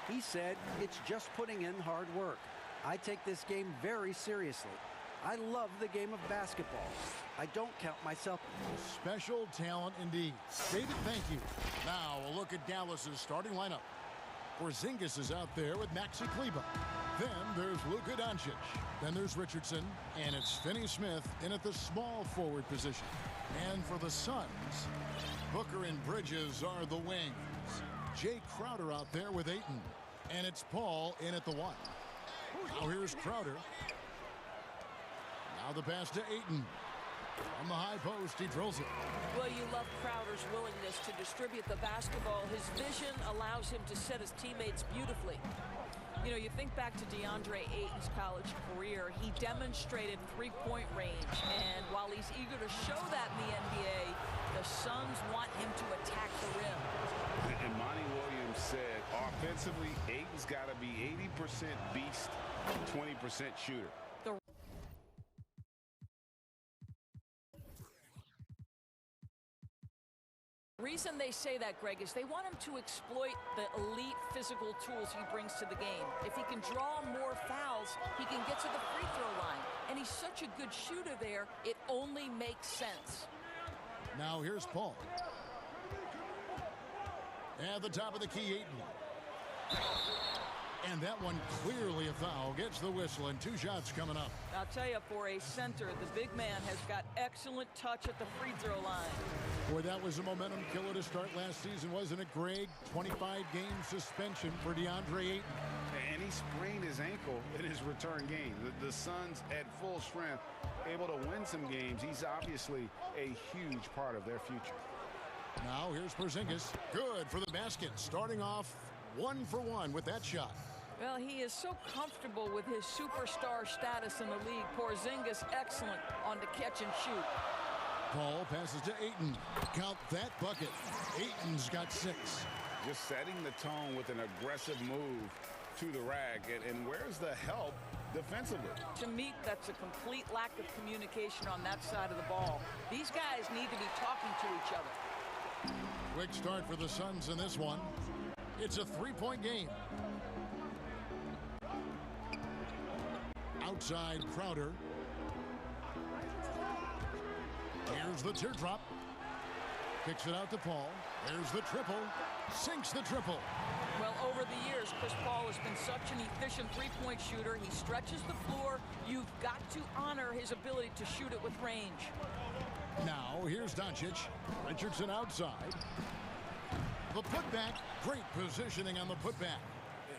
He said, "It's just putting in hard work. I take this game very seriously. I love the game of basketball. I don't count myself." Special talent indeed. David, thank you. Now a look at Dallas's starting lineup. Porzingis is out there with Maxi Kleber. Then there's Luka Doncic. Then there's Richardson. And it's Finney-Smith in at the small forward position. And for the Suns, Booker and Bridges are the wings. Jay Crowder out there with Ayton. And it's Paul in at the 1. Now here's Crowder. Now the pass to Ayton. On the high post, he drills it. Well, you love Crowder's willingness to distribute the basketball. His vision allows him to set his teammates beautifully. You know, you think back to DeAndre Ayton's college career, he demonstrated three-point range. And while he's eager to show that in the NBA, the Suns want him to attack the rim. And Monty Williams said, offensively, Ayton's got to be 80% beast, 20% shooter. The reason they say that, Greg, is they want him to exploit the elite physical tools he brings to the game. If he can draw more fouls, he can get to the free throw line. And he's such a good shooter there, it only makes sense. Now here's Paul. At the top of the key, Ayton. And that one clearly a foul. Gets the whistle, and 2 shots coming up. I'll tell you, for a center, the big man has got excellent touch at the free throw line. Boy, that was a momentum killer to start last season, wasn't it, Greg? 25-game suspension for DeAndre Ayton. And he sprained his ankle in his return game. The Suns at full strength, able to win some games. He's obviously a huge part of their future. Now here's Porzingis. Good for the basket. Starting off 1 for 1 with that shot. Well, he is so comfortable with his superstar status in the league. Porzingis excellent on the catch and shoot. Paul passes to Ayton. Count that bucket. Ayton's got 6. Just setting the tone with an aggressive move to the rack. And where's the help defensively? To me, that's a complete lack of communication on that side of the ball. These guys need to be talking to each other. Quick start for the Suns in this one. It's a 3-point game. Outside Crowder. Here's the teardrop. Kicks it out to Paul. There's the triple. Sinks the triple. Well, over the years, Chris Paul has been such an efficient three-point shooter. He stretches the floor. You've got to honor his ability to shoot it with range. Now, here's Doncic. Richardson outside. The putback. Great positioning on the putback.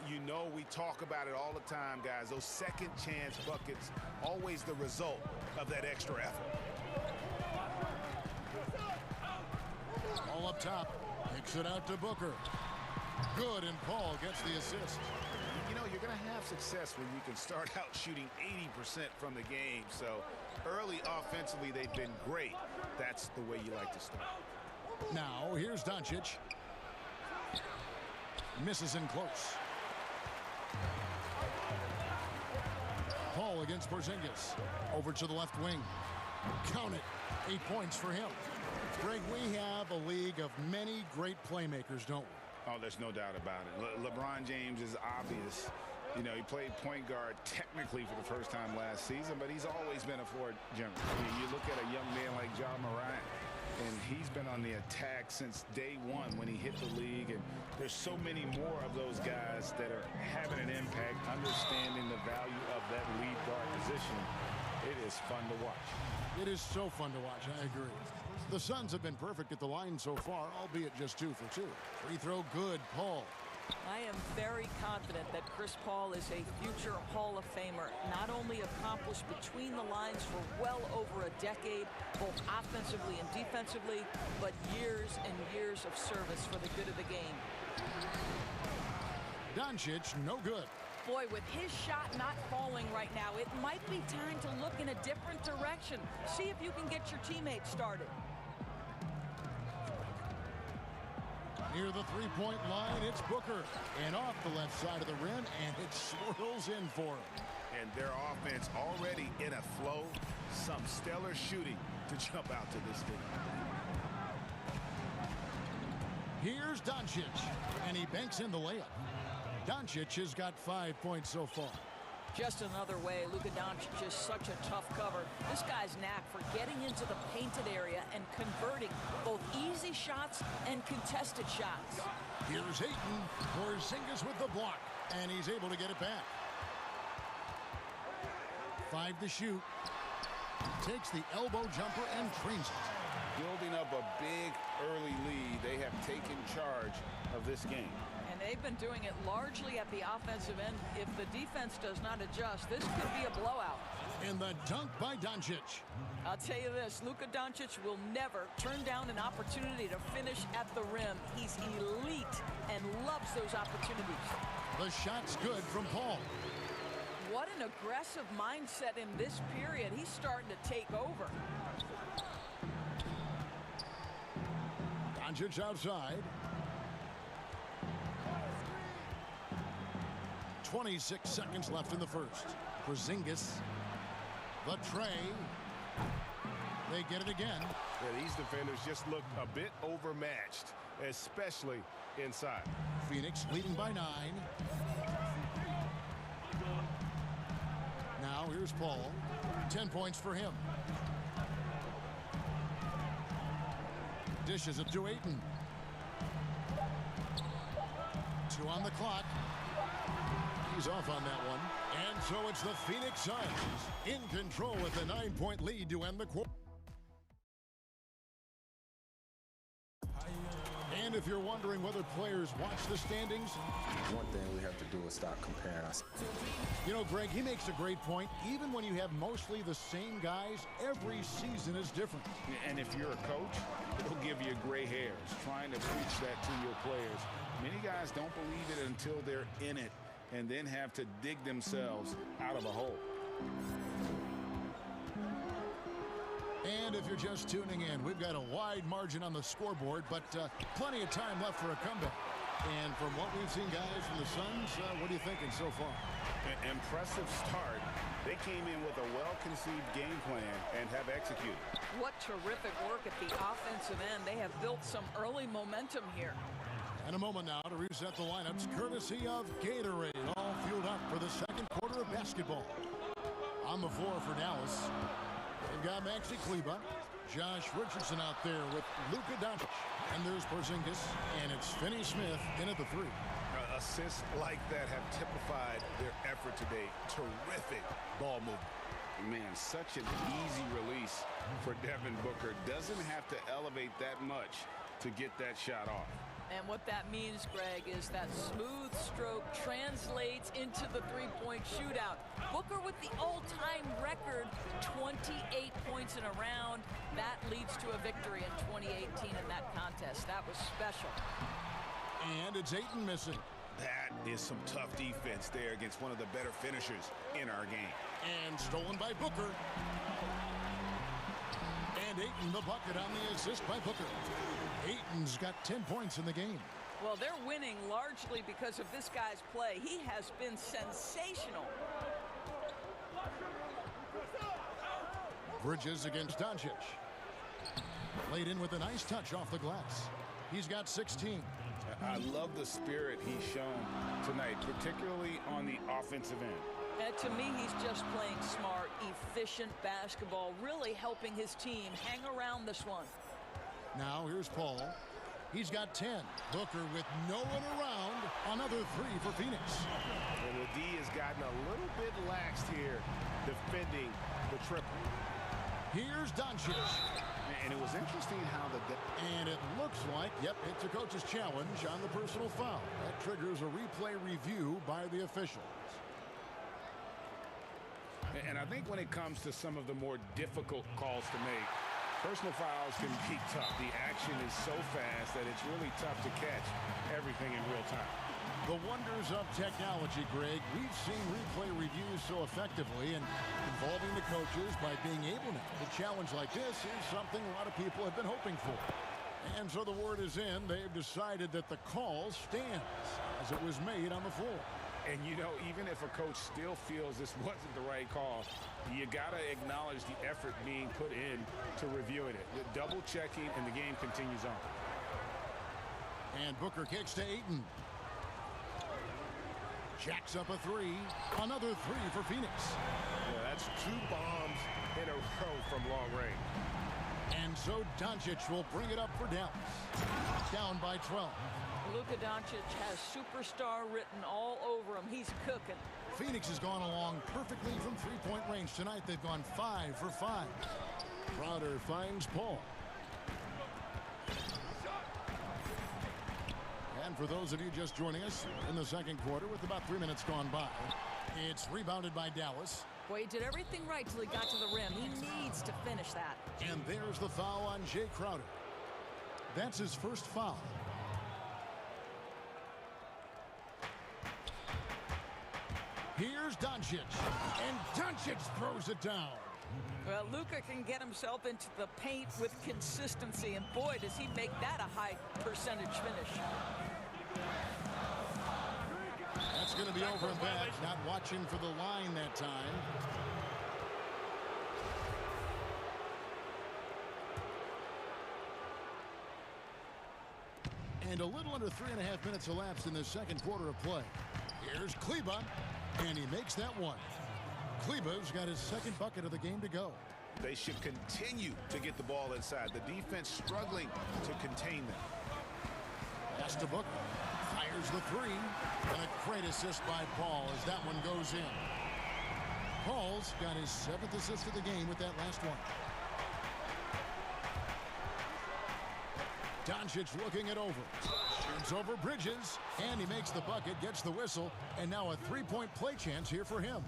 You know, we talk about it all the time, guys. Those second chance buckets, always the result of that extra effort. All up top. Kicks it out to Booker. Good, and Paul gets the assist. You know, you're going to have success when you can start out shooting 80% from the game. So early offensively, they've been great. That's the way you like to start. Now, here's Doncic. Misses in close. Paul against Porzingis. Over to the left wing. Count it. 8 points for him. Greg, we have a league of many great playmakers, don't we? Oh, there's no doubt about it. LeBron James is obvious. You know, he played point guard technically for the first time last season, but he's always been a floor general. I mean, you look at a young man like Ja Morant, and he's been on the attack since day one when he hit the league. And there's so many more of those guys that are having an impact, understanding the value of that lead guard position. It is fun to watch. It is so fun to watch, I agree. The Suns have been perfect at the line so far, albeit just 2 for 2. Free throw good, Paul. I am very confident that Chris Paul is a future Hall of Famer, not only accomplished between the lines for well over a decade, both offensively and defensively, but years and years of service for the good of the game. Doncic, no good. Boy, with his shot not falling right now, it might be time to look in a different direction. See if you can get your teammates started. Near the three-point line, it's Booker. And off the left side of the rim, and it swirls in for him. And their offense already in a flow. Some stellar shooting to jump out to this game. Here's Doncic, and he banks in the layup. Doncic has got 5 points so far. Just another way, Luka Doncic is such a tough cover. This guy's knack for getting into the painted area and converting both easy shots and contested shots. Here's Ayton. Porzingis with the block, and he's able to get it back. 5 to shoot. Takes the elbow jumper and trains it. Building up a big early lead, they have taken charge of this game. And they've been doing it largely at the offensive end. If the defense does not adjust, this could be a blowout. In the dunk by Doncic. I'll tell you this, Luka Doncic will never turn down an opportunity to finish at the rim. He's elite and loves those opportunities. The shot's good from Paul. What an aggressive mindset in this period. He's starting to take over. Doncic outside. 26 seconds left in the first. Porzingis. The tray. They get it again. Yeah, these defenders just look a bit overmatched, especially inside. Phoenix leading by 9. Now here's Paul. 10 points for him. Dishes it to Ayton. 2 on the clock. He's off on that one. And so it's the Phoenix Suns in control with a 9-point lead to end the quarter. And if you're wondering whether players watch the standings, one thing we have to do is stop comparing us. You know, Greg, he makes a great point. Even when you have mostly the same guys, every season is different. And if you're a coach, it'll give you gray hairs, trying to preach that to your players. Many guys don't believe it until they're in it and then have to dig themselves out of a hole. And if you're just tuning in, we've got a wide margin on the scoreboard, but plenty of time left for a comeback. And from what we've seen, guys, from the Suns, what are you thinking so far? An impressive start. They came in with a well-conceived game plan and have executed. What terrific work at the offensive end. They have built some early momentum here. And a moment now to reset the lineups, courtesy of Gatorade, all fueled up for the second quarter of basketball. On the floor for Dallas, they've got Maxi Kleber, Josh Richardson out there with Luka Doncic. And there's Porzingis, and it's Finney Smith in at the 3. Assists like that have typified their effort today. Terrific ball movement. Man, such an easy release for Devin Booker. Doesn't have to elevate that much to get that shot off. And what that means, Greg, is that smooth stroke translates into the three-point shootout. Booker with the all-time record, 28 points in a round. That leads to a victory in 2018 in that contest. That was special. And it's Ayton missing. That is some tough defense there against one of the better finishers in our game. And stolen by Booker. And Ayton the bucket on the assist by Booker. Ayton's got 10 points in the game. Well, they're winning largely because of this guy's play. He has been sensational. Bridges against Doncic. Laid in with a nice touch off the glass. He's got 16. I love the spirit he's shown tonight, particularly on the offensive end. And to me, he's just playing smart, efficient basketball, really helping his team hang around this one. Now here's Paul. He's got 10. Booker with no one around. Another 3 for Phoenix. And the D has gotten a little bit laxed here defending the triple. Here's Doncic. And it was interesting how And it looks like, yep, it's a coach's challenge on the personal foul. That triggers a replay review by the officials. And I think when it comes to some of the more difficult calls to make, personal fouls can be tough. The action is so fast that it's really tough to catch everything in real time. The wonders of technology, Greg. We've seen replay reviews so effectively, and involving the coaches by being able to challenge like this is something a lot of people have been hoping for. And so the word is in. They've decided that the call stands as it was made on the floor. And, you know, even if a coach still feels this wasn't the right call, you got to acknowledge the effort being put in to reviewing it. The double checking, and the game continues on. And Booker kicks to Ayton. Jacks up a three. Another three for Phoenix. Yeah, that's 2 bombs in a row from long range. And so Doncic will bring it up for Dallas. Down by 12. Luka Doncic has superstar written all over him. He's cooking. Phoenix has gone along perfectly from three-point range tonight. They've gone 5 for 5. Crowder finds Paul. And for those of you just joining us in the second quarter with about 3 minutes gone by, it's rebounded by Dallas. Boy, he did everything right till he got to the rim. He needs to finish that. And there's the foul on Jay Crowder. That's his first foul. Here's Doncic. And Doncic throws it down. Well, Luka can get himself into the paint with consistency, and boy, does he make that a high percentage finish. That's going to be over and back. Not watching for the line that time. And a little under 3.5 minutes elapsed in the second quarter of play. Here's Kleber, and he makes that one. Kleber's got his second bucket of the game to go. They should continue to get the ball inside. The defense struggling to contain them. Pass to Booker. Fires the three. And a great assist by Paul as that one goes in. Paul's got his 7th assist of the game with that last one. Doncic looking it over. Shoots over Bridges. And he makes the bucket, gets the whistle. And now a three-point play chance here for him.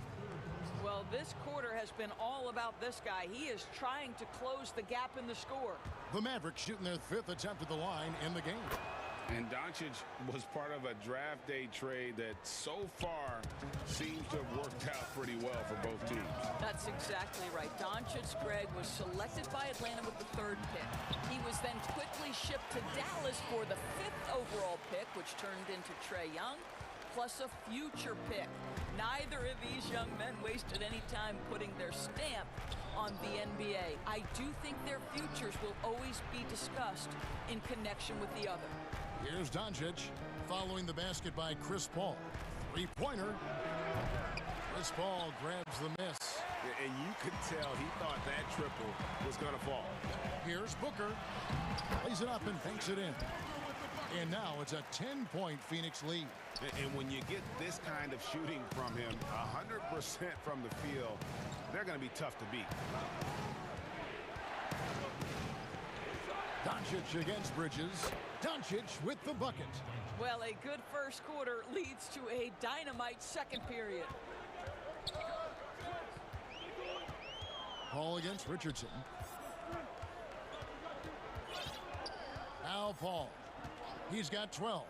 Well, this quarter has been all about this guy. He is trying to close the gap in the score. The Mavericks shooting their 5th attempt at the line in the game. And Doncic was part of a draft day trade that so far seems to have worked out pretty well for both teams. That's exactly right. Doncic, Greg, was selected by Atlanta with the 3rd pick. He was then quickly shipped to Dallas for the 5th overall pick, which turned into Trae Young, plus a future pick. Neither of these young men wasted any time putting their stamp on the NBA. I do think their futures will always be discussed in connection with the other. Here's Doncic following the basket by Chris Paul. Three-pointer. Chris Paul grabs the miss. And you could tell he thought that triple was going to fall. Here's Booker. Plays it up and banks it in. And now it's a 10-point Phoenix lead. And when you get this kind of shooting from him, 100% from the field, they're going to be tough to beat. Doncic against Bridges. Doncic with the bucket. Well, a good first quarter leads to a dynamite second period. Paul against Richardson. Now Paul. He's got 12.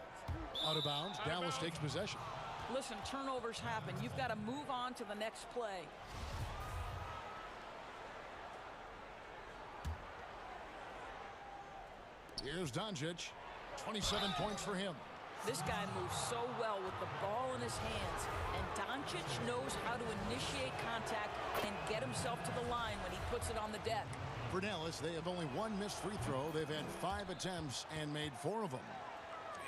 Out of bounds. Dallas takes possession. Listen, turnovers happen. You've got to move on to the next play. Here's Doncic. 27 points for him. This guy moves so well with the ball in his hands, and Doncic knows how to initiate contact and get himself to the line when he puts it on the deck. For Dallas, they have only one missed free throw. They've had 5 attempts and made 4 of them.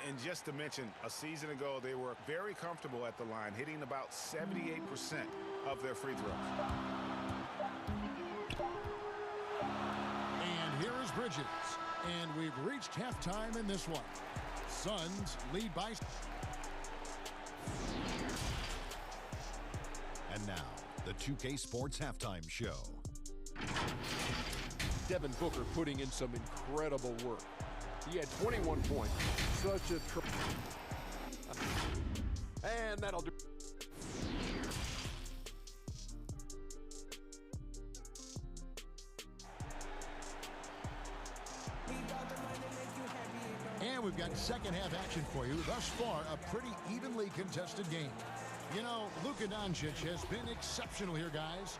And just to mention, a season ago, they were very comfortable at the line, hitting about 78% of their free throws. And here is Bridges. And we've reached halftime in this one. Suns lead by... And now, the 2K Sports Halftime Show. Devin Booker putting in some incredible work. He had 21 points. Such a... And that'll do... And we've got second half action for you. Thus far, a pretty evenly contested game. You know, Luka Doncic has been exceptional here, guys.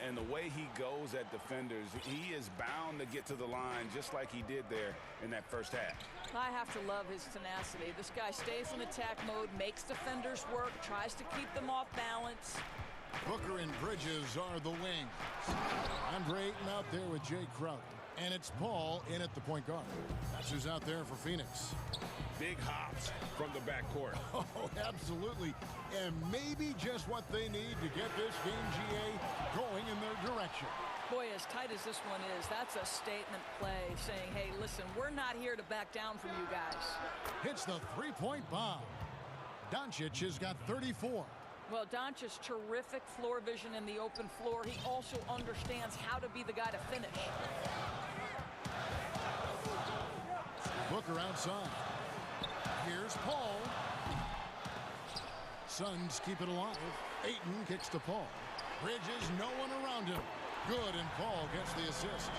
And the way he goes at defenders, he is bound to get to the line just like he did there in that first half. I have to love his tenacity. This guy stays in attack mode, makes defenders work, tries to keep them off balance. Booker and Bridges are the wings. Andre Ayton out there with Jay Crowder. And it's Paul in at the point guard. That's who's out there for Phoenix. Big hops from the backcourt. Oh, absolutely. And maybe just what they need to get this game, GA, going in their direction. Boy, as tight as this one is, that's a statement play saying, hey, listen, we're not here to back down from you guys. Hits the three-point bomb. Doncic has got 34. Well, Doncic's terrific floor vision in the open floor. He also understands how to be the guy to finish. Booker outside. Here's Paul. Suns keep it alive. Ayton kicks to Paul. Bridges, no one around him. Good, and Paul gets the assist.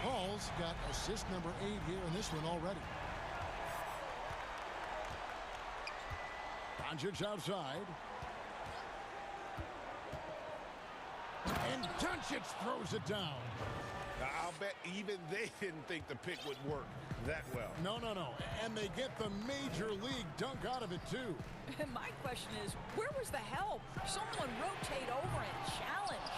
Paul's got assist number 8 here in this one already. Doncic outside. And Doncic throws it down. Now, I'll bet even they didn't think the pick would work that well. No. And they get the major league dunk out of it, too. And my question is, where was the help? Someone rotate over and challenge.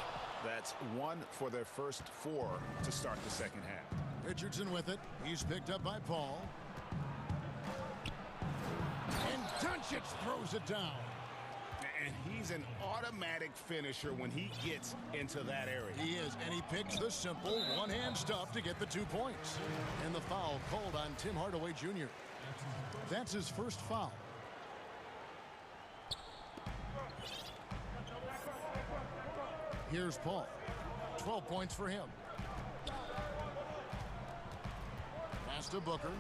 That's 1 for their first 4 to start the second half. Richardson with it. He's picked up by Paul. And Doncic throws it down. And he's an automatic finisher when he gets into that area. He is, and he picks the simple one-hand stuff to get the 2 points. And the foul called on Tim Hardaway Jr. That's his first foul. Here's Paul. 12 points for him. Pass to Booker.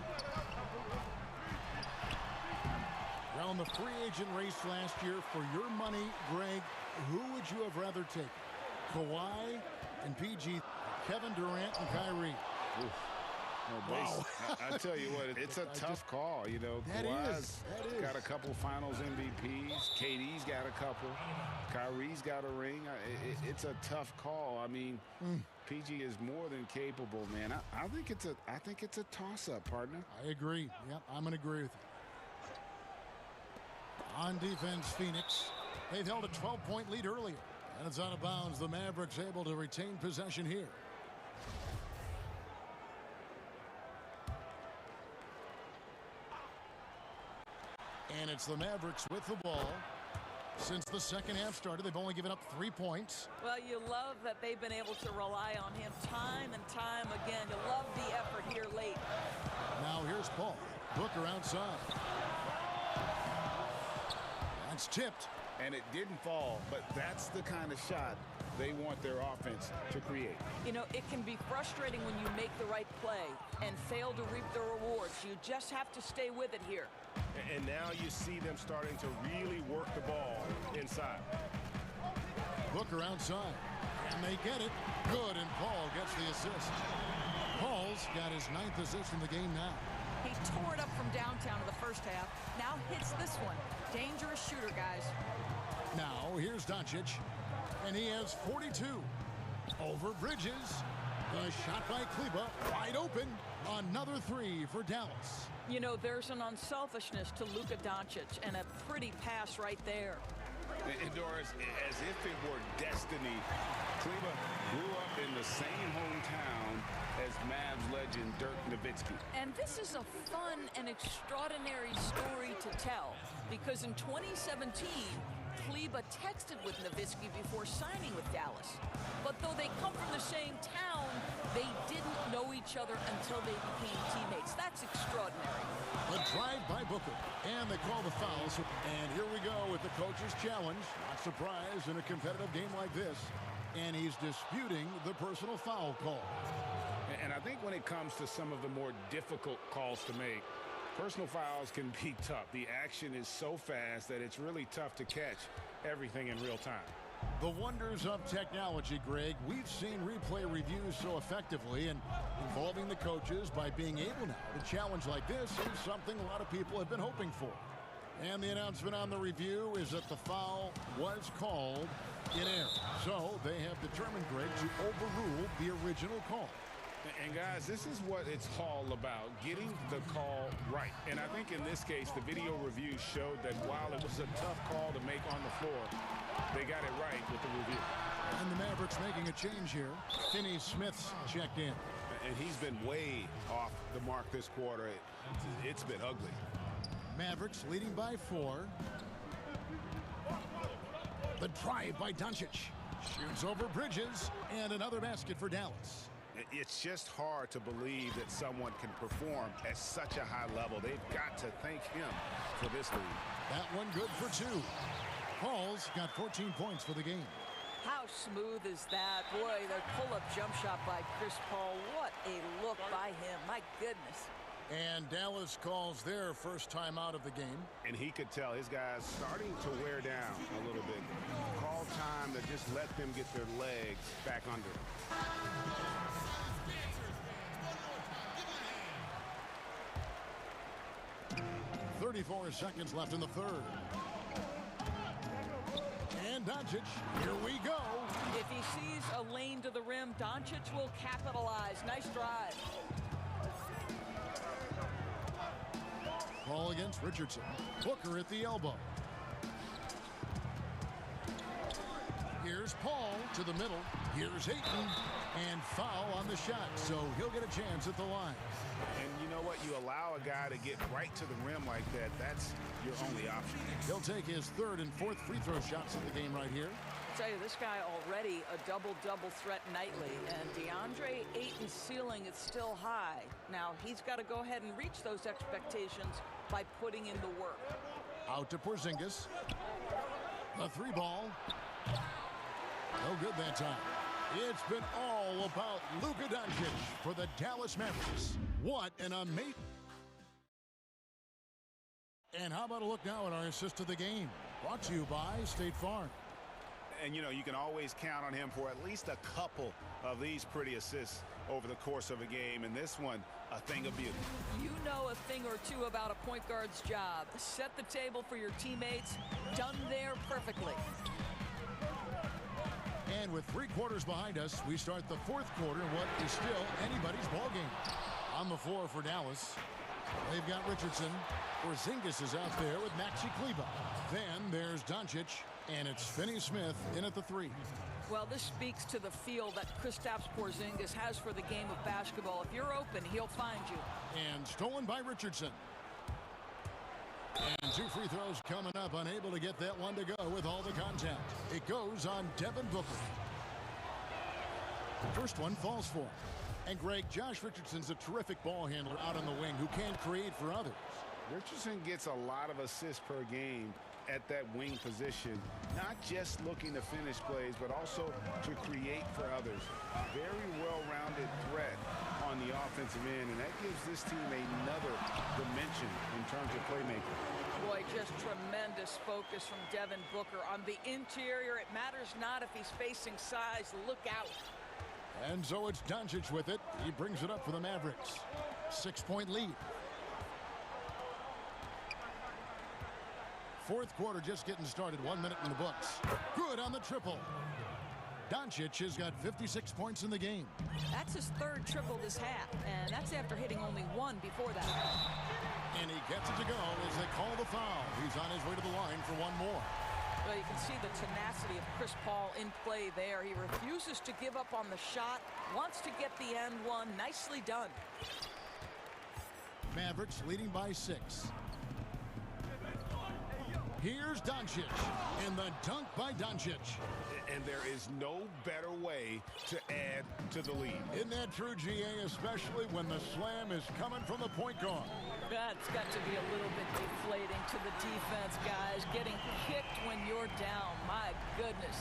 Around the free agent race last year, for your money, Greg, who would you have rather taken? Kawhi and PG, Kevin Durant and Kyrie. Oof. No, wow. I tell you what, it's a tough call. You know, Kawhi's got a couple finals MVPs. KD's got a couple. Kyrie's got a ring. It's a tough call. I mean, PG is more than capable, man. I think it's a toss-up, partner. I agree. Yep, I'm going to agree with you. On defense, Phoenix. They've held a 12-point lead earlier. And it's out of bounds. The Mavericks able to retain possession here. And it's the Mavericks with the ball. Since the second half started, they've only given up 3 points. Well, you love that they've been able to rely on him time and time again. You love the effort here late. Now here's Paul. Booker outside. That's tipped. And it didn't fall, but that's the kind of shot they want their offense to create. You know, it can be frustrating when you make the right play and fail to reap the rewards. You just have to stay with it here. And now you see them starting to really work the ball inside. Booker outside. And they get it. Good, and Paul gets the assist. Paul's got his 9th assist in the game now. He tore it up from downtown in the first half. Now hits this one. Dangerous shooter, guys. Now here's Doncic. And he has 42. Over Bridges. The shot by Kleber. Wide open. Another 3 for Dallas. You know, there's an unselfishness to Luka Doncic and a pretty pass right there. And Doris, as if it were destiny, Kleber grew up in the same hometown as Mavs legend Dirk Nowitzki. And this is a fun and extraordinary story to tell, because in 2017, Kleber texted with Nowitzki before signing with Dallas. But though they come from the same town, they didn't know each other until they became teammates. That's extraordinary. A drive by Booker. And they call the fouls. And here we go with the coach's challenge. Not surprised in a competitive game like this. And he's disputing the personal foul call. And I think when it comes to some of the more difficult calls to make, personal fouls can be tough. The action is so fast that it's really tough to catch everything in real time. The wonders of technology, Greg. We've seen replay reviews so effectively, and involving the coaches by being able now to challenge like this is something a lot of people have been hoping for. And the announcement on the review is that the foul was called in error. So they have determined, Greg, to overrule the original call. And guys, this is what it's all about, getting the call right. And I think in this case, the video review showed that while it was a tough call to make on the floor, they got it right with the review. And the Mavericks making a change here. Finney Smith's checked in. And he's been way off the mark this quarter. It's been ugly. Mavericks leading by 4. The drive by Doncic. Shoots over Bridges. And another basket for Dallas. It's just hard to believe that someone can perform at such a high level. They've got to thank him for this lead. That one good for 2. Paul's got 14 points for the game. How smooth is that? Boy, the pull-up jump shot by Chris Paul. What a look by him. My goodness. And Dallas calls their first time out of the game. And he could tell his guys starting to wear down a little bit. Call time to just let them get their legs back under them. 34 seconds left in the third. And Doncic, here we go. If he sees a lane to the rim, Doncic will capitalize. Nice drive. Ball against Richardson. Booker at the elbow. Here's Paul to the middle. Here's Ayton. And foul on the shot, so he'll get a chance at the line. And you know what? You allow a guy to get right to the rim like that. That's your only option. He'll take his third and fourth free throw shots of the game right here. I'll tell you, this guy already a double-double threat nightly. And DeAndre Ayton's ceiling is still high. Now, he's got to go ahead and reach those expectations by putting in the work. Out to Porzingis. The 3 ball. No good that time. It's been all about Luka Doncic for the Dallas Mavericks. What an amazing... And how about a look now at our assist of the game? Brought to you by State Farm. And, you know, you can always count on him for at least a couple of these pretty assists over the course of a game. And this one, a thing of beauty. You know a thing or two about a point guard's job. Set the table for your teammates. Done there perfectly. And with 3 quarters behind us, we start the 4th quarter in what is still anybody's ball game. On the floor for Dallas, they've got Richardson. Porzingis is out there with Maxi Kleber. Then there's Doncic, and it's Finney-Smith in at the 3. Well, this speaks to the feel that Kristaps Porzingis has for the game of basketball. If you're open, he'll find you. And stolen by Richardson. And 2 free throws coming up, unable to get that one to go with all the contact. It goes on Devin Booker. The first one falls for him. And Greg, Josh Richardson's a terrific ball handler out on the wing who can create for others. Richardson gets a lot of assists per game at that wing position, not just looking to finish plays, but also to create for others. Very well-rounded threat on the offensive end, and that gives this team another dimension in terms of playmaking. Boy, just tremendous focus from Devin Booker. On the interior, it matters not if he's facing size. Look out. And so it's Doncic with it. He brings it up for the Mavericks. 6-point lead. 4th quarter just getting started. 1 minute in the books. Good on the triple. Doncic has got 56 points in the game. That's his 3rd triple this half, and that's after hitting only 1 before that. And he gets it to go as they call the foul. He's on his way to the line for 1 more. Well, you can see the tenacity of Chris Paul in play there. He refuses to give up on the shot, wants to get the end one. Nicely done. Mavericks leading by 6. Here's Doncic, and the dunk by Doncic. And there is no better way to add to the lead. Isn't that true, GA, especially when the slam is coming from the point guard? That's got to be a little bit deflating to the defense, guys. Getting kicked when you're down. My goodness.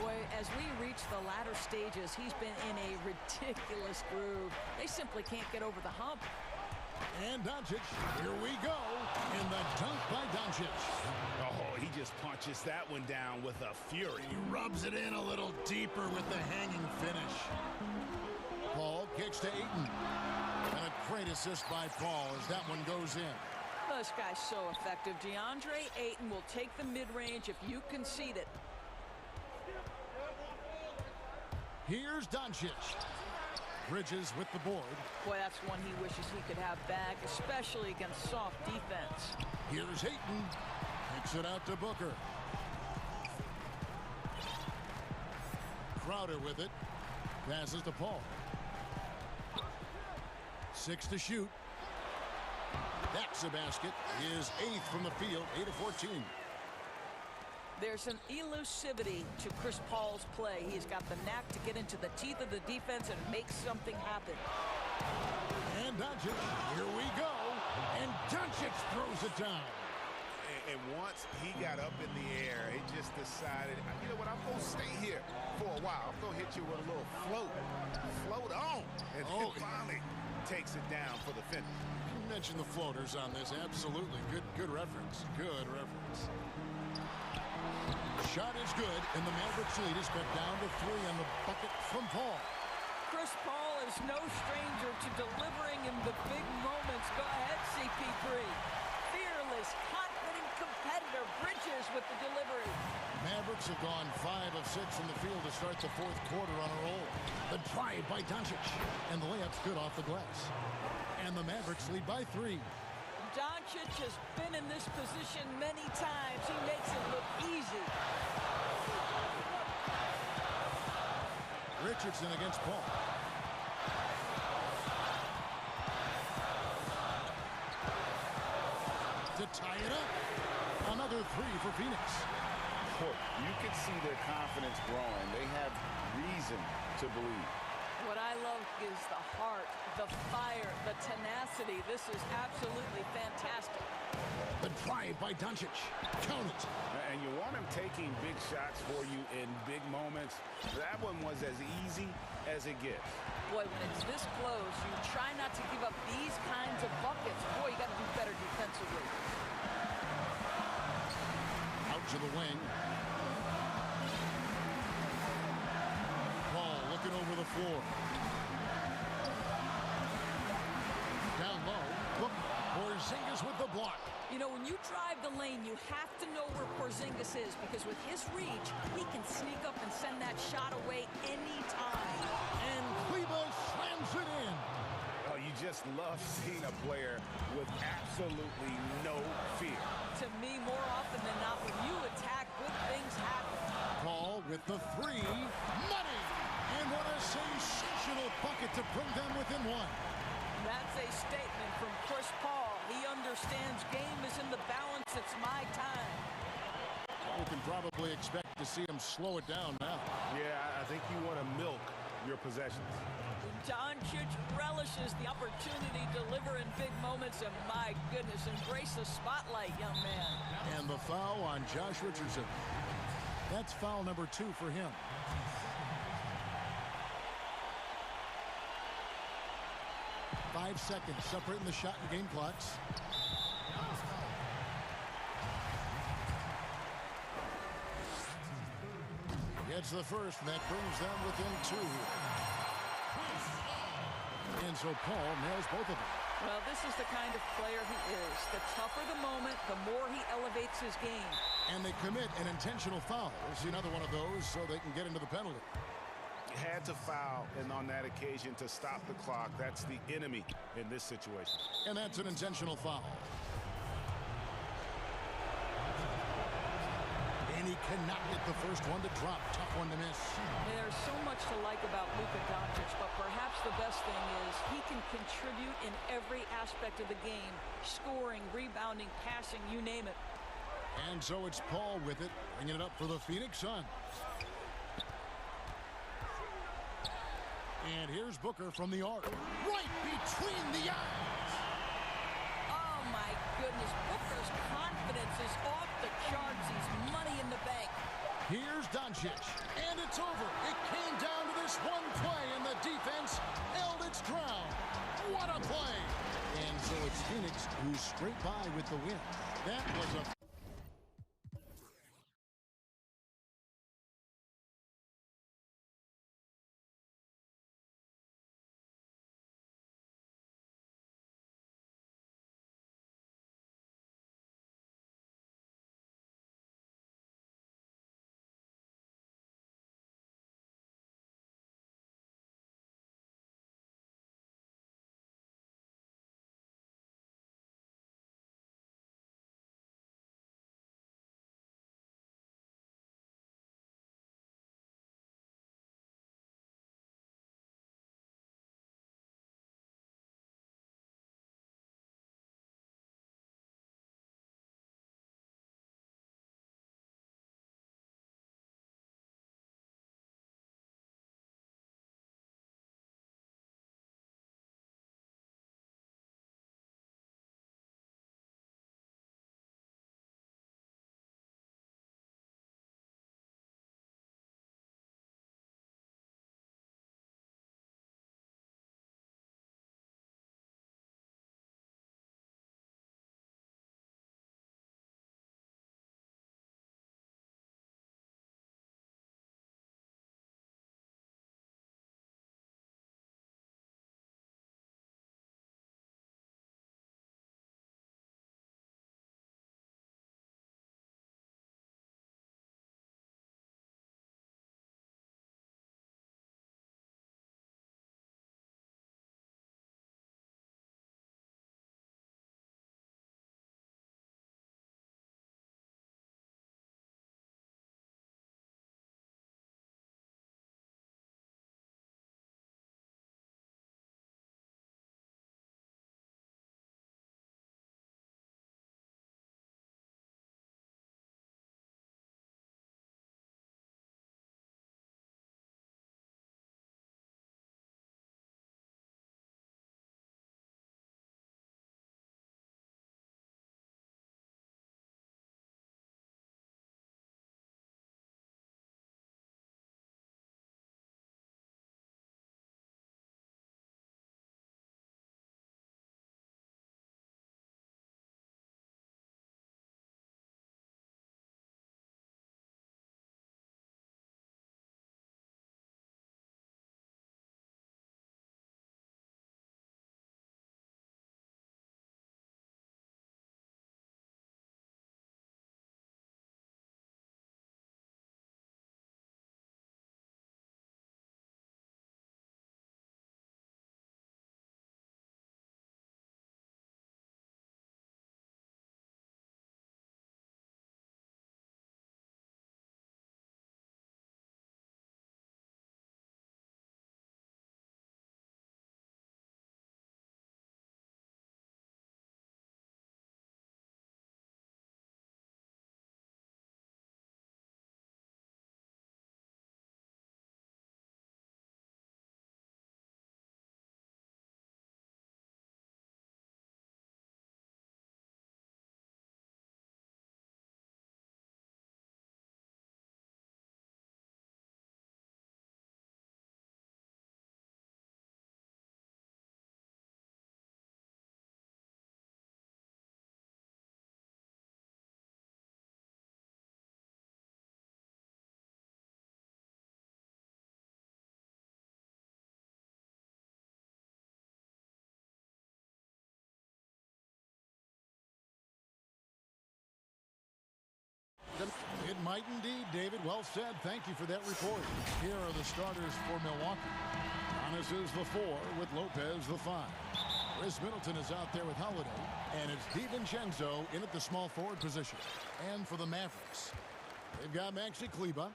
Boy, as we reach the latter stages, he's been in a ridiculous groove. They simply can't get over the hump. And Doncic, here we go, in the dunk by Doncic. Oh, he just punches that one down with a fury. He rubs it in a little deeper with the hanging finish. Paul kicks to Ayton. And a great assist by Paul as that one goes in. Oh, this guy's so effective. DeAndre Ayton will take the mid-range if you concede it. Here's Doncic. Bridges with the board. Boy, that's one he wishes he could have back, especially against soft defense. Here's Ayton. Kicks it out to Booker. Crowder with it. Passes to Paul. 6 to shoot. That's a basket. His 8th from the field, 8 of 14. There's an elusivity to Chris Paul's play. He's got the knack to get into the teeth of the defense and make something happen. And Doncic, here we go. And Doncic throws it down. And once he got up in the air, he just decided, you know what, I'm going to stay here for a while. I'm going to hit you with a little float. Float on. And then finally takes it down for the finish. You mentioned the floaters on this. Absolutely. Good reference. Good reference. Shot is good, and the Mavericks lead is cut down to 3 on the bucket from Paul. Chris Paul is no stranger to delivering in the big moments. Go ahead, CP3. Fearless, confident competitor. Bridges with the delivery. Mavericks have gone 5 of 6 from the field to start the 4th quarter on a roll. The drive by Doncic, and the layup's good off the glass. And the Mavericks lead by 3. Doncic has been in this position many times. He makes it look easy. Richardson against Paul. To tie it up. Another 3 for Phoenix. You can see their confidence growing. They have reason to believe. What I love is the heart, the fire, the tenacity. This is absolutely fantastic. The drive by Doncic. Count it. And you want him taking big shots for you in big moments. That one was as easy as it gets. Boy, when it's this close, you try not to give up these kinds of buckets. Boy, you got to do better defensively. Out to the wing. Paul looking over the floor. Down low. Look, Porzingis with the block. You know, when you drive the lane, you have to know where Porzingis is, because with his reach, he can sneak up and send that shot away anytime. And Kleber slams it in. Oh, you just love seeing a player with absolutely no fear. To me, more often than not, when you attack, good things happen. Paul with the 3. Money! And what a sensational bucket to bring them within 1. That's a statement from Chris Paul. He understands game is in the balance. It's my time. We can probably expect to see him slow it down now. Yeah, I think you want to milk your possessions. Doncic relishes the opportunity to deliver in big moments, and my goodness, embrace the spotlight, young man. And the foul on Josh Richardson. That's foul number 2 for him. 5 seconds separating the shot and game clocks. Gets the first, and that brings them within 2. And so Paul nails both of them. Well, this is the kind of player he is. The tougher the moment, the more he elevates his game. And they commit an intentional foul. We'll see another one of those so they can get into the penalty. Had to foul, and on that occasion to stop the clock. That's the enemy in this situation. And that's an intentional foul. And he cannot get the first one to drop. Tough one to miss. There's so much to like about Luka Doncic, but perhaps the best thing is he can contribute in every aspect of the game. Scoring, rebounding, passing, you name it. And so it's Paul with it, bringing it up for the Phoenix Suns. And here's Booker from the arc. Right between the eyes. Oh, my goodness. Booker's confidence is off the charts. He's money in the bank. Here's Doncic. And it's over. It came down to this one play, and the defense held its ground. What a play. And so it's Phoenix who's straight by with the win. That was a might indeed, David. Well said. Thank you for that report. Here are the starters for Milwaukee. Giannis is the 4 with Lopez the 5. Chris Middleton is out there with Holiday. And it's DiVincenzo in at the small forward position. And for the Mavericks, they've got Maxi Kleber.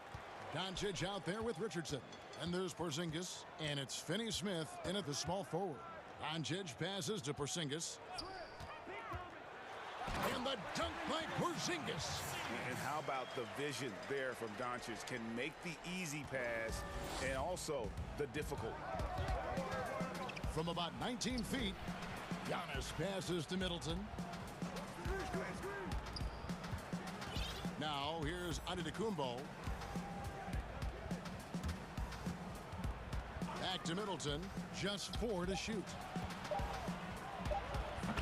Doncic out there with Richardson. And there's Porzingis. And it's Finney-Smith in at the small forward. Doncic passes to Porzingis. And the dunk by Porzingis. And how about the vision there from Doncic? Can make the easy pass and also the difficult. From about 19 feet, Giannis passes to Middleton. Now here's Antetokounmpo. Back to Middleton. Just 4 to shoot.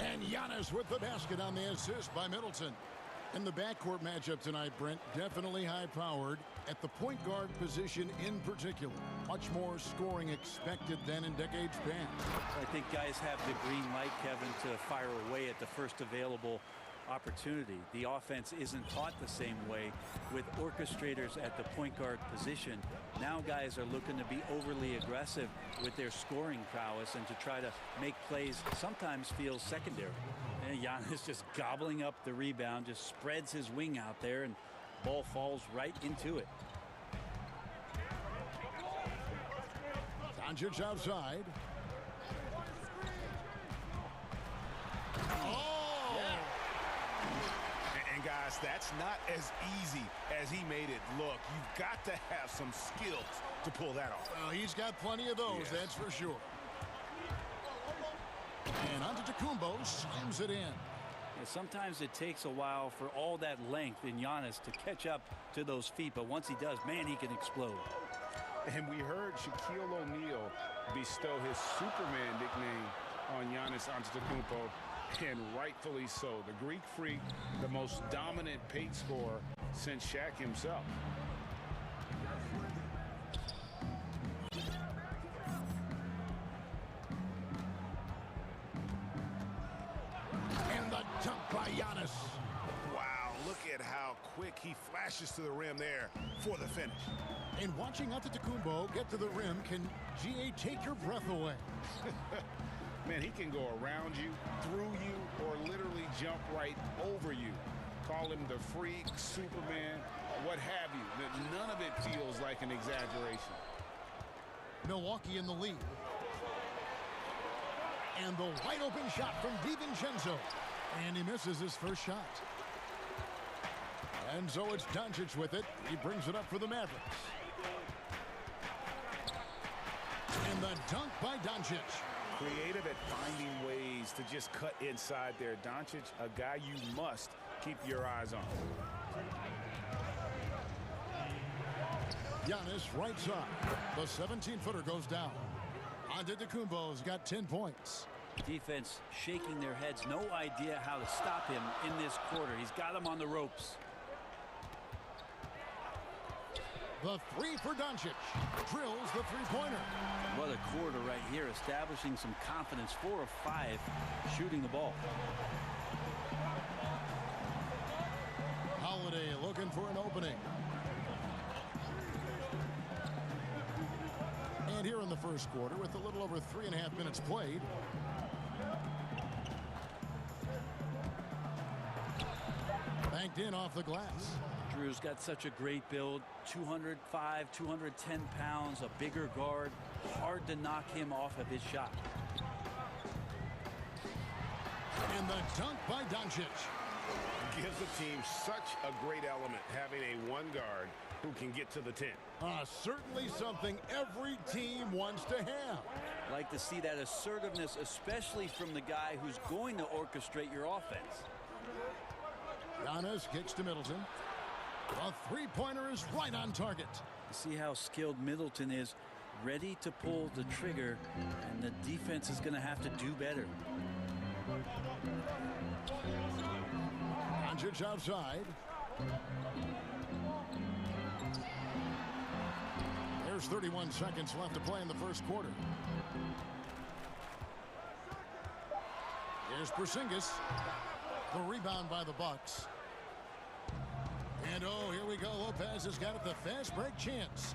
And Giannis with the basket on the assist by Middleton. And the backcourt matchup tonight, Brent, definitely high-powered at the point guard position in particular. Much more scoring expected than in decades past. I think guys have the green light, Kevin, to fire away at the first available opportunity. The offense isn't taught the same way with orchestrators at the point guard position. Now guys are looking to be overly aggressive with their scoring prowess and to try to make plays sometimes feels secondary. And Giannis just gobbling up the rebound, just spreads his wing out there and ball falls right into it. Doncic outside. And guys, that's not as easy as he made it look. You've got to have some skills to pull that off. Well, he's got plenty of those, that's for sure. And Antetokounmpo slams it in. Yeah, sometimes it takes a while for all that length in Giannis to catch up to those feet, but once he does, man, he can explode. And we heard Shaquille O'Neal bestow his Superman nickname on Giannis Antetokounmpo. And rightfully so. The Greek Freak, the most dominant paint scorer since Shaq himself. And the dunk by Giannis. Wow, look at how quick he flashes to the rim there for the finish. And watching Antetokounmpo get to the rim can, GA, take your breath away. Man, he can go around you, through you, or literally jump right over you. Call him the freak, Superman, what have you. None of it feels like an exaggeration. Milwaukee in the lead. And the wide open shot from DiVincenzo. And he misses his first shot. And so it's Doncic with it. He brings it up for the Mavericks. And the dunk by Doncic. Creative at finding ways to just cut inside there. Doncic, a guy you must keep your eyes on. Giannis right side. The 17-footer goes down. Antetokounmpo's got 10 points. Defense shaking their heads. No idea how to stop him in this quarter. He's got him on the ropes. The 3 for Doncic. Drills the three-pointer. What a quarter right here, establishing some confidence. 4 of 5 shooting the ball. Holiday looking for an opening. And here in the first quarter, with a little over 3.5 minutes played, banked in off the glass. Drew's got such a great build. 205, 210 pounds, a bigger guard. Hard to knock him off of his shot. And the dunk by Doncic. Gives the team such a great element, having a one guard who can get to the 10. Certainly something every team wants to have. Like to see that assertiveness, especially from the guy who's going to orchestrate your offense. Giannis kicks to Middleton. The three-pointer is right on target. See how skilled Middleton is, ready to pull the trigger, and the defense is going to have to do better. Doncic outside. There's 31 seconds left to play in the first quarter. Here's Porzingis. The rebound by the Bucks. And oh, here we go. Lopez has got it, the fast break chance.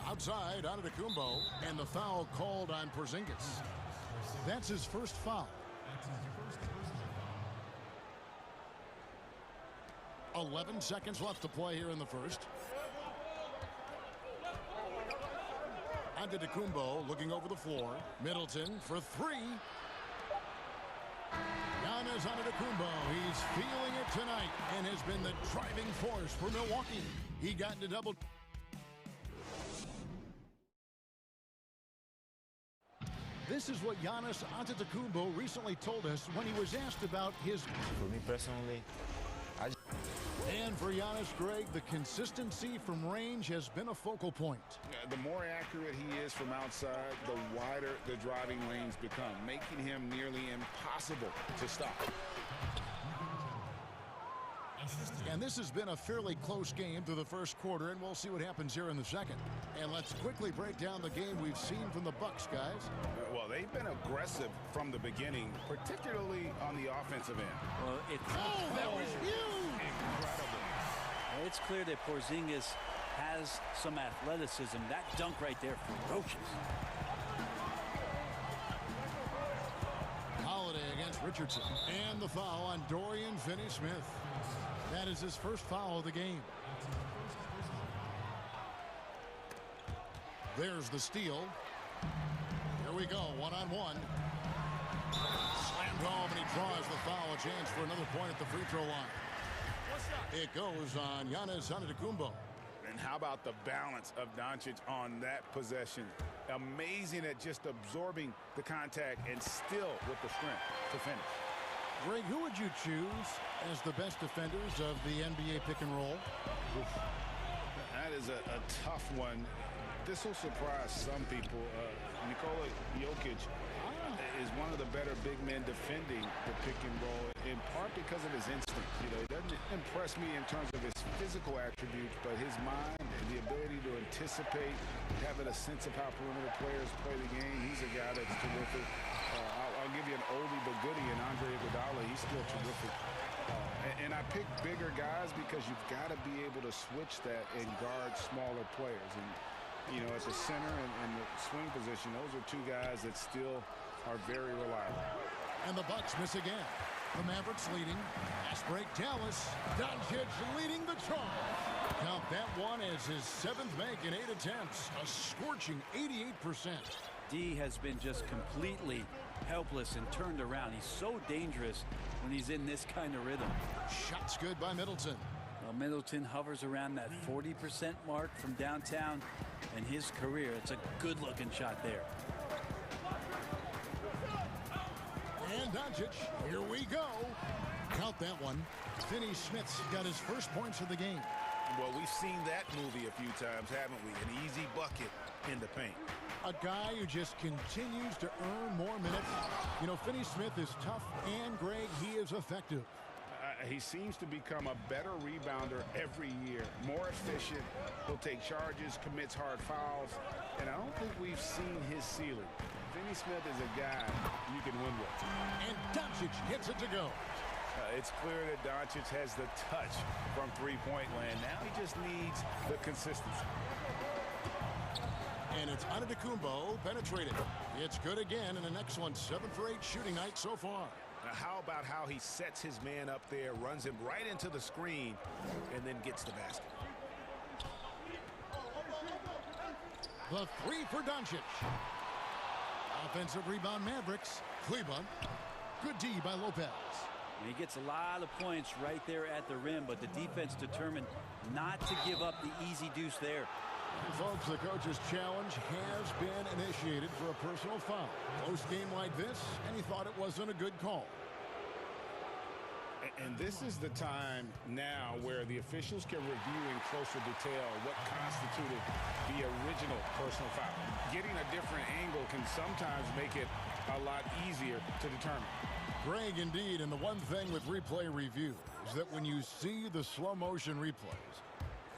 Outside, Antetokounmpo, and the foul called on Porzingis. That's his first foul. 11 seconds left to play here in the first. Antetokounmpo looking over the floor. Middleton for three. Giannis Antetokounmpo, he's feeling it tonight and has been the driving force for Milwaukee. He got into double. This is what Giannis Antetokounmpo recently told us when he was asked about his... For me personally, And for Giannis, Greg, the consistency from range has been a focal point. The more accurate he is from outside, the wider the driving lanes become, making him nearly impossible to stop. And this has been a fairly close game through the first quarter, and we'll see what happens here in the second. And let's quickly break down the game we've seen from the Bucks, guys. Well, they've been aggressive from the beginning, particularly on the offensive end. Well, that was huge! Incredible. It's clear that Porzingis has some athleticism. That dunk right there, ferocious. Holiday against Richardson. And the foul on Dorian Finney-Smith. That is his first foul of the game. There's the steal. Here we go, one-on-one. Slammed home, and he draws the foul. A chance for another point at the free throw line. It goes on Giannis Antetokounmpo. And how about the balance of Doncic on that possession? Amazing at just absorbing the contact and still with the strength to finish. Greg, who would you choose as the best defenders of the NBA pick and roll? That is a tough one. This will surprise some people. Nikola Jokic is one of the better big men defending the pick and roll, in part because of his instinct. You know, he doesn't impress me in terms of his physical attributes, but his mind and the ability to anticipate, having a sense of how perimeter players play the game. He's a guy that's terrific. I'll give you an oldie but goodie in Andre Iguodala. He's still terrific. And I pick bigger guys because you've got to be able to switch that and guard smaller players. And, you know, at the center and the swing position, those are two guys that still are very reliable. And the Bucks miss again. The Mavericks leading. Fast break, Dallas. Doncic leading the charge. Count that one as his seventh make in 8 attempts. A scorching 88%. D has been just completely helpless and turned around. He's so dangerous when he's in this kind of rhythm. Shots good by Middleton. Well, Middleton hovers around that 40% mark from downtown in his career. It's a good-looking shot there. And Doncic, here we go. Count that one. Finney-Smith's got his first points of the game. Well, we've seen that movie a few times, haven't we? An easy bucket in the paint. A guy who just continues to earn more minutes. You know, Finney-Smith is tough, and, Greg, he is effective. He seems to become a better rebounder every year. More efficient. He'll take charges, commits hard fouls. And I don't think we've seen his ceiling. Finney-Smith is a guy you can win with. And Doncic gets it to go. It's clear that Doncic has the touch from three-point land. Now he just needs the consistency. And it's Antetokounmpo penetrated. It's good again, and an excellent 7 for 8 shooting night so far. Now how about how he sets his man up there, runs him right into the screen, and then gets the basket. The three for Doncic. Offensive rebound, Mavericks. Cleveland. Good D by Lopez. And he gets a lot of points right there at the rim, but the defense determined not to give up the easy deuce there. Folks, the coach's challenge has been initiated for a personal foul. Close game like this, and he thought it wasn't a good call. And this is the time now where the officials can review in closer detail what constituted the original personal foul. Getting a different angle can sometimes make it a lot easier to determine. Greg, indeed, and the one thing with replay review is that when you see the slow motion replays,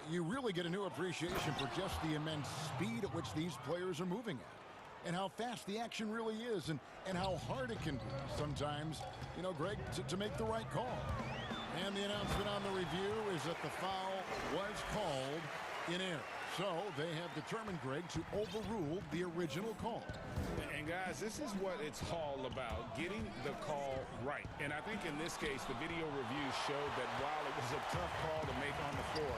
you really get a new appreciation for just the immense speed at which these players are moving at. and how fast the action really is and how hard it can be sometimes, you know, Greg, to make the right call. And the announcement on the review is that the foul was called in error. So they have determined, Greg, to overrule the original call. And guys, this is what it's all about, getting the call right. And I think in this case, the video review showed that while it was a tough call to make on the floor,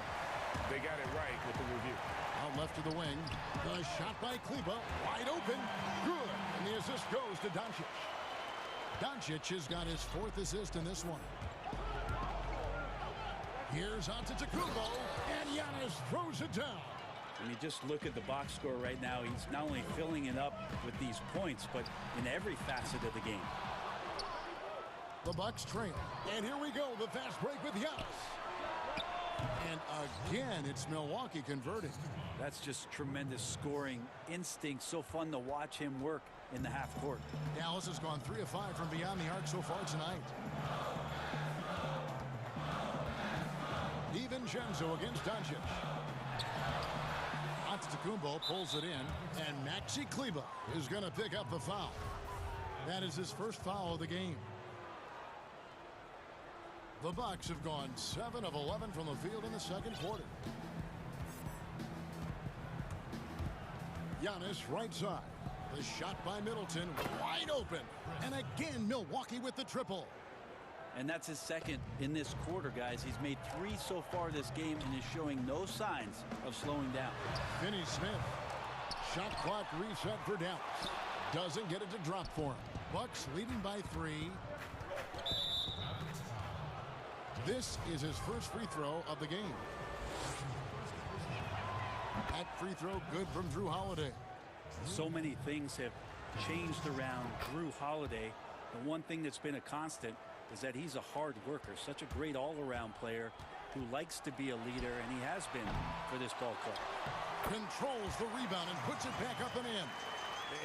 they got it right with the review. Out left to the wing. The shot by Kleber. Wide open. Good. And the assist goes to Doncic. Doncic has got his 4th assist in this one. Here's Antetokounmpo. And Giannis throws it down. And you just look at the box score right now. He's not only filling it up with these points, but in every facet of the game. The Bucks trail. And here we go. The fast break with Giannis. And again, it's Milwaukee converting. That's just tremendous scoring instinct. So fun to watch him work in the half court. Dallas has gone 3 of 5 from beyond the arc so far tonight. DiVincenzo against Doncic. Antetokounmpo pulls it in, and Maxi Kleber is going to pick up the foul. That is his first foul of the game. The Bucks have gone 7 of 11 from the field in the second quarter. Giannis right side. The shot by Middleton wide open. And again, Milwaukee with the triple. And that's his second in this quarter, guys. He's made 3 so far this game and is showing no signs of slowing down. Finney Smith. Shot clock reset for Dallas. Doesn't get it to drop for him. Bucks leading by 3. This is his first free throw of the game. That free throw good from Drew Holiday. So many things have changed around Drew Holiday. The one thing that's been a constant is that he's a hard worker, such a great all-around player who likes to be a leader, and he has been for this ball club. Controls the rebound and puts it back up and in.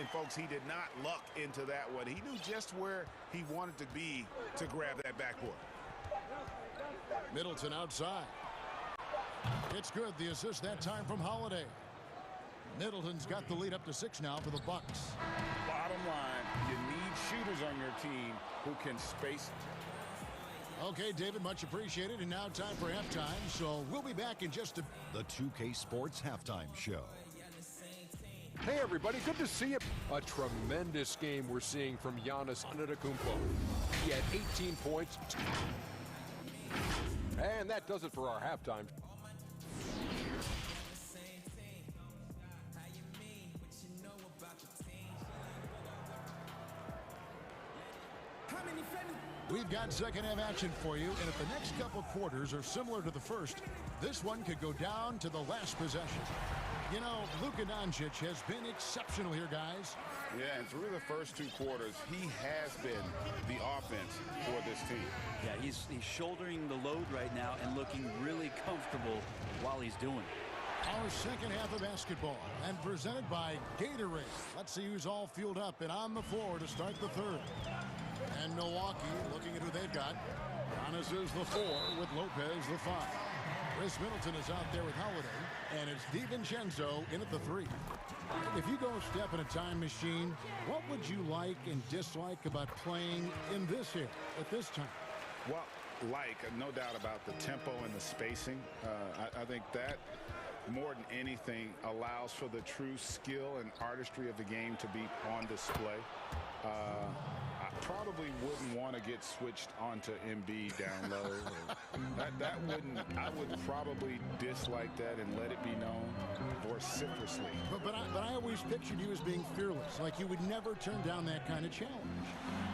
And folks, he did not luck into that one. He knew just where he wanted to be to grab that backboard. Middleton outside. It's good. The assist that time from Holiday. Middleton's got the lead up to 6 now for the Bucks. Bottom line, you need shooters on your team who can space. Okay, David, much appreciated. And now time for halftime. So we'll be back in just a... The 2K Sports Halftime Show. Hey, everybody. Good to see you. A tremendous game we're seeing from Giannis Antetokounmpo. He had 18 points. And that does it for our halftime. We've got second half action for you, and if the next couple quarters are similar to the first, this one could go down to the last possession. You know, Luka Doncic has been exceptional here, guys. Yeah, and through the first 2 quarters, he has been the offense for this team. Yeah, he's shouldering the load right now and looking really comfortable while he's doing it. Our second half of basketball, and presented by Gatorade. Let's see who's all fueled up and on the floor to start the third. And Milwaukee looking at who they've got. Giannis is the 4 with Lopez the 5. Chris Middleton is out there with Holiday, and it's DiVincenzo in at the 3. If you go a step in a time machine, what would you like and dislike about playing in this here at this time? Well, no doubt about the tempo and the spacing. I think that more than anything allows for the true skill and artistry of the game to be on display. I probably wouldn't want to get switched onto Embiid down low. I would probably dislike that and let it be known vociferously. But I always pictured you as being fearless, like you would never turn down that kind of challenge.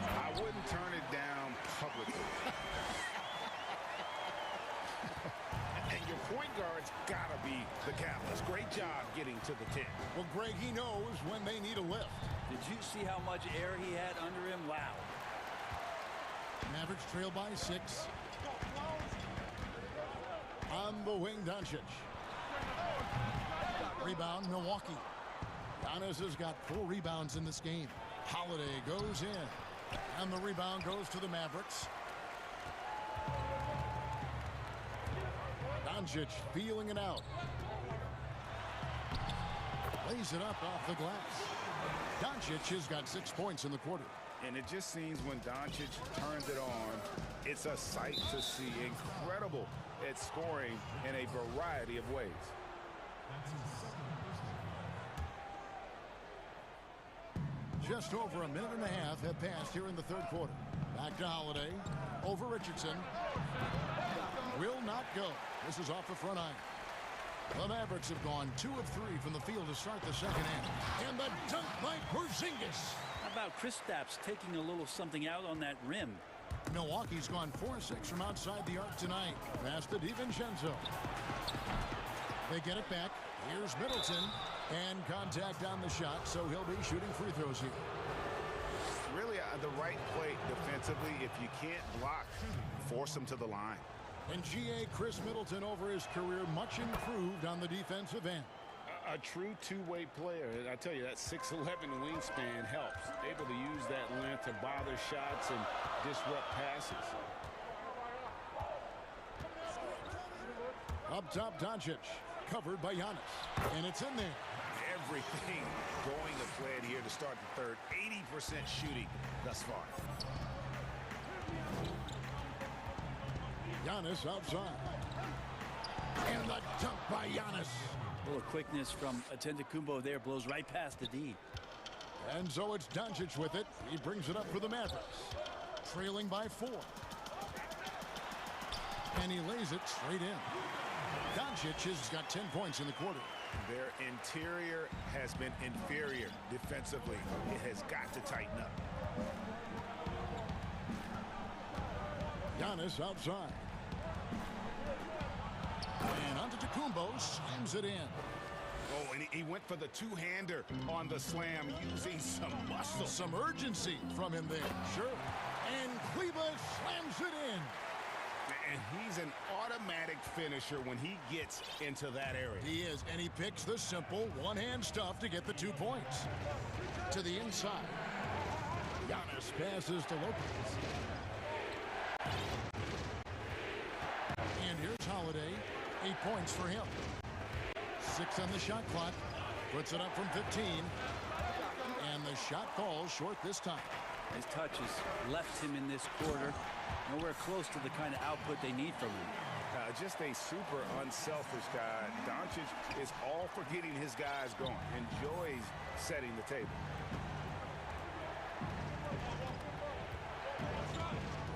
I wouldn't turn it down publicly. And your point guard's got to be the catalyst. Great job getting to the 10. Well, Greg, he knows when they need a lift. Did you see how much air he had under him? Wow. Mavericks trail by 6. On the wing, Doncic. Rebound, Milwaukee. Giannis has got 4 rebounds in this game. Holiday goes in. And the rebound goes to the Mavericks. Doncic feeling it out. Lays it up off the glass. Doncic has got 6 points in the quarter. And it just seems when Doncic turns it on, it's a sight to see. Incredible at scoring in a variety of ways. Just over a minute and a half have passed here in the third quarter. Back to Holiday. Over Richardson. Will not go. This is off the front iron. The Mavericks have gone 2 of 3 from the field to start the second half. And the dunk by Porzingis. How about Kristaps taking a little something out on that rim? Milwaukee's gone 4-6 from outside the arc tonight. Pass to DiVincenzo. They get it back. Here's Middleton. And contact on the shot, so he'll be shooting free throws here. Really the right play defensively. If you can't block, force him to the line. And G.A. Chris Middleton over his career, much improved on the defensive end. A true two-way player. I tell you, that 6'11" wingspan helps. Able to use that length to bother shots and disrupt passes. Up top, Doncic. Covered by Giannis. And it's in there. Everything going to plan here to start the third. 80% shooting thus far. Giannis outside. And the dunk by Giannis. A little quickness from Antetokounmpo there, blows right past the D. And so it's Doncic with it. He brings it up for the Mavericks. Trailing by 4. And he lays it straight in. Doncic has got 10 points in the quarter. Their interior has been inferior defensively. It has got to tighten up. Giannis outside. And Antetokounmpo slams it in. Oh, and he went for the two-hander on the slam, using some muscle. Some urgency from him there. Sure. And Kleber slams it in. And he's an automatic finisher when he gets into that area. He is, and he picks the simple one-hand stuff to get the 2 points. To the inside. Giannis passes to Lopez. And here's Holiday. 8 points for him. 6 on the shot clock. Puts it up from 15. And the shot falls short this time. His touches left him in this quarter. Nowhere close to the kind of output they need from him. Just a super unselfish guy. Doncic is all for getting his guys going. Enjoys setting the table.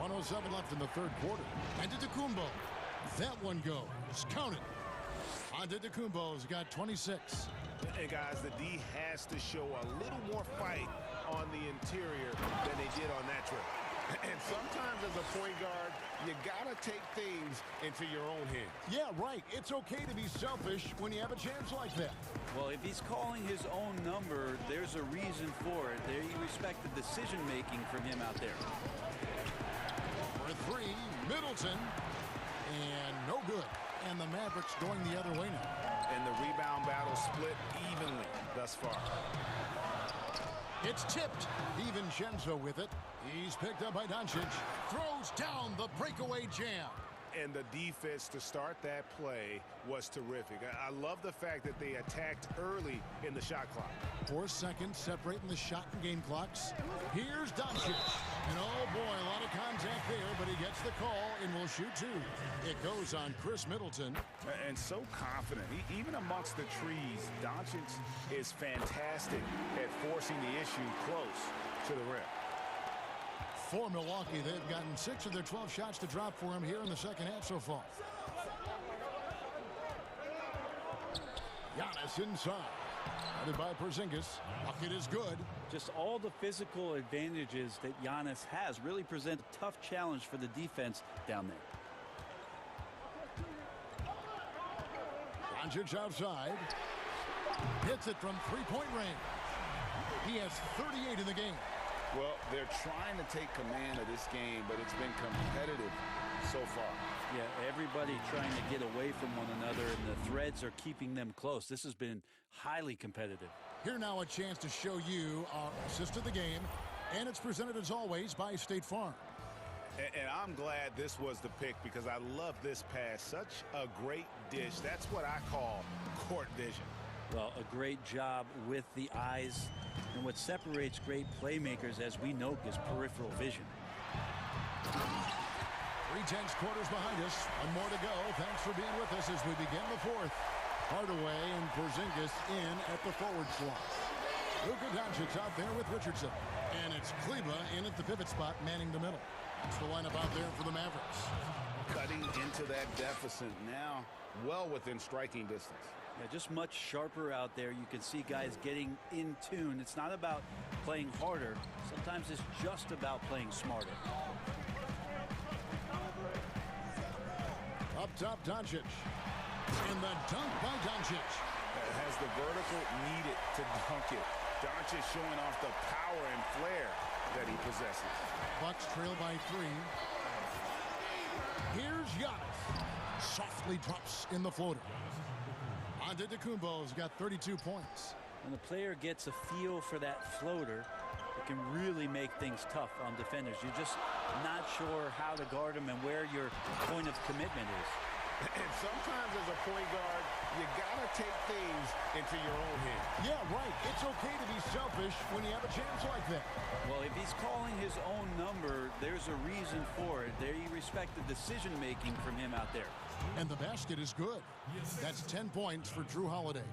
1:07 left in the third quarter. Antetokounmpo. That one goes. Count it. Antetokounmpo's got 26. And guys, the D has to show a little more fight on the interior than they did on that trip. And sometimes as a point guard, you gotta take things into your own hands. Yeah, right. It's okay to be selfish when you have a chance like that. Well, if he's calling his own number, there's a reason for it. There, you respect the decision-making from him out there. For 3, Middleton. And no good. And the Mavericks going the other way now. And the rebound battle split evenly thus far. It's tipped. DiVincenzo with it. He's picked up by Doncic. Throws down the breakaway jam. And the defense to start that play was terrific. I love the fact that they attacked early in the shot clock. 4 seconds separating the shot and game clocks. Here's Doncic. And oh boy, a lot of contact there, but he gets the call and will shoot 2. It goes on Chris Middleton. And so confident. Even amongst the trees, Doncic is fantastic at forcing the issue close to the rim. For Milwaukee, they've gotten 6 of their 12 shots to drop for him here in the second half so far. Giannis inside. Headed by Porzingis. Bucket is good. Just all the physical advantages that Giannis has really present a tough challenge for the defense down there. Doncic outside. Hits it from three-point range. He has 38 in the game. Well, they're trying to take command of this game, but it's been competitive so far. Yeah, everybody trying to get away from one another, and the threads are keeping them close. This has been highly competitive. Here now a chance to show you our assist of the game, and it's presented as always by State Farm. And I'm glad this was the pick because I love this pass. Such a great dish. That's what I call court vision. Well, a great job with the eyes And what separates great playmakers, as we know, is peripheral vision. 3/10 quarters behind us. One more to go. Thanks for being with us as we begin the fourth. Hardaway and Porzingis in at the forward slot. Luka Doncic out there with Richardson. And it's Kleber in at the pivot spot, manning the middle. That's the lineup out there for the Mavericks. Cutting into that deficit now, well within striking distance. Yeah, just much sharper out there. You can see guys getting in tune. It's not about playing harder. Sometimes it's just about playing smarter. Up top, Doncic. And the dunk by Doncic. Has the vertical needed to dunk it. Doncic showing off the power and flair that he possesses. Bucks trail by 3. Here's Giannis. Softly drops in the floater. Antetokounmpo's got 32 points. When the player gets a feel for that floater, it can really make things tough on defenders. You're just not sure how to guard them and where your point of commitment is. And sometimes as a point guard, you gotta take things into your own hand. Yeah, right. It's okay to be selfish when you have a chance like that. Well, if he's calling his own number, there's a reason for it. They respect the decision-making from him out there. And the basket is good. That's 10 points for Drew Holiday.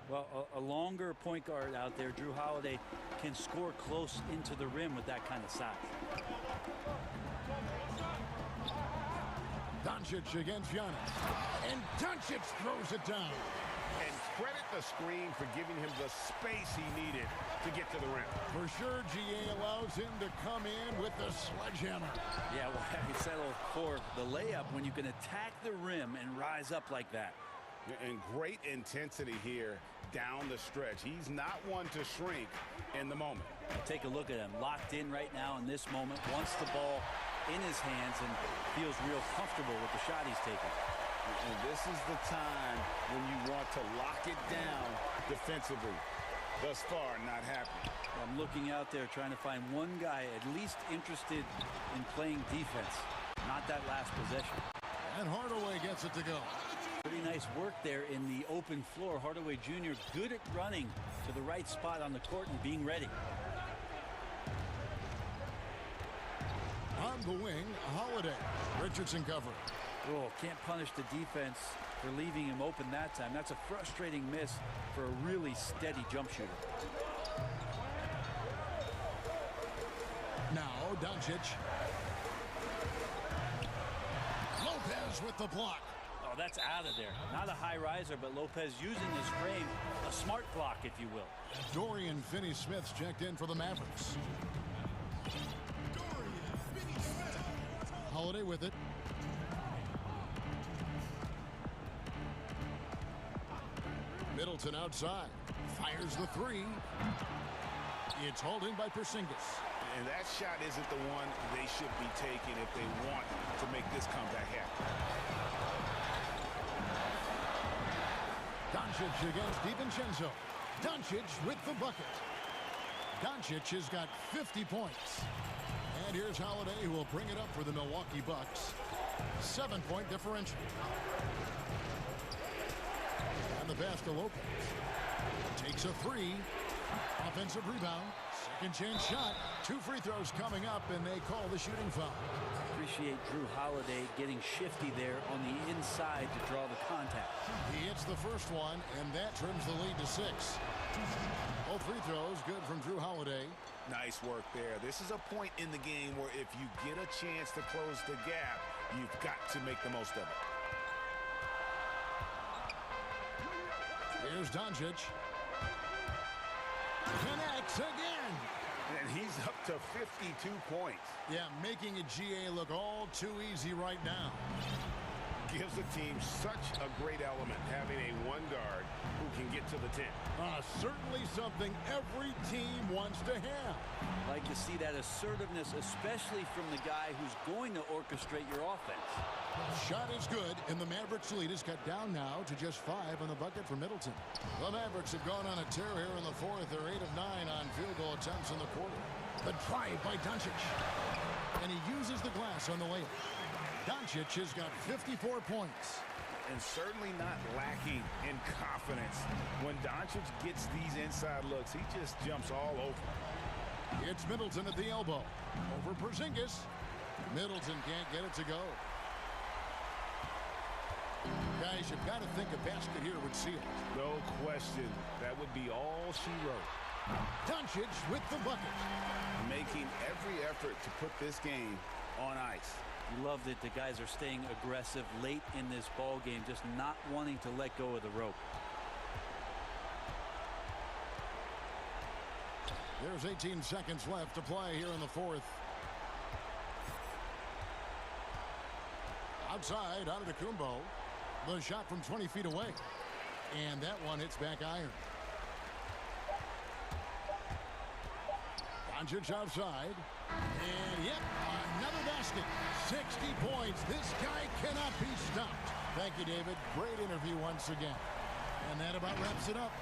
Well, a longer point guard out there, Drew Holiday, can score close into the rim with that kind of size. Doncic against Giannis. And Doncic throws it down. And credit the screen for giving him the space he needed to get to the rim. For sure, GA allows him to come in with the sledgehammer. Yeah, well, having settled for the layup when you can attack the rim and rise up like that. And great intensity here down the stretch. He's not one to shrink in the moment. Take a look at him, locked in right now in this moment, wants the ball in his hands and feels real comfortable with the shot he's taking. And this is the time when you want to lock it down defensively. Thus far, not happening. I'm looking out there trying to find one guy at least interested in playing defense, not that last possession. And Hardaway gets it to go. Pretty nice work there in the open floor. Hardaway Jr. good at running to the right spot on the court and being ready. On the wing, Holiday. Richardson covering. Oh, can't punish the defense for leaving him open that time. That's a frustrating miss for a really steady jump shooter. Now, Doncic. Lopez with the block. Oh, that's out of there. Not a high riser, but Lopez using his frame, a smart block, if you will. Dorian Finney-Smith's checked in for the Mavericks. Holiday with it. Middleton outside. Fires the 3. It's hauled in by Porzingis. And that shot isn't the one they should be taking if they want to make this comeback happen. Doncic against DiVincenzo. Doncic with the bucket. Doncic has got 50 points. And here's Holiday, who will bring it up for the Milwaukee Bucks. 7-point differential. And the pass to Lopez. Takes a 3. Offensive rebound. Second chance shot. 2 free throws coming up, and they call the shooting foul. Appreciate Drew Holiday getting shifty there on the inside to draw the contact. He hits the first one, and that trims the lead to 6. Both free throws good from Drew Holiday. Nice work there. This is a point in the game where if you get a chance to close the gap, you've got to make the most of it. Here's Doncic. Connects again. And he's up to 52 points. Yeah, making a GA look all too easy right now. Gives the team such a great element, having a one guard who can get to the 10. Certainly something every team wants to have. Like to see that assertiveness, especially from the guy who's going to orchestrate your offense. Shot is good, and the Mavericks lead is cut down now to just 5 on the bucket for Middleton. The Mavericks have gone on a tear here in the fourth. They're 8 of 9 on field goal attempts in the quarter. The drive by Doncic. And he uses the glass on the layup. Doncic has got 54 points. and certainly not lacking in confidence. When Doncic gets these inside looks, he just jumps all over. It's Middleton at the elbow. Over Porzingis. Middleton can't get it to go. Guys, you've got to think a basket here would seal it. No question. That would be all she wrote. Doncic with the bucket. Making every effort to put this game on ice. You love that the guys are staying aggressive late in this ball game, just not wanting to let go of the rope. There's 18 seconds left to play here in the fourth. Outside, Antetokounmpo. The shot from 20 feet away. And that one hits back iron. Doncic outside. And yep, another basket. 60 points. This guy cannot be stopped. Thank you, David. Great interview once again. And that about wraps it up.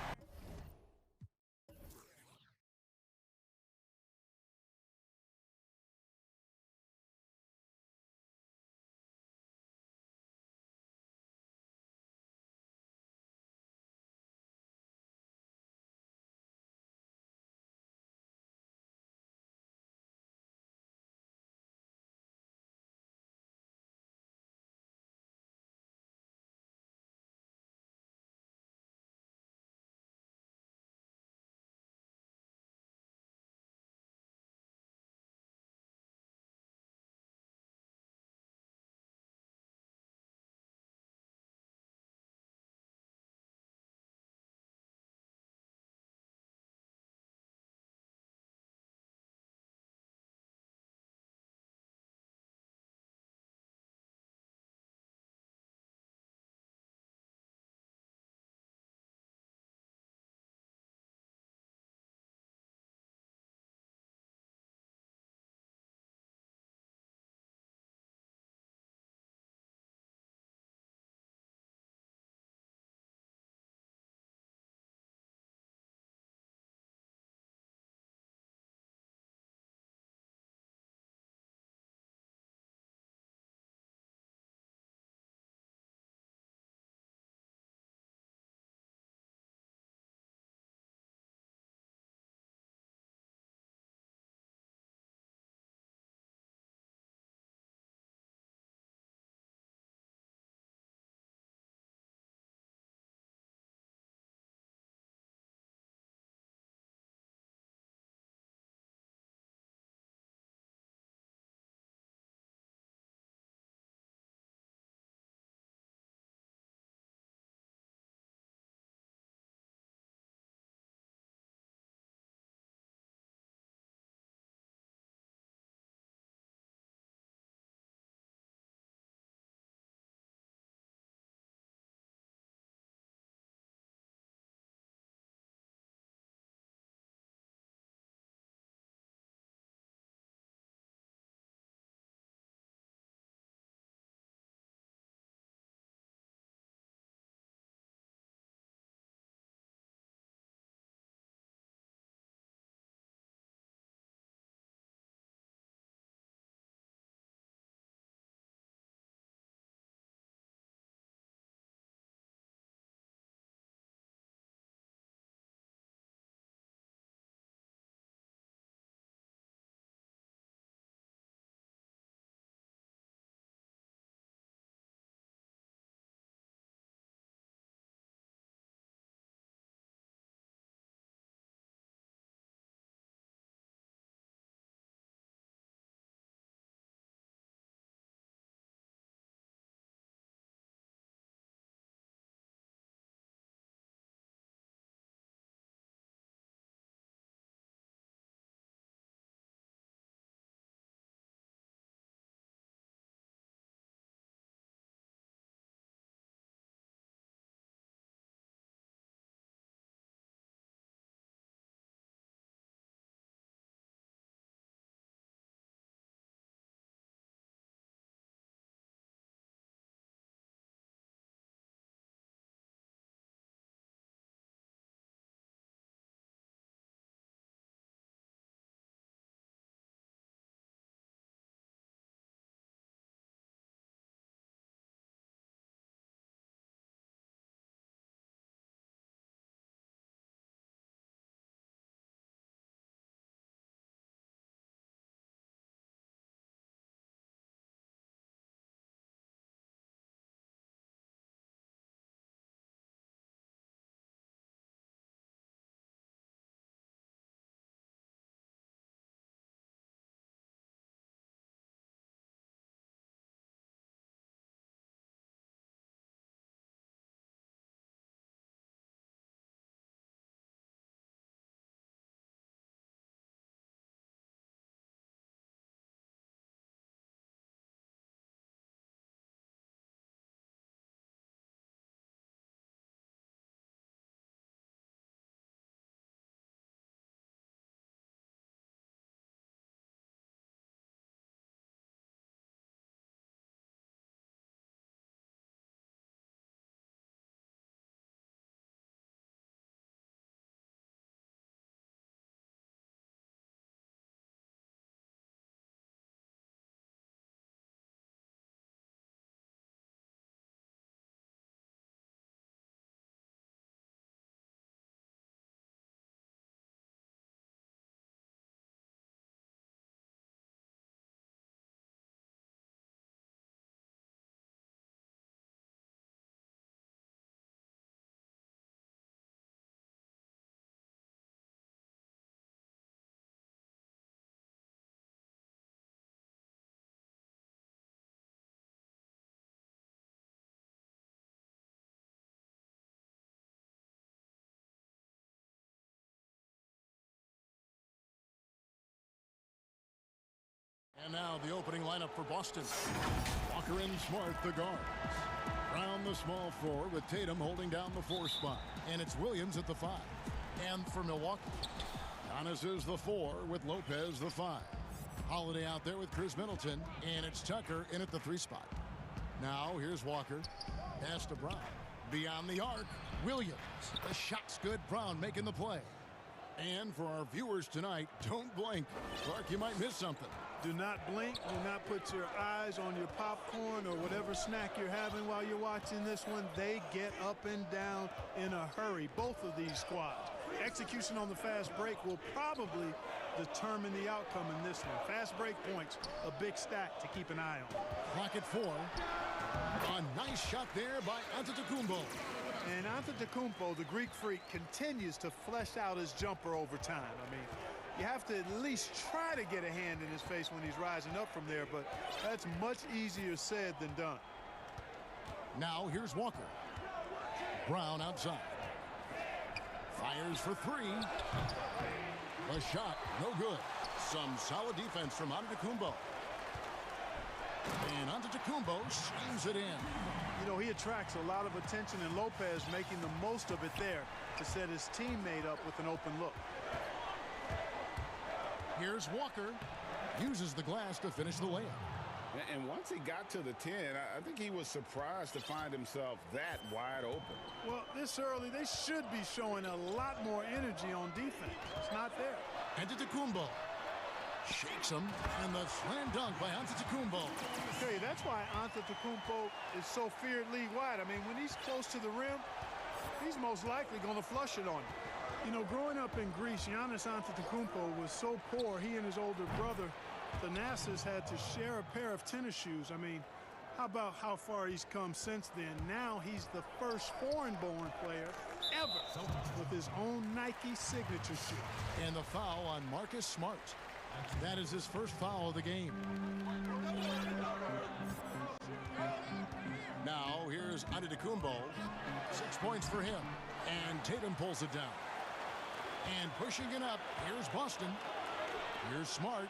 And now the opening lineup for Boston. Walker and Smart, the guards. Brown, the small forward, with Tatum holding down the 4 spot. And it's Williams at the 5. And for Milwaukee, Giannis is the 4 with Lopez the 5. Holiday out there with Chris Middleton. And it's Tucker in at the 3 spot. Now here's Walker. Pass to Brown. Beyond the arc, Williams. The shot's good. Brown making the play. And for our viewers tonight, don't blink. Clark, you might miss something. Do not blink. Do not put your eyes on your popcorn or whatever snack you're having while you're watching this one. They get up and down in a hurry, both of these squads. Execution on the fast break will probably determine the outcome in this one. Fast break points, a big stack to keep an eye on. Clock at 4. A nice shot there by Antetokounmpo. And Antetokounmpo, the Greek freak, continues to flesh out his jumper over time. I mean, you have to at least try to get a hand in his face when he's rising up from there, but that's much easier said than done. Now here's Walker. Brown outside. Fires for 3. The shot, no good. Some solid defense from Antetokounmpo. And Antetokounmpo slams it in. You know, he attracts a lot of attention, and Lopez making the most of it there to set his teammate up with an open look. Here's Walker. Uses the glass to finish the layup. And once he got to the 10, I think he was surprised to find himself that wide open. Well, this early, they should be showing a lot more energy on defense. It's not there. Antetokounmpo shakes him, and the slam dunk by Antetokounmpo. Okay, that's why Antetokounmpo is so feared league wide. I mean, when he's close to the rim, he's most likely going to flush it on you. You know, growing up in Greece, Giannis Antetokounmpo was so poor, he and his older brother, Thanasis, had to share a pair of tennis shoes. I mean, how about how far he's come since then? Now he's the first foreign-born player ever with his own Nike signature shoe. And the foul on Marcus Smart. That is his first foul of the game. Now here's Antetokounmpo. 6 points for him. And Tatum pulls it down. And pushing it up, here's Boston. Here's Smart.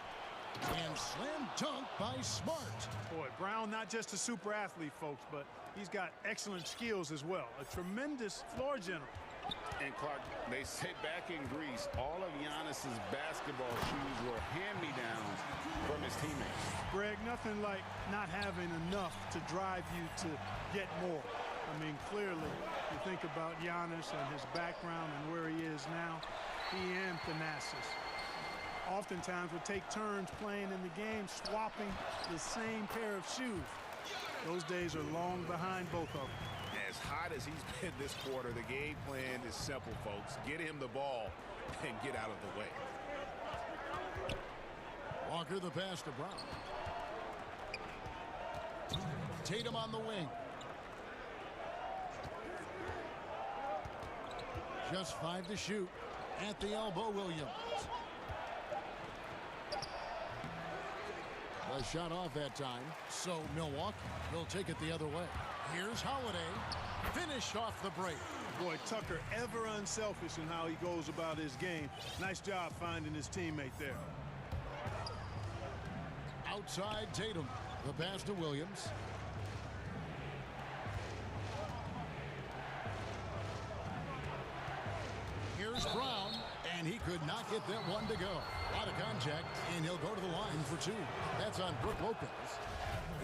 And slam dunk by Smart. Boy, Brown not just a super athlete, folks, but he's got excellent skills as well. A tremendous floor general. And Clark, they say back in Greece, all of Giannis's basketball shoes were hand-me-downs from his teammates. Greg, nothing like not having enough to drive you to get more. I mean, clearly, you think about Giannis and his background and where he is now, he and Thanasis oftentimes would take turns playing in the game, swapping the same pair of shoes. Those days are long behind both of them. As hot as he's been this quarter, the game plan is simple, folks. Get him the ball and get out of the way. Walker the pass to Brown. Tatum on the wing. Just 5 to shoot. At the elbow, Williams. The shot off that time. So Milwaukee will take it the other way. Here's Holiday. Finished off the break. Boy, Tucker ever unselfish in how he goes about his game. Nice job finding his teammate there. Outside Tatum. The pass to Williams. Here's Brown, and he could not get that one to go. Out of contact, and he'll go to the line for 2. That's on Brook Lopez.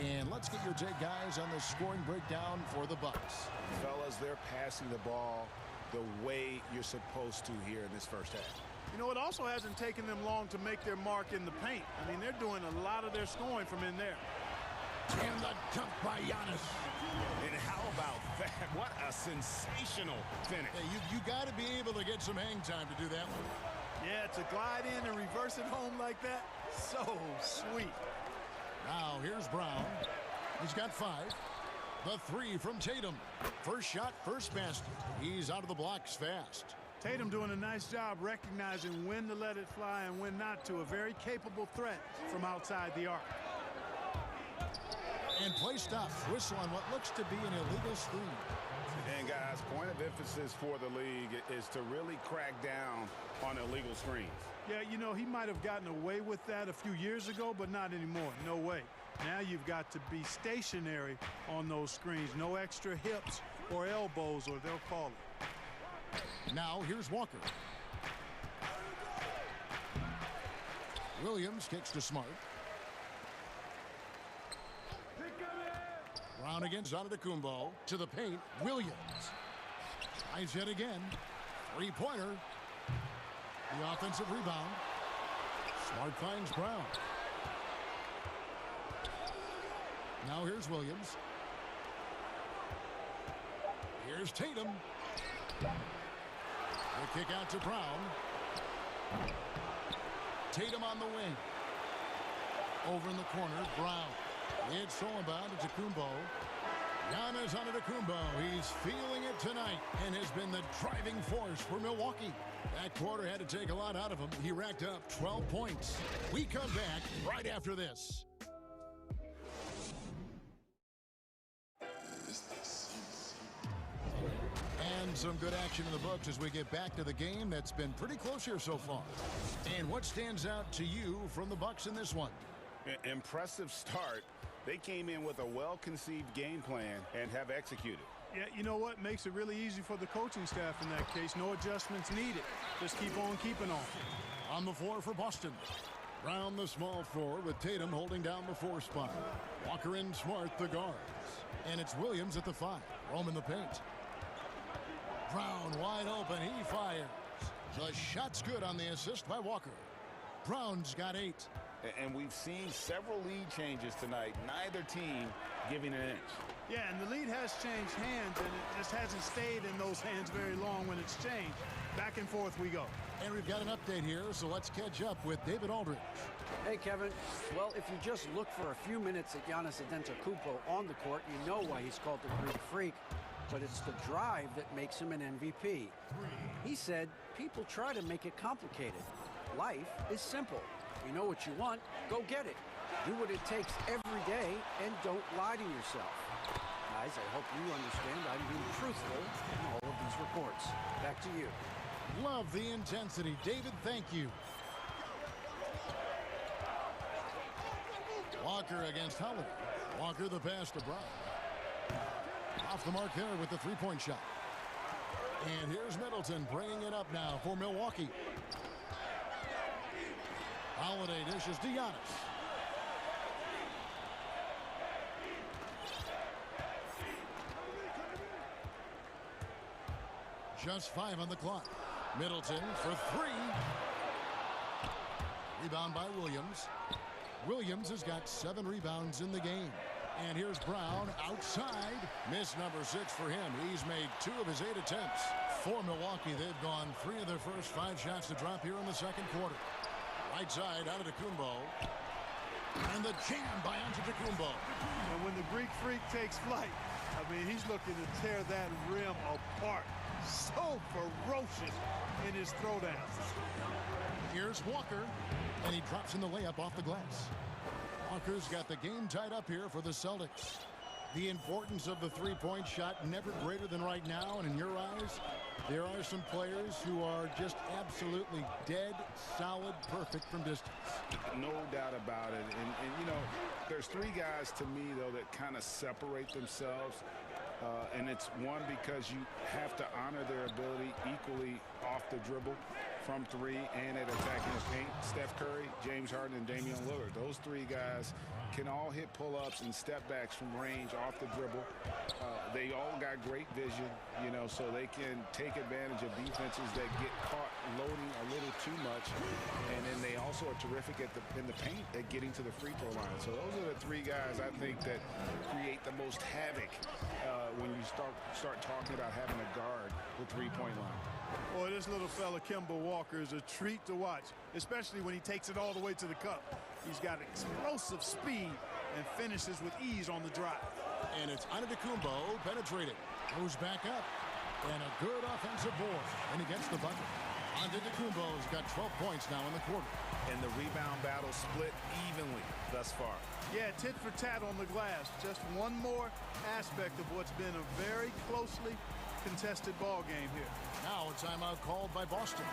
And let's get your take, guys, on the scoring breakdown for the Bucks. Fellas, they're passing the ball the way you're supposed to here in this first half. You know, it also hasn't taken them long to make their mark in the paint. I mean, they're doing a lot of their scoring from in there. And the dunk by Giannis. And how about that? What a sensational finish. Hey, you got to be able to get some hang time to do that one. Yeah, to glide in and reverse it home like that, so sweet. Now here's Brown. He's got 5. The 3 from Tatum. First shot, first basket. He's out of the blocks fast. Tatum doing a nice job recognizing when to let it fly and when not to. A very capable threat from outside the arc. And play stops. Whistle on what looks to be an illegal screen. And guys, point of emphasis for the league is to really crack down on illegal screens. Yeah, you know, he might have gotten away with that a few years ago, but not anymore. No way. Now you've got to be stationary on those screens. No extra hips or elbows, or they'll call it. Now here's Walker. Williams kicks to Smart. Brown against Antetokounmpo to the paint. Williams tries yet again. Three-pointer. The offensive rebound. Smart finds Brown. Now here's Williams. Here's Tatum. The kick out to Brown. Tatum on the wing. Over in the corner, Brown. It's stolen by Antetokounmpo. Giannis Antetokounmpo. He's feeling it tonight and has been the driving force for Milwaukee. That quarter had to take a lot out of him. He racked up 12 points. We come back right after this. And some good action in the books as we get back to the game that's been pretty close here so far. And what stands out to you from the Bucks in this one? Impressive start. They came in with a well-conceived game plan and have executed. Yeah, you know what? Makes it really easy for the coaching staff in that case. No adjustments needed. Just keep on keeping on. On the floor for Boston. Brown, the small forward, with Tatum holding down the 4 spot. Walker and Smart, the guards. And it's Williams at the 5. Roman the paint. Brown wide open. He fires. The shot's good on the assist by Walker. Brown's got 8. And we've seen several lead changes tonight. Neither team giving an inch. Yeah, and the lead has changed hands, and it just hasn't stayed in those hands very long when it's changed. Back and forth we go. And we've got an update here, so let's catch up with David Aldridge. Hey, Kevin. Well, if you just look for a few minutes at Giannis Antetokounmpo on the court, you know why he's called the Greek Freak. But it's the drive that makes him an MVP. He said, people try to make it complicated. Life is simple. You know what you want, go get it. Do what it takes every day and don't lie to yourself. Guys, I hope you understand I'm being truthful in all of these reports. Back to you. Love the intensity. David, thank you. Walker against Holiday. Walker the pass to Brown. Off the mark there with the three-point shot. And here's Middleton bringing it up now for Milwaukee. Holiday dishes to Giannis. Just 5 on the clock. Middleton for 3. Rebound by Williams. Williams has got 7 rebounds in the game. And here's Brown outside. Miss number 6 for him. He's made 2 of his 8 attempts. For Milwaukee, they've gone 3 of their first 5 shots to drop here in the second quarter. Right side, Antetokounmpo. And the jam by Antetokounmpo. And when the Greek Freak takes flight, I mean, he's looking to tear that rim apart. So ferocious in his throwdowns. Here's Walker, and he drops in the layup off the glass. Walker's got the game tied up here for the Celtics. The importance of the three-point shot never greater than right now, and in your eyes, there are some players who are just absolutely dead, solid, perfect from distance. No doubt about it. And you know, there's 3 guys to me, though, that kind of separate themselves. And it's one, because you have to honor their ability equally off the dribble, from 3, and at attacking the paint. Steph Curry, James Harden, and Damian Lillard. Those 3 guys can all hit pull-ups and step-backs from range off the dribble. They all got great vision, you know, so they can take advantage of defenses that get caught loading a little too much. And then they also are terrific in the paint at getting to the free throw line. So those are the 3 guys I think that create the most havoc when you start talking about having a guard the three-point line. Boy, this little fella, Kemba Walker, is a treat to watch, especially when he takes it all the way to the cup. He's got explosive speed and finishes with ease on the drive. And it's Antetokounmpo penetrating. Goes back up. And a good offensive board. And he gets the bucket. Antetokounmpo's got 12 points now in the quarter. and the rebound battle split evenly thus far. Yeah, tit for tat on the glass. Just one more aspect of what's been a very closely contested ball game here. Now a timeout called by Boston.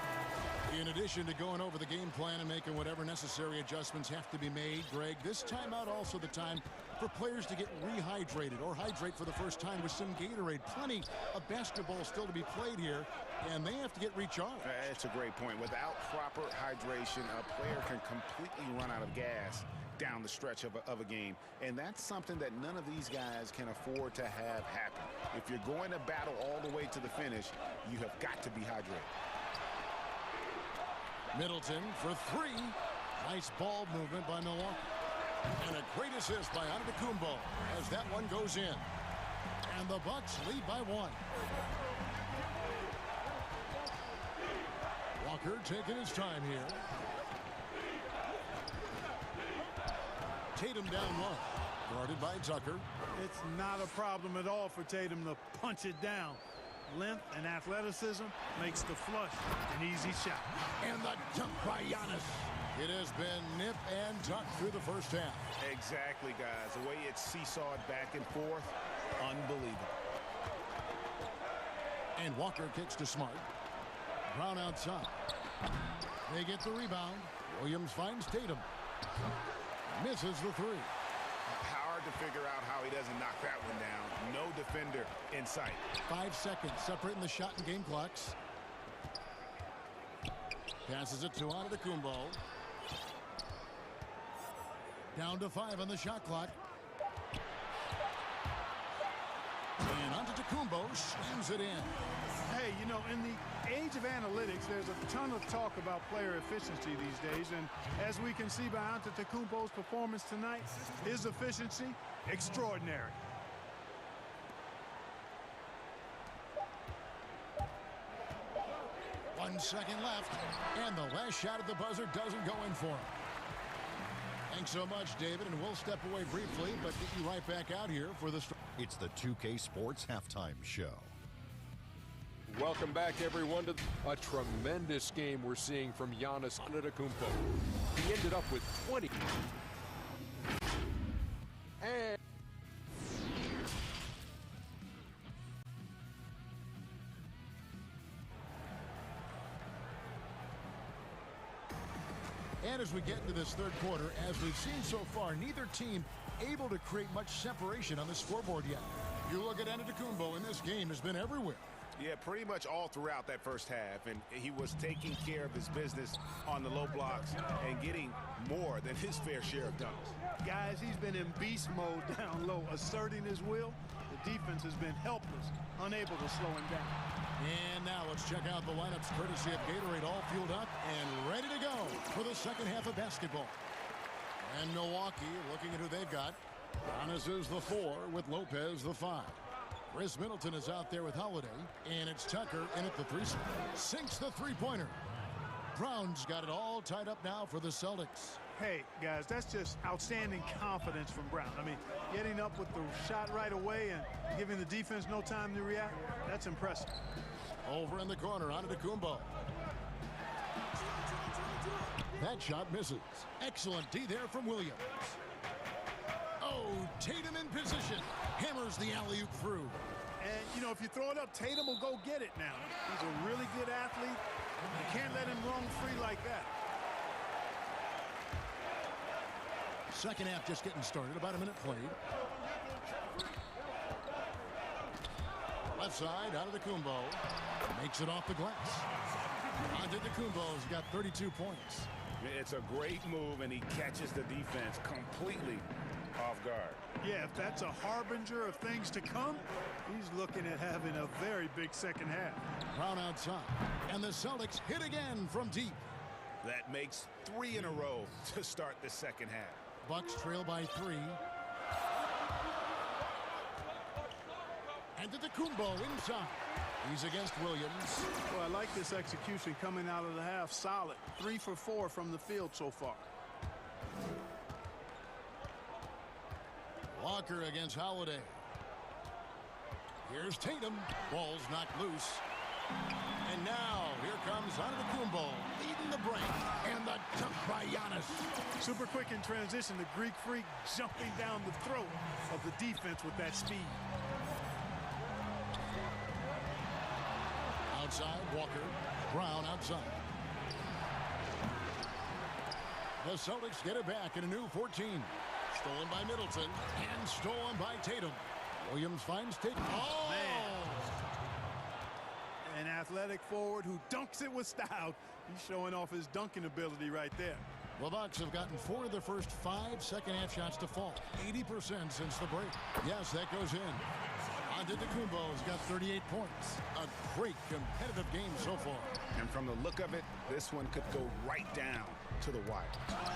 In addition to going over the game plan and making whatever necessary adjustments have to be made, Greg, this timeout also the time for players to get rehydrated or hydrate for the first time with some Gatorade. Plenty of basketball still to be played here, and they have to get recharged. That's a great point. Without proper hydration, a player can completely run out of gas down the stretch of a game, and that's something that none of these guys can afford to have happen. If you're going to battle all the way to the finish, you have got to be hydrated. Middleton for three. Nice ball movement by Milwaukee. And a great assist by Antetokounmpo as that one goes in. And the Bucks lead by one. Walker taking his time here. Tatum down low. Guarded by Tucker. It's not a problem at all for Tatum to punch it down. Length and athleticism makes the flush an easy shot. And the dunk by Giannis. It has been nip and tuck through the first half. Exactly, guys. The way it's seesawed back and forth, unbelievable. And Walker kicks to Smart. Brown outside. They get the rebound. Williams finds Tatum. Misses the three. Hard to figure out how he doesn't knock that one down. No defender in sight. 5 seconds separating the shot and game clocks. Passes it to Antetokounmpo. Down to 5 on the shot clock. And Antetokounmpo slams it in. Hey, you know, in the age of analytics, there's a ton of talk about player efficiency these days. And as we can see by Antetokounmpo's performance tonight, his efficiency, extraordinary. One second left. And the last shot at the buzzer doesn't go in for him. Thanks so much, David, and we'll step away briefly, but get you right back out here for the... It's the 2K Sports Halftime Show. Welcome back, everyone, to a tremendous game we're seeing from Giannis Antetokounmpo. He ended up with 20. And as we get into this third quarter, as we've seen so far, neither team able to create much separation on the scoreboard yet. You look at Antetokounmpo in this game, has been everywhere. Yeah, pretty much all throughout that first half, and he was taking care of his business on the low blocks and getting more than his fair share of dunks. Guys, he's been in beast mode down low, asserting his will. The defense has been helpless, unable to slow him down. And now let's check out the lineups courtesy of Gatorade, all fueled up and ready to go for the second half of basketball. And Milwaukee looking at who they've got. Giannis is the 4 with Lopez the 5. Chris Middleton is out there with Holiday, and it's Tucker in at the 3. Sinks the three-pointer. Brown's got it all tied up now for the Celtics. Hey, guys, that's just outstanding confidence from Brown. I mean, getting up with the shot right away and giving the defense no time to react, that's impressive. Over in the corner, Antetokounmpo. That shot misses. Excellent D there from Williams. Oh, Tatum in position. Hammers the alley-oop through. And, you know, if you throw it up, Tatum will go get it now. He's a really good athlete. You can't let him roam free like that. Second half just getting started. About a minute played. Left side, Antetokounmpo. Makes it off the glass. Antetokounmpo's got 32 points. It's a great move, and he catches the defense completely off guard. Yeah, if that's a harbinger of things to come, he's looking at having a very big second half. Brown outside. And the Celtics hit again from deep. That makes 3 in a row to start the second half. Bucks trail by 3. Antetokounmpo inside. He's against Williams. Well, I like this execution coming out of the half. Solid. 3 for 4 from the field so far. Walker against Holiday. Here's Tatum. Ball's knocked loose. And now, here comes Antetokounmpo, leading the break, and the dunk by Giannis. Super quick in transition, the Greek Freak jumping down the throat of the defense with that speed. Outside, Walker. Brown outside. The Celtics get it back in a new 14. Stolen by Middleton and stolen by Tatum. Williams finds Tatum. Oh! Man. An athletic forward who dunks it with style. He's showing off his dunking ability right there. The Bucks have gotten 4 of their first 5 second-half shots to fall. 80% since the break. Yes, that goes in. Antetokounmpo has got 38 points. A great competitive game so far. And from the look of it, this one could go right down to the wire.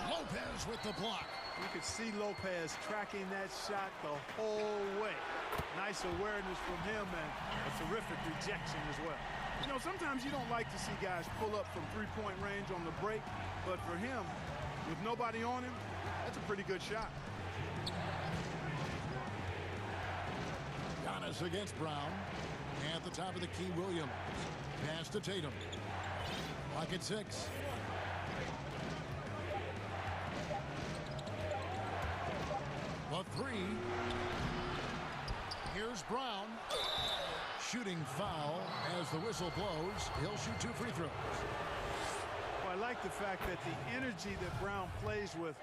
Lopez with the block. You could see Lopez tracking that shot the whole way. Nice awareness from him and a terrific rejection as well. You know, sometimes you don't like to see guys pull up from three-point range on the break, but for him, with nobody on him, that's a pretty good shot. Giannis against Brown. At the top of the key, Williams. Pass to Tatum. Pocket 6. The 3. Here's Brown. Shooting foul as the whistle blows. He'll shoot 2 free throws. Well, I like the fact that the energy that Brown plays with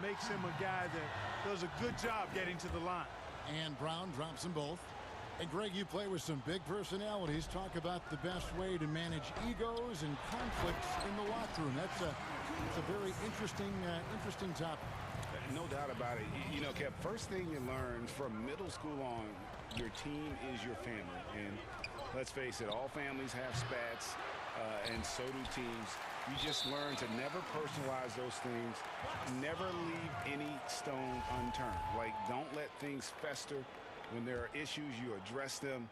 makes him a guy that does a good job getting to the line. And Brown drops them both. And Greg, you play with some big personalities. Talk about the best way to manage egos and conflicts in the locker room. It's a very interesting topic. No doubt about it. You know, Kev, first thing you learn from middle school on, your team is your family. And let's face it, all families have spats, and so do teams. You just learn to never personalize those things. Never leave any stone unturned. Like, don't let things fester. When there are issues, you address them.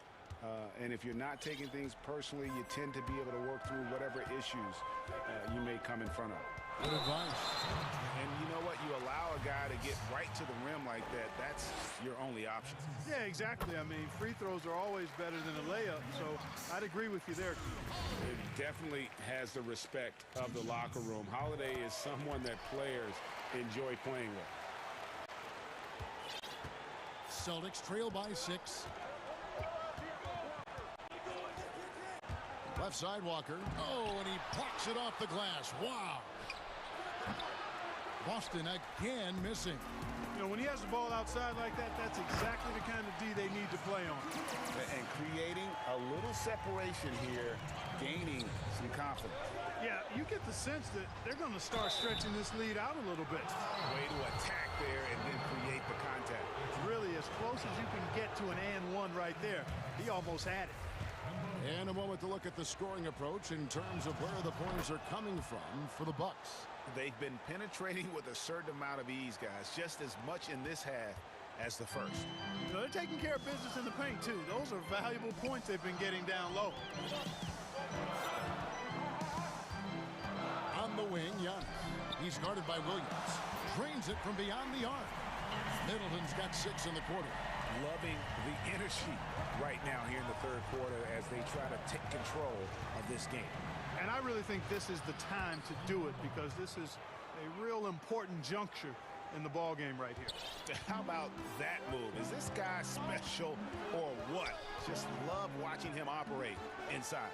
And if you're not taking things personally, you tend to be able to work through whatever issues you may come in front of. Good advice. And you know what? You allow a guy to get right to the rim like that. That's your only option. Yeah, exactly. I mean, free throws are always better than a layup, so I'd agree with you there. It definitely has the respect of the locker room. Holiday is someone that players enjoy playing with. Celtics trail by 6. Left side, Walker. Oh, and he plucks it off the glass. Wow. Boston again missing. You know, when he has the ball outside like that, that's exactly the kind of D they need to play on. And creating a little separation here, gaining some confidence. Yeah, you get the sense that they're going to start stretching this lead out a little bit. Way to attack there and then create the contact. Really, as close as you can get to an and one right there. He almost had it. And a moment to look at the scoring approach in terms of where the points are coming from for the Bucks. They've been penetrating with a certain amount of ease, guys, just as much in this half as the first. You know, they're taking care of business in the paint, too. Those are valuable points they've been getting down low. On the wing, Giannis. He's guarded by Williams. Drains it from beyond the arc. Middleton's got 6 in the quarter. Loving the energy right now here in the third quarter as they try to take control of this game. And I really think this is the time to do it because this is a real important juncture in the ball game right here. How about that move? Is this guy special or what? Just love watching him operate inside.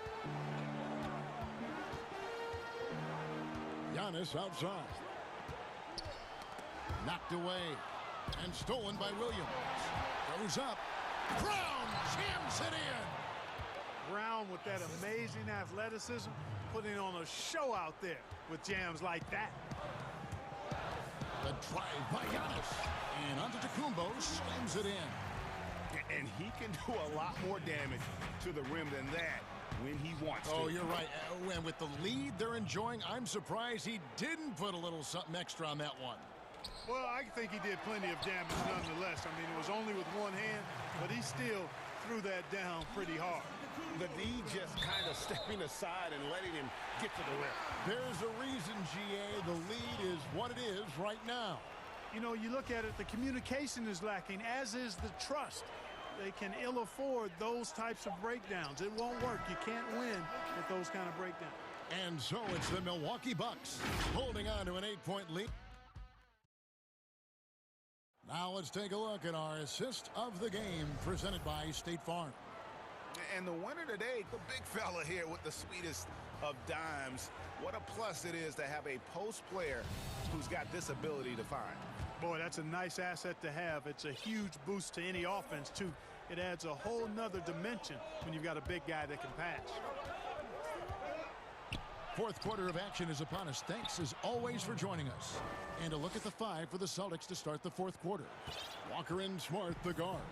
Giannis outside. Knocked away and stolen by Williams. Goes up. Brown jams it in. Brown with that amazing athleticism, putting on a show out there with jams like that. The drive by Giannis. And Antetokounmpo slams it in. And he can do a lot more damage to the rim than that when he wants to. Oh, you're right. And with the lead they're enjoying, I'm surprised he didn't put a little something extra on that one. Well, I think he did plenty of damage nonetheless. I mean, it was only with one hand, but he still threw that down pretty hard. The D just kind of stepping aside and letting him get to the rim. There's a reason, GA, the lead is what it is right now. You know, you look at it, the communication is lacking, as is the trust. they can ill afford those types of breakdowns. It won't work. You can't win with those kind of breakdowns. And so it's the Milwaukee Bucks holding on to an 8-point lead. Now let's take a look at our assist of the game presented by State Farm. And the winner today, the big fella here with the sweetest of dimes. What a plus it is to have a post player who's got this ability to find. Boy, that's a nice asset to have. It's a huge boost to any offense, too. It adds a whole nother dimension when you've got a big guy that can pass. Fourth quarter of action is upon us. Thanks, as always, for joining us. And a look at the 5 for the Celtics to start the fourth quarter. Walker and Smart, the guards.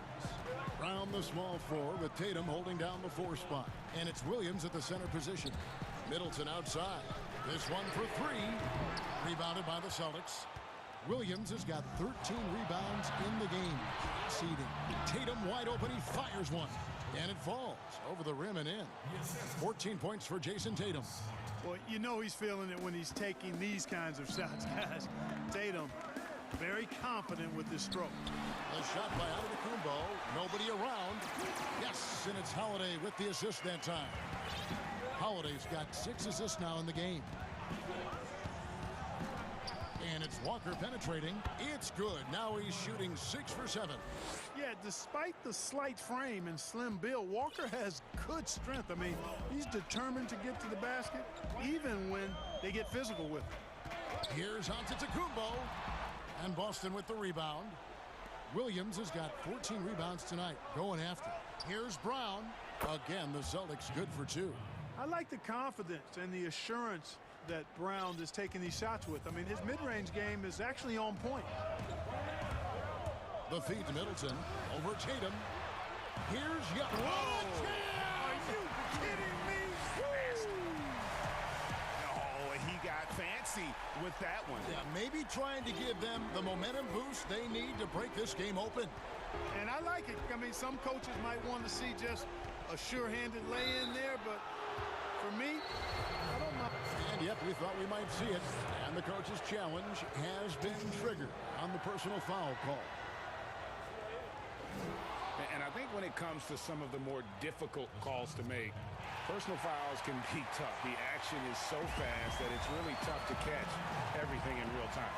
Brown, the small 4, with Tatum holding down the 4 spot. And it's Williams at the center position. Middleton outside. This one for 3. Rebounded by the Celtics. Williams has got 13 rebounds in the game. Seeding. Tatum wide open. He fires one. And it falls over the rim and in. 14 points for Jason Tatum. Well, you know he's feeling it when he's taking these kinds of shots, guys. Tatum, very confident with this stroke. A shot by Antetokounmpo. Nobody around. Yes, and it's Holiday with the assist that time. Holiday's got 6 assists now in the game. And it's Walker penetrating. It's good. Now he's shooting 6 for 7. Yeah, despite the slight frame and slim build, Walker has good strength. I mean, he's determined to get to the basket, even when they get physical with him. Here's Antetokounmpo. And Boston with the rebound. Williams has got 14 rebounds tonight, going after. Here's Brown. Again, the Celtics good for 2. I like the confidence and the assurance that Brown is taking these shots with. I mean, his mid-range game is actually on point. The feed to Middleton. Over Tatum. Here's Young. Whoa! Are you kidding me? Oh, he got fancy with that one. Yeah, maybe trying to give them the momentum boost they need to break this game open. And I like it. I mean, some coaches might want to see just a sure-handed lay-in there, but for me, I don't know. And yep, we thought we might see it. And the coach's challenge has been triggered on the personal foul call. And I think when it comes to some of the more difficult calls to make, personal fouls can be tough. The action is so fast that it's really tough to catch everything in real time.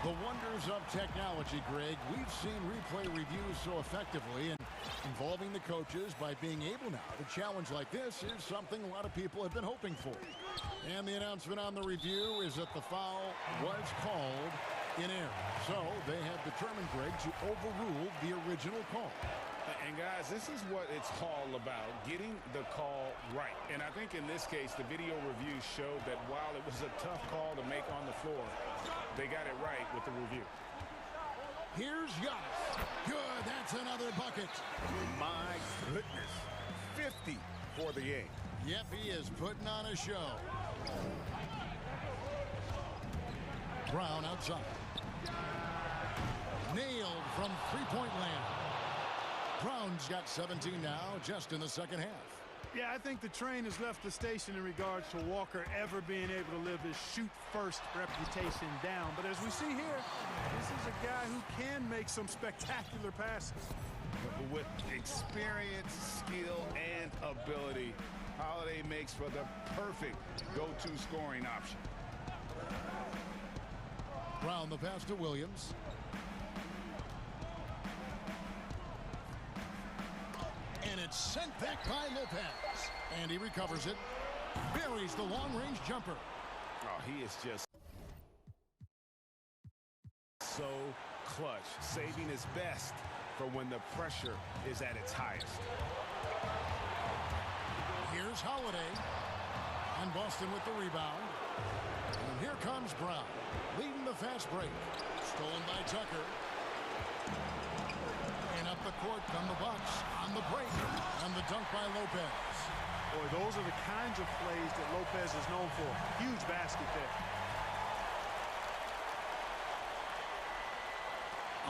The wonders of technology, Greg. We've seen replay reviews so effectively, and involving the coaches by being able now to challenge like this is something a lot of people have been hoping for. And the announcement on the review is that the foul was called in error. So they have determined, Greg, to overrule the original call. And guys, this is what it's all about, getting the call right. And I think in this case, the video review showed that while it was a tough call to make on the floor, they got it right with the review. Here's Giannis. Good, that's another bucket. My goodness, 50 for the game. Yep, he is putting on a show. Brown outside. Nailed from three-point land. Brown's got 17 now, just in the second half. Yeah, I think the train has left the station in regards to Walker ever being able to live his shoot-first reputation down. But as we see here, this is a guy who can make some spectacular passes. With experience, skill, and ability, Holiday makes for the perfect go-to scoring option. Brown the pass to Williams. And it's sent back by Lopez. And he recovers it. Buries the long-range jumper. Oh, he is just so clutch, saving his best for when the pressure is at its highest. Here's Holiday. And Boston with the rebound. And here comes Brown, leading the fast break. Stolen by Tucker. And up the court come the Bucks on the break. And the dunk by Lopez. Boy, those are the kinds of plays that Lopez is known for. Huge basket there.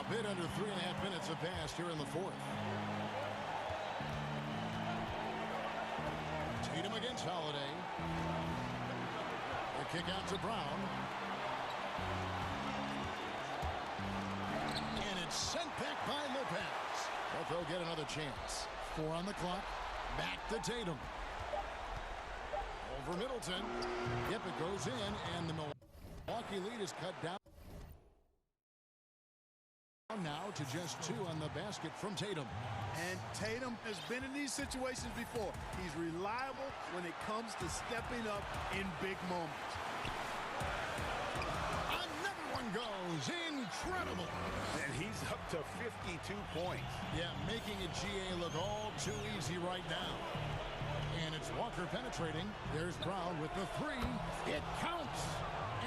A bit under 3.5 minutes have passed here in the fourth. Tatum against Holiday. The kick out to Brown. And it's sent back by Lopez. But they'll they'll get another chance. 4 on the clock. Back to Tatum. Over Middleton. Yep, it goes in, and the Milwaukee lead is cut down now to just 2 on the basket from Tatum. And Tatum has been in these situations before. He's reliable when it comes to stepping up in big moments. Another one goes. Incredible. And he's up to 52 points. Yeah, making it GA look all too easy right now. And it's Walker penetrating. There's Brown with the 3. It counts.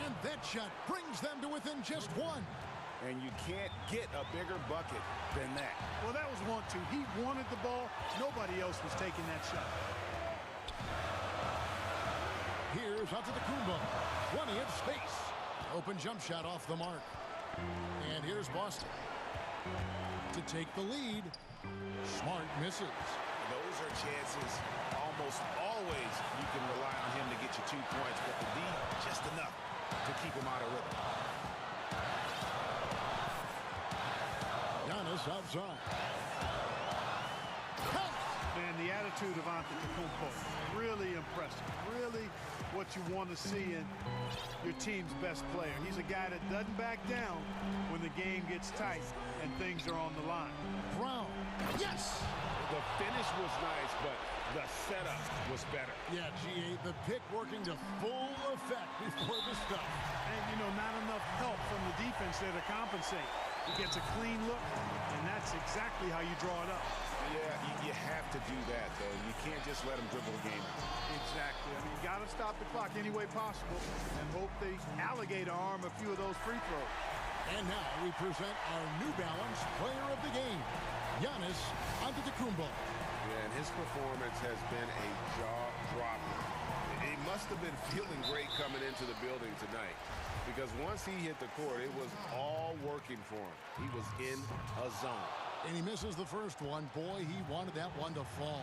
And that shot brings them to within just 1. And you can't get a bigger bucket than that. Well, that was 1-2. He wanted the ball. Nobody else was taking that shot. Here's Antetokounmpo. Plenty of space. Open jump shot off the mark. And here's Boston to take the lead. Smart misses. Those are chances almost always you can rely on him to get you 2 points, but the D, just enough to keep him out of rhythm. Giannis outside. And the attitude of Antetokounmpo, really impressive. Really what you want to see in your team's best player. He's a guy that doesn't back down when the game gets tight and things are on the line. Brown. Yes! The finish was nice, but the setup was better. Yeah, GA, the pick working to full effect before the stuff. And, you know, not enough help from the defense there to compensate. He gets a clean look, and that's exactly how you draw it up. Yeah, you have to do that, though. You can't just let him dribble the game. Exactly. I mean, you got to stop the clock any way possible and hope they alligator arm a few of those free throws. And now we present our New Balance player of the game, Giannis Antetokounmpo. Yeah, and his performance has been a jaw-dropper. He must have been feeling great coming into the building tonight, because once he hit the court, it was all working for him. He was in a zone. And he misses the first one. Boy, he wanted that one to fall.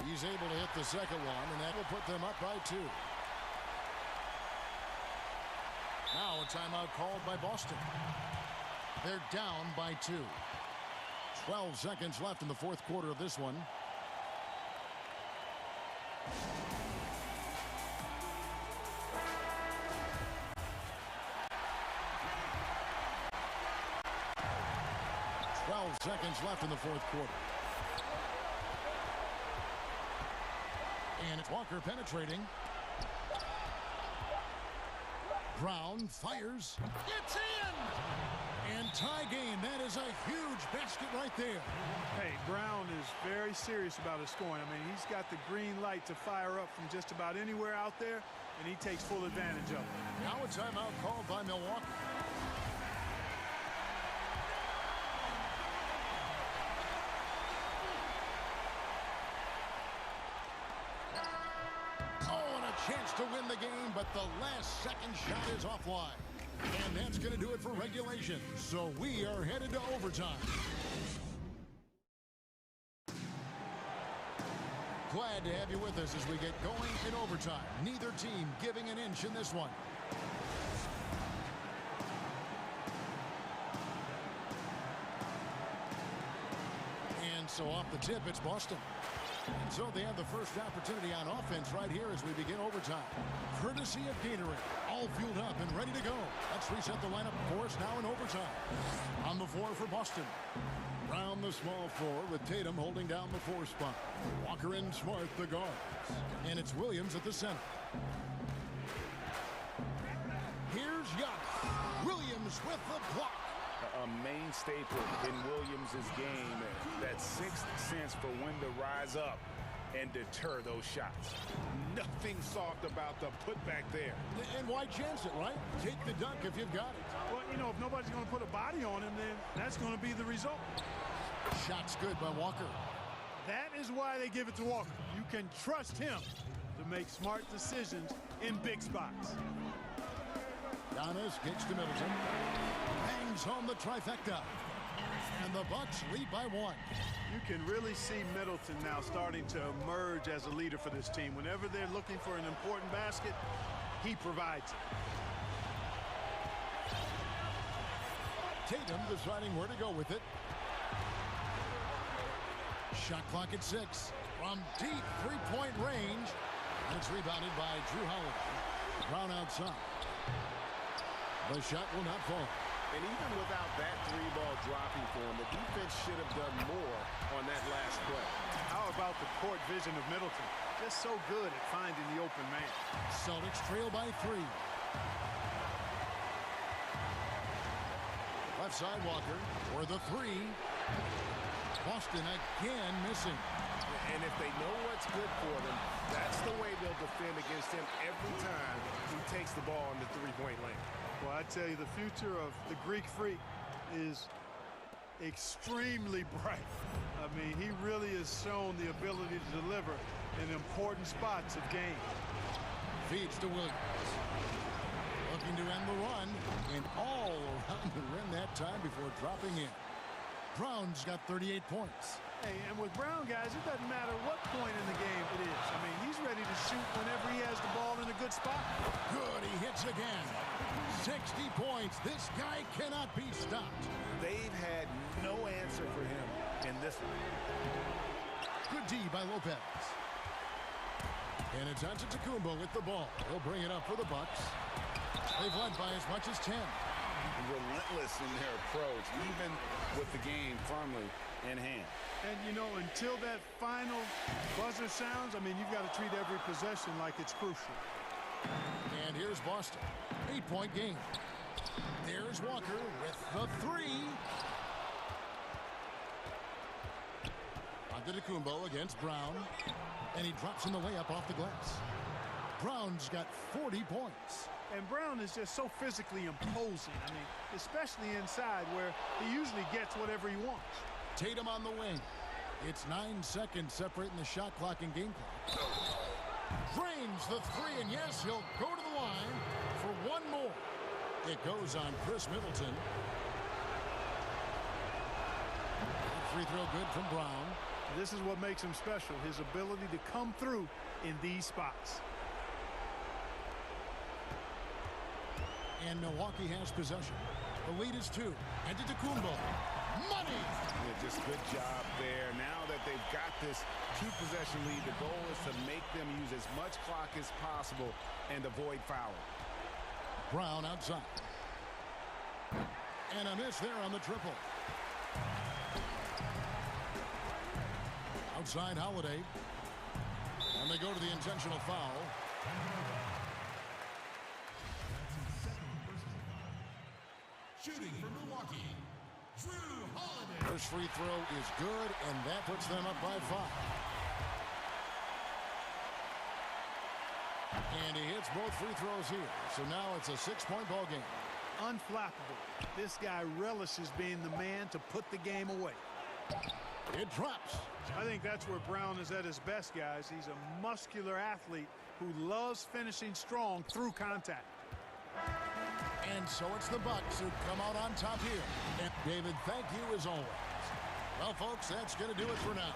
He's able to hit the second one, and that will put them up by 2. Now a timeout called by Boston. They're down by 2. 12 seconds left in the fourth quarter of this one. Seconds left in the fourth quarter. And it's Walker penetrating. Brown fires. It's in! And tie game. That is a huge basket right there. Hey, Brown is very serious about his scoring. I mean, he's got the green light to fire up from just about anywhere out there, and he takes full advantage of it. Now a timeout called by Milwaukee. Chance to win the game, but the last second shot is offline. And that's going to do it for regulation. So we are headed to overtime. Glad to have you with us as we get going in overtime. Neither team giving an inch in this one. And so off the tip, it's Boston. And so they have the first opportunity on offense right here as we begin overtime. Courtesy of Gatorade, all fueled up and ready to go. Let's reset the lineup for us now in overtime. On the floor for Boston. Brown the small forward with Tatum holding down the 4 spot. Walker and Smart the guards. And it's Williams at the center. Here's Giannis. Williams with the block. A main staple in Williams' game, that sixth sense for when to rise up and deter those shots. Nothing soft about the putback there. And why chance it, right? Take the dunk if you've got it. Well, you know, if nobody's going to put a body on him, then that's going to be the result. Shot's good by Walker. That is why they give it to Walker. You can trust him to make smart decisions in big spots. Giannis gets to Middleton. Hangs home the trifecta. And the Bucks lead by 1. You can really see Middleton now starting to emerge as a leader for this team. Whenever they're looking for an important basket, he provides it. Tatum deciding where to go with it. Shot clock at 6. From deep three-point range. And it's rebounded by Drew Holiday. Brown outside. The shot will not fall. And even without that three-ball dropping for him, the defense should have done more on that last play. How about the court vision of Middleton? Just so good at finding the open man. Celtics trail by 3. Left side Walker for the 3. Boston again missing. And if they know what's good for them, that's the way they'll defend against him every time he takes the ball in the three-point lane. Well, I tell you, the future of the Greek Freak is extremely bright. I mean, he really has shown the ability to deliver in important spots of game. Feeds to Williams. Looking to end the run. And all around the rim that time before dropping in. Brown's got 38 points. Hey, and with Brown, guys, it doesn't matter what point in the game it is. I mean, he's ready to shoot whenever he has the ball in a good spot. Good, he hits again. 60 points. This guy cannot be stopped. They've had no answer for him in this one. Good D by Lopez. And it's Antetokounmpo with the ball. He'll bring it up for the Bucks. They've led by as much as 10. Relentless in their approach, even with the game firmly in hand. And, you know, until that final buzzer sounds, I mean, you've got to treat every possession like it's crucial. And here's Boston. 8-point game. There's Walker with the 3. Antetokounmpo against Brown. And he drops in the layup off the glass. Brown's got 40 points. And Brown is just so physically imposing. I mean, especially inside where he usually gets whatever he wants. Tatum on the wing. It's 9 seconds separating the shot clock and game clock. Drains the 3, and yes, he'll go to the line for one more. It goes on Chris Middleton. Free throw good from Brown. This is what makes him special, his ability to come through in these spots. And Milwaukee has possession. The lead is 2. Antetokounmpo. Money! Yeah, just good job there. Now that they've got this 2-possession lead, the goal is to make them use as much clock as possible and avoid fouling. Brown outside. And a miss there on the triple. Outside Holiday. And they go to the intentional foul. Shooting for Milwaukee, Drew Holiday. First free throw is good, and that puts them up by 5. And he hits both free throws here. So now it's a 6-point ball game. Unflappable. This guy relishes being the man to put the game away. It drops. I think that's where Brown is at his best, guys. He's a muscular athlete who loves finishing strong through contact. And so it's the Bucks who come out on top here. And David, thank you as always. Well, folks, that's going to do it for now.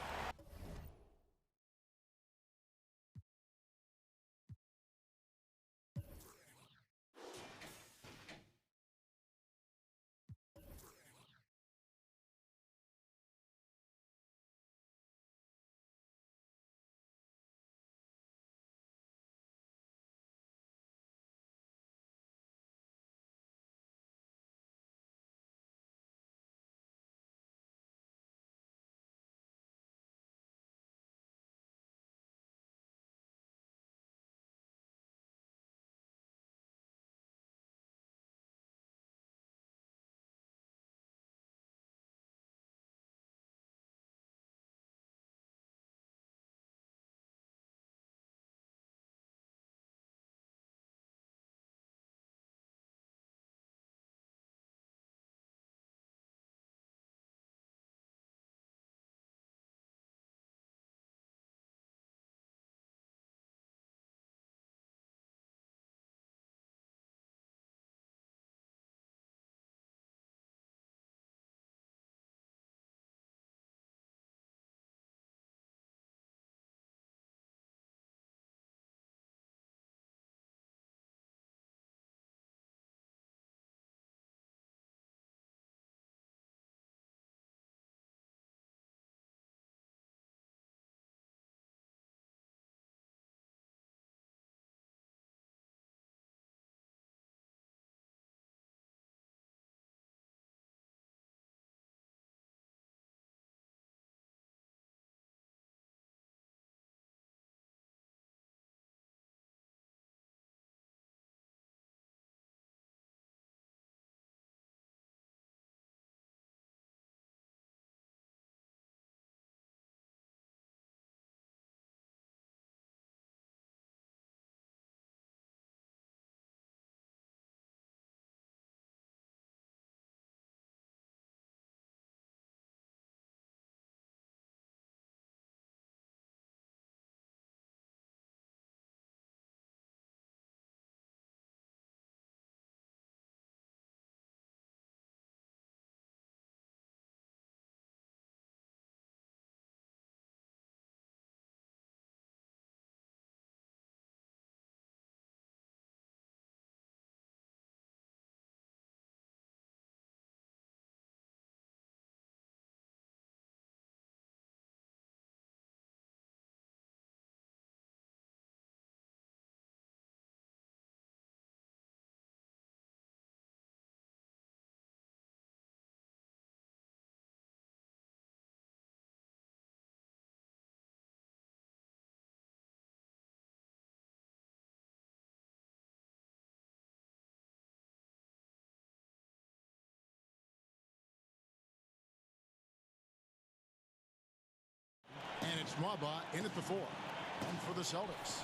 Nwaba in at the 4. And for the Celtics,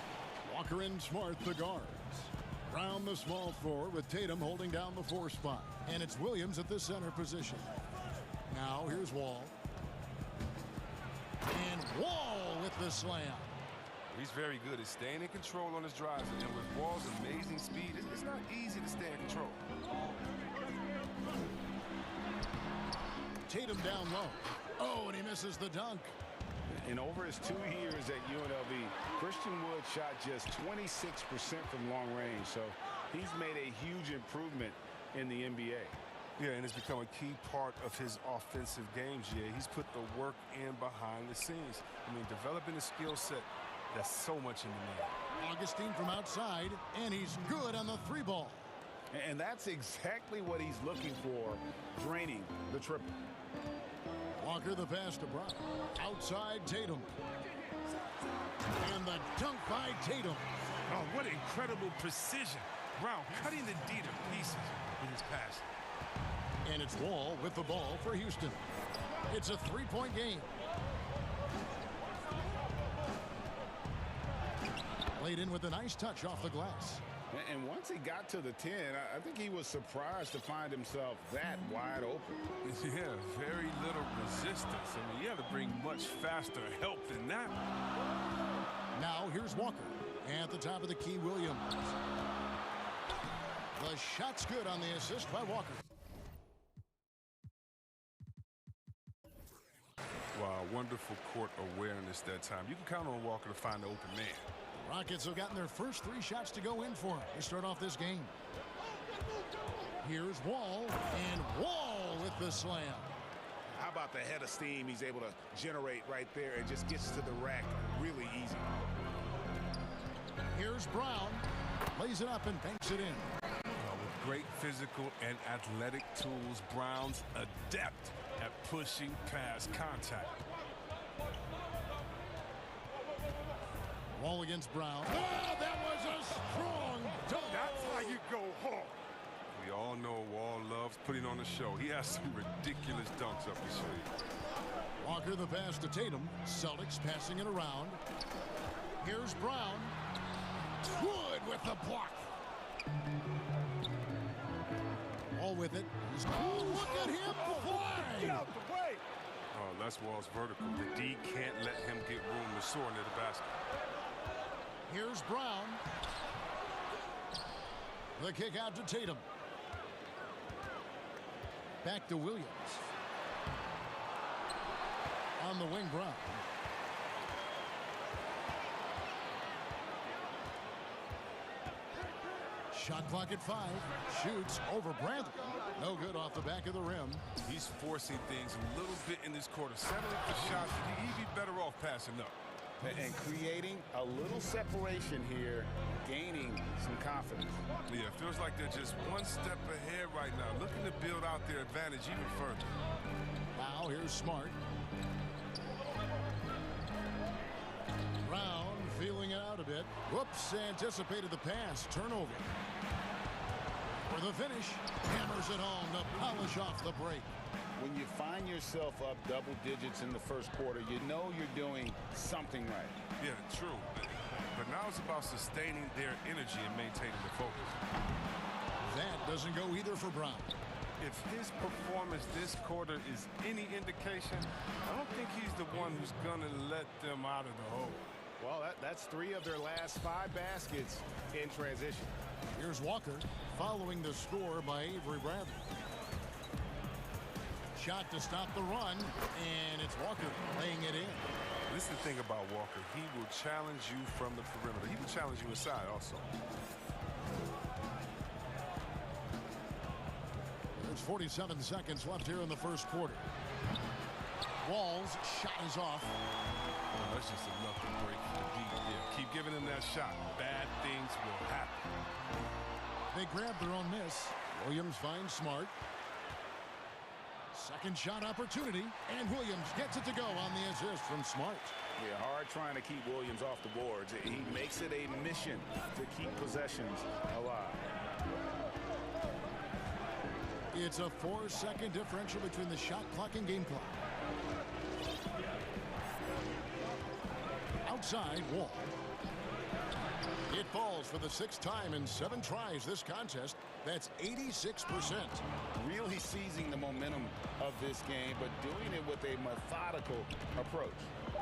Walker and Smart, the guards. Brown, the small forward, with Tatum holding down the 4 spot. And it's Williams at the center position. Now here's Wall. And Wall with the slam. He's very good at staying in control on his drives. And with Wall's amazing speed, it's not easy to stay in control. Tatum down low. Oh, and he misses the dunk. In over his 2 years at UNLV, Christian Wood shot just 26% from long range. So he's made a huge improvement in the NBA. Yeah, and it's become a key part of his offensive game, Jay. He's put the work in behind the scenes. I mean, developing a skill set that's so much in the man. Augustine from outside, and he's good on the 3 ball. And that's exactly what he's looking for, draining the triple. Walker the pass to Brown. Outside Tatum. And the dunk by Tatum. Oh, what incredible precision. Brown cutting the D to pieces with his pass. And it's Wall with the ball for Houston. It's a 3-point game. Laid in with a nice touch off the glass. And once he got to the 10, I think he was surprised to find himself that wide open. Yeah, very little resistance. I mean, you had to bring much faster help than that. Now here's Walker. At the top of the key, Williams. The shot's good on the assist by Walker. Wow, wonderful court awareness that time. You can count on Walker to find the open man. Rockets have gotten their first 3 shots to go in for him to start off this game. Here's Wall, and Wall with the slam. How about the head of steam he's able to generate right there and just gets to the rack really easy. Here's Brown. Lays it up and banks it in. With great physical and athletic tools, Brown's adept at pushing past contact. Wall against Brown. Oh, that was a strong dunk. That's how you go hard. We all know Wall loves putting on a show. He has some ridiculous dunks up his sleeve. Walker the pass to Tatum. Celtics passing it around. Here's Brown. Wood with the block. Wall with it. Oh, look at him fly. Get out the way. Oh, that's Wall's vertical. The D can't let him get room to soar near the basket. Here's Brown. The kick out to Tatum. Back to Williams. On the wing, Brown. Shot clock at 5. Shoots over Bradley. No good off the back of the rim. He's forcing things a little bit in this quarter. Settling for shots. He'd be better off passing up. And creating a little separation here, gaining some confidence. Yeah, it feels like they're just one step ahead right now, looking to build out their advantage even further. Now here's Smart. Brown feeling it out a bit. Whoops, anticipated the pass. Turnover. For the finish, hammers it home to polish off the break. When you find yourself up double digits in the first quarter, you know you're doing something right. Yeah, true. But now it's about sustaining their energy and maintaining the focus. That doesn't go either for Brown. If his performance this quarter is any indication, I don't think he's the one who's going to let them out of the hole. Well, that's 3 of their last 5 baskets in transition. Here's Walker following the score by Avery Bradley. Shot to stop the run, and it's Walker laying it in. This is the thing about Walker. He will challenge you from the perimeter. He will challenge you inside also. There's 47 seconds left here in the first quarter. Wall's shot is off. Oh, that's just enough to break the beat. Yeah, keep giving him that shot. Bad things will happen. They grab their own miss. Williams finds Smart. Second shot opportunity, and Williams gets it to go on the assist from Smart. Yeah, hard trying to keep Williams off the boards. He makes it a mission to keep possessions alive. It's a 4-second differential between the shot clock and game clock. outside Wall. It falls for the 6th time in 7 tries this contest. That's 86%. Really seizing the momentum of this game, but doing it with a methodical approach.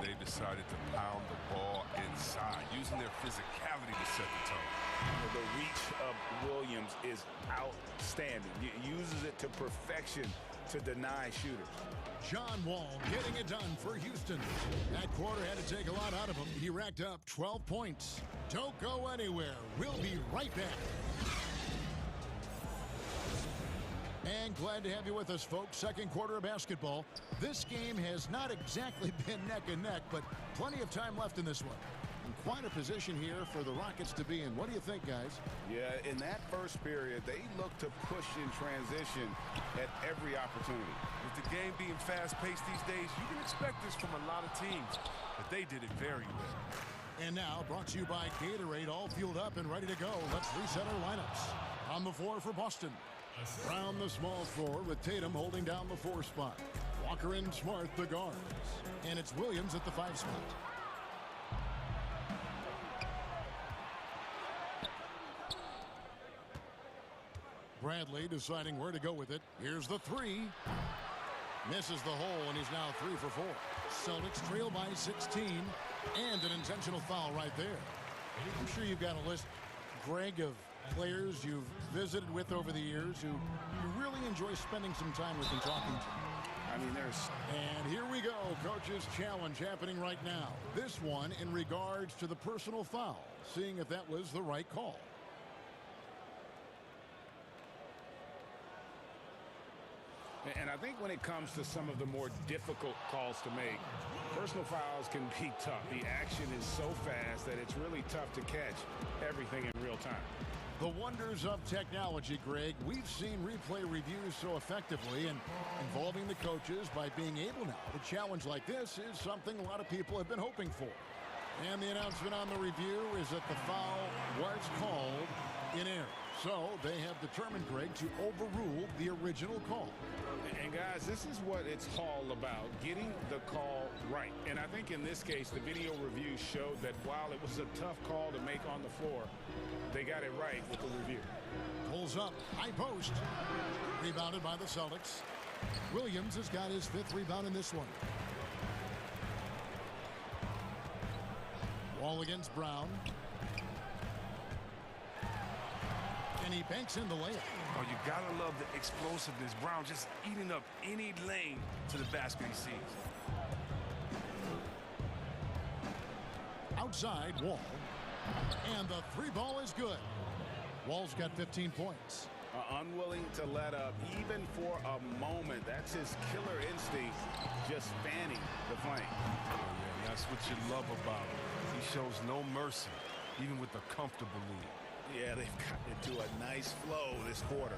They decided to pound the ball inside, using their physicality to set the tone. The reach of Williams is outstanding. He uses it to perfection to deny shooters. John Wall getting it done for Houston. That quarter had to take a lot out of him. He racked up 12 points. Don't go anywhere. We'll be right back. And glad to have you with us, folks. Second quarter of basketball. This game has not exactly been neck and neck, but plenty of time left in this one. And quite a position here for the Rockets to be in. What do you think, guys? Yeah, in that first period, they look to push in transition at every opportunity. With the game being fast-paced these days, you can expect this from a lot of teams, but they did it very well. And now, brought to you by Gatorade, all fueled up and ready to go. Let's reset our lineups. On the floor for Boston. Brown the small forward with Tatum holding down the 4 spot. Walker and Smart the guards. And it's Williams at the 5 spot. Bradley deciding where to go with it. Here's the 3. Misses the hole, and he's now 3 for 4. Celtics trail by 16. And an intentional foul right there. I'm sure you've got a list, Greg, of players you've visited with over the years who you really enjoy spending some time with and talking to. I mean, And here we go, Coach's Challenge happening right now. This one in regards to the personal foul, seeing if that was the right call. And I think when it comes to some of the more difficult calls to make, personal fouls can be tough. The action is so fast that it's really tough to catch everything in real time. The wonders of technology, Greg. We've seen replay reviews so effectively, and involving the coaches by being able now to challenge like this is something a lot of people have been hoping for. And the announcement on the review is that the foul was called in error. So they have determined, Greg, to overrule the original call. And guys, this is what it's all about, getting the call right. And I think in this case, the video review showed that while it was a tough call to make on the floor, they got it right with the review. Pulls up, high post. Rebounded by the Celtics. Williams has got his 5th rebound in this one. Wall against Brown. And he banks in the layup. Oh, you gotta love the explosiveness. Brown just eating up any lane to the basket he sees. Outside, Wall. And the 3 ball is good. Wall's got 15 points. Unwilling to let up, even for a moment. That's his killer instinct, just fanning the flame. Yeah, that's what you love about him. He shows no mercy, even with a comfortable lead. Yeah, they've gotten into a nice flow this quarter.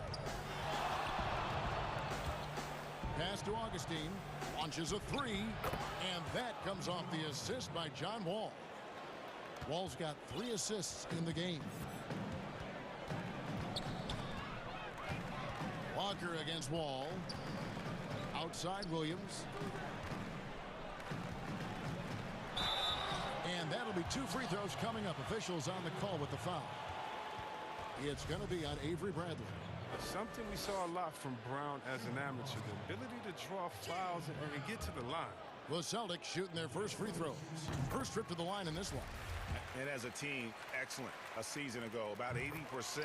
Pass to Augustine. Launches a 3. And that comes off the assist by John Wall. Wall's got 3 assists in the game. Walker against Wall. Outside Williams. And that'll be 2 free throws coming up. Officials on the call with the foul. It's going to be on Avery Bradley. Something we saw a lot from Brown as an amateur, the ability to draw fouls and get to the line. The Celtics shooting their first free throws. First trip to the line in this one. And as a team, excellent. A season ago, about 80%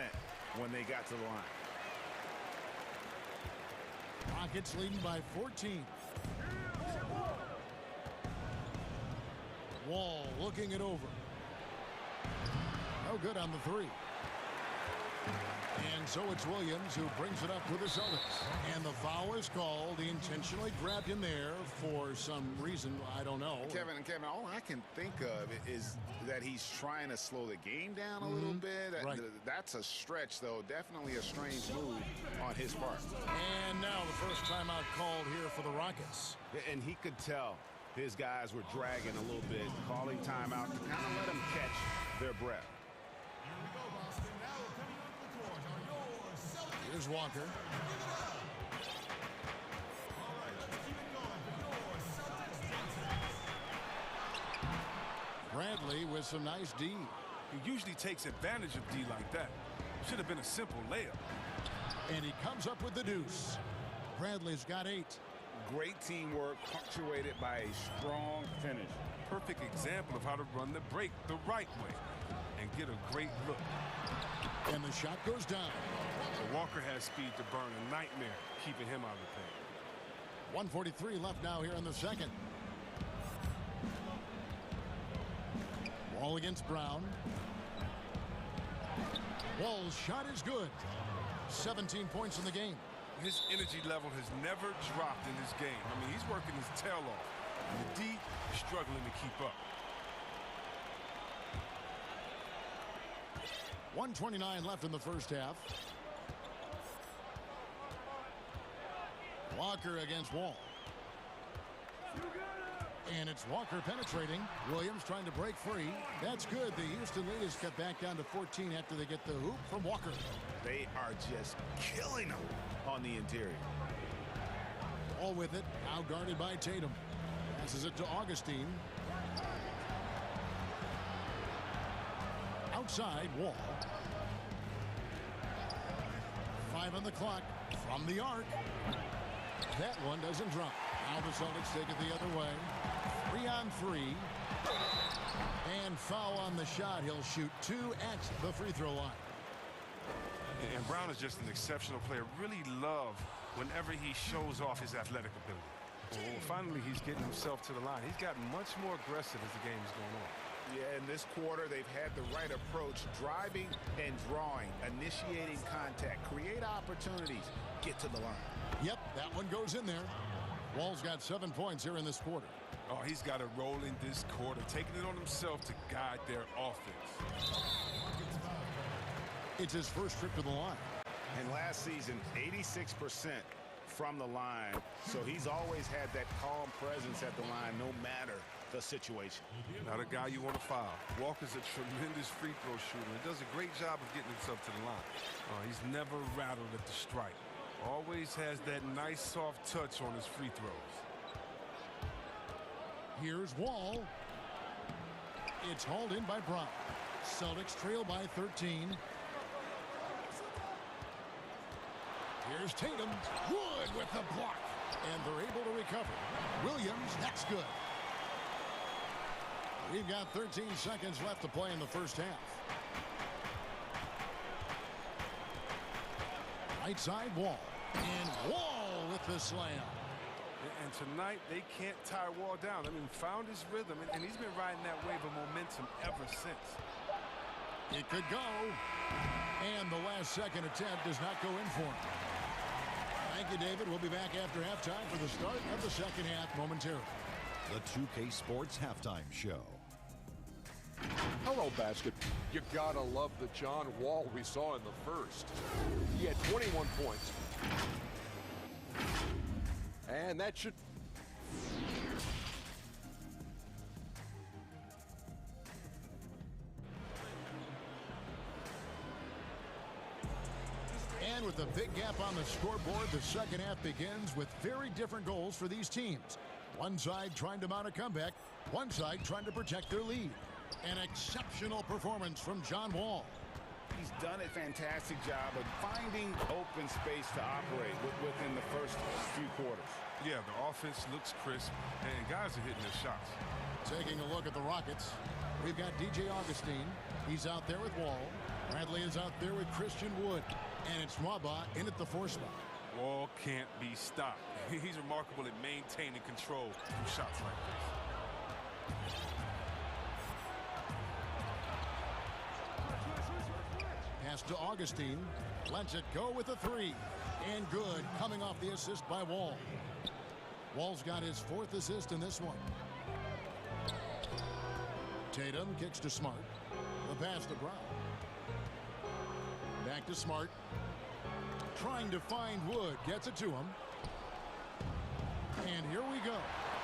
when they got to the line. Rockets leading by 14. Wall looking it over. No good on the 3. And so it's Williams who brings it up to the Celtics. And the foul is called. He intentionally grabbed him there for some reason. I don't know. Kevin, all I can think of is that he's trying to slow the game down a little bit. Right. That's a stretch, though. Definitely a strange move on his part. And now the first timeout called here for the Rockets. And he could tell his guys were dragging a little bit, calling timeout to kind of let them catch their breath. Here's Walker. Bradley Bradley with some nice D. He usually takes advantage of D like that. Should have been a simple layup. And he comes up with the deuce. Bradley's got 8. Great teamwork punctuated by a strong finish. Perfect example of how to run the break the right way and get a great look. And the shot goes down. Walker has speed to burn, a nightmare keeping him out of the paint. 1:43 left now here in the second. Wall against Brown. Wall's shot is good. 17 points in the game. His energy level has never dropped in this game. I mean, he's working his tail off. And the D is struggling to keep up. 1:29 left in the first half. Walker against Wall. And it's Walker penetrating. Williams trying to break free. That's good. The Houston lead is cut back down to 14 after they get the hoop from Walker. They are just killing them on the interior. All with it. Now guarded by Tatum. Passes it to Augustine. Outside, Wall. 5 on the clock. From the arc. That one doesn't drop. Now the Celtics take it the other way. 3 on 3. And foul on the shot. He'll shoot 2 at the free throw line. And Brown is just an exceptional player. Really love whenever he shows off his athletic ability. Well, finally, he's getting himself to the line. He's gotten much more aggressive as the game is going on. Yeah, in this quarter, they've had the right approach, driving and drawing, initiating contact, create opportunities, get to the line. Yep, that one goes in there. Wall's got 7 points here in this quarter. Oh, he's got a role in this quarter, taking it on himself to guide their offense. It's his first trip to the line. And last season, 86% from the line. So he's always had that calm presence at the line, no matter the situation. Not a guy you want to foul. Walker's a tremendous free throw shooter and does a great job of getting himself to the line. He's never rattled at the strike. Always has that nice soft touch on his free throws. Here's Wall. It's hauled in by Brown. Celtics trail by 13. Here's Tatum. Wood with the block. And they're able to recover. Williams, that's good. We've got 13 seconds left to play in the first half. Right side, Wall. And Wall with the slam. And tonight, they can't tie Wall down. I mean, found his rhythm, and he's been riding that wave of momentum ever since. It could go. And the last second attempt does not go in for him. Thank you, David. We'll be back after halftime for the start of the second half momentarily. The 2K Sports Halftime Show. Hello, basket. You gotta love the John Wall we saw in the first. He had 21 points. And that should... And with a big gap on the scoreboard, the second half begins with very different goals for these teams. One side trying to mount a comeback, one side trying to protect their lead. An exceptional performance from John Wall. He's done a fantastic job of finding open space to operate within the first few quarters. Yeah, the offense looks crisp, and guys are hitting their shots. Taking a look at the Rockets, we've got DJ Augustine. He's out there with Wall. Bradley is out there with Christian Wood. And it's Mwaba in at the 4 spot. Wall can't be stopped. He's remarkable at maintaining control through shots like this. Pass to Augustine. Lets it go with a 3. And good, coming off the assist by Wall. Wall's got his 4th assist in this one. Tatum kicks to Smart. The pass to Brown. Back to Smart. Trying to find Wood. Gets it to him. And here we go.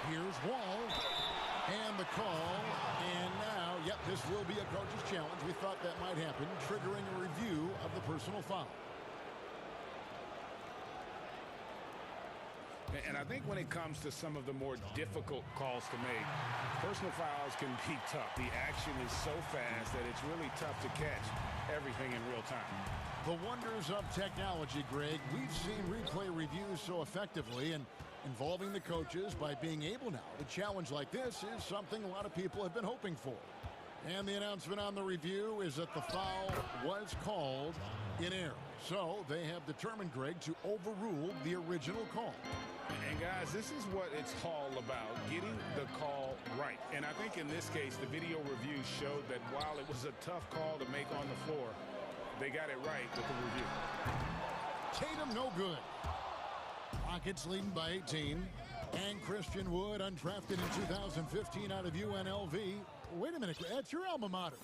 Here's Wall. And the call. And now, yep, this will be a coach's challenge. We thought that might happen, triggering a review of the personal foul. And I think when it comes to some of the more difficult calls to make, personal fouls can be tough. The action is so fast that it's really tough to catch everything in real time. The wonders of technology, Greg. We've seen replay reviews so effectively, and involving the coaches by being able now to challenge like this is something a lot of people have been hoping for. And the announcement on the review is that the foul was called in error. So they have determined, Greg, to overrule the original call. And guys, this is what it's all about, getting the call right. And I think in this case, the video review showed that while it was a tough call to make on the floor, they got it right with the review. Tatum no good. Rockets leading by 18. And Christian Wood, undrafted in 2015 out of UNLV. Wait a minute, that's your alma mater.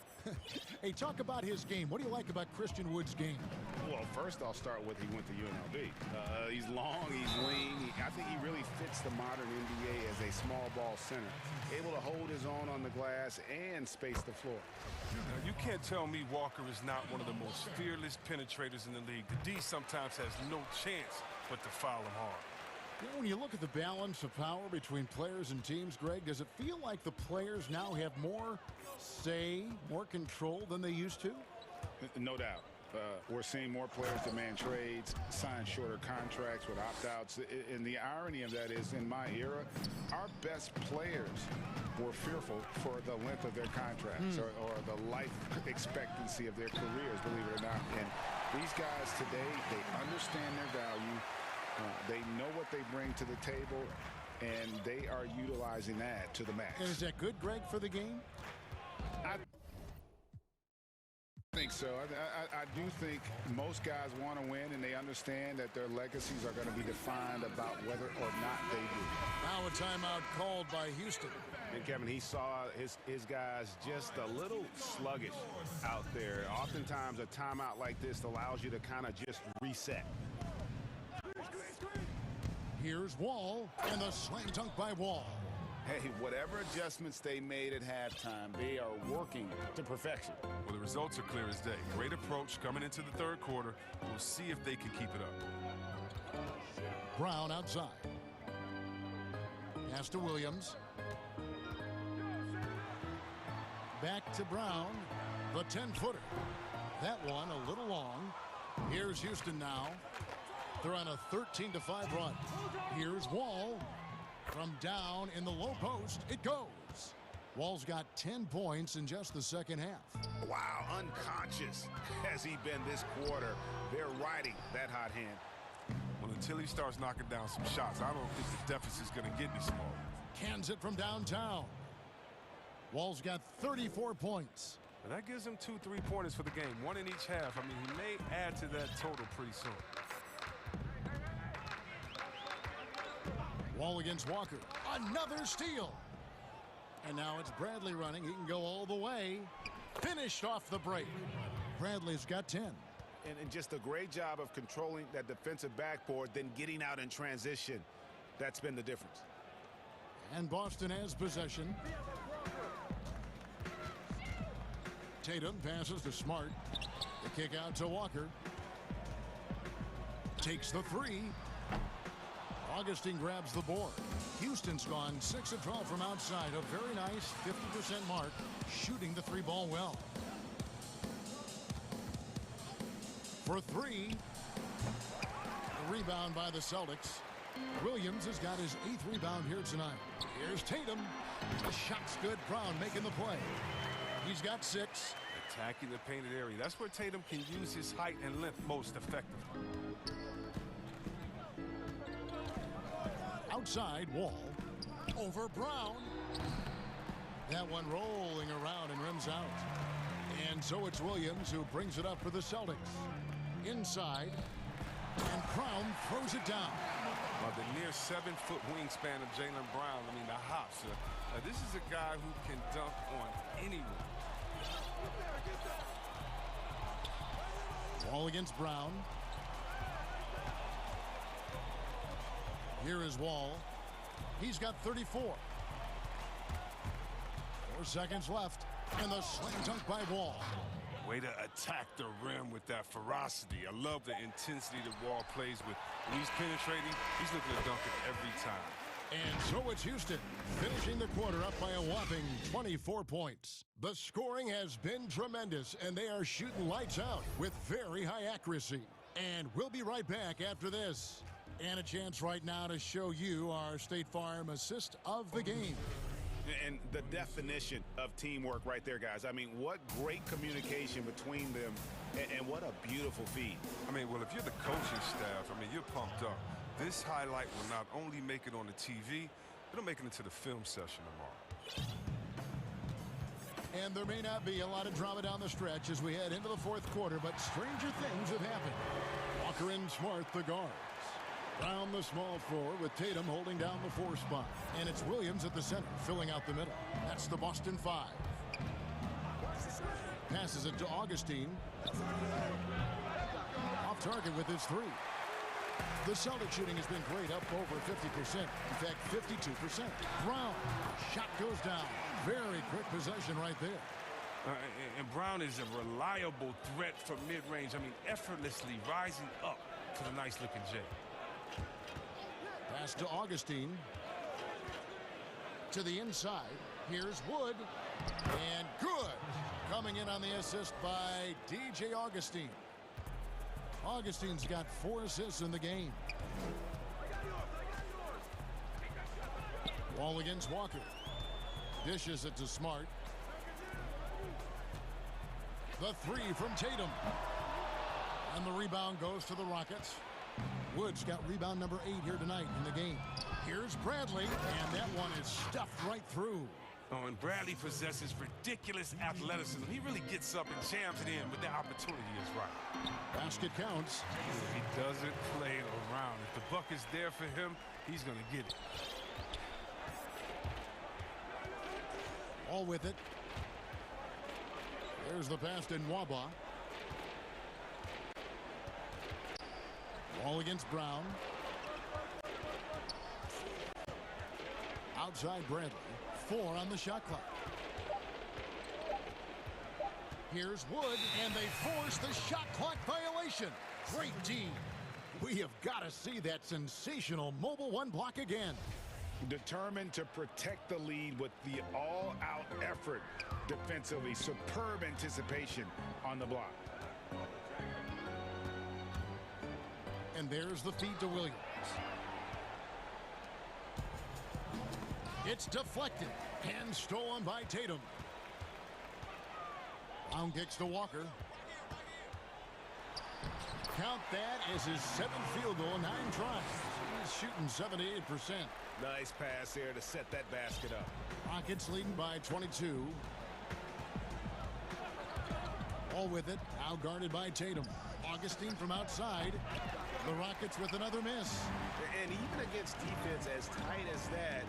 Hey, talk about his game. What do you like about Christian Wood's game? Well, first I'll start with he went to UNLV. He's long, he's lean. I think he really fits the modern NBA as a small ball center. Able to hold his own on the glass and space the floor. Now, you can't tell me Walker is not one of the most fearless penetrators in the league. The D sometimes has no chance but to foul him hard. You know, when you look at the balance of power between players and teams, Greg, does it feel like the players now have more say, more control than they used to? No doubt. We're seeing more players demand trades, sign shorter contracts with opt-outs. And the irony of that is, in my era, our best players were fearful for the length of their contracts or the life expectancy of their careers, believe it or not. And these guys today, they understand their value. They know what they bring to the table, and they are utilizing that to the max. And is that good, Greg, for the game? I think so. I do think most guys want to win, and they understand that their legacies are going to be defined about whether or not they do. Now a timeout called by Houston. And Kevin, he saw his guys just a little sluggish out there. Oftentimes a timeout like this allows you to kind of just reset. Here's Wall, and the slam dunk by Wall. Hey, whatever adjustments they made at halftime, they are working to perfection. Well, the results are clear as day. Great approach coming into the third quarter. We'll see if they can keep it up. Brown outside. Pass to Williams. Back to Brown, the 10-footer. That one a little long. Here's Houston now. They're on a 13-5 run. Here's Wall. From down in the low post, it goes. Wall's got 10 points in just the second half. Wow, unconscious has he been this quarter. They're riding that hot hand. Well, until he starts knocking down some shots, I don't think the deficit's going to get any smaller. Cans it from downtown. Wall's got 34 points. And that gives him 2 3-pointers for the game, one in each half. I mean, he may add to that total pretty soon. Wall against Walker. Another steal. And now it's Bradley running. He can go all the way. Finished off the break. Bradley's got 10. And just a great job of controlling that defensive backboard, then getting out in transition. That's been the difference. And Boston has possession. Tatum passes to Smart. The kick out to Walker. Takes the three. Augustine grabs the board. Houston's gone 6 of 12 from outside. A very nice 50% mark, shooting the three ball well. For three. The rebound by the Celtics. Williams has got his 8th rebound here tonight. Here's Tatum. The shot's good. Brown making the play. He's got 6. Attacking the painted area. That's where Tatum can use his height and length most effectively. Outside, Wall. Over Brown. That one rolling around and rims out. And so it's Williams who brings it up for the Celtics. Inside. And Brown throws it down. Well, the near 7-foot wingspan of Jaylen Brown. I mean, the hops. This is a guy who can dunk on anyone. Wall against Brown. Here is Wall. He's got 34. 4 seconds left. And the slam dunk by Wall. Way to attack the rim with that ferocity. I love the intensity the Wall plays with. When he's penetrating, he's looking to dunk it every time. And so it's Houston, finishing the quarter up by a whopping 24 points. The scoring has been tremendous, and they are shooting lights out with very high accuracy. And we'll be right back after this. And a chance right now to show you our State Farm assist of the game. And the definition of teamwork right there, guys. I mean, what great communication between them, and what a beautiful feed. I mean, well, if you're the coaching staff, I mean, you're pumped up. This highlight will not only make it on the TV, it'll make it into the film session tomorrow. And there may not be a lot of drama down the stretch as we head into the fourth quarter, but stranger things have happened. Walker and Smart, the guards. Brown, the small forward, with Tatum holding down the 4 spot. And it's Williams at the center, filling out the middle. That's the Boston 5. Passes it to Augustine. Off target with his 3. The Celtic shooting has been great, up over 50%. In fact, 52%. Brown, shot goes down. Very quick possession right there. And Brown is a reliable threat from mid-range. I mean, effortlessly rising up to the nice-looking J. Pass to Augustine. To the inside. Here's Wood. And good. Coming in on the assist by DJ Augustine. Augustine's got 4 assists in the game. Wall against Walker. Dishes it to Smart. The 3 from Tatum. And the rebound goes to the Rockets. Wood's got rebound number 8 here tonight in the game. Here's Bradley, and that one is stuffed right through. Oh, and Bradley possesses ridiculous athleticism. He really gets up and jams it in when the opportunity is right. Basket counts. He doesn't play around. If the buck is there for him, he's going to get it. All with it. There's the pass to Nwaba. Ball against Brown. Outside Bradley. 4 on the shot clock. Here's Wood, and they force the shot clock violation. Great D. We have got to see that sensational mobile 1 block again. Determined to protect the lead with the all-out effort defensively. Superb anticipation on the block. And there's the feed to Williams. It's deflected and stolen by Tatum. Brown kicks to Walker. Count that as his 7th field goal in 9 tries. He's shooting 78%. Nice pass here to set that basket up. Rockets leading by 22. All with it. Now guarded by Tatum. Augustine from outside. The Rockets with another miss. And even against defense as tight as that,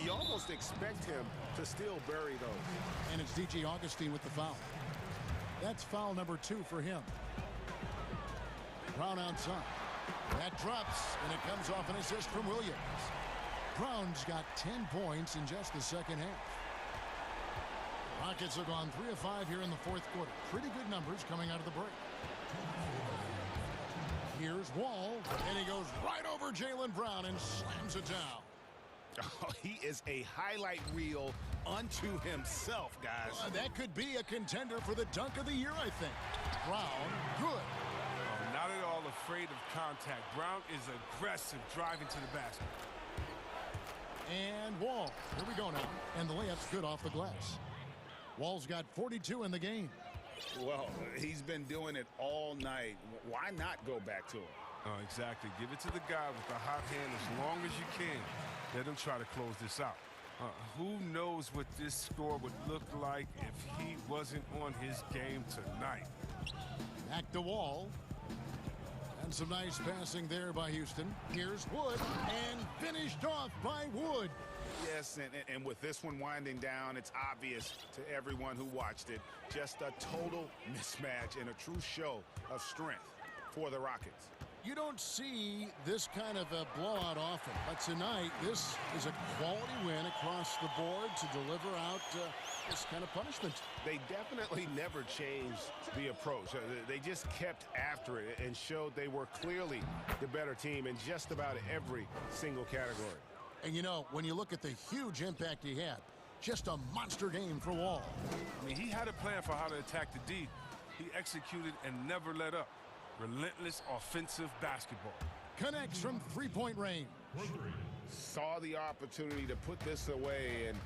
you almost expect him to still bury those. And it's DJ Augustine with the foul. That's foul number 2 for him. Brown outside. That drops, and it comes off an assist from Williams. Brown's got 10 points in just the second half. Rockets have gone 3 of 5 here in the fourth quarter. Pretty good numbers coming out of the break. Here's Wall, and he goes right over Jaylen Brown and slams it down. Oh, he is a highlight reel unto himself, guys. That could be a contender for the dunk of the year, I think. Brown, good. Oh, not at all afraid of contact. Brown is aggressive driving to the basket. And Wall, here we go now. And the layup's good off the glass. Wall's got 42 in the game. Well, he's been doing it all night. Why not go back to him? Oh, exactly. Give it to the guy with the hot hand as long as you can. Let him try to close this out. Who knows what this score would look like if he wasn't on his game tonight. Back to Wall. And some nice passing there by Houston. Here's Wood, and finished off by Wood. Yes, and with this one winding down, it's obvious to everyone who watched it. Just a total mismatch and a true show of strength for the Rockets. You don't see this kind of a blowout often, but tonight this is a quality win across the board to deliver out this kind of punishment. They definitely never changed the approach. They just kept after it and showed they were clearly the better team in just about every single category. And you know, when you look at the huge impact he had, just a monster game for Wall. I mean, he had a plan for how to attack the D. He executed and never let up. Relentless offensive basketball. Connects from three-point range. Saw the opportunity to put this away and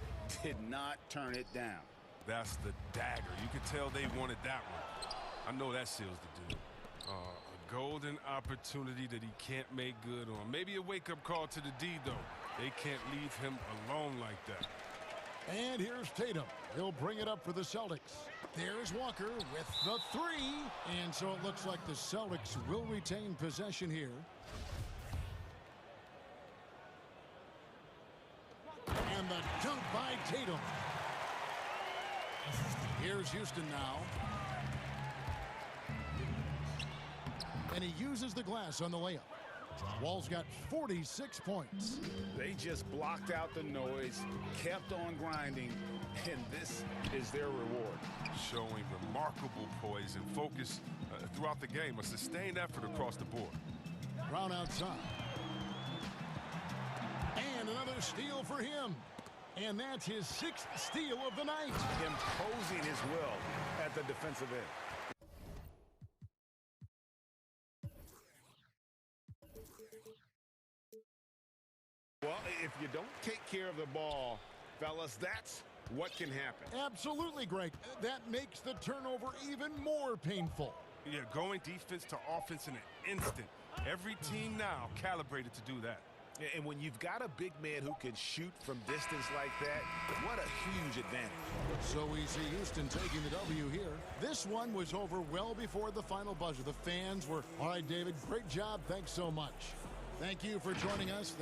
did not turn it down. That's the dagger. You could tell they wanted that one. I know that seals the deal. A golden opportunity that he can't make good on. Maybe a wake-up call to the D, though. They can't leave him alone like that. And here's Tatum. He'll bring it up for the Celtics. There's Walker with the three. And so it looks like the Celtics will retain possession here. And the dunk by Tatum. Here's Houston now. And he uses the glass on the layup. Wall's got 46 points. They just blocked out the noise, kept on grinding, and this is their reward. Showing remarkable poise and focus throughout the game. A sustained effort across the board. Brown outside. And another steal for him. And that's his 6th steal of the night. Imposing his will at the defensive end. Well, if you don't take care of the ball, fellas, that's what can happen. Absolutely, Greg. That makes the turnover even more painful. Yeah, going defense to offense in an instant. Every team now calibrated to do that. And when you've got a big man who can shoot from distance like that, what a huge advantage. So we see Houston taking the W here. This one was over well before the final buzzer. The fans were, all right, David, great job. Thanks so much. Thank you for joining us.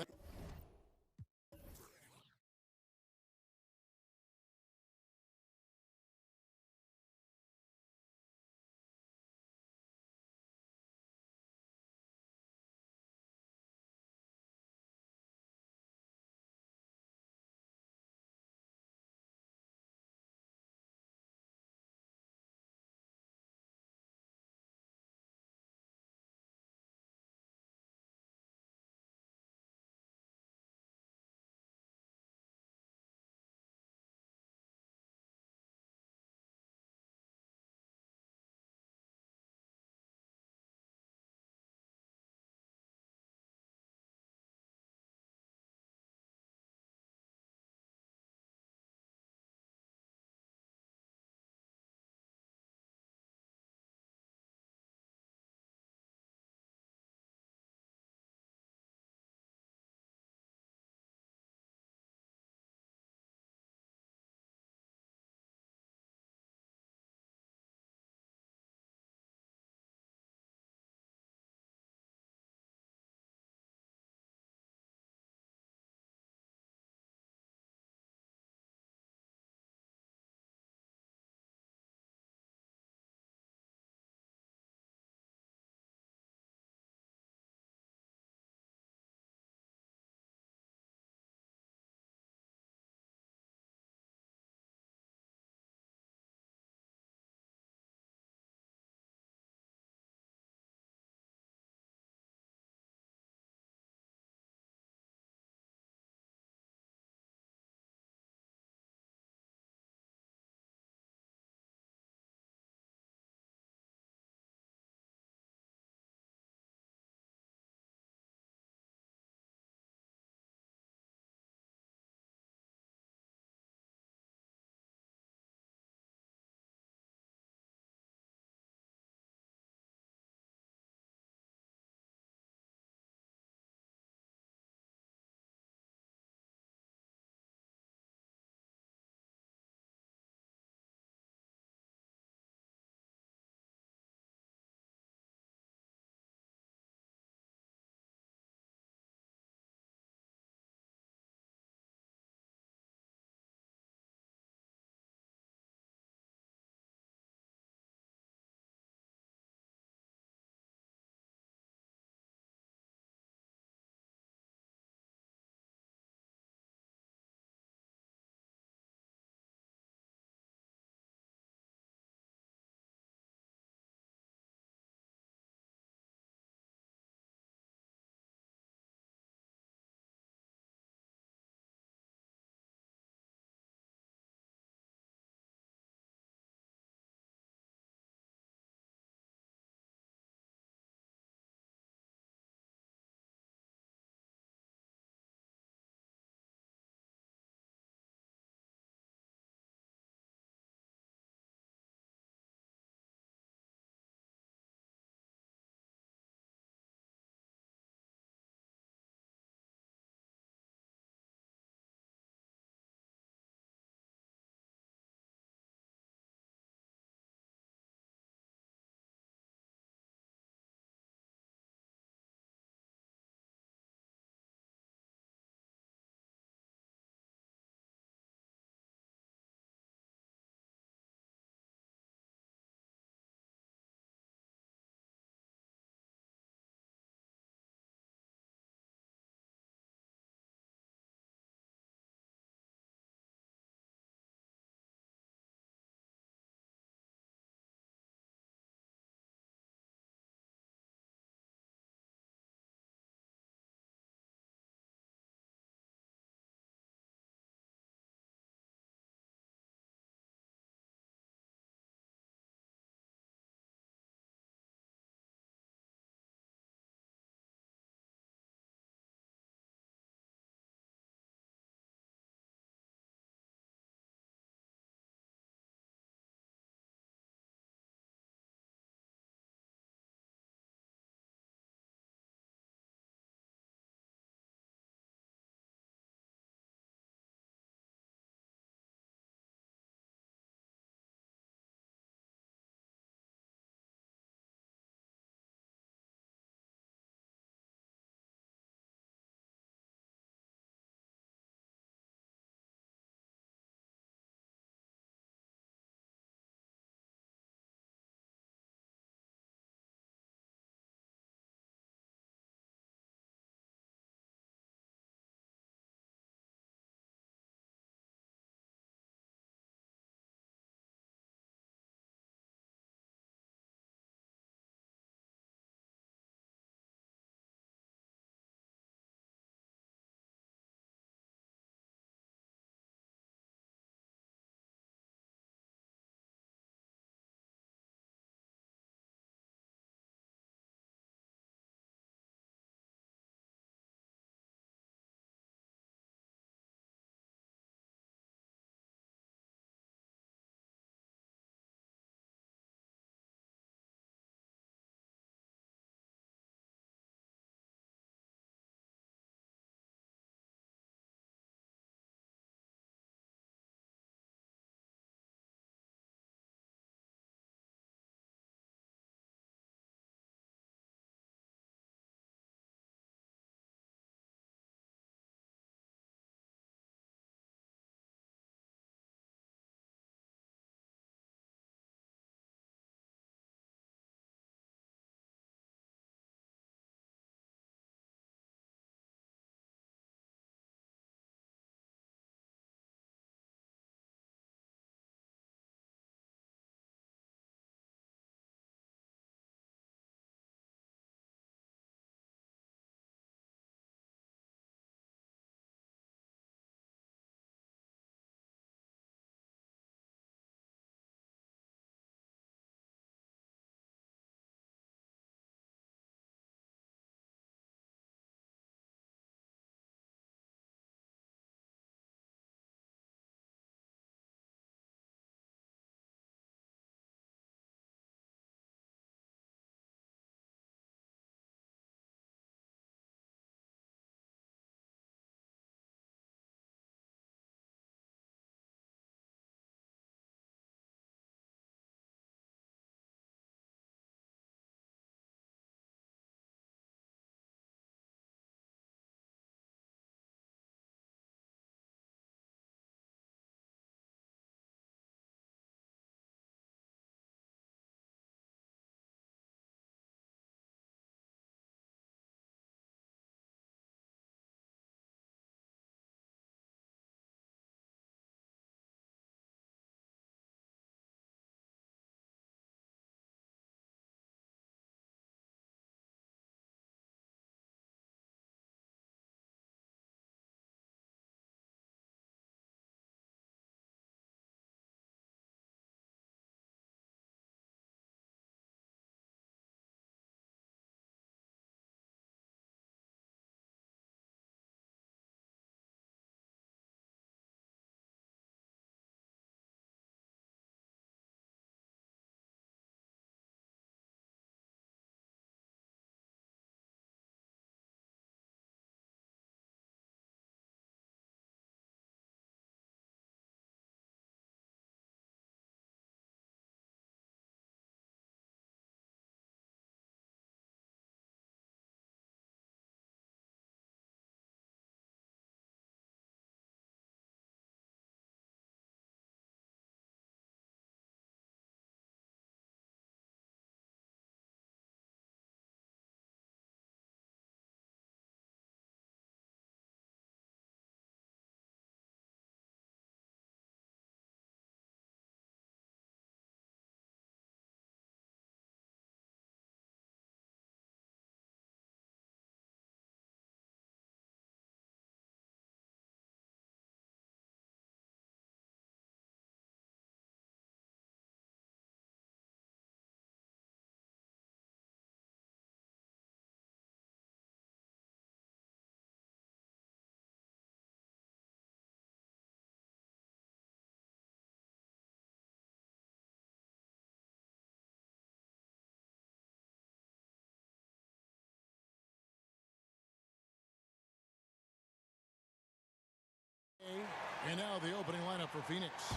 And now the opening lineup for Phoenix.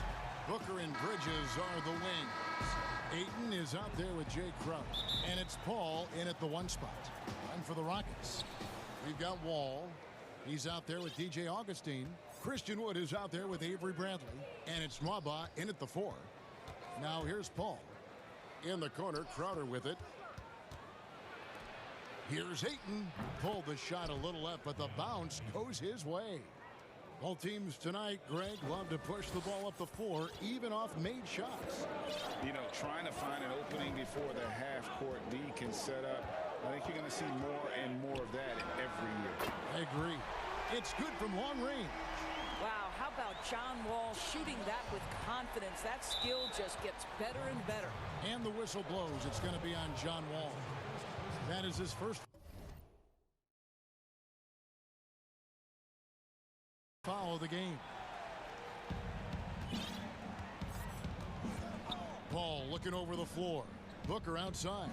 Booker and Bridges are the wings. Ayton is out there with Jay Crowder. And it's Paul in at the 1 spot. And for the Rockets, we've got Wall. He's out there with DJ Augustine. Christian Wood is out there with Avery Bradley. And it's Mwaba in at the 4. Now here's Paul. In the corner, Crowder with it. Here's Ayton. Pulled the shot a little left, but the bounce goes his way. Both teams tonight, Greg, love to push the ball up the floor, even off made shots. You know, trying to find an opening before the half-court D can set up. I think you're going to see more and more of that every year. I agree. It's good from long range. Wow, how about John Wall shooting that with confidence? That skill just gets better and better. And the whistle blows. It's going to be on John Wall. That is his first foul of the game. Paul looking over the floor. Booker outside.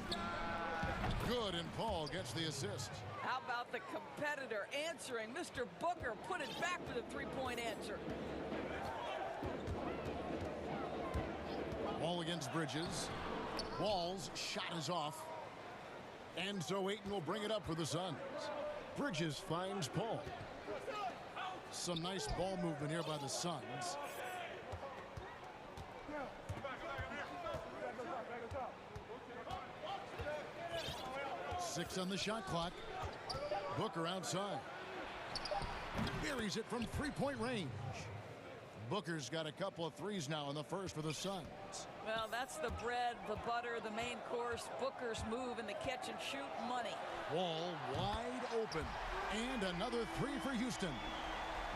Good, and Paul gets the assist. How about the competitor answering? Mr. Booker put it back for the three-point answer. Wall against Bridges. Wall's shot is off. And so Ayton will bring it up for the Suns. Bridges finds Paul. Some nice ball movement here by the Suns. Six on the shot clock. Booker outside. Buries it from three-point range. Booker's got a couple of threes now in the first for the Suns. Well, that's the bread, the butter, the main course. Booker's move in the catch and shoot money. Wall wide open. And another three for Houston.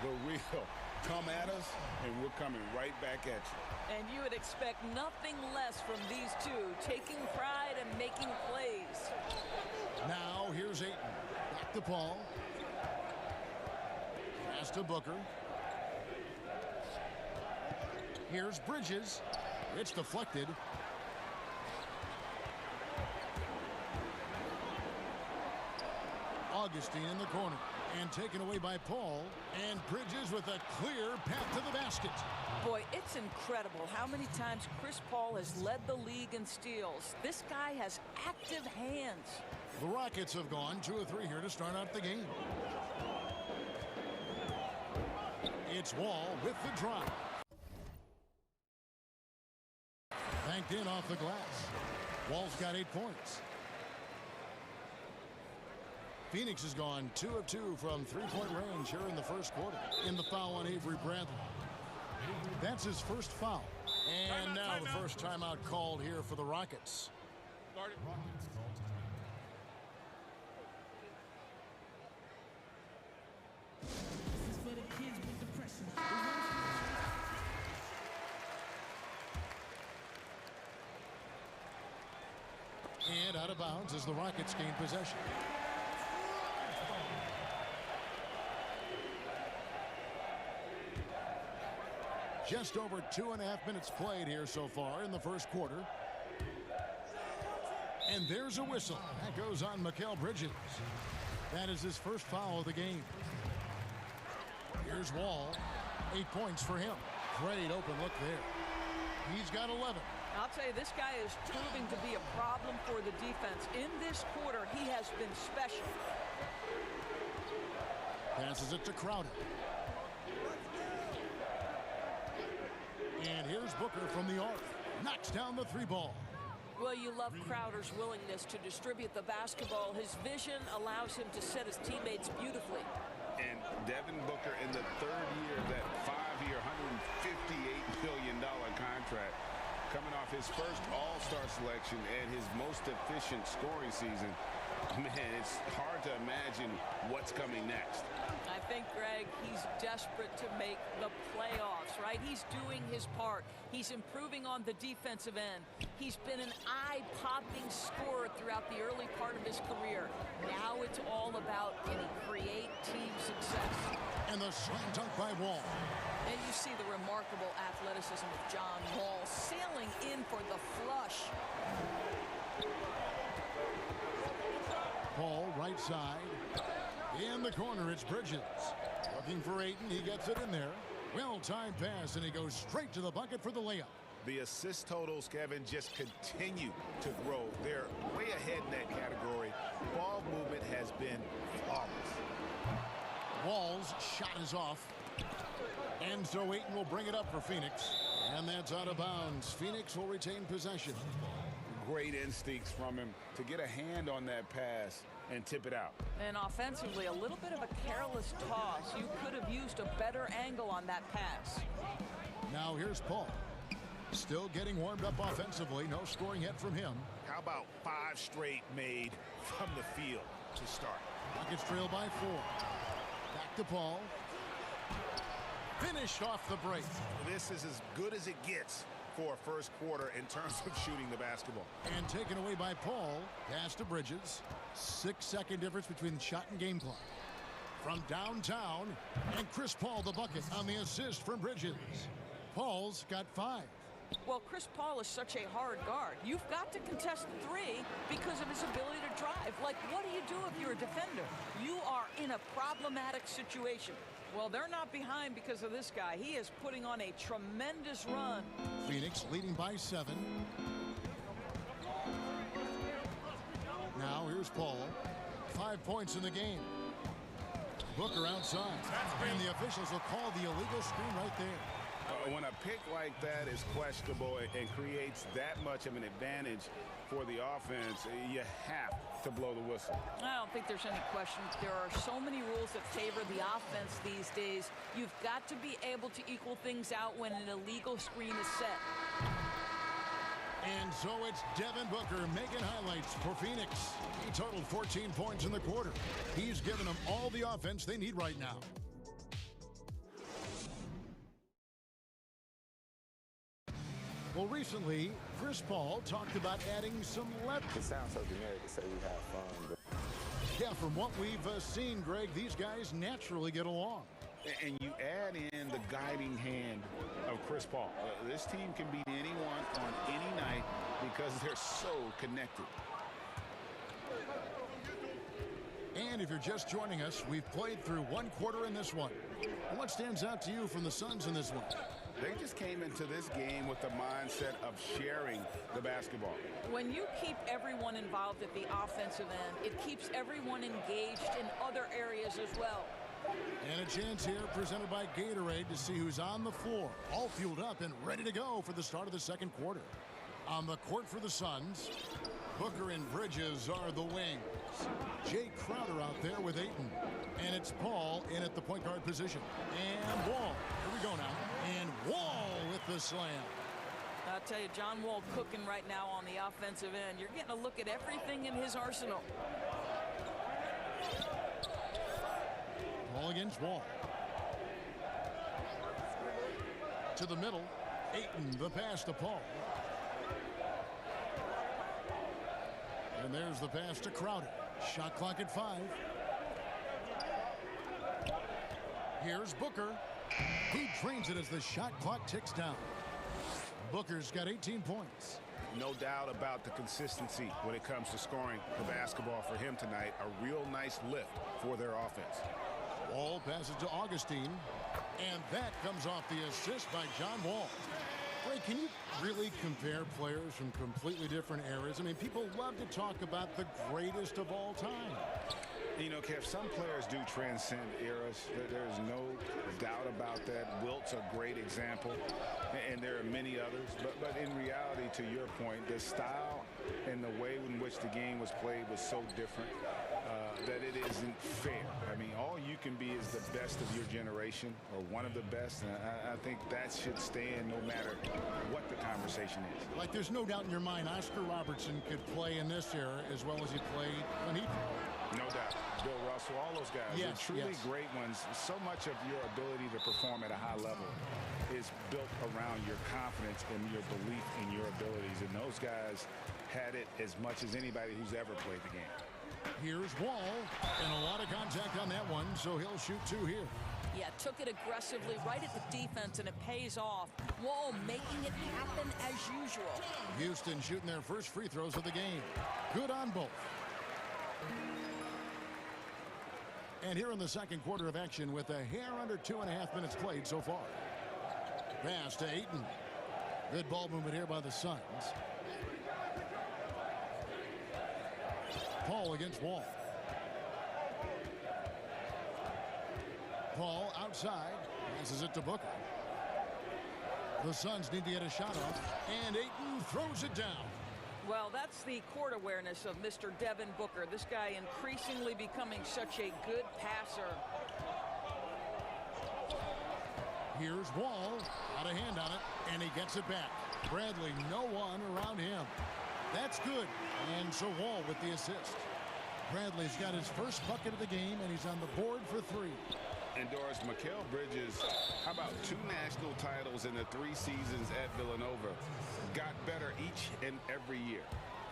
The wheel come at us, and we're coming right back at you. And you would expect nothing less from these two, taking pride and making plays. Now here's Ayton. Back to Paul. Pass to Booker. Here's Bridges. It's deflected. Augustine in the corner. And taken away by Paul. And Bridges with a clear path to the basket. Boy, it's incredible how many times Chris Paul has led the league in steals. This guy has active hands. The Rockets have gone 2 of 3 here to start out the game. It's Wall with the drive. Banked in off the glass. Wall's got 8 points. Phoenix has gone 2 of 2 from three-point range here in the first quarter. In the foul on Avery Bradley. That's his first foul. And now the first timeout called here for the Rockets. And out of bounds as the Rockets gain possession. Just over 2.5 minutes played here so far in the first quarter. And there's a whistle. That goes on Mikal Bridges. That is his first foul of the game. Here's Wall. 8 points for him. Great open look there. He's got 11. I'll tell you, this guy is proving to be a problem for the defense. In this quarter, he has been special. Passes it to Crowder. And here's Booker from the arc. Knocks down the 3-ball. Well, you love Crowder's willingness to distribute the basketball. His vision allows him to set his teammates beautifully. And Devin Booker in the 3rd year of that 5-year, $158 million contract, coming off his first All-Star selection and his most efficient scoring season. Man, it's hard to imagine what's coming next. I think, Greg, he's desperate to make the playoffs, right? He's doing his part. He's improving on the defensive end. He's been an eye-popping scorer throughout the early part of his career. Now it's all about can he create team success. And the slam dunk by Wall. And you see the remarkable athleticism of John Wall sailing in for the flush. Paul right side. In the corner, it's Bridges. Looking for Ayton. He gets it in there. Well-timed pass, and he goes straight to the bucket for the layup. The assist totals, Kevin, just continue to grow. They're way ahead in that category. Ball movement has been flawless. Wall's shot is off. And so Ayton will bring it up for Phoenix. And that's out of bounds. Phoenix will retain possession. Great instincts from him to get a hand on that pass and tip it out. And offensively, a little bit of a careless toss. You could have used a better angle on that pass. Now here's Paul. Still getting warmed up offensively. No scoring yet from him. How about 5 straight made from the field to start? Rockets trail by 4. Back to Paul. Finished off the break. This is as good as it gets for a first quarter in terms of shooting the basketball. And taken away by Paul. Pass to Bridges. 6-second difference between the shot and game clock. From downtown, and Chris Paul the bucket on the assist from Bridges. Paul's got 5. Well, Chris Paul is such a hard guard. You've got to contest 3 because of his ability to drive. Like, what do you do if you're a defender? You are in a problematic situation. Well, they're not behind because of this guy. He is putting on a tremendous run. Phoenix leading by 7. Now here's Paul. 5 points in the game. Booker outside. And the officials will call the illegal screen right there. When a pick like that is questionable and creates that much of an advantage for the offense, you have to blow the whistle. I don't think there's any question. There are so many rules that favor the offense these days. You've got to be able to equal things out when an illegal screen is set. And so it's Devin Booker making highlights for Phoenix. He totaled 14 points in the quarter. He's given them all the offense they need right now. Well, recently, Chris Paul talked about adding some levity. It sounds so generic to say we have fun, but... Yeah, from what we've seen, Greg, these guys naturally get along. And you add in the guiding hand of Chris Paul. This team can beat anyone on any night because they're so connected. And if you're just joining us, we've played through 1 quarter in this one. And what stands out to you from the Suns in this one? They just came into this game with the mindset of sharing the basketball. When you keep everyone involved at the offensive end, it keeps everyone engaged in other areas as well. And a chance here presented by Gatorade to see who's on the floor, all fueled up and ready to go for the start of the second quarter. On the court for the Suns, Booker and Bridges are the wings. Jay Crowder out there with Ayton. And it's Paul in at the point guard position. And Wall. Here we go now. And Wall with the slam. I'll tell you, John Wall cooking right now on the offensive end. You're getting a look at everything in his arsenal. Ball against Wall. To the middle. Ayton, the pass to Paul. And there's the pass to Crowder. Shot clock at 5. Here's Booker. He drains it as the shot clock ticks down. Booker's got 18 points. No doubt about the consistency when it comes to scoring the basketball for him tonight. A real nice lift for their offense. Wall passes to Augustine. And that comes off the assist by John Wall. Ray, can you really compare players from completely different eras? I mean, people love to talk about the greatest of all time. You know, Kev, some players do transcend eras. There's no doubt about that. Wilt's a great example, and there are many others. But in reality, to your point, the style and the way in which the game was played was so different that it isn't fair. I mean, all you can be is the best of your generation or one of the best. And I think that should stand no matter what the conversation is. Like, there's no doubt in your mind Oscar Robertson could play in this era as well as he played when he played. No doubt. Bill Russell, all those guys, yes, they're truly great ones. So much of your ability to perform at a high level is built around your confidence and your belief in your abilities. And those guys had it as much as anybody who's ever played the game. Here's Wall, and a lot of contact on that one, so he'll shoot 2 here. Yeah, took it aggressively right at the defense, and it pays off. Wall making it happen as usual. Houston shooting their first free throws of the game. Good on both. And here in the second quarter of action with a hair under 2.5 minutes played so far. Pass to Ayton. Good ball movement here by the Suns. Paul against Wall. Paul outside. Passes it to Booker. The Suns need to get a shot off. And Ayton throws it down. Well, that's the court awareness of Mr. Devin Booker. This guy increasingly becoming such a good passer. Here's Wall. Got a hand on it, and he gets it back. Bradley, no one around him. That's good. And so Wall with the assist. Bradley's got his first bucket of the game, and he's on the board for 3. And Doris, Mikal Bridges, how about 2 national titles in the 3 seasons at Villanova? Got better each and every year.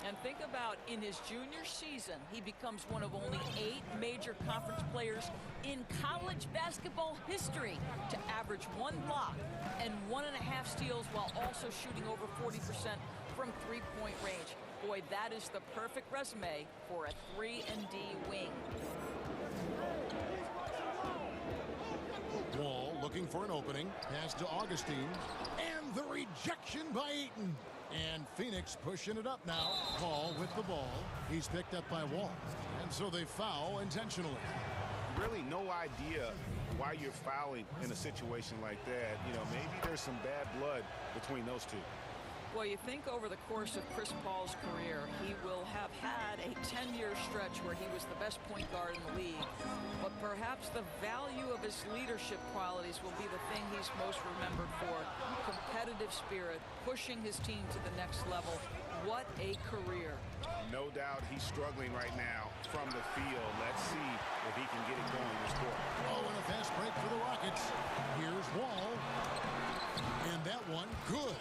And think about in his junior season, he becomes one of only 8 major conference players in college basketball history to average 1 block and 1.5 steals while also shooting over 40% from 3-point range. Boy, that is the perfect resume for a 3-and-D wing. Wall looking for an opening. Pass to Augustine. And the rejection by Ayton. And Phoenix pushing it up now. Paul with the ball. He's picked up by Wall. And so they foul intentionally. Really no idea why you're fouling in a situation like that. You know, maybe there's some bad blood between those two. Well, you think over the course of Chris Paul's career, he will have had a 10-year stretch where he was the best point guard in the league. But perhaps the value of his leadership qualities will be the thing he's most remembered for. Competitive spirit, pushing his team to the next level. What a career. No doubt he's struggling right now from the field. Let's see if he can get it going this quarter. Oh, and a fast break for the Rockets. Here's Wall. And that one, good.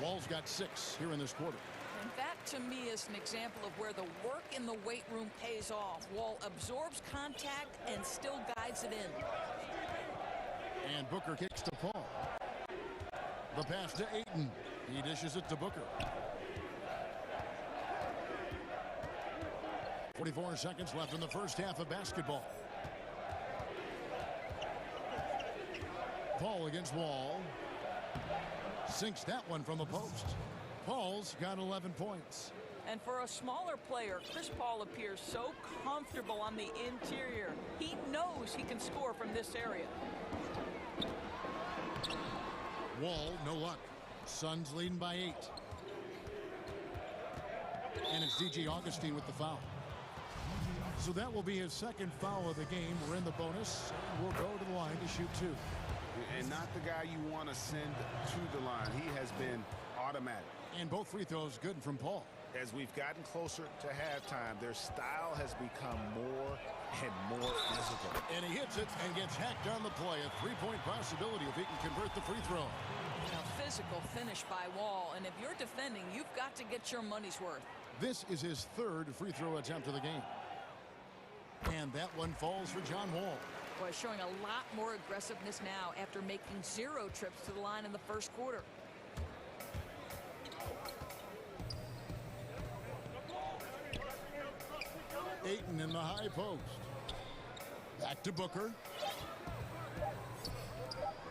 Wall's got 6 here in this quarter. And that, to me, is an example of where the work in the weight room pays off. Wall absorbs contact and still guides it in. And Booker kicks to Paul. The pass to Ayton. He dishes it to Booker. 44 seconds left in the first half of basketball. Paul against Wall. Sinks that one from the post. Paul's got 11 points. And for a smaller player, Chris Paul appears so comfortable on the interior. He knows he can score from this area. Wall, no luck. Suns leading by 8. And it's DJ Augustine with the foul. So that will be his second foul of the game. We're in the bonus. We'll go to the line to shoot 2. And not the guy you want to send to the line. He has been automatic. And both free throws good from Paul. As we've gotten closer to halftime, their style has become more and more physical. And he hits it and gets hacked on the play. A 3-point possibility if he can convert the free throw. Now, physical finish by Wall. And if you're defending, you've got to get your money's worth. This is his 3rd free throw attempt of the game. And that one falls for John Wall. Boy, showing a lot more aggressiveness now after making 0 trips to the line in the first quarter. Ayton in the high post. Back to Booker.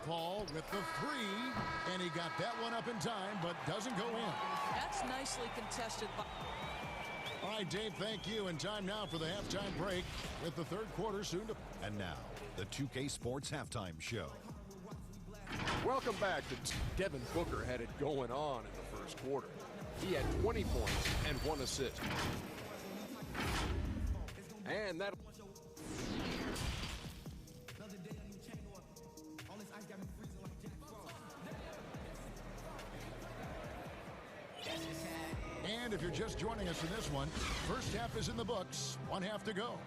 Paul with the 3. And he got that one up in time, but doesn't go in. That's nicely contested by... All right, Dave, thank you. And time now for the halftime break with the 3rd quarter soon to... And now, the 2K Sports Halftime Show. Welcome back to Devin Booker had it going on in the first quarter. He had 20 points and 1 assist. And that... And if you're just joining us in this one, first half is in the books. 1 half to go.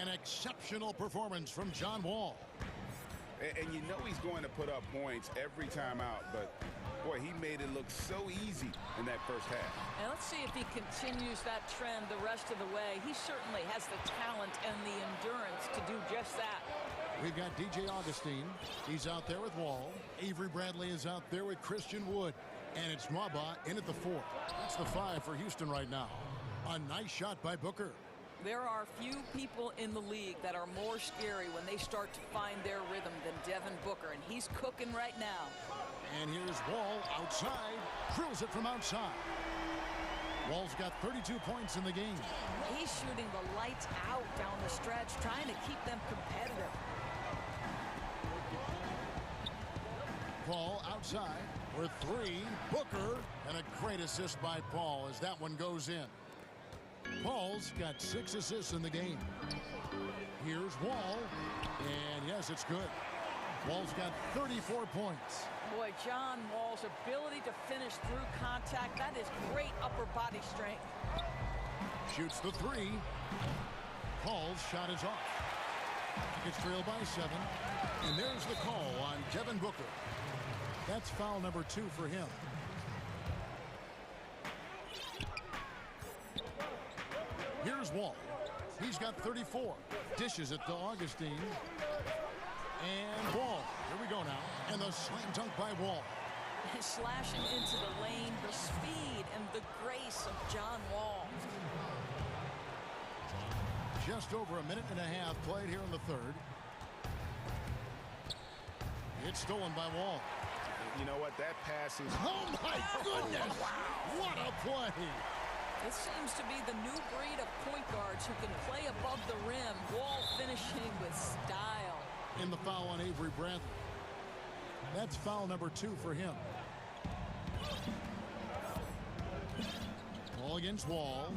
An exceptional performance from John Wall. And you know he's going to put up points every time out, but boy, he made it look so easy in that first half. And let's see if he continues that trend the rest of the way. He certainly has the talent and the endurance to do just that. We've got DJ Augustine. He's out there with Wall. Avery Bradley is out there with Christian Wood. And it's Mwaba in at the 4. That's the 5 for Houston right now. A nice shot by Booker. There are few people in the league that are more scary when they start to find their rhythm than Devin Booker, and he's cooking right now. And here's Wall outside, drills it from outside. Wall's got 32 points in the game. He's shooting the lights out down the stretch, trying to keep them competitive. Paul outside for three. Booker, and a great assist by Paul as that one goes in. Paul's got 6 assists in the game. Here's Wall, and yes, it's good. Wall's got 34 points. Boy, John Wall's ability to finish through contact, that is great upper body strength. Shoots the three. Paul's shot is off. Gets trailed by 7. And there's the call on Devin Booker. That's foul number 2 for him. Here's Wall. He's got 34. Dishes it to Augustine. And Wall. Here we go now. And the slam dunk by Wall. Slashing into the lane, the speed and the grace of John Wall. Just over a minute and a half played here in the third. It's stolen by Wall. You know what? That pass is... Oh, my goodness! What a play! This seems to be the new breed of point guards who can play above the rim. Wall finishing with style. In the foul on Avery Bradley. That's foul number 2 for him. Ball against Wall.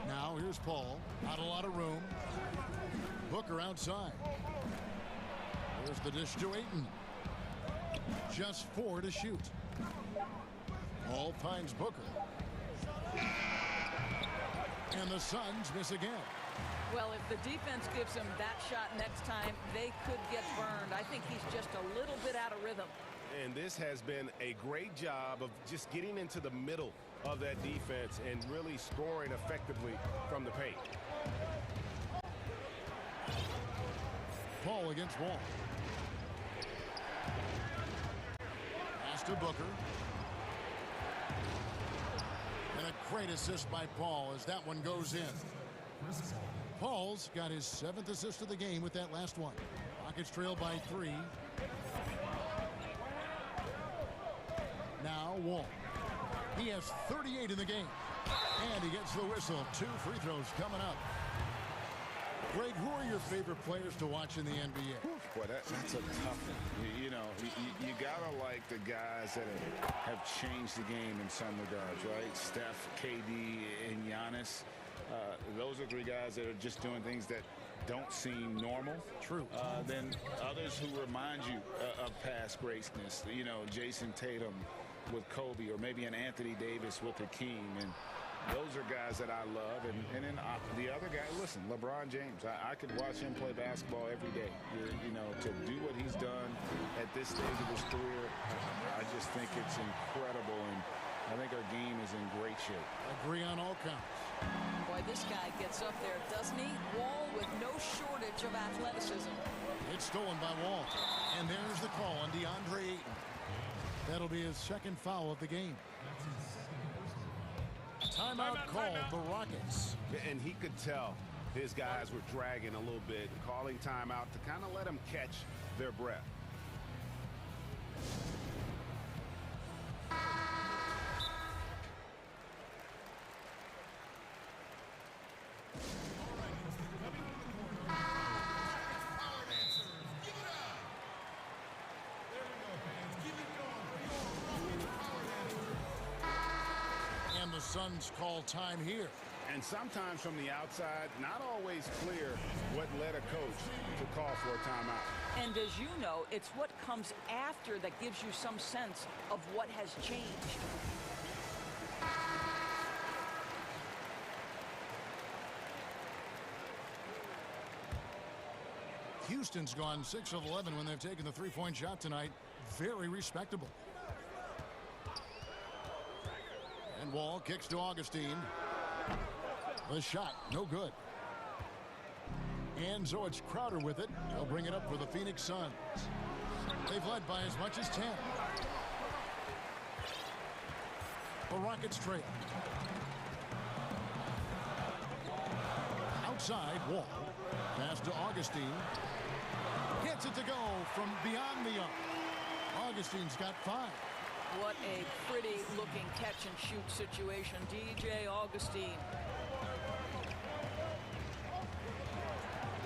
Now here's Paul. Not a lot of room. Booker outside. There's the dish to Ayton. Just 4 to shoot. Paul finds Booker. And the Suns miss again. Well, if the defense gives him that shot next time, they could get burned. I think he's just a little bit out of rhythm. And this has been a great job of just getting into the middle of that defense and really scoring effectively from the paint. Paul against Wall. Pass to Booker. And a great assist by Paul as that one goes in. Paul's got his 7th assist of the game with that last one. Rockets trail by 3. Now Wall. He has 38 in the game. And he gets the whistle. 2 free throws coming up. Greg, who are your favorite players to watch in the NBA? Boy, that's a tough one. You know, you gotta like the guys that have changed the game in some regards, right? Steph, KD, and Giannis. Those are 3 guys that are just doing things that don't seem normal. True. Then others who remind you of past greatness. You know, Jason Tatum with Kobe, or maybe an Anthony Davis with Hakeem. And those are guys that I love. And then the other guy, listen, LeBron James. I could watch him play basketball every day. You know, to do what he's done at this stage of his career, I just think it's incredible. And I think our game is in great shape. Agree on all counts. Boy, this guy gets up there, doesn't he? Wall with no shortage of athleticism. It's stolen by Wall. And there's the call on DeAndre Ayton. That'll be his 2nd foul of the game. Timeout called the Rockets. And he could tell his guys were dragging a little bit, calling timeout to kind of let them catch their breath. Suns call time here. And sometimes from the outside, not always clear what led a coach to call for a timeout. And as you know, it's what comes after that gives you some sense of what has changed. Houston's gone 6 of 11 when they've taken the 3-point shot tonight. Very respectable. And Wall kicks to Augustine. The shot, no good. And so it's Crowder with it. They'll bring it up for the Phoenix Suns. They've led by as much as 10. The Rockets trail. outside, Wall. Pass to Augustine. Gets it to go from beyond the arc. Augustine's got 5. What a pretty looking catch and shoot situation. DJ Augustine.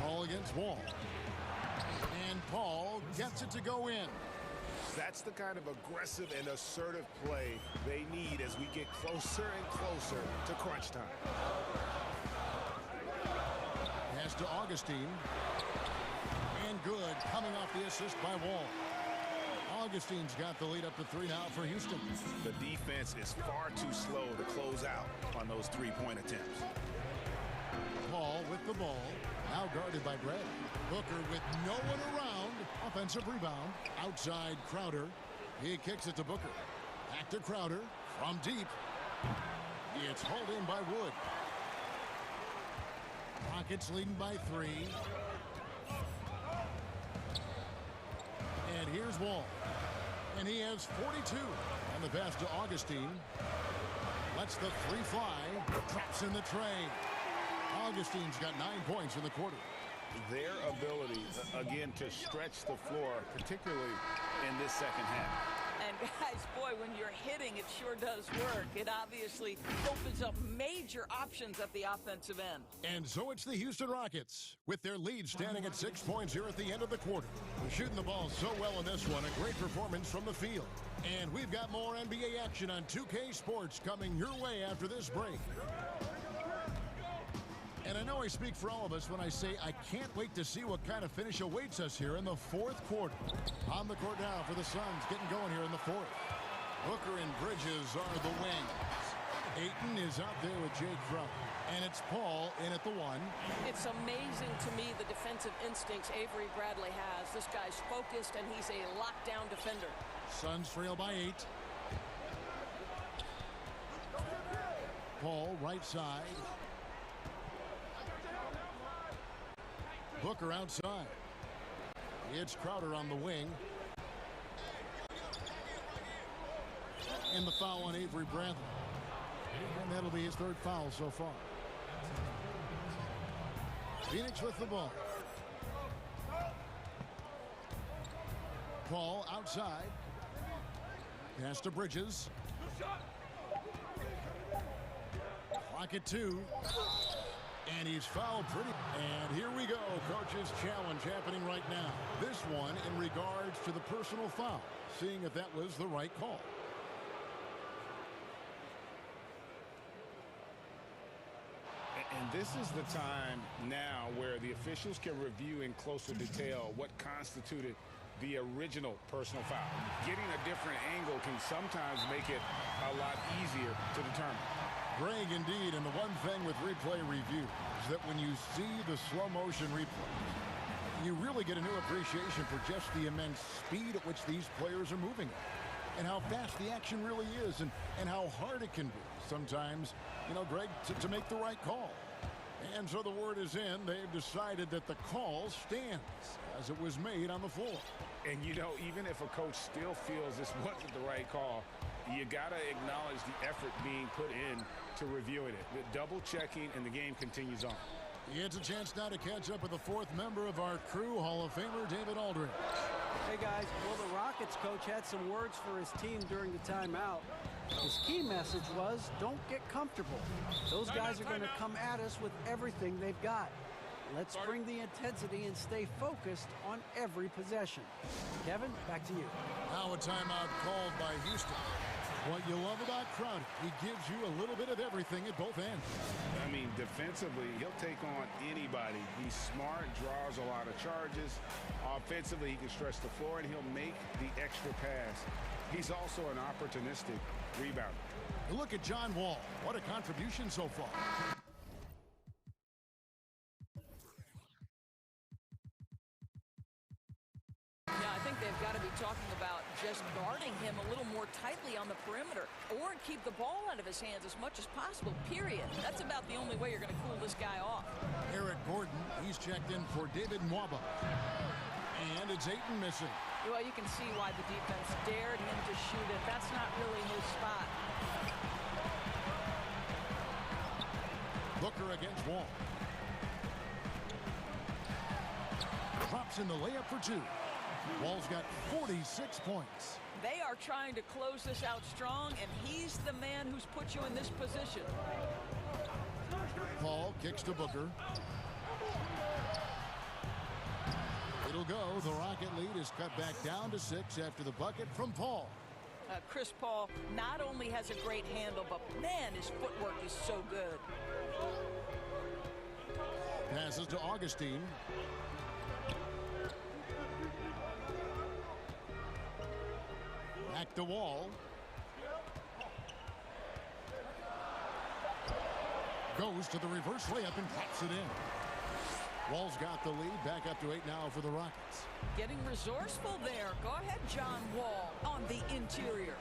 Ball against Wall. And Paul gets it to go in. That's the kind of aggressive and assertive play they need as we get closer and closer to crunch time. Pass to Augustine. And good, coming off the assist by Wall. Augustine's got the lead up to 3 now for Houston. The defense is far too slow to close out on those three-point attempts. Paul with the ball, now guarded by Brad. Booker with no one around. Offensive rebound. Outside Crowder. He kicks it to Booker. Back to Crowder from deep. It's hauled in by Wood. Rockets leading by 3. And here's Wall. And he has 42. And the pass to Augustine. Lets the 3 fly. Drops in the tray. Augustine's got 9 points in the quarter. Their ability, again, to stretch the floor, particularly in this second half. And guys, boy, when you're hitting, it sure does work. It obviously opens up major options at the offensive end. And so it's the Houston Rockets, with their lead standing at 6 points here at the end of the quarter. They're shooting the ball so well in this one, a great performance from the field. And we've got more NBA action on 2K Sports coming your way after this break. And I know I speak for all of us when I say I can't wait to see what kind of finish awaits us here in the fourth quarter. On the court now for the Suns, getting going here in the fourth. Booker and Bridges are the wings. Ayton is out there with Jake Crowder. And it's Paul in at the 1. It's amazing to me the defensive instincts Avery Bradley has. This guy's focused, and he's a lockdown defender. Suns trail by 8. Paul right side. Booker outside. It's Crowder on the wing. And the foul on Avery Bradley. And that'll be his 3rd foul so far. Phoenix with the ball. Paul outside. Pass to Bridges. Clock at 2. And he's fouled pretty. And here we go. Coach's challenge happening right now. This one in regards to the personal foul. Seeing if that was the right call. And this is the time now where the officials can review in closer detail what constituted the original personal foul. Getting a different angle can sometimes make it a lot easier to determine. Greg, indeed, and the one thing with replay review is that when you see the slow motion replay, you really get a new appreciation for just the immense speed at which these players are moving and how fast the action really is and how hard it can be sometimes, you know, Greg, to make the right call. And so the word is in. They've decided that the call stands as it was made on the floor. And, you know, even if a coach still feels this wasn't the right call, you got to acknowledge the effort being put in to reviewing it. The double checking, and the game continues on. It's a chance now to catch up with the 4th member of our crew, Hall of Famer David Aldridge. Hey, guys. Well, the Rockets coach had some words for his team during the timeout. His key message was, don't get comfortable. Those guys are going to come at us with everything they've got. Let's bring the intensity and stay focused on every possession. Kevin, back to you. Now a timeout called by Houston. What you love about Crowder, he gives you a little bit of everything at both ends. I mean, defensively, he'll take on anybody. He's smart, draws a lot of charges. Offensively, he can stretch the floor, and he'll make the extra pass. He's also an opportunistic rebounder. Look at John Wall. What a contribution so far. Yeah, I think they've got to be talking about just guarding him a little more tightly on the perimeter or keep the ball out of his hands as much as possible, period. That's about the only way you're going to cool this guy off. Eric Gordon, he's checked in for David Nwaba. And it's Ayton missing. Well, you can see why the defense dared him to shoot it. That's not really his spot. Booker against Wall. Drops in the layup for two. Wall's got 46 points. They are trying to close this out strong, and he's the man who's put you in this position. Paul kicks to Booker. It'll go. The Rocket lead is cut back down to 6 after the bucket from Paul. Chris Paul not only has a great handle, but man, his footwork is so good. Passes to Augustine. Back to Wall. Goes to the reverse layup and pops it in. Wall's got the lead. Back up to 8 now for the Rockets. Getting resourceful there. Go ahead, John Wall, on the interior.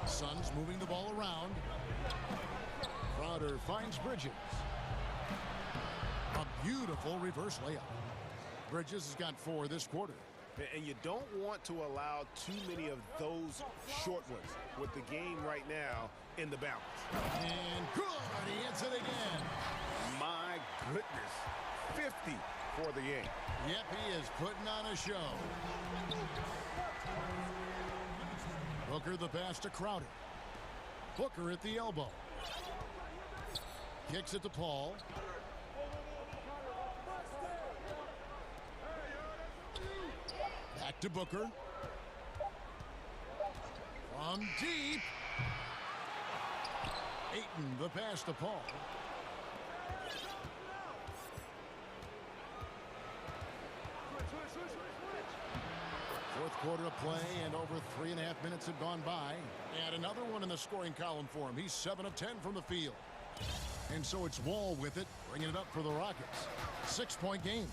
Suns moving the ball around. Crowder finds Bridges. A beautiful reverse layup. Bridges has got 4 this quarter. And you don't want to allow too many of those short ones with the game right now in the balance. And good. He hits it again. My goodness. 50 for the game. Yep, he is putting on a show. Booker the pass to Crowder. Booker at the elbow. Kicks it to Paul. Back to Booker. From deep. Ayton the pass to Paul. Fourth quarter of play, and over 3.5 minutes have gone by. And another one in the scoring column for him. He's 7 of 10 from the field. And so it's Wall with it, bringing it up for the Rockets. 6-point game.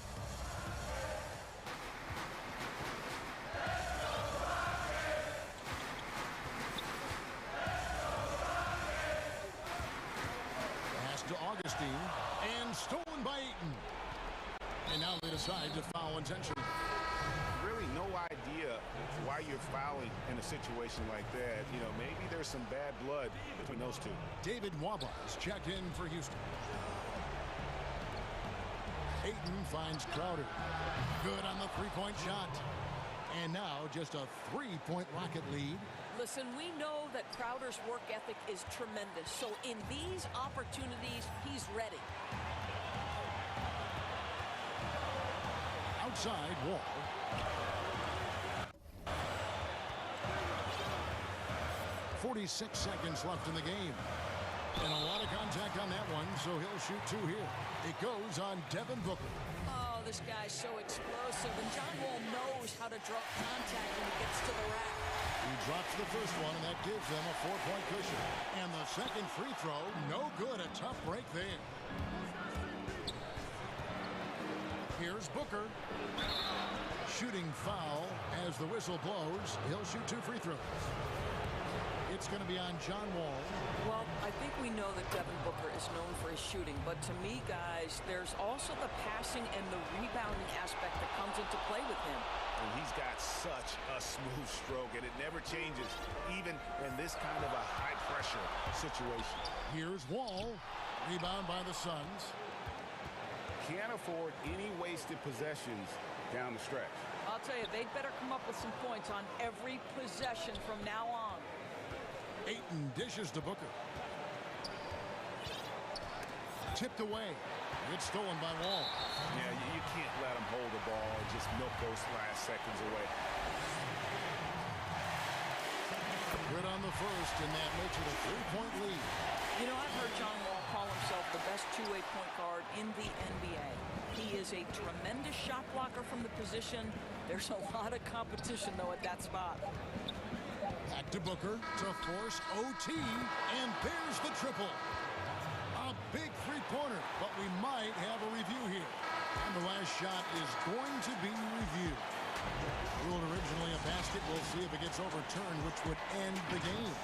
Pass to Augustine, and stolen by Ayton. And now they decide to foul intentionally. Really no idea why you're fouling in a situation like that. You know, maybe there's some bad blood between those two. David Waba is checked in for Houston. Ayton finds Crowder. Good on the three-point shot. And now just a 3-point Rocket lead. Listen, we know that Crowder's work ethic is tremendous. So in these opportunities, he's ready. Outside Wall. .46 seconds left in the game. And a lot of contact on that one, so he'll shoot 2 here. It goes on Devin Booker. Oh, this guy's so explosive, and John Wall knows how to draw contact when he gets to the rack. He drops the first one, and that gives them a 4-point cushion. And the second free throw, no good. A tough break there. Here's Booker. Shooting foul as the whistle blows. He'll shoot 2 free throws. It's going to be on John Wall. Well, I think we know that Devin Booker is known for his shooting, but to me, guys, there's also the passing and the rebounding aspect that comes into play with him. And he's got such a smooth stroke, and it never changes, even in this kind of a high-pressure situation. Here's Wall. Rebound by the Suns. Can't afford any wasted possessions down the stretch. I'll tell you, they'd better come up with some points on every possession from now on. Ayton dishes to Booker. Tipped away. It's stolen by Wall. Yeah, you can't let him hold the ball and just milk those last seconds away. Good on the first, and that makes it a 3-point lead. You know, I've heard John Wall call himself the best two-way point guard in the NBA. He is a tremendous shot blocker from the position. There's a lot of competition, though, at that spot. Back to Booker to force OT, and there's the triple. A big three-pointer, but we might have a review here. And the last shot is going to be reviewed. Ruled originally a basket. We'll see if it gets overturned, which would end the game.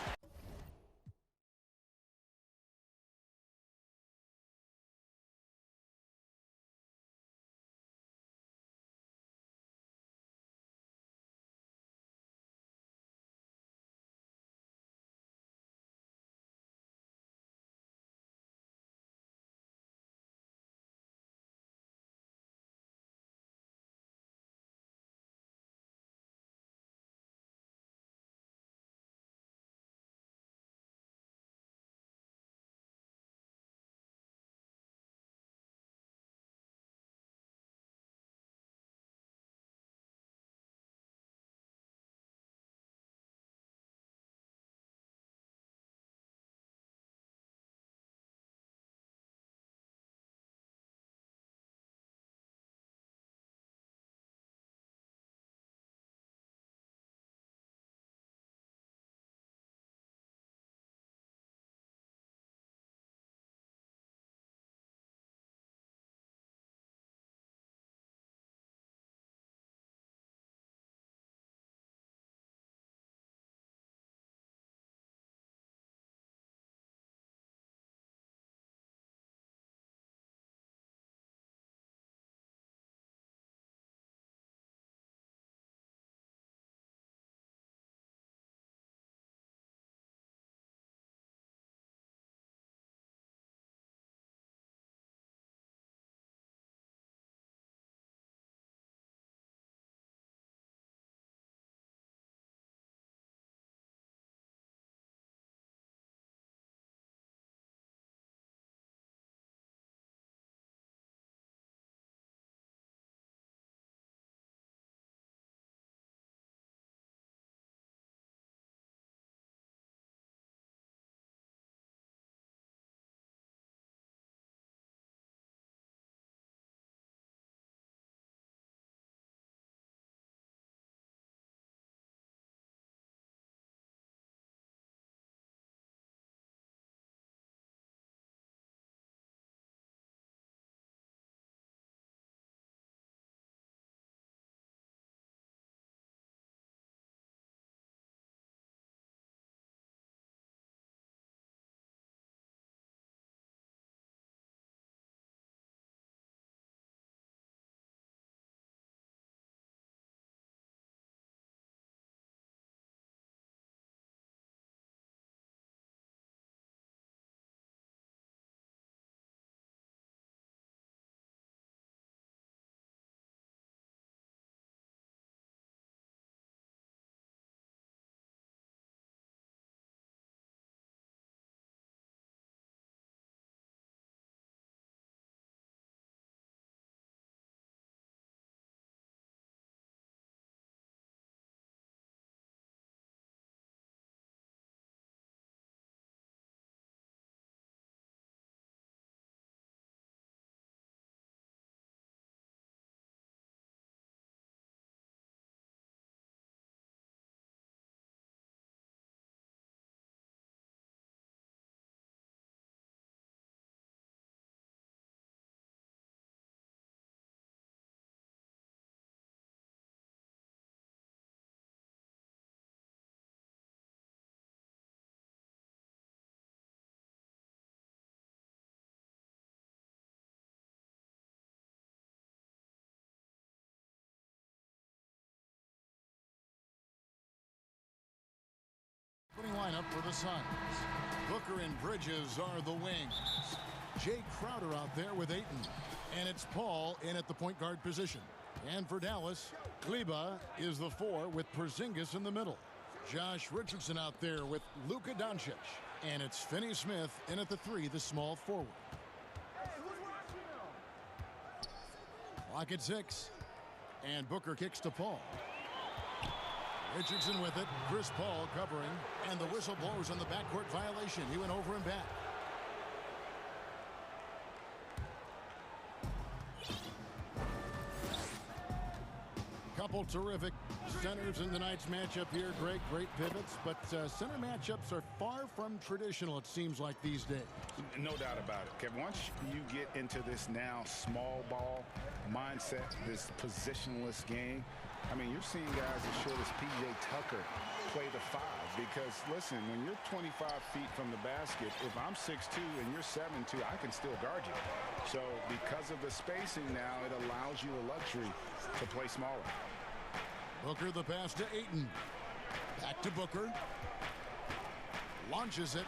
up for the Suns. Booker and Bridges are the wings. Jay Crowder out there with Ayton. And it's Paul in at the point guard position. And for Dallas, Kleber is the 4 with Porzingis in the middle. Josh Richardson out there with Luka Doncic. And it's Finney Smith in at the 3, the small forward. Clock at 6. And Booker kicks to Paul. Richardson with it. Chris Paul covering. And the whistle blows on the backcourt violation. He went over and back. Couple terrific centers in tonight's matchup here. Great pivots, but center matchups are far from traditional, it seems like, these days. No doubt about it, Kevin. Once you get into this now small ball mindset, this positionless game, I mean, you're seeing guys as short as P.J. Tucker play the 5. Because, listen, when you're 25 feet from the basket, if I'm 6'2" and you're 7'2", I can still guard you. So because of the spacing now, it allows you the luxury to play smaller. Booker the pass to Ayton. Back to Booker. Launches it.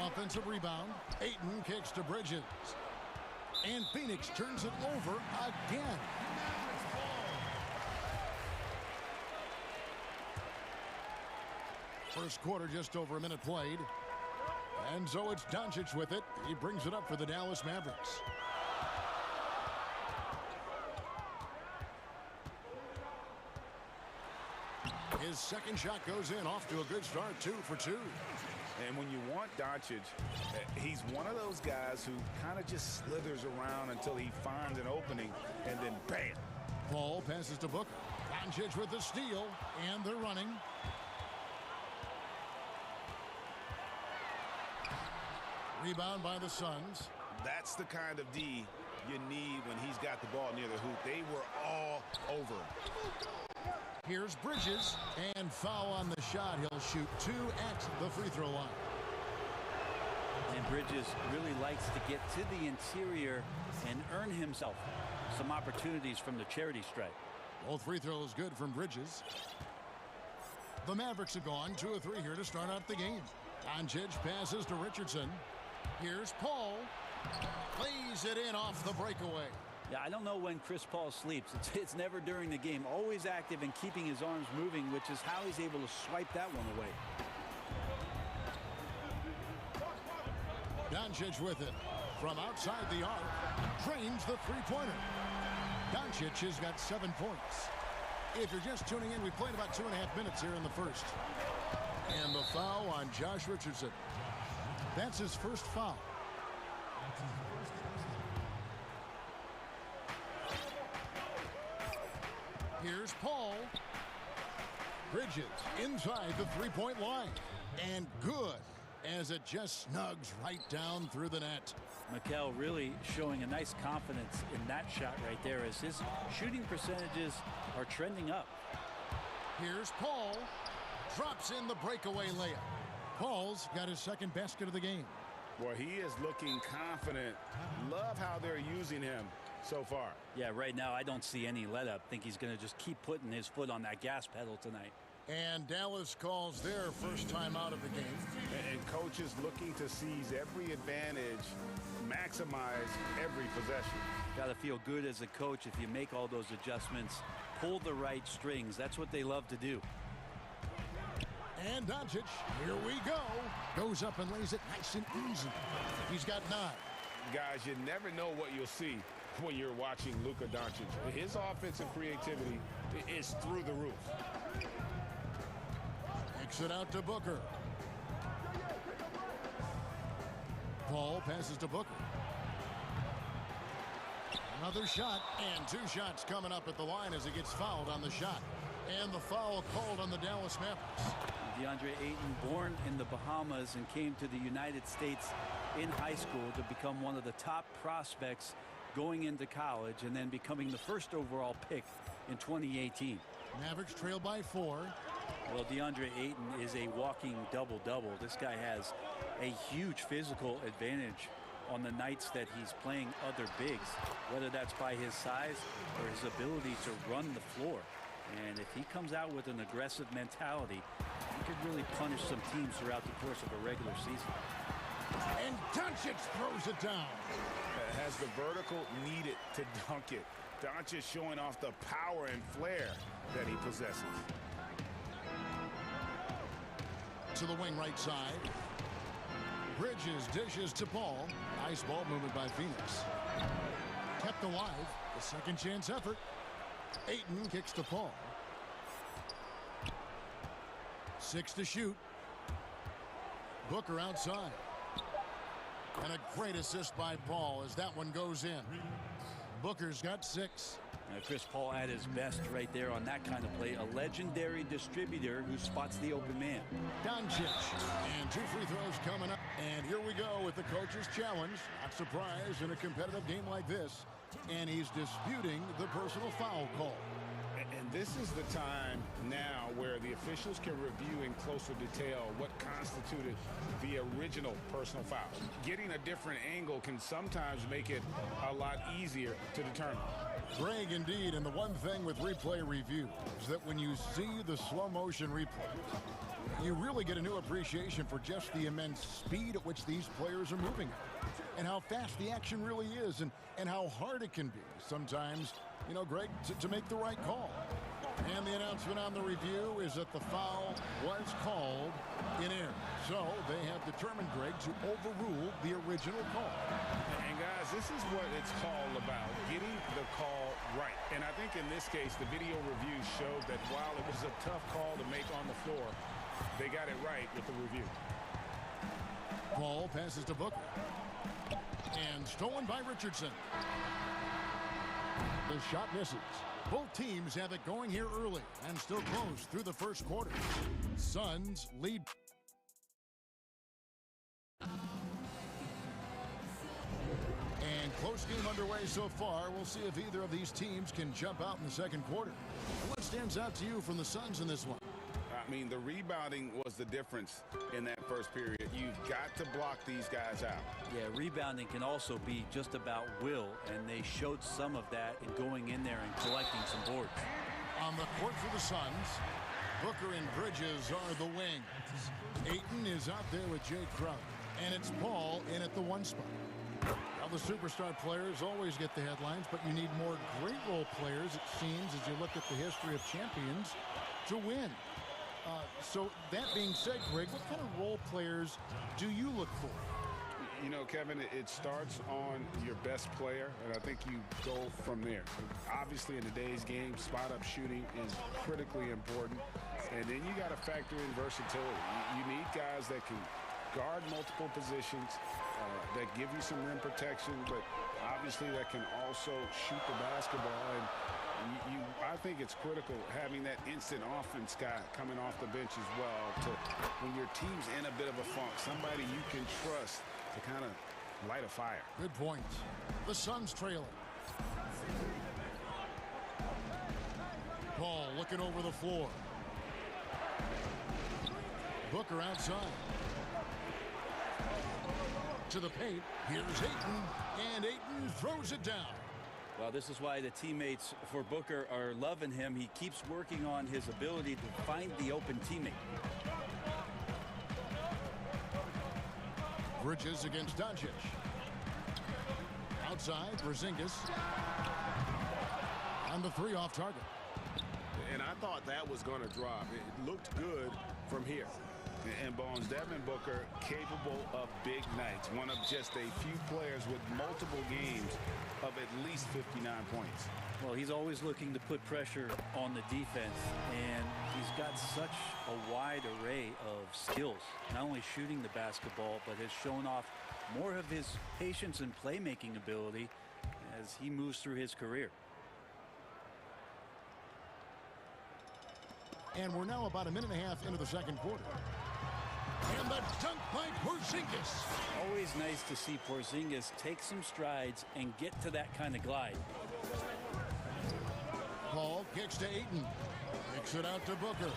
Offensive rebound. Ayton kicks to Bridges. And Phoenix turns it over again. First quarter, just over a minute played. And so it's Doncic with it. He brings it up for the Dallas Mavericks. His second shot goes in, off to a good start, 2 for 2. And when you want Doncic, he's one of those guys who kind of just slithers around until he finds an opening, and then bam. Paul passes to Booker. Doncic with the steal, and they're running. Rebound by the Suns. That's the kind of D you need when he's got the ball near the hoop. They were all over him. Here's Bridges, and foul on the shot. He'll shoot 2 at the free throw line. And Bridges really likes to get to the interior and earn himself some opportunities from the charity stripe. Both free throws good from Bridges. The Mavericks have gone 2 of 3 here to start out the game. Doncic passes to Richardson. Here's Paul. Plays it in off the breakaway. Yeah, I don't know when Chris Paul sleeps. It's never during the game. Always active and keeping his arms moving, which is how he's able to swipe that one away. Doncic with it. From outside the arc, drains the three-pointer. Doncic has got 7 points. If you're just tuning in, we played about 2.5 minutes here in the first. And the foul on Josh Richardson. That's his first foul. Here's Paul. Bridges inside the three-point line. And good, as it just snugs right down through the net. Mikel really showing a nice confidence in that shot right there as his shooting percentages are trending up. Here's Paul. Drops in the breakaway layup. Paul's got his second basket of the game. Well, he is looking confident. Love how they're using him so far. Yeah, right now I don't see any let up. Think he's going to just keep putting his foot on that gas pedal tonight. And Dallas calls their first time out of the game. And coaches looking to seize every advantage, maximize every possession. Got to feel good as a coach if you make all those adjustments, pull the right strings. That's what they love to do. And Doncic, here we go. Goes up and lays it nice and easy. He's got 9. Guys, you never know what you'll see when you're watching Luka Doncic. His offensive creativity is through the roof. Kicks it out to Booker. Paul passes to Booker. Another shot, and 2 shots coming up at the line as he gets fouled on the shot. And the foul called on the Dallas Mavericks. DeAndre Ayton, born in the Bahamas and came to the United States in high school to become one of the top prospects going into college and then becoming the first overall pick in 2018. Mavericks trail by 4. Well, DeAndre Ayton is a walking double-double. This guy has a huge physical advantage on the nights that he's playing other bigs, whether that's by his size or his ability to run the floor. And if he comes out with an aggressive mentality, you could really punish some teams throughout the course of a regular season. And Doncic throws it down. Has the vertical needed to dunk it. Doncic showing off the power and flair that he possesses. To the wing right side. Bridges dishes to Paul. Nice ball movement by Phoenix. Kept alive. The second chance effort. Ayton kicks to Paul. 6 to shoot. Booker outside. And a great assist by Paul as that one goes in. Booker's got 6. Chris Paul at his best right there on that kind of play. A legendary distributor who spots the open man. Doncic. And 2 free throws coming up. And here we go with the coach's challenge. Not surprised in a competitive game like this. And he's disputing the personal foul call. And this is the time now where the officials can review in closer detail what constituted the original personal foul. Getting a different angle can sometimes make it a lot easier to determine. Greg, indeed, and the one thing with replay review is that when you see the slow motion replay, you really get a new appreciation for just the immense speed at which these players are moving at, and how fast the action really is, and how hard it can be sometimes, you know, Greg, to make the right call. And the announcement on the review is that the foul was called in air. So they have determined, Greg, to overrule the original call. And guys, this is what it's all about, getting the call right. And I think in this case, the video review showed that while it was a tough call to make on the floor, they got it right with the review. Paul passes to Booker. And stolen by Richardson. The shot misses. Both teams have it going here early and still close through the first quarter. Suns lead. And close game underway so far. We'll see if either of these teams can jump out in the second quarter. What stands out to you from the Suns in this one? I mean, the rebounding was the difference in that first period. You've got to block these guys out. Yeah, rebounding can also be just about will, and they showed some of that in going in there and collecting some boards. On the court for the Suns, Booker and Bridges are the wing. Ayton is out there with Jay Crowder, and it's Paul in at the 1 spot. Now, the superstar players always get the headlines, but you need more great role players, it seems, as you look at the history of champions, to win. So that being said, Greg, what kind of role players do you look for? You know, Kevin, it starts on your best player, and I think you go from there. Obviously, in today's game, spot-up shooting is critically important, and then you got to factor in versatility. You need guys that can guard multiple positions, that give you some rim protection, but obviously that can also shoot the basketball. And I think it's critical having that instant offense guy coming off the bench as well to, when your team's in a bit of a funk, somebody you can trust to kind of light a fire. Good point. The Suns trailing. Paul looking over the floor. Booker outside. To the paint. Here's Ayton, and Ayton throws it down. Well, this is why the teammates for Booker are loving him. He keeps working on his ability to find the open teammate. Bridges against Doncic. Outside, Porzingis. On the 3 off target. And I thought that was going to drop. It looked good from here. And Bones, Devin Booker capable of big nights. One of just a few players with multiple games of at least 59 points. Well, he's always looking to put pressure on the defense, and he's got such a wide array of skills. Not only shooting the basketball, but has shown off more of his patience and playmaking ability as he moves through his career. And we're now about a minute and a half into the second quarter. And the dunk by Porzingis. Always nice to see Porzingis take some strides and get to that kind of glide. Paul kicks to Ayton. Kicks it out to Booker.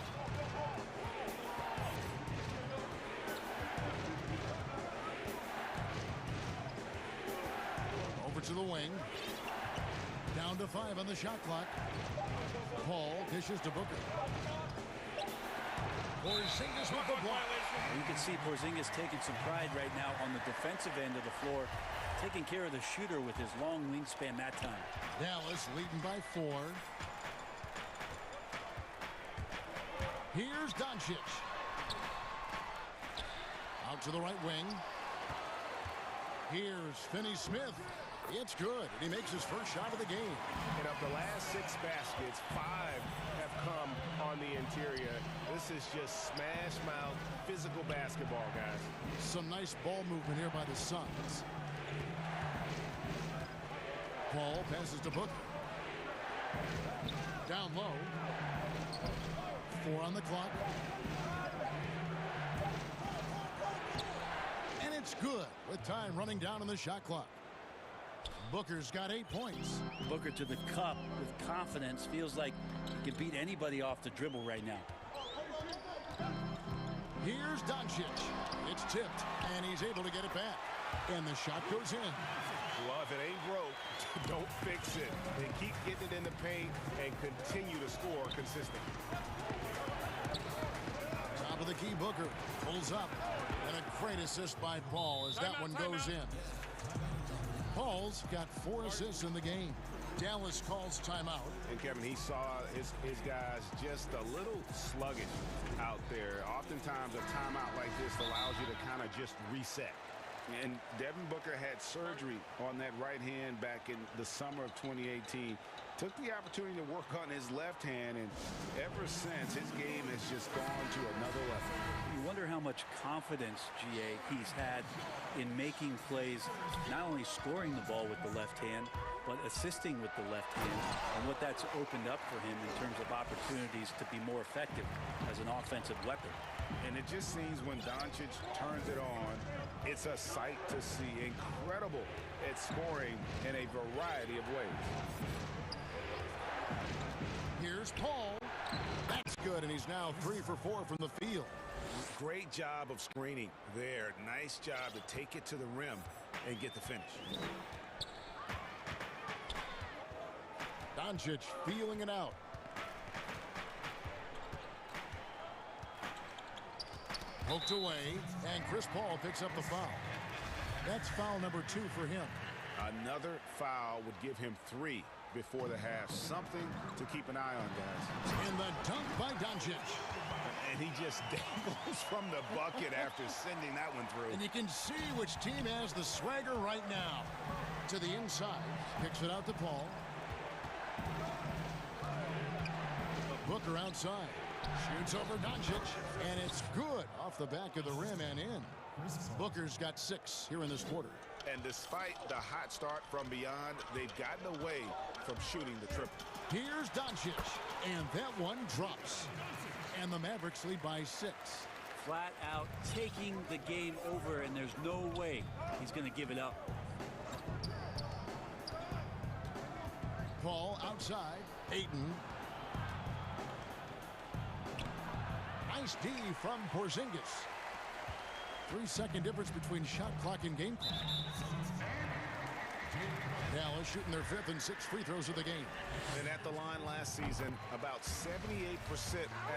Over to the wing. Down to 5 on the shot clock. Paul dishes to Booker. Porzingis with the block. You can see Porzingis taking some pride right now on the defensive end of the floor, taking care of the shooter with his long wingspan that time. Dallas leading by 4. Here's Doncic. Out to the right wing. Here's Finney-Smith. It's good, and he makes his first shot of the game. And of the last 6 baskets, 5 have come on the interior. This is just smash-mouth, physical basketball, guys. Some nice ball movement here by the Suns. Paul passes to Booker. Down low. 4 on the clock. And it's good with time running down on the shot clock. Booker's got 8 points. Booker to the cup with confidence. Feels like he can beat anybody off the dribble right now. Here's Doncic. It's tipped, and he's able to get it back. And the shot goes in. Well, if it ain't broke, don't fix it. And keep getting it in the paint and continue to score consistently. Top of the key, Booker pulls up. And a great assist by Paul as that one goes in. Paul's got 4 assists in the game. Dallas calls timeout. And Kevin, he saw his guys just a little sluggish out there. Oftentimes a timeout like this allows you to kind of just reset. And Devin Booker had surgery on that right hand back in the summer of 2018. Took the opportunity to work on his left hand, and ever since, his game has just gone to another level. You wonder how much confidence, GA, he's had in making plays, not only scoring the ball with the left hand, but assisting with the left hand, and what that's opened up for him in terms of opportunities to be more effective as an offensive weapon. And it just seems when Doncic turns it on, it's a sight to see. Incredible at scoring in a variety of ways. Here's Paul. That's good, and he's now 3 for 4 from the field. Great job of screening there. Nice job to take it to the rim and get the finish. Doncic feeling it out. Poked away, and Chris Paul picks up the foul. That's foul number 2 for him. Another foul would give him 3 before the half. Something to keep an eye on, guys. And the dunk by Doncic. And he just dangles from the bucket after sending that one through. And you can see which team has the swagger right now. To the inside, kicks it out to Paul. Booker outside. Shoots over Doncic, and it's good off the back of the rim and in. Booker's got 6 here in this quarter. And despite the hot start from beyond, they've gotten away from shooting the triple. Here's Doncic, and that one drops. And the Mavericks lead by 6. Flat out taking the game over, and there's no way he's going to give it up. Paul outside. Ayton. Nice D from Porzingis. 3-second difference between shot clock and game clock. Dallas shooting their 5th and 6th free throws of the game. And at the line last season, about 78%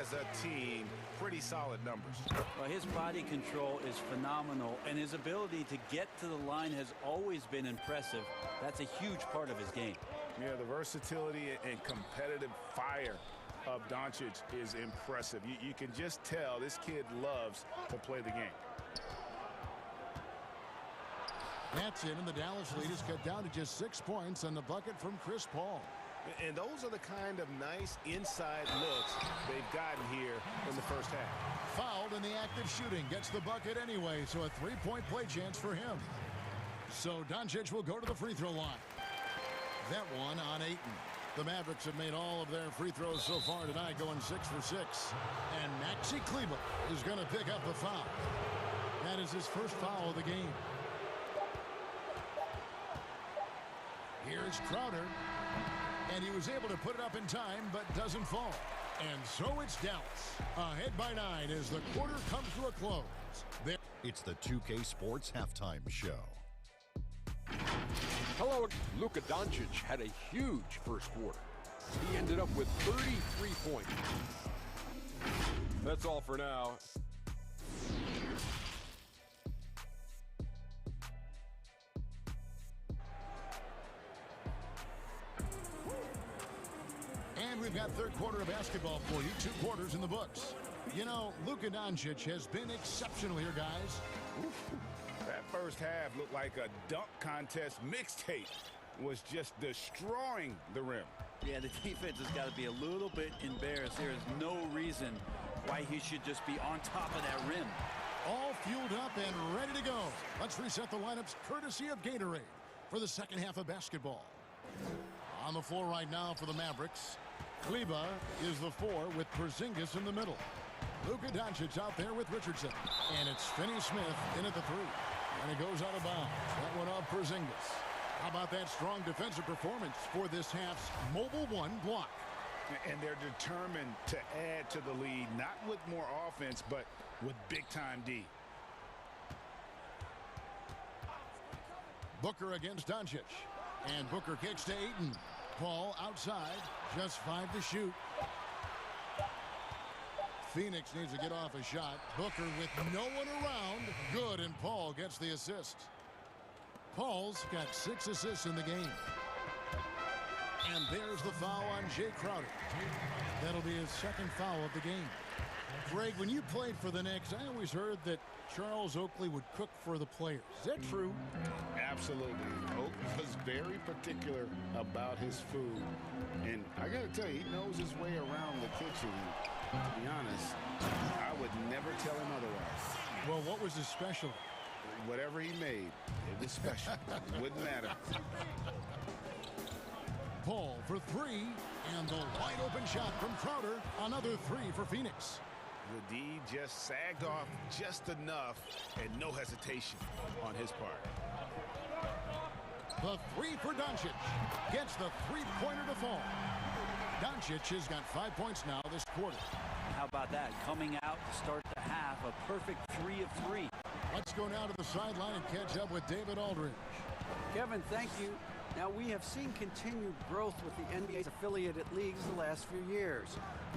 as a team. Pretty solid numbers. Well, his body control is phenomenal, and his ability to get to the line has always been impressive. That's a huge part of his game. Yeah, the versatility and competitive fire of Doncic is impressive. You can just tell this kid loves to play the game. That's in, and the Dallas lead is cut down to just 6 points on the bucket from Chris Paul. And those are the kind of nice inside looks they've gotten here in the first half. Fouled in the act of shooting. Gets the bucket anyway, so a 3-point play chance for him. So Doncic will go to the free throw line. That one on Ayton. The Mavericks have made all of their free throws so far tonight, going 6 for 6. And Maxi Kleber is going to pick up the foul. That is his first foul of the game. Here's Crowder. And he was able to put it up in time, but doesn't fall. And so it's Dallas. Ahead by 9 as the quarter comes to a close. It's the 2K Sports Halftime Show. Hello, Luka Doncic had a huge first quarter. He ended up with 33 points. That's all for now. And we've got third quarter of basketball for you. 2 quarters in the books. You know, Luka Doncic has been exceptional here, guys. That first half looked like a dunk contest mixtape. Was just destroying the rim. Yeah, the defense has got to be a little bit embarrassed. There is no reason why he should just be on top of that rim. All fueled up and ready to go. Let's reset the lineups courtesy of Gatorade for the second half of basketball. On the floor right now for the Mavericks, Kleber is the 4 with Porzingis in the middle. Luka Doncic out there with Richardson. And it's Finney-Smith in at the 3. And it goes out of bounds. That one off Porzingis. How about that strong defensive performance for this half's Mobile 1 block? And they're determined to add to the lead, not with more offense, but with big-time D. Booker against Doncic. And Booker kicks to Ayton. Paul outside, just 5 to shoot. Phoenix needs to get off a shot. Booker with no one around. Good, and Paul gets the assist. Paul's got 6 assists in the game. And there's the foul on Jay Crowder. That'll be his second foul of the game. Greg, when you played for the Knicks, I always heard that Charles Oakley would cook for the players. Is that true? Absolutely. Oakley was very particular about his food. And I got to tell you, he knows his way around the kitchen. To be honest, I would never tell him otherwise. Well, what was his specialty? Whatever he made, it was special. It wouldn't matter. Paul for 3, and the wide open shot from Crowder. Another 3 for Phoenix. The D just sagged off just enough, and no hesitation on his part. The 3 for Doncic. Gets the 3-pointer to fall. Doncic has got 5 points now this quarter. How about that? Coming out to start the half, a perfect 3 of 3. Let's go now to the sideline and catch up with David Aldridge. Kevin, thank you. Now, we have seen continued growth with the NBA's affiliated leagues the last few years.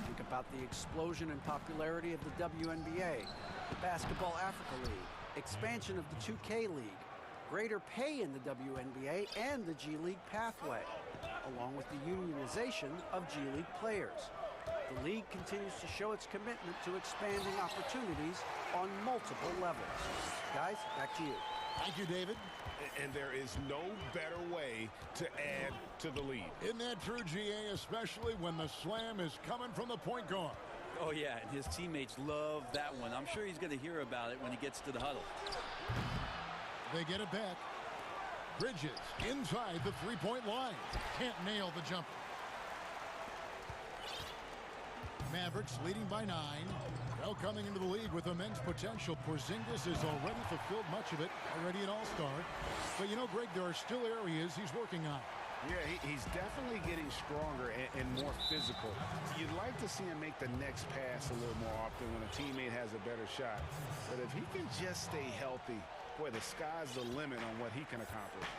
Think about the explosion in popularity of the WNBA, the Basketball Africa League, expansion of the 2K League, greater pay in the WNBA and the G League pathway, along with the unionization of G League players. The league continues to show its commitment to expanding opportunities on multiple levels. Guys, back to you. Thank you, David. And there is no better way to add to the lead. Isn't that true, GA, especially when the slam is coming from the point guard? Oh, yeah, and his teammates love that one. I'm sure he's going to hear about it when he gets to the huddle. They get it back. Bridges inside the 3-point line. Can't nail the jumper. Mavericks leading by 9. Well, coming into the league with immense potential, Porzingis has already fulfilled much of it, already an all-star. But you know, Greg, there are still areas he's working on. Yeah, he's definitely getting stronger and more physical. You'd like to see him make the next pass a little more often when a teammate has a better shot. But if he can just stay healthy, boy, the sky's the limit on what he can accomplish.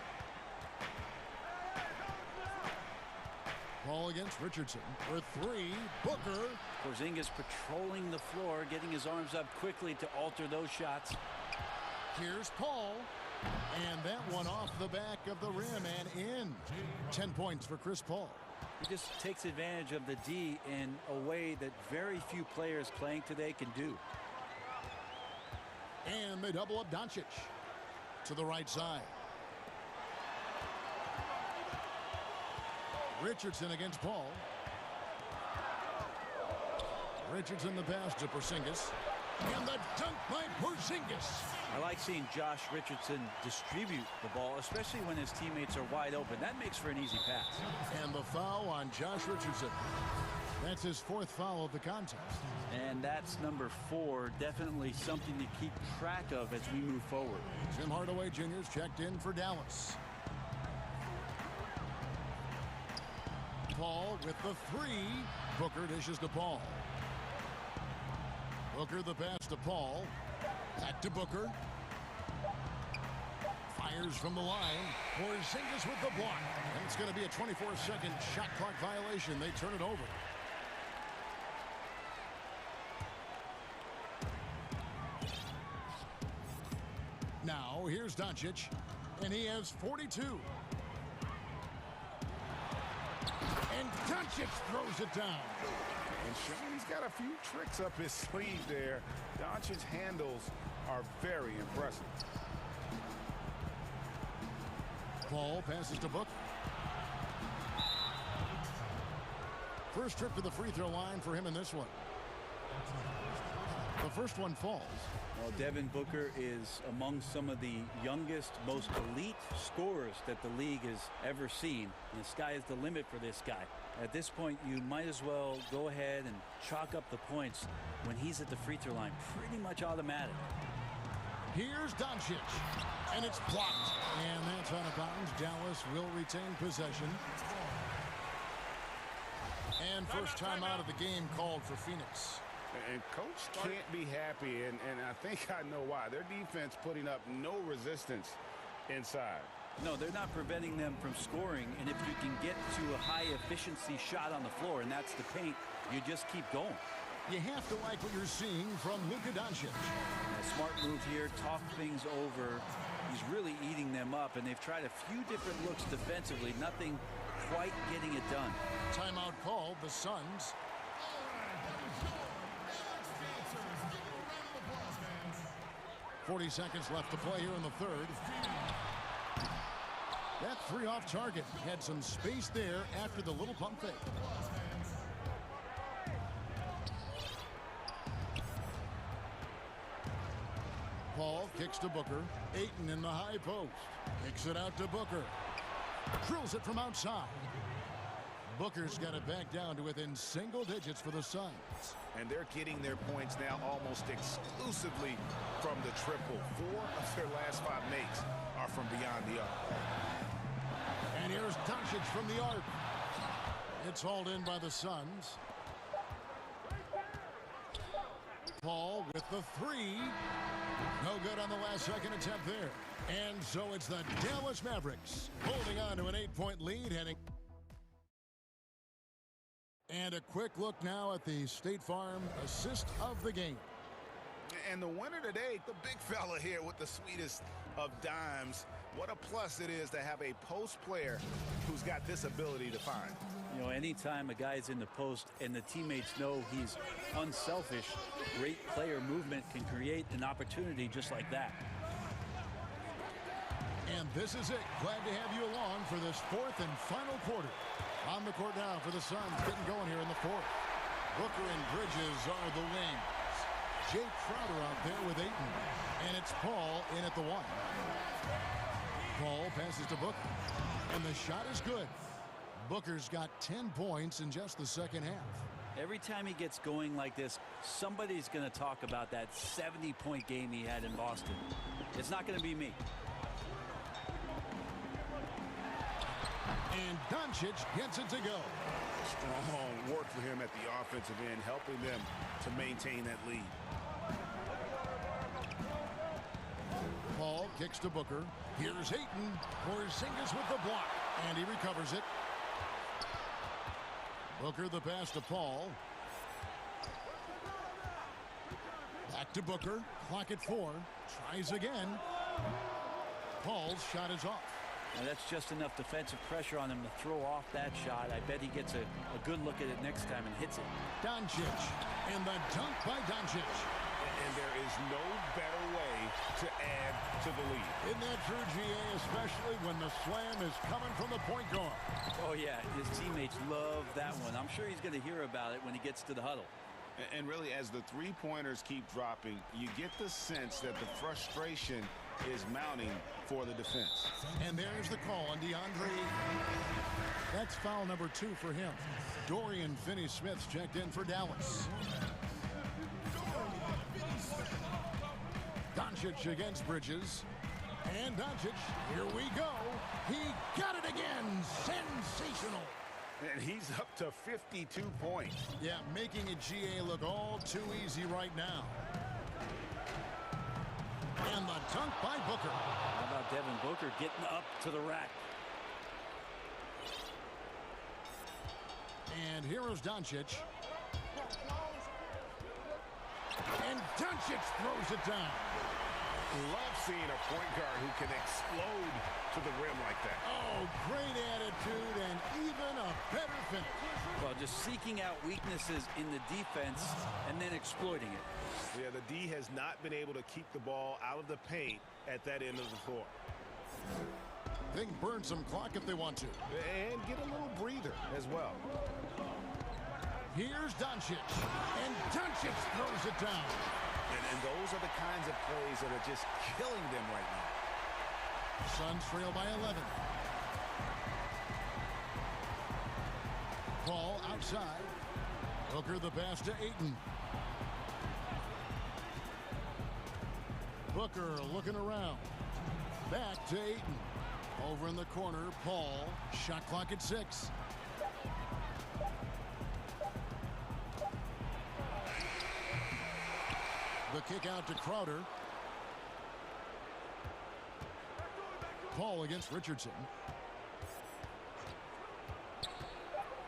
Ball against Richardson for 3. Booker. Porzingis patrolling the floor, getting his arms up quickly to alter those shots. Here's Paul. And that one off the back of the rim and in. 10 points for Chris Paul. He just takes advantage of the D in a way that very few players playing today can do. And they double up Doncic to the right side. Richardson against Paul. Richardson the pass to Porzingis. And the dunk by Porzingis. I like seeing Josh Richardson distribute the ball, especially when his teammates are wide open. That makes for an easy pass. And the foul on Josh Richardson. That's his 4th foul of the contest. And that's number 4. Definitely something to keep track of as we move forward. Jim Hardaway Jr.'s checked in for Dallas. Paul with the 3. Booker dishes to Paul. Booker the pass to Paul. Back to Booker. Fires from the line. Porzingis with the block. And it's going to be a 24-second shot clock violation. They turn it over. Here's Doncic, and he has 42. And Doncic throws it down. And Shane's got a few tricks up his sleeve there. Doncic's handles are very impressive. Paul passes to Book. First trip to the free throw line for him in this one. The first one falls. Well, Devin Booker is among some of the youngest, most elite scorers that the league has ever seen. And the sky is the limit for this guy. At this point, you might as well go ahead and chalk up the points when he's at the free throw line. Pretty much automatic. Here's Doncic, and it's blocked. And that's out of bounds. Dallas will retain possession. And first time out of the game called for Phoenix. And coach can't be happy, and I think I know why. Their defense putting up no resistance inside. No, they're not preventing them from scoring, and if you can get to a high-efficiency shot on the floor, and that's the paint, you just keep going. You have to like what you're seeing from Luka Doncic. A smart move here, talk things over. He's really eating them up, and they've tried a few different looks defensively, nothing quite getting it done. Timeout called, the Suns. 40 seconds left to play here in the third. That three off target had some space there after the little pump fake. Paul kicks to Booker. Ayton in the high post. Kicks it out to Booker. Drills it from outside. Booker's got it back down to within single digits for the Suns. And they're getting their points now almost exclusively from the triple. 4 of their last 5 makes are from beyond the arc. And here's Doncic from the arc. It's hauled in by the Suns. Paul with the three. No good on the last second attempt there. And so it's the Dallas Mavericks holding on to an 8-point lead heading. And a quick look now at the State Farm assist of the game. And the winner today, the big fella here with the sweetest of dimes. What a plus it is to have a post player who's got this ability to find. You know, anytime a guy's in the post and the teammates know he's unselfish, great player movement can create an opportunity just like that. And this is it. Glad to have you along for this fourth and final quarter. On the court now for the Suns, getting going here in the fourth. Booker and Bridges are the wings. Jake Crowder out there with Ayton. And it's Paul in at the one. Paul passes to Booker. And the shot is good. Booker's got 10 points in just the second half. Every time he gets going like this, somebody's going to talk about that 70-point game he had in Boston. It's not going to be me. And Doncic gets it to go. Strong work for him at the offensive end, helping them to maintain that lead. Paul kicks to Booker. Here's Ayton. Porzingis with the block. And he recovers it. Booker the pass to Paul. Back to Booker. Clock at 4. Tries again. Paul's shot is off. Now that's just enough defensive pressure on him to throw off that shot. I bet he gets a good look at it next time and hits it. Doncic. And the dunk by Doncic. And there is no better way to add to the lead. Isn't that true, GA? Especially when the slam is coming from the point guard. Oh, yeah. His teammates love that one. I'm sure he's going to hear about it when he gets to the huddle. And really, as the three-pointers keep dropping, you get the sense that the frustration is mounting for the defense. And there's the call on DeAndre. That's foul number 2 for him. Dorian Finney-Smith's checked in for Dallas. Doncic against Bridges. And Doncic, here we go. He got it again. Sensational. And he's up to 52 points. Yeah, making a GA look all too easy right now. And the dunk by Booker. How about Devin Booker getting up to the rack? And here is Doncic. And Doncic throws it down. Love seeing a point guard who can explode to the rim like that. Oh, great attitude and even a better finish. Well, just seeking out weaknesses in the defense and then exploiting it. Yeah, the D has not been able to keep the ball out of the paint at that end of the floor. They can burn some clock if they want to. And get a little breather as well. Here's Doncic. And Doncic throws it down. And those are the kinds of plays that are just killing them right now. Suns trail by 11. Ball outside. Booker the pass to Ayton. Booker looking around. Back to Ayton. Over in the corner, Paul. Shot clock at 6. The kick out to Crowder. Paul against Richardson.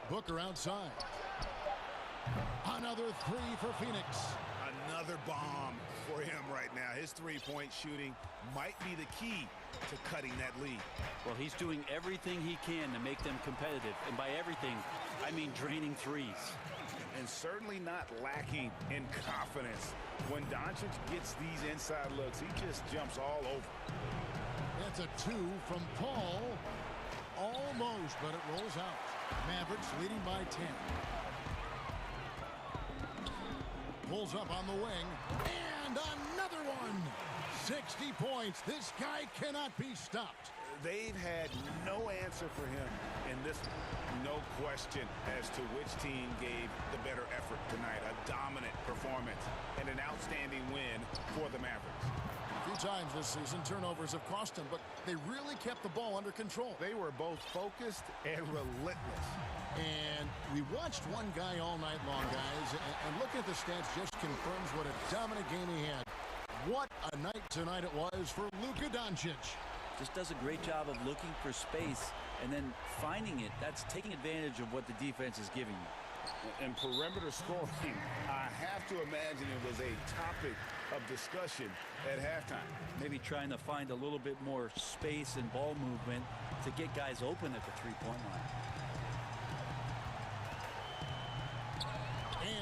Booker outside. Another three for Phoenix. Another bomb for him right now. His three-point shooting might be the key to cutting that lead. Well, he's doing everything he can to make them competitive. And by everything, I mean draining threes. And certainly not lacking in confidence. When Doncic gets these inside looks, he just jumps all over. That's a 2 from Paul. Almost, but it rolls out. Mavericks leading by 10. Pulls up on the wing. And another one. 60 points. This guy cannot be stopped. They've had no answer for him in this one. No question as to which team gave the better effort tonight. A dominant performance and an outstanding win for the Mavericks. A few times this season, turnovers have cost them, but they really kept the ball under control. They were both focused and relentless. And we watched one guy all night long, guys, and looking at the stats just confirms what a dominant game he had. What a night tonight it was for Luka Doncic. Just does a great job of looking for space and then finding it. That's taking advantage of what the defense is giving you. And perimeter scoring, I have to imagine it was a topic of discussion at halftime. Maybe trying to find a little bit more space and ball movement to get guys open at the three-point line.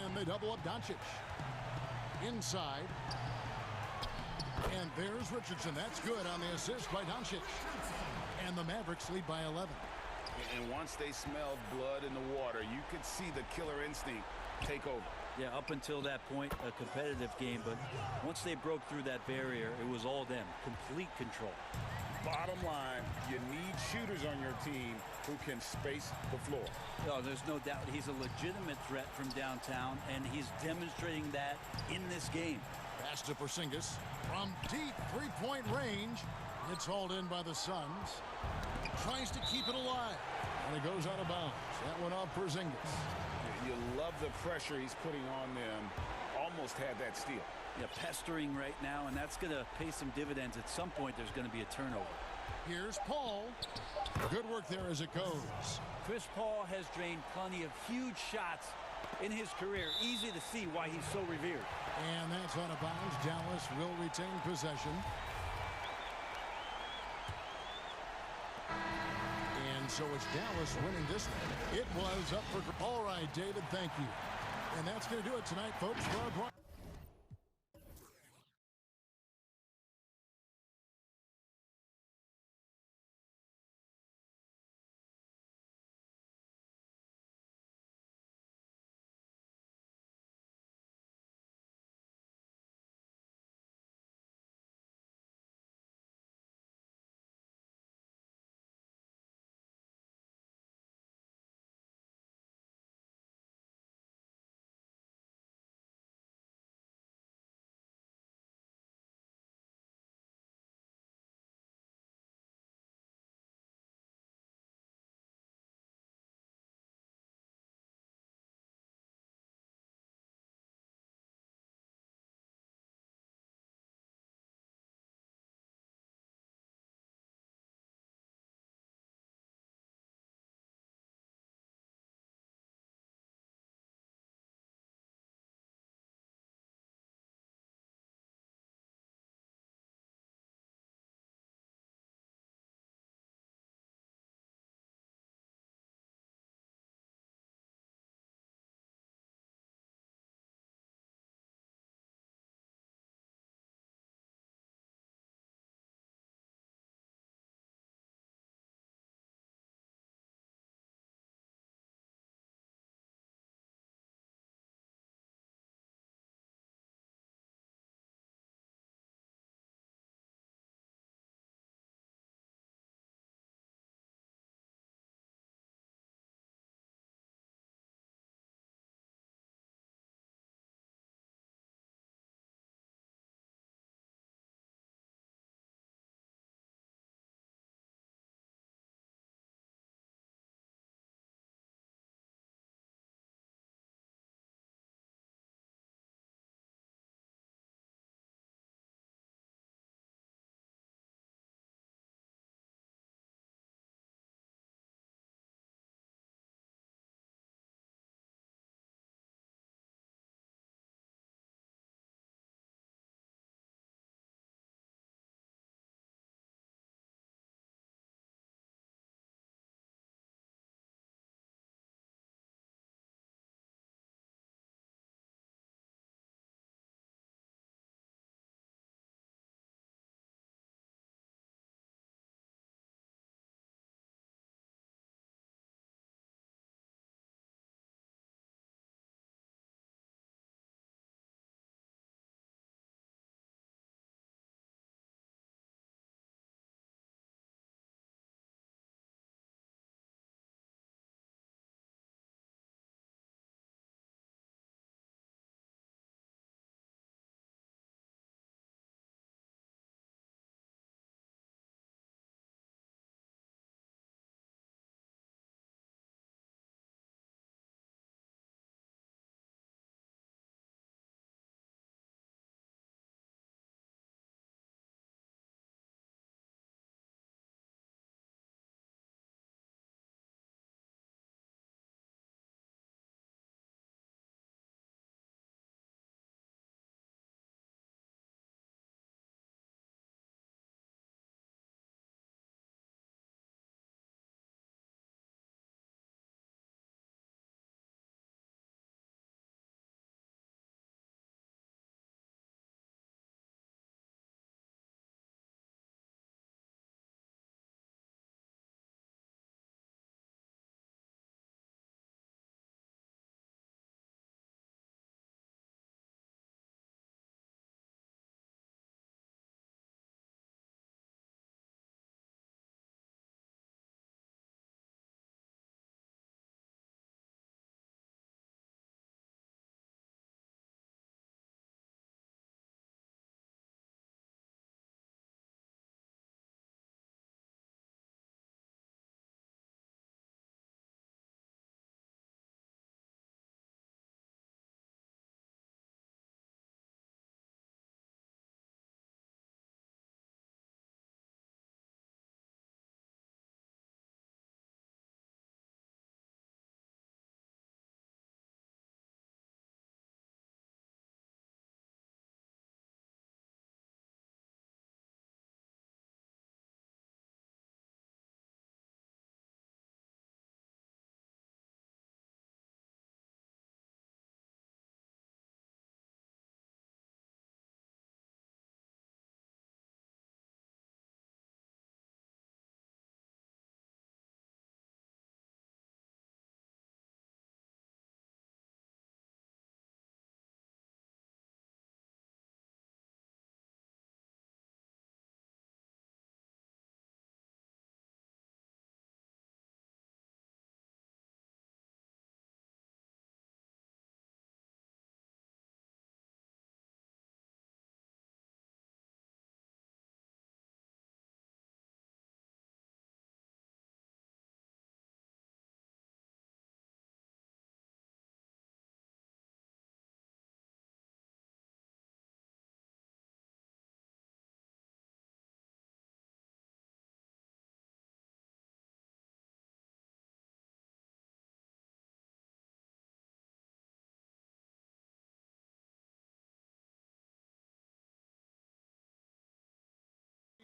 And they double up Doncic. Inside. And there's Richardson. That's good on the assist by Doncic. And the Mavericks lead by 11. And once they smelled blood in the water, you could see the killer instinct take over. Yeah, up until that point, a competitive game. But once they broke through that barrier, it was all them. Complete control. Bottom line, you need shooters on your team who can space the floor. Oh, there's no doubt he's a legitimate threat from downtown, and he's demonstrating that in this game. Pass to Porzingis from deep three-point range. It's hauled in by the Suns. Tries to keep it alive. And it goes out of bounds. That went off Porzingis. You love the pressure he's putting on them. Almost had that steal. Yeah, pestering right now, and that's going to pay some dividends. At some point, there's going to be a turnover. Here's Paul. Good work there as it goes. Chris Paul has drained plenty of huge shots in his career. Easy to see why he's so revered. And that's out of bounds. Dallas will retain possession. And so it's Dallas winning this one. It was up for... All right, David, thank you. And that's going to do it tonight, folks, for our...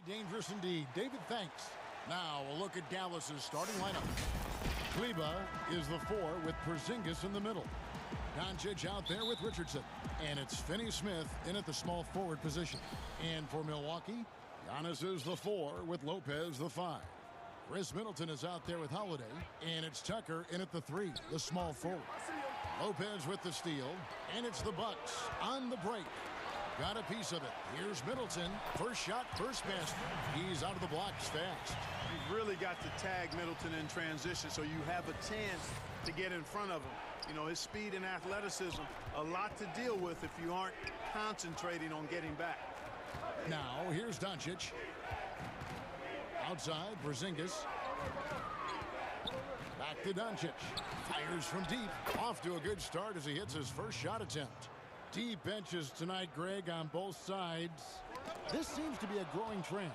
dangerous indeed. David, thanks. Now a look at Dallas's starting lineup. Kleba is the 4 with Porzingis in the middle. Doncic out there with Richardson. And it's Finney-Smith in at the small forward position. And for Milwaukee, Giannis is the 4 with Lopez the 5. Chris Middleton is out there with Holiday. And it's Tucker in at the 3, the small forward. Lopez with the steal. And it's the Bucks on the break. Got a piece of it. Here's Middleton. First shot, first basket. He's out of the blocks fast. You've really got to tag Middleton in transition so you have a chance to get in front of him. You know, his speed and athleticism, a lot to deal with if you aren't concentrating on getting back. Now, here's Doncic. Outside, Porzingis. Back to Doncic. Fires from deep. Off to a good start as he hits his first shot attempt. Deep benches tonight, Greg, on both sides. This seems to be a growing trend.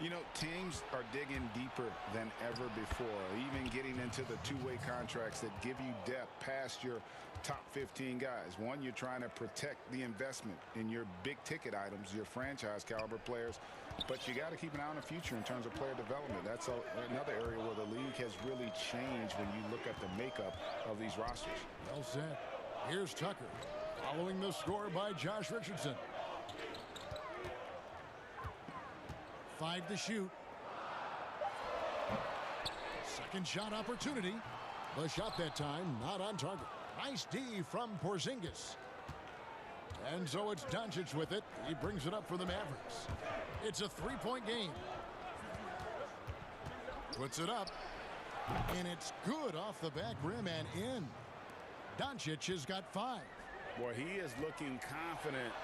You know, teams are digging deeper than ever before, even getting into the two-way contracts that give you depth past your top 15 guys. One, you're trying to protect the investment in your big-ticket items, your franchise-caliber players, but you got to keep an eye on the future in terms of player development. That's another area where the league has really changed when you look at the makeup of these rosters. Well said. Here's Tucker, following the score by Josh Richardson. 5 to shoot. Second shot opportunity. The shot that time not on target. Nice D from Porzingis. And so it's Doncic with it. He brings it up for the Mavericks. It's a 3-point game. Puts it up. And it's good off the back rim and in. Doncic has got 5. Boy, he is looking confident.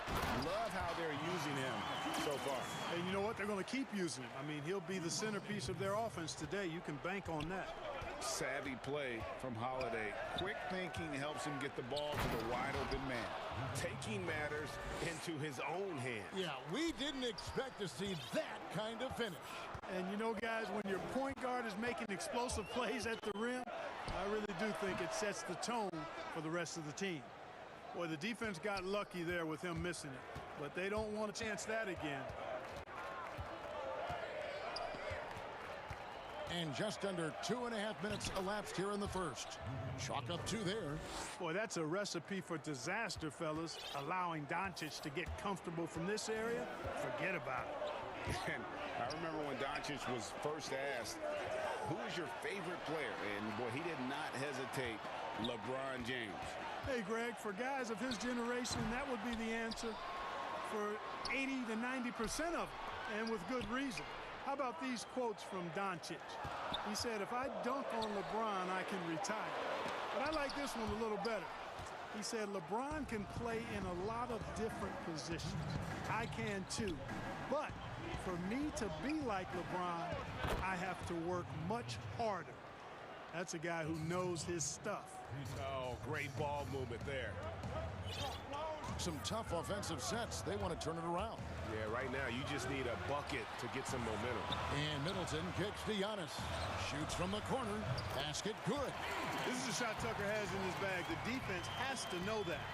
Love how they're using him so far. And you know what? They're going to keep using him. I mean, he'll be the centerpiece of their offense today. You can bank on that. Savvy play from Holiday. Quick thinking helps him get the ball to the wide open man. Taking matters into his own hands. Yeah, we didn't expect to see that kind of finish. And you know, guys, when your point guard is making explosive plays at the rim, I really do think it sets the tone for the rest of the team. Boy, the defense got lucky there with him missing it, but they don't want to chance that again. And just under 2.5 minutes elapsed here in the first. Chalk up 2 there. Boy, that's a recipe for disaster, fellas. Allowing Doncic to get comfortable from this area, forget about it. And I remember when Doncic was first asked, who is your favorite player? And boy, he did not hesitate. LeBron James. Hey, Greg, for guys of his generation, that would be the answer for 80 to 90% of them, and with good reason. How about these quotes from Doncic? He said, if I dunk on LeBron, I can retire. But I like this one a little better. He said, LeBron can play in a lot of different positions. I can too. But for me to be like LeBron, I have to work much harder. That's a guy who knows his stuff. Oh, great ball movement there. Some tough offensive sets. They want to turn it around. Yeah, right now you just need a bucket to get some momentum. And Middleton kicks to Giannis. Shoots from the corner. Basket good. This is a shot Tucker has in his bag. The defense has to know that.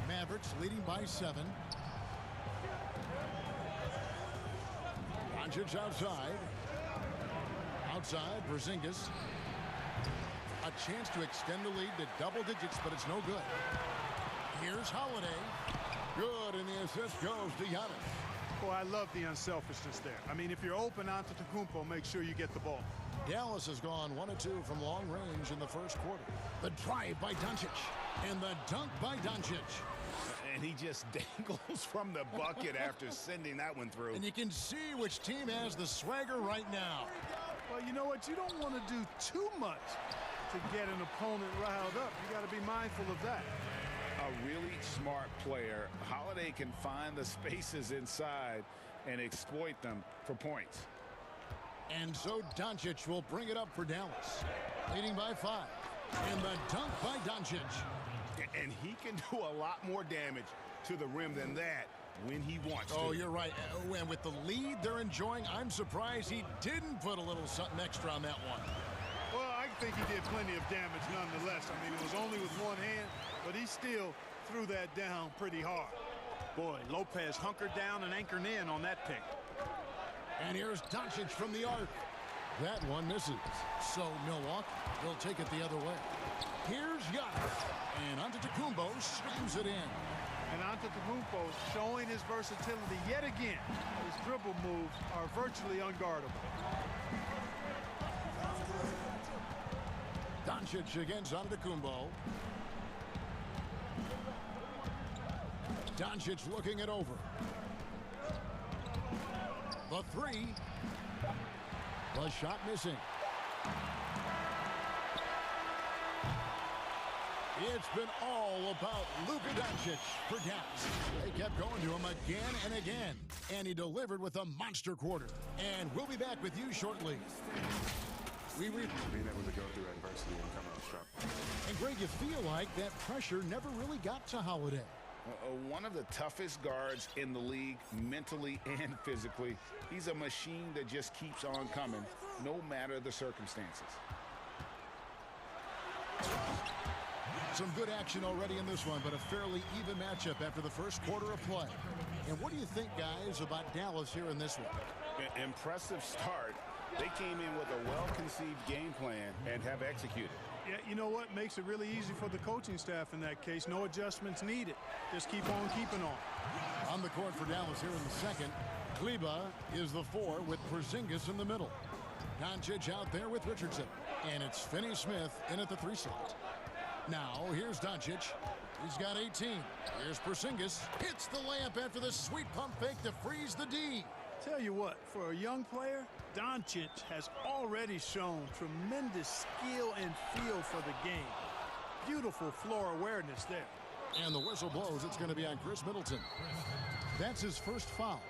Mavericks leading by 7. Doncic outside. Outside, Porzingis. A chance to extend the lead to double digits, but it's no good. Here's Holiday. Good, and the assist goes to Giannis. Boy, I love the unselfishness there. I mean, if you're open Antetokounmpo, make sure you get the ball. Dallas has gone 1 of 2 from long range in the first quarter. The drive by Doncic, and the dunk by Doncic. And he just dangles from the bucket after sending that one through. And you can see which team has the swagger right now. Well, you know what? You don't want to do too much to get an opponent riled up. You got to be mindful of that. A really smart player. Holiday can find the spaces inside and exploit them for points. And so Doncic will bring it up for Dallas, leading by 5. And the dunk by Doncic. And he can do a lot more damage to the rim than that when he wants to. Oh, you're right. And with the lead they're enjoying, I'm surprised he didn't put a little something extra on that one. Well, I think he did plenty of damage nonetheless. I mean, it was only with one hand, but he still threw that down pretty hard. Boy, Lopez hunkered down and anchored in on that pick. And here's Doncic from the arc. That one misses. So Milwaukee will take it the other way. Here's Giannis. And Antetokounmpo slams it in. And Antetokounmpo showing his versatility yet again. His dribble moves are virtually unguardable. Doncic against Antetokounmpo. Doncic looking it over. The three. The shot missing. It's been all about Luka Doncic for Dallas. They kept going to him again and again. And he delivered with a monster quarter. And we'll be back with you shortly. Being able to go through adversity and come out strong. And Greg, you feel like that pressure never really got to Holiday. One of the toughest guards in the league, mentally and physically. He's a machine that just keeps on coming, no matter the circumstances. Some good action already in this one, but a fairly even matchup after the first quarter of play. And what do you think, guys, about Dallas here in this one? Impressive start. They came in with a well-conceived game plan and have executed. Yeah, you know what? Makes it really easy for the coaching staff in that case. No adjustments needed. Just keep on keeping on. On the court for Dallas here in the second. Kleba is the 4 with Porzingis in the middle. Doncic out there with Richardson. And it's Finney-Smith in at the 3 slot. Now, here's Doncic. He's got 18. Here's Porzingis. Hits the layup after the sweet pump fake to freeze the D. Tell you what, for a young player, Doncic has already shown tremendous skill and feel for the game. Beautiful floor awareness there. And the whistle blows. It's going to be on Chris Middleton. That's his first foul.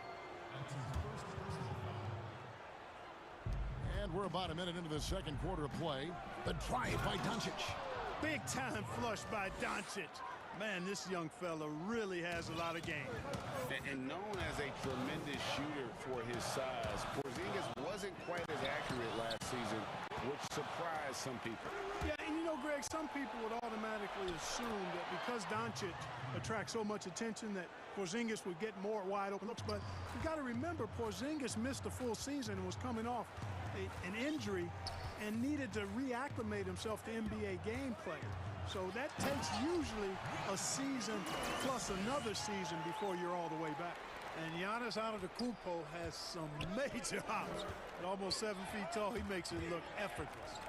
And we're about a minute into the second quarter of play. The drive by Doncic. Big time flush by Doncic. Man, this young fella really has a lot of game. And known as a tremendous shooter for his size, Porzingis wasn't quite as accurate last season, which surprised some people. Yeah, and you know, Greg, some people would automatically assume that because Doncic attracts so much attention that Porzingis would get more wide open looks. But you got to remember, Porzingis missed a full season and was coming off an injury and needed to reacclimate himself to NBA game player. So that takes usually a season plus another season before you're all the way back. And Giannis Antetokounmpo has some major hops. At almost 7 feet tall, he makes it look effortless.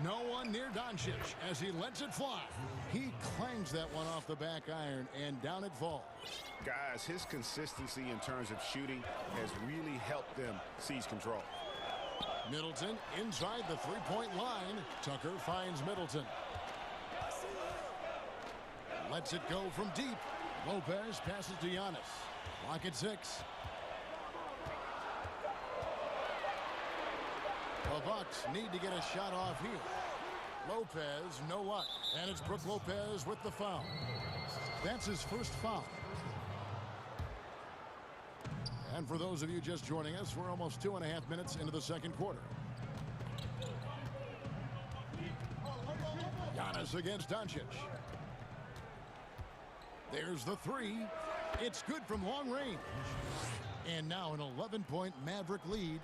No one near Doncic as he lets it fly. He clangs that one off the back iron, and down it falls. Guys, his consistency in terms of shooting has really helped them seize control. Middleton inside the three-point line. Tucker finds Middleton. Lets it go from deep. Lopez passes to Giannis. Clock at 6. The Bucks need to get a shot off here. Lopez, no luck. And it's Brook Lopez with the foul. That's his first foul. And for those of you just joining us, we're almost 2.5 minutes into the second quarter. Giannis against Doncic. There's the 3. It's good from long range. And now an 11-point Maverick lead.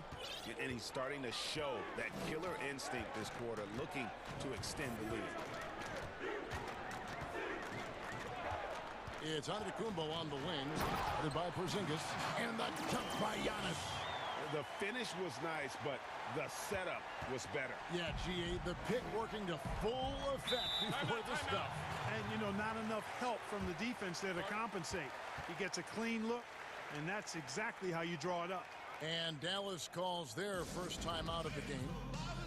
And he's starting to show that killer instinct this quarter, looking to extend the lead. It's Antetokounmpo on the wing, headed by Porzingis, and the dunk by Giannis. The finish was nice, but the setup was better. Yeah, GA, the pick working to full effect before the stuff. And, you know, not enough help from the defense there to compensate. He gets a clean look, and that's exactly how you draw it up. And Dallas calls their first time out of the game.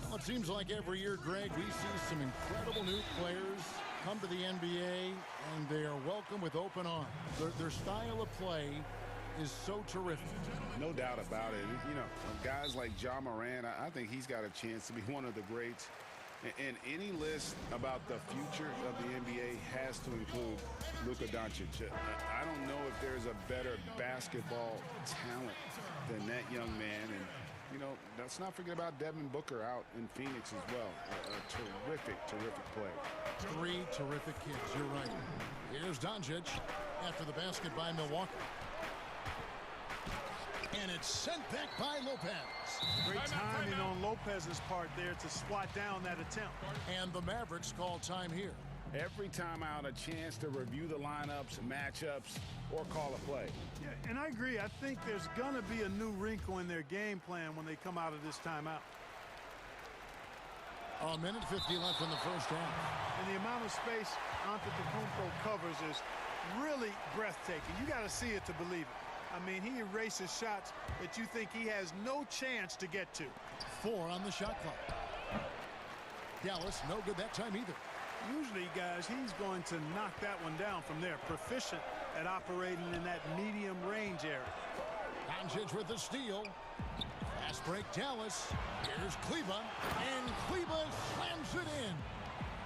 Well, it seems like every year, Greg, we see some incredible new players come to the NBA, and they are welcome with open arms. Their style of play is so terrific. No doubt about it. You know, guys like Ja Morant, I think he's got a chance to be one of the greats. And any list about the future of the NBA has to include Luka Doncic. I don't know if there's a better basketball talent than that young man. And, you know, let's not forget about Devin Booker out in Phoenix as well. A terrific, terrific player. 3 terrific kids, you're right. Here's Doncic after the basket by Milwaukee. And it's sent back by Lopez. Great timing on Lopez's part there to swat down that attempt. And the Mavericks call time here. Every time out, a chance to review the lineups, matchups, or call a play. Yeah, and I agree. I think there's going to be a new wrinkle in their game plan when they come out of this timeout. A minute 50 left in the first half. And the amount of space Antetokounmpo covers is really breathtaking. You got to see it to believe it. I mean, he erases shots that you think he has no chance to get to. 4 on the shot clock. Dallas, no good that time either. Usually, guys, he's going to knock that one down from there. Proficient at operating in that medium range area. Doncic with the steal. Fast break, Dallas. Here's Kleba. And Kleba slams it in.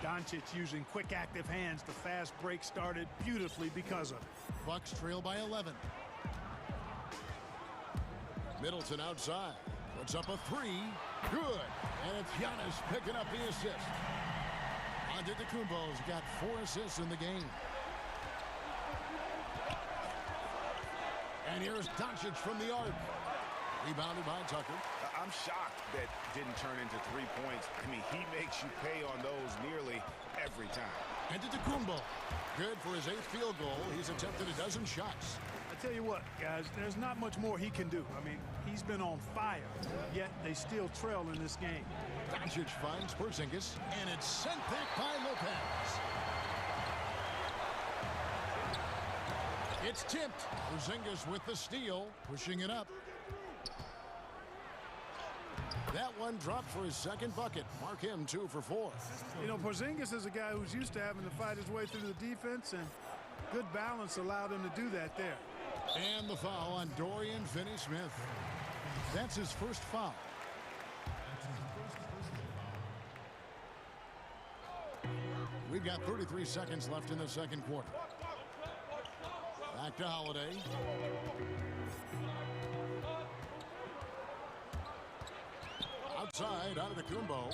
Doncic using quick, active hands. The fast break started beautifully because of it. Bucks trail by 11. Middleton outside. Puts up a 3. Good. And it's Giannis picking up the assist. Antetokounmpo's got 4 assists in the game. And here's Doncic from the arc. Rebounded by Tucker. I'm shocked that didn't turn into 3 points. I mean, he makes you pay on those nearly every time. Antetokounmpo, good for his 8th field goal. He's attempted a dozen shots. I tell you what, guys, there's not much more he can do. I mean, he's been on fire, yet they still trail in this game. Doncic finds Porzingis, and it's sent back by Lopez. It's tipped. Porzingis with the steal, pushing it up. That one dropped for his 2nd bucket. Mark him 2 for 4. You know, Porzingis is a guy who's used to having to fight his way through the defense, and good balance allowed him to do that there. And the foul on Dorian Finney-Smith. That's his first foul. We've got 33 seconds left in the second quarter. Back to Holiday. Outside, Antetokounmpo.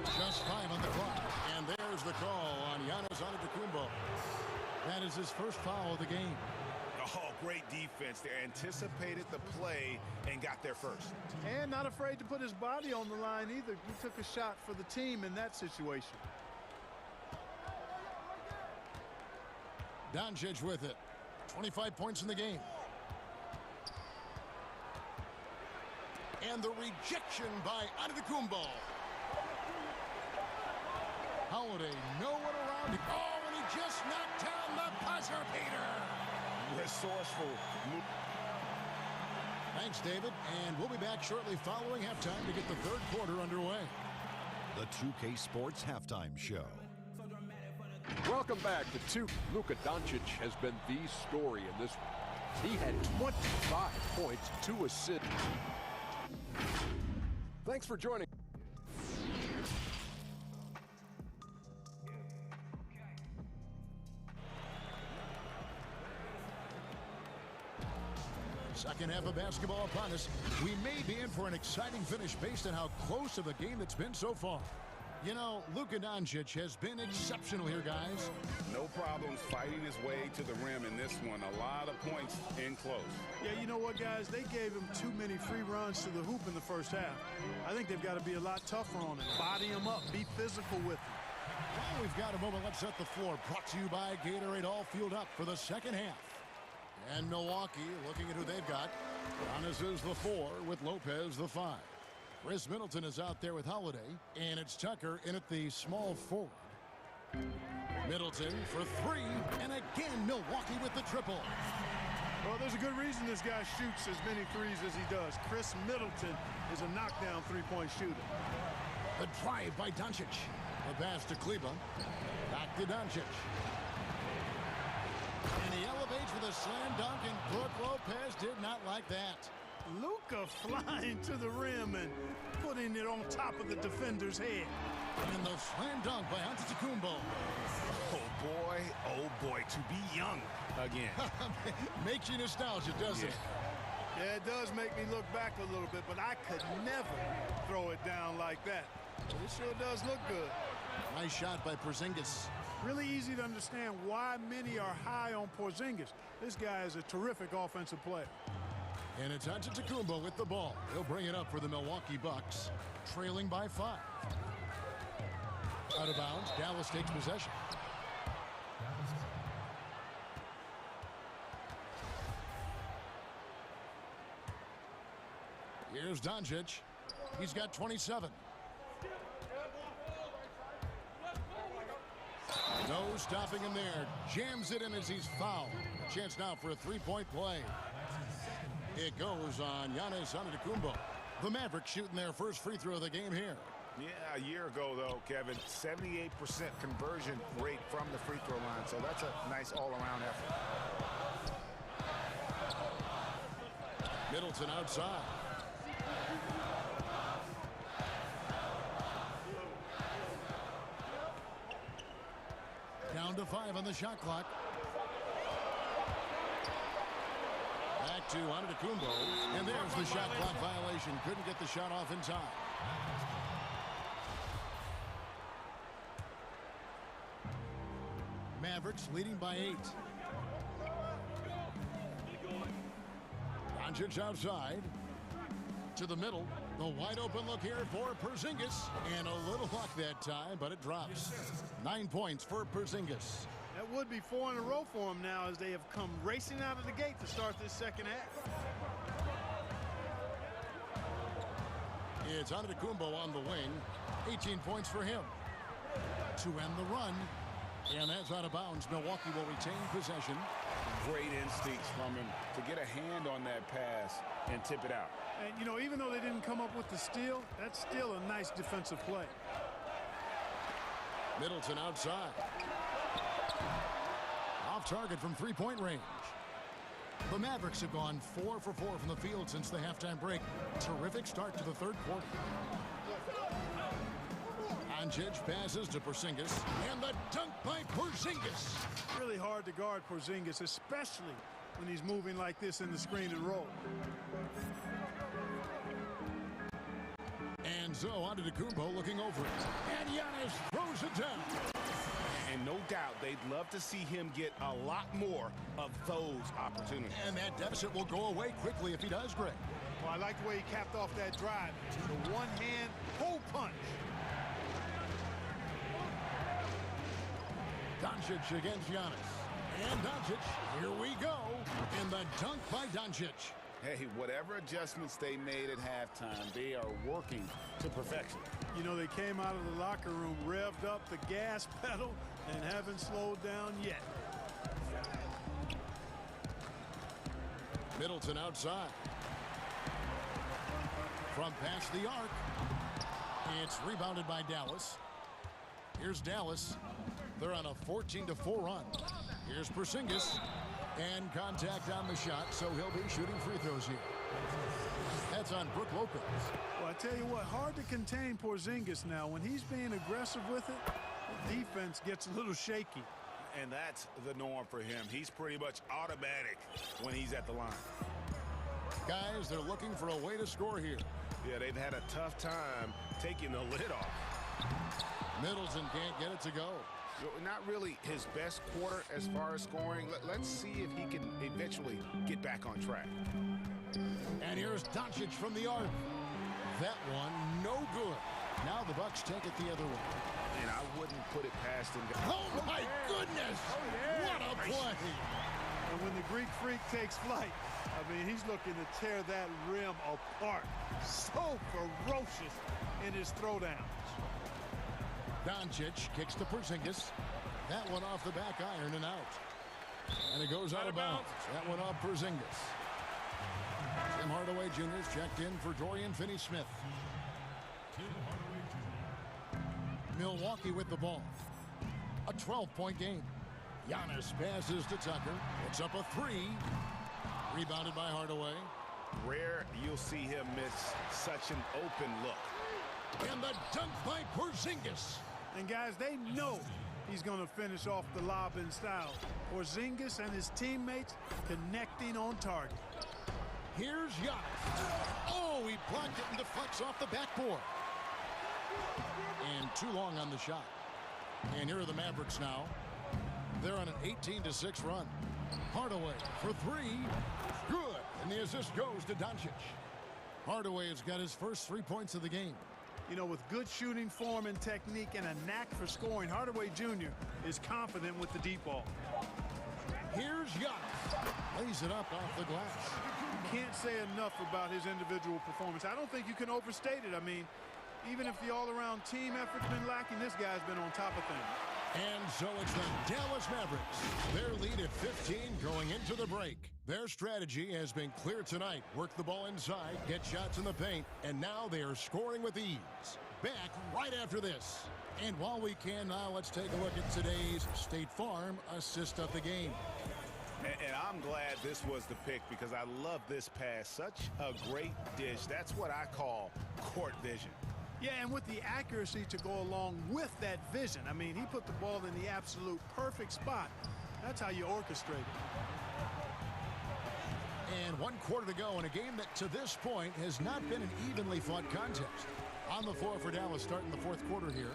Just 5 on the clock. And there's the call on Giannis Antetokounmpo. That is his first foul of the game. Oh, great defense. They anticipated the play and got there first. And not afraid to put his body on the line either. He took a shot for the team in that situation. Doncic with it. 25 points in the game. And the rejection by Antetokounmpo. Holiday, no one around him. Oh, and he just knocked down the buzzer beater. Resourceful move. Thanks, David. And we'll be back shortly following halftime to get the third quarter underway. The 2K Sports Halftime Show. Welcome back. Luka Doncic has been the story in this one. He had 25 points, 2 assists. Thanks for joining. Second half of basketball upon us. We may be in for an exciting finish based on how close of a game it's been so far. You know, Luka Doncic has been exceptional here, guys. No problems fighting his way to the rim in this one. A lot of points in close. Yeah, you know what, guys? They gave him too many free runs to the hoop in the first half. I think they've got to be a lot tougher on him. Body him up. Be physical with him. Well, we've got a moment. Let's set the floor. Brought to you by Gatorade. All fueled up for the second half. And Milwaukee, looking at who they've got. Giannis is the 4 with Lopez the 5. Chris Middleton is out there with Holiday, and it's Tucker in at the small forward. Middleton for 3, and again Milwaukee with the triple. Well, there's a good reason this guy shoots as many threes as he does. Chris Middleton is a knockdown three-point shooter. The drive by Doncic. The pass to Kleba. Back to Doncic. And he elevates with a slam dunk, and Brook Lopez did not like that. Luka flying to the rim and putting it on top of the defender's head. And the slam dunk by Antetokounmpo. Oh boy, to be young again. Makes you nostalgic, doesn't it? Yeah, it does make me look back a little bit, but I could never throw it down like that. But it sure does look good. Nice shot by Porzingis. Really easy to understand why many are high on Porzingis. This guy is a terrific offensive player. And it's Antetokounmpo with the ball. He'll bring it up for the Milwaukee Bucks, trailing by 5. Out of bounds, Dallas takes possession. Here's Doncic. He's got 27. No stopping him there. Jams it in as he's fouled. A chance now for a three-point play. It goes on Giannis Antetokounmpo. The Mavericks shooting their first free throw of the game here. Yeah, a year ago, though, Kevin, 78% conversion rate from the free throw line. So that's a nice all-around effort. Middleton outside. Down to 5 on the shot clock. Back to Antetokounmpo, and there's the shot clock violation. Couldn't get the shot off in time. Mavericks leading by 8. Doncic outside. To the middle. The wide open look here for Porzingis. And a little luck that time, but it drops. 9 points for Porzingis. That would be 4 in a row for him now as they have come racing out of the gate to start this second half. It's Antetokounmpo on the wing. 18 points for him. To end the run. And that's out of bounds. Milwaukee will retain possession. Great instincts from him to get a hand on that pass and tip it out. And, you know, even though they didn't come up with the steal, that's still a nice defensive play. Middleton outside. Off target from three-point range. The Mavericks have gone 4 for 4 from the field since the halftime break. Terrific start to the third quarter. Doncic passes to Porzingis, and the dunk by Porzingis. Really hard to guard Porzingis, especially when he's moving like this in the screen and roll. And so Antetokounmpo looking over it. And Giannis throws it down. And no doubt they'd love to see him get a lot more of those opportunities. And that deficit will go away quickly if he does, Greg. Well, I like the way he capped off that drive. The one-hand pull punch. Doncic against Giannis. And Doncic, here we go. And the dunk by Doncic. Hey, whatever adjustments they made at halftime, they are working to perfection. You know, they came out of the locker room, revved up the gas pedal, and haven't slowed down yet. Middleton outside. From past the arc. It's rebounded by Dallas. Here's Dallas. They're on a 14-4 run. Here's Porzingis. And contact on the shot, so he'll be shooting free throws here. That's on Brook Lopez. Well, I tell you what, hard to contain Porzingis now. When he's being aggressive with it, the defense gets a little shaky. And that's the norm for him. He's pretty much automatic when he's at the line. Guys, they're looking for a way to score here. Yeah, they've had a tough time taking the lid off. Middleton can't get it to go. Not really his best quarter as far as scoring. Let's see if he can eventually get back on track. And here's Doncic from the arc. That one, no good. Now the Bucks take it the other way. And I wouldn't put it past him. Oh, my goodness! What a play! And when the Greek Freak takes flight, I mean, he's looking to tear that rim apart. So ferocious in his throwdowns. Doncic kicks to Porzingis. That one off the back iron and out. And it goes out of bounds. That one off Porzingis. Tim Hardaway Jr.'s checked in for Dorian Finney-Smith. Milwaukee with the ball. A 12-point game. Giannis passes to Tucker. Puts up a three. Rebounded by Hardaway. Rare you'll see him miss such an open look. And the dunk by Porzingis. And guys, they know he's going to finish off the lob in style. Porzingis and his teammates connecting on target. Here's Giannis. Oh, he blocked it and deflects off the backboard. And too long on the shot. And here are the Mavericks now. They're on an 18-6 run. Hardaway for three. Good. And the assist goes to Doncic. Hardaway has got his first 3 points of the game. You know, with good shooting form and technique and a knack for scoring, Hardaway Jr. is confident with the deep ball. Here's Giannis. Lays it up off the glass. Can't say enough about his individual performance. I don't think you can overstate it. I mean, even if the all-around team effort's been lacking, this guy's been on top of things. And so it's the Dallas Mavericks. Their lead at 15 going into the break. Their strategy has been clear tonight. Work the ball inside, get shots in the paint, and now they are scoring with ease. Back right after this. And while we can now, let's take a look at today's State Farm assist of the game. And I'm glad this was the pick because I love this pass. Such a great dish. That's what I call court vision. Yeah, and with the accuracy to go along with that vision. I mean, he put the ball in the absolute perfect spot. That's how you orchestrate it. And 1 quarter to go in a game that to this point has not been an evenly fought contest. On the floor for Dallas starting the 4th quarter here.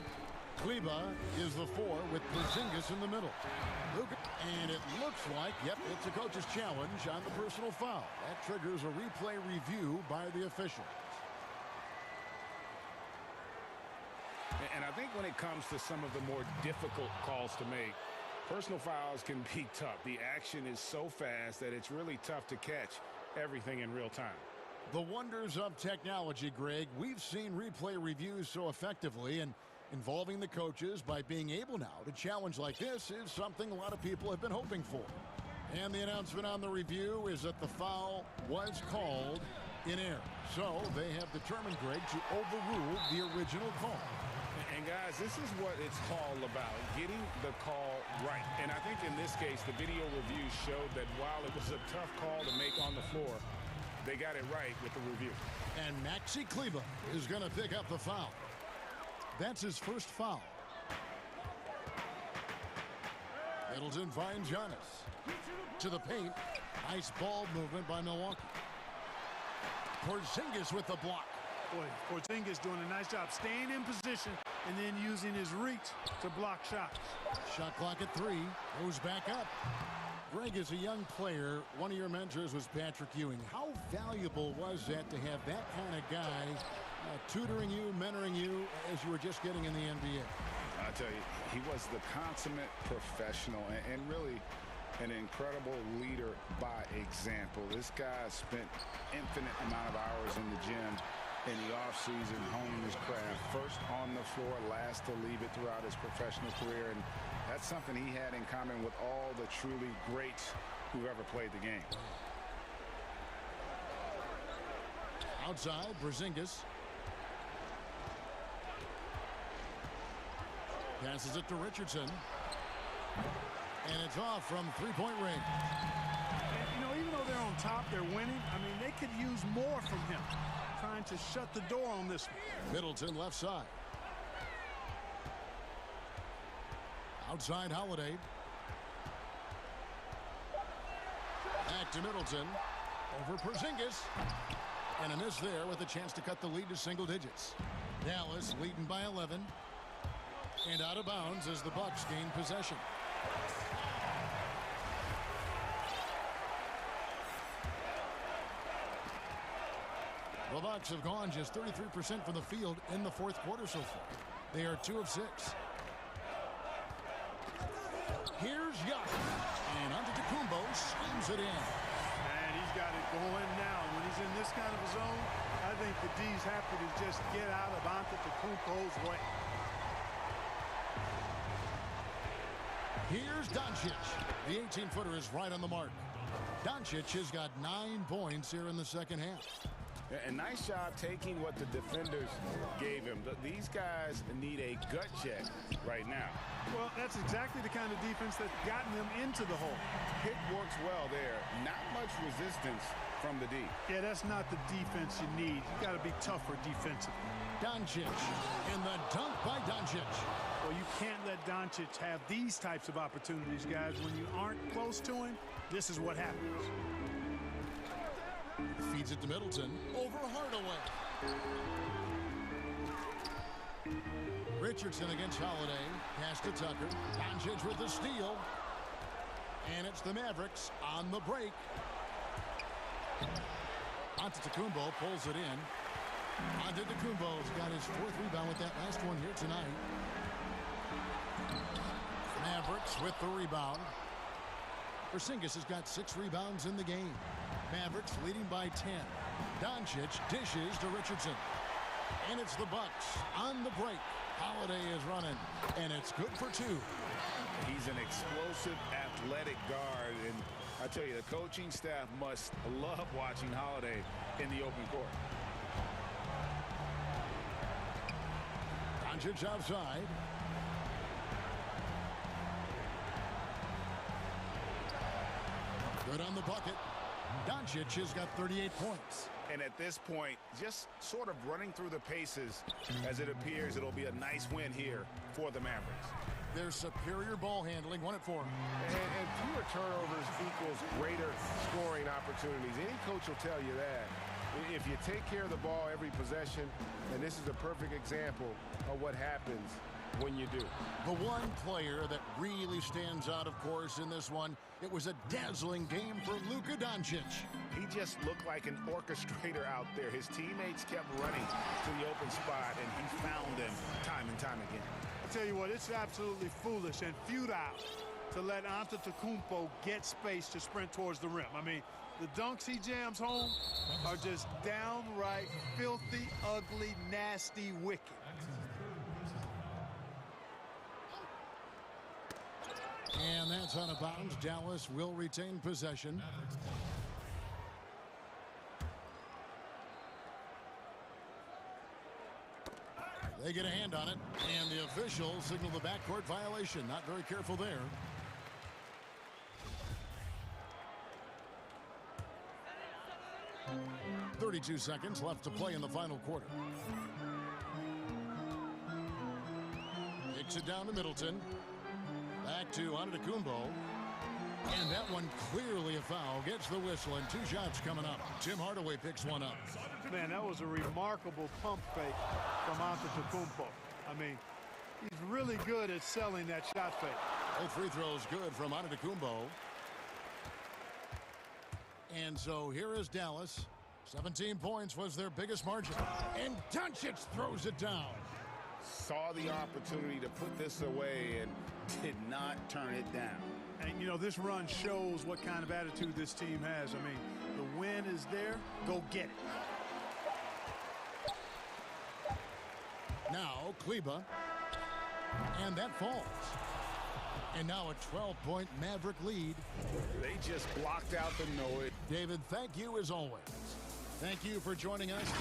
Kleber is the 4 with Porzingis in the middle. And it looks like, yep, it's a coach's challenge on the personal foul. That triggers a replay review by the official. And I think when it comes to some of the more difficult calls to make, personal fouls can be tough. The action is so fast that it's really tough to catch everything in real time. The wonders of technology, Greg. We've seen replay reviews so effectively, and involving the coaches by being able now to challenge like this is something a lot of people have been hoping for. And the announcement on the review is that the foul was called in error. So they have determined, Greg, to overrule the original call. And guys, this is what it's all about, getting the call right. And I think in this case, the video review showed that while it was a tough call to make on the floor, they got it right with the review. And Maxi Kleber is going to pick up the foul. That's his first foul. Middleton finds Giannis. To the paint. Nice ball movement by Milwaukee. Porzingis with the block. Boy, Porzingis doing a nice job staying in position and then using his reach to block shots. Shot clock at 3. Goes back up. Greg, as a young player, one of your mentors was Patrick Ewing. How valuable was that to have that kind of guy tutoring you, mentoring you as you were just getting in the NBA? I tell you, he was the consummate professional and really an incredible leader by example. This guy spent infinite amount of hours in the gym in the offseason honing his craft. First on the floor, last to leave it throughout his professional career. And that's something he had in common with all the truly greats who've ever played the game. Outside, Porzingis. Passes it to Richardson. And it's off from three-point range. And, you know, even though they're on top, they're winning. I mean, they could use more from him. Trying to shut the door on this one. Middleton left side. Outside Holiday. Back to Middleton. Over Porzingis. And a miss there with a chance to cut the lead to single digits. Dallas leading by 11. And out of bounds as the Bucks gain possession. The Bucks have gone just 33% from the field in the fourth quarter so far. They are 2 of 6. Here's Giannis. And Antetokounmpo slams it in. And he's got it going now. When he's in this kind of a zone, I think the D's happy to just get out of Antetokounmpo's way. Here's Doncic. The 18-footer is right on the mark. Doncic has got 9 points here in the second half. A nice job taking what the defenders gave him. These guys need a gut check right now. Well, that's exactly the kind of defense that's gotten them into the hole. Pick works well there. Not much resistance from the D. Yeah, that's not the defense you need. You got to be tougher defensively. Doncic and the dunk by Doncic. Well, you can't let Doncic have these types of opportunities, guys. When you aren't close to him, this is what happens. Feeds it to Middleton. Over Hardaway. Richardson against Holiday. Pass to Tucker. Doncic with the steal. And it's the Mavericks on the break. Antetokounmpo pulls it in. Antetokounmpo's got his 4th rebound with that last one here tonight. Mavericks with the rebound. Porzingis has got 6 rebounds in the game. Mavericks leading by 10. Doncic dishes to Richardson. And it's the Bucks on the break. Holiday is running, and it's good for 2. He's an explosive, athletic guard, and I tell you, the coaching staff must love watching Holiday in the open court. Doncic outside. Good on the bucket. Doncic has got 38 points. And at this point, just sort of running through the paces, as it appears it'll be a nice win here for the Mavericks. Their superior ball handling, 1 at 4. And fewer turnovers equals greater scoring opportunities. Any coach will tell you that. If you take care of the ball every possession, and this is a perfect example of what happens when you do. The one player that really stands out, of course, in this one, it was a dazzling game for Luka Doncic. He just looked like an orchestrator out there. His teammates kept running to the open spot, and he found them time and time again. I tell you what, it's absolutely foolish and futile to let Antetokounmpo get space to sprint towards the rim. I mean, the dunks he jams home are just downright filthy, ugly, nasty, wicked. And that's out of bounds. Dallas will retain possession. They get a hand on it, and the officials signal the backcourt violation. Not very careful there. .32 seconds left to play in the final quarter. Kicks it down to Middleton. Back to Antetokounmpo. And that one clearly a foul. Gets the whistle, and 2 shots coming up. Tim Hardaway picks one up. Man, that was a remarkable pump fake from Antetokounmpo. I mean, he's really good at selling that shot fake. Both free throws good from Antetokounmpo. And so here is Dallas. 17 points was their biggest margin. And Doncic throws it down. Saw the opportunity to put this away and did not turn it down. And, you know, this run shows what kind of attitude this team has. I mean, the win is there. Go get it. Now, Kleber. And that falls. And now a 12-point Maverick lead. They just blocked out the noise. David, thank you as always. Thank you for joining us.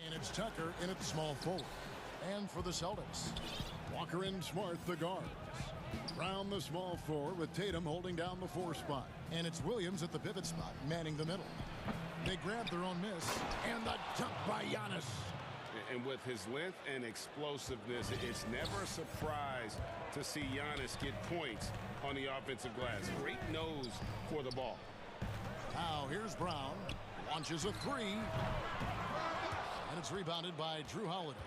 And it's Tucker in at small forward. And for the Celtics, Walker and Smart, the guards. Brown, the small forward, with Tatum holding down the 4 spot. And it's Williams at the pivot spot, manning the middle. They grab their own miss. And the dunk by Giannis. And with his length and explosiveness, it's never a surprise to see Giannis get points on the offensive glass. Great nose for the ball. Now here's Brown. Launches a 3. And it's rebounded by Drew Holiday.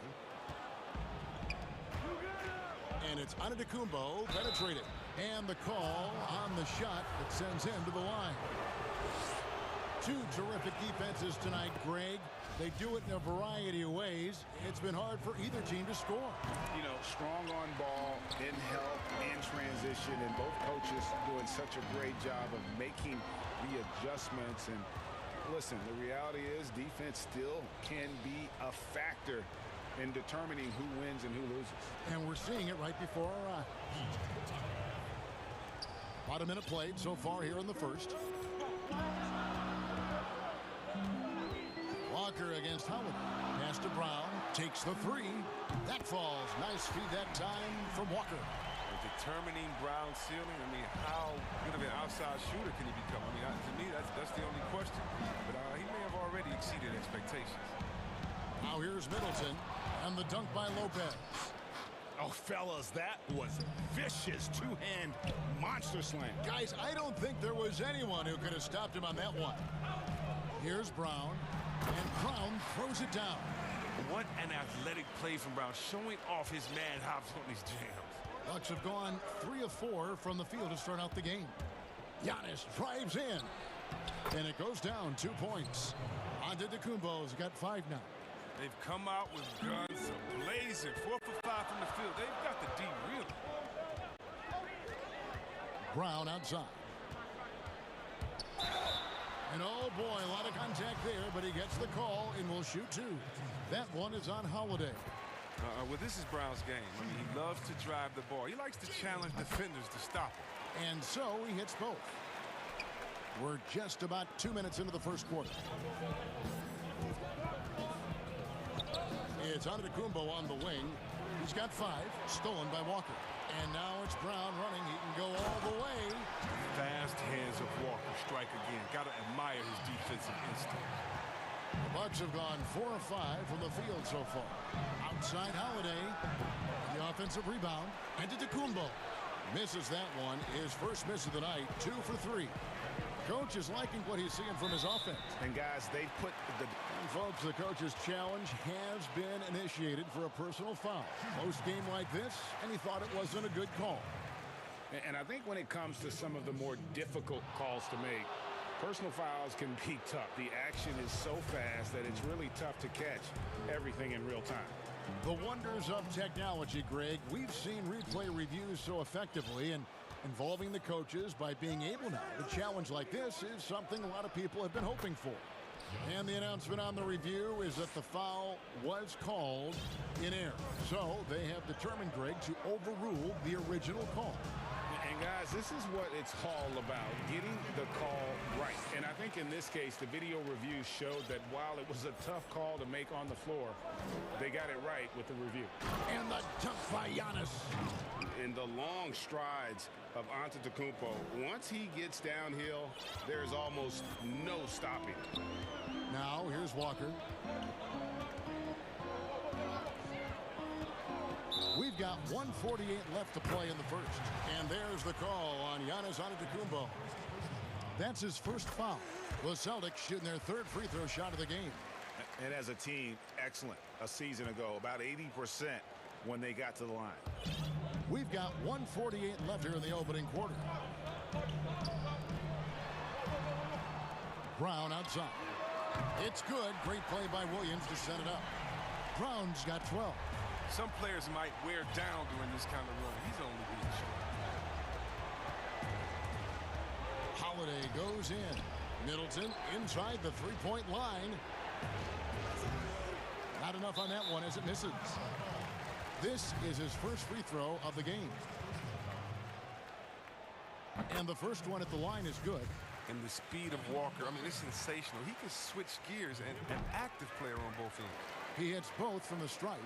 And it's Antetokounmpo penetrating. And the call on the shot that sends him to the line. 2 terrific defenses tonight, Greg. They do it in a variety of ways. It's been hard for either team to score. You know, strong on ball, in help, and transition, and both coaches doing such a great job of making the adjustments. And listen, the reality is defense still can be a factor in determining who wins and who loses. And we're seeing it right before our eyes. About a minute played so far here in the first. Walker against Howard. Pass to Brown. Takes the 3. That falls. Nice feed that time from Walker. Determining Brown's ceiling. I mean, how good of an outside shooter can he become? I mean, to me, that's the only question. But he may have already exceeded expectations. Now here's Middleton. And the dunk by Lopez. Oh, fellas, that was vicious two-hand monster slam. Guys, I don't think there was anyone who could have stopped him on that one. Here's Brown. And Brown throws it down. What an athletic play from Brown, showing off his mad hops on these jams. Bucks have gone 3 of 4 from the field to start out the game. Giannis drives in. And it goes down 2 points. Antetokounmpo's got 5 now. They've come out with guns blazing. 4 for 5 from the field. They've got the D really. Brown outside. And oh boy, a lot of contact there, but he gets the call and will shoot 2. That one is on Holiday. Well, this is Brown's game. I mean, he loves to drive the ball. He likes to challenge defenders to stop him. And so he hits both. We're just about 2 minutes into the first quarter. It's Antetokounmpo on the wing. He's got 5, stolen by Walker. And now it's Brown running. He can go all the way. Fast hands of Walker. Strike again. Got to admire his defensive instinct. The Bucks have gone 4 of 5 from the field so far. Outside Holiday. The offensive rebound. Antetokounmpo misses that one. His first miss of the night. 2 for 3. Coach is liking what he's seeing from his offense. And guys, they put the... And folks, the coach's challenge has been initiated for a personal foul. Most game like this, and he thought it wasn't a good call. And I think when it comes to some of the more difficult calls to make, personal fouls can be tough. The action is so fast that it's really tough to catch everything in real time. The wonders of technology, Greg. We've seen replay reviews so effectively, and involving the coaches by being able now to challenge like this is something a lot of people have been hoping for. And the announcement on the review is that the foul was called in error. So they have determined, Greg, to overrule the original call. And guys, this is what it's all about, getting the call right. And I think in this case, the video review showed that while it was a tough call to make on the floor, they got it right with the review. And the dunk by Giannis. In the long strides of Antetokounmpo, once he gets downhill, there's almost no stopping. Now here's Walker. We've got 1:48 left to play in the first. And there's the call on Giannis Antetokounmpo. That's his first foul. The Celtics shooting their 3rd free throw shot of the game. And as a team, excellent. A season ago, about 80% when they got to the line. We've got 1:48 left here in the opening quarter. Brown outside. It's good. Great play by Williams to set it up. Brown's got 12. Some players might wear down during this kind of run. He's only being short. Holiday goes in. Middleton inside the three-point line. Not enough on that one as it misses. This is his first free throw of the game. And the first one at the line is good. And the speed of Walker, I mean, it's sensational. He can switch gears and an active player on both ends. He hits both from the stripe.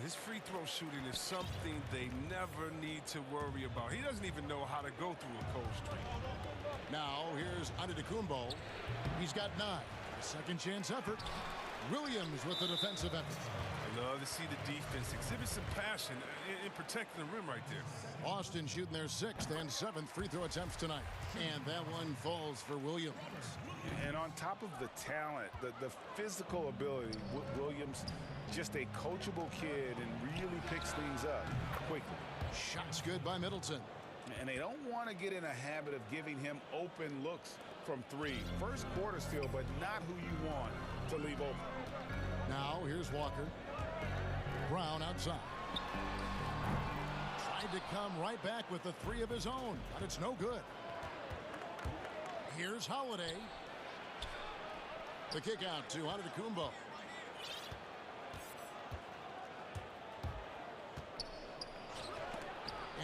His free throw shooting is something they never need to worry about. He doesn't even know how to go through a cold streak. Now here's Antetokounmpo. He's got 9. A second chance effort. Williams with the defensive effort. I love to see the defense exhibit some passion in protecting the rim right there. Boston shooting their 6th and 7th free throw attempts tonight. And that one falls for Williams. And on top of the talent, the physical ability, Williams, just a coachable kid and really picks things up quickly. Shots good by Middleton. And they don't want to get in a habit of giving him open looks from 3. First quarter still, but not who you want to leave open. Now here's Walker. Brown outside. Tried to come right back with the 3 of his own, but it's no good. Here's Holiday. The kick out to Antetokounmpo.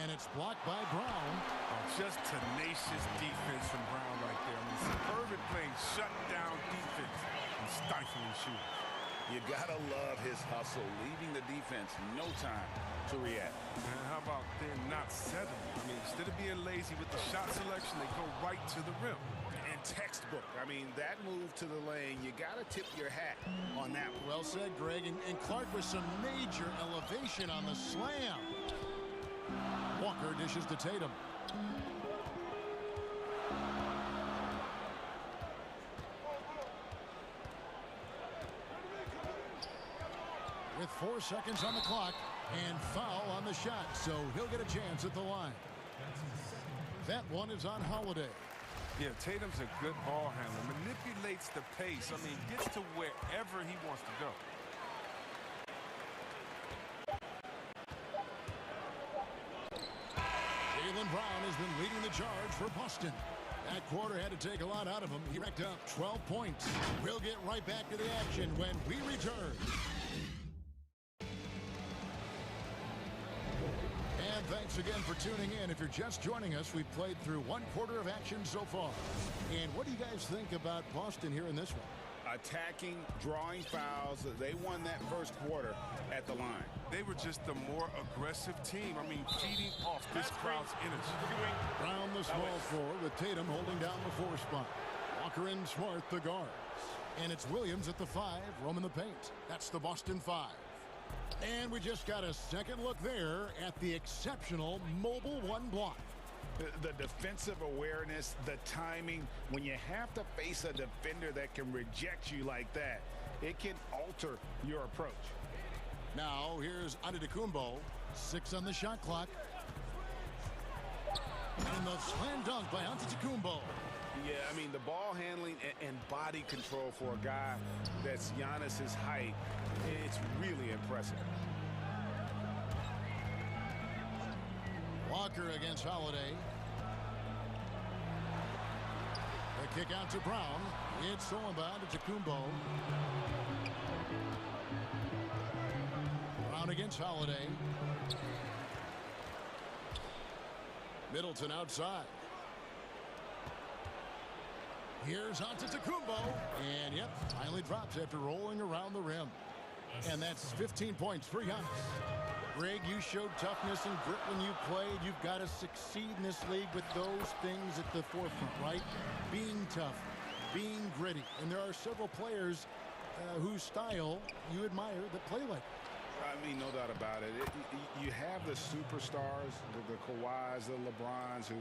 And it's blocked by Brown. Just tenacious defense from Brown right there. I mean, superb playing shut-down defense and stifling shooting. You gotta love his hustle, leaving the defense no time to react. And how about they're not settling? I mean, instead of being lazy with the shot selection, they go right to the rim. And textbook. I mean, that move to the lane, you gotta tip your hat on that one. Well said, Greg. And Clark with some major elevation on the slam. Walker dishes to Tatum. With 4 seconds on the clock and foul on the shot, so he'll get a chance at the line. That one is on Holiday. Yeah, Tatum's a good ball handler, manipulates the pace. I mean, gets to wherever he wants to go. Jaylen Brown has been leading the charge for Boston. That quarter had to take a lot out of him. He racked up 12 points. We'll get right back to the action when we return. And thanks again for tuning in. If you're just joining us, we've played through 1 quarter of action so far. And what do you guys think about Boston here in this one? Attacking, drawing fouls. They won that first quarter at the line. They were just a more aggressive team. I mean, feeding off this crowd's energy. Brown the small forward with Tatum holding down the 4 spot. Walker and Smart the guards. And it's Williams at the 5, roaming the paint. That's the Boston 5. And we just got a second look there at the exceptional mobile 1 block. The defensive awareness, the timing, when you have to face a defender that can reject you like that, it can alter your approach. Now here's Antetokounmpo, 6 on the shot clock. And the slam dunk by Antetokounmpo. Yeah, I mean, the ball handling and body control for a guy that's Giannis's height, it's really impressive. Walker against Holiday. The kick out to Brown. It's stolen by Antetokounmpo. Brown against Holiday. Middleton outside. Here's Antetokounmpo. And yep, finally drops after rolling around the rim. And that's 15 points for Giannis. Greg, you showed toughness and grit when you played. You've got to succeed in this league with those things at the forefront, right? Being tough, being gritty. And there are several players whose style you admire that play like that. I mean, no doubt about it. You have the superstars, the Kawhis, the LeBrons, who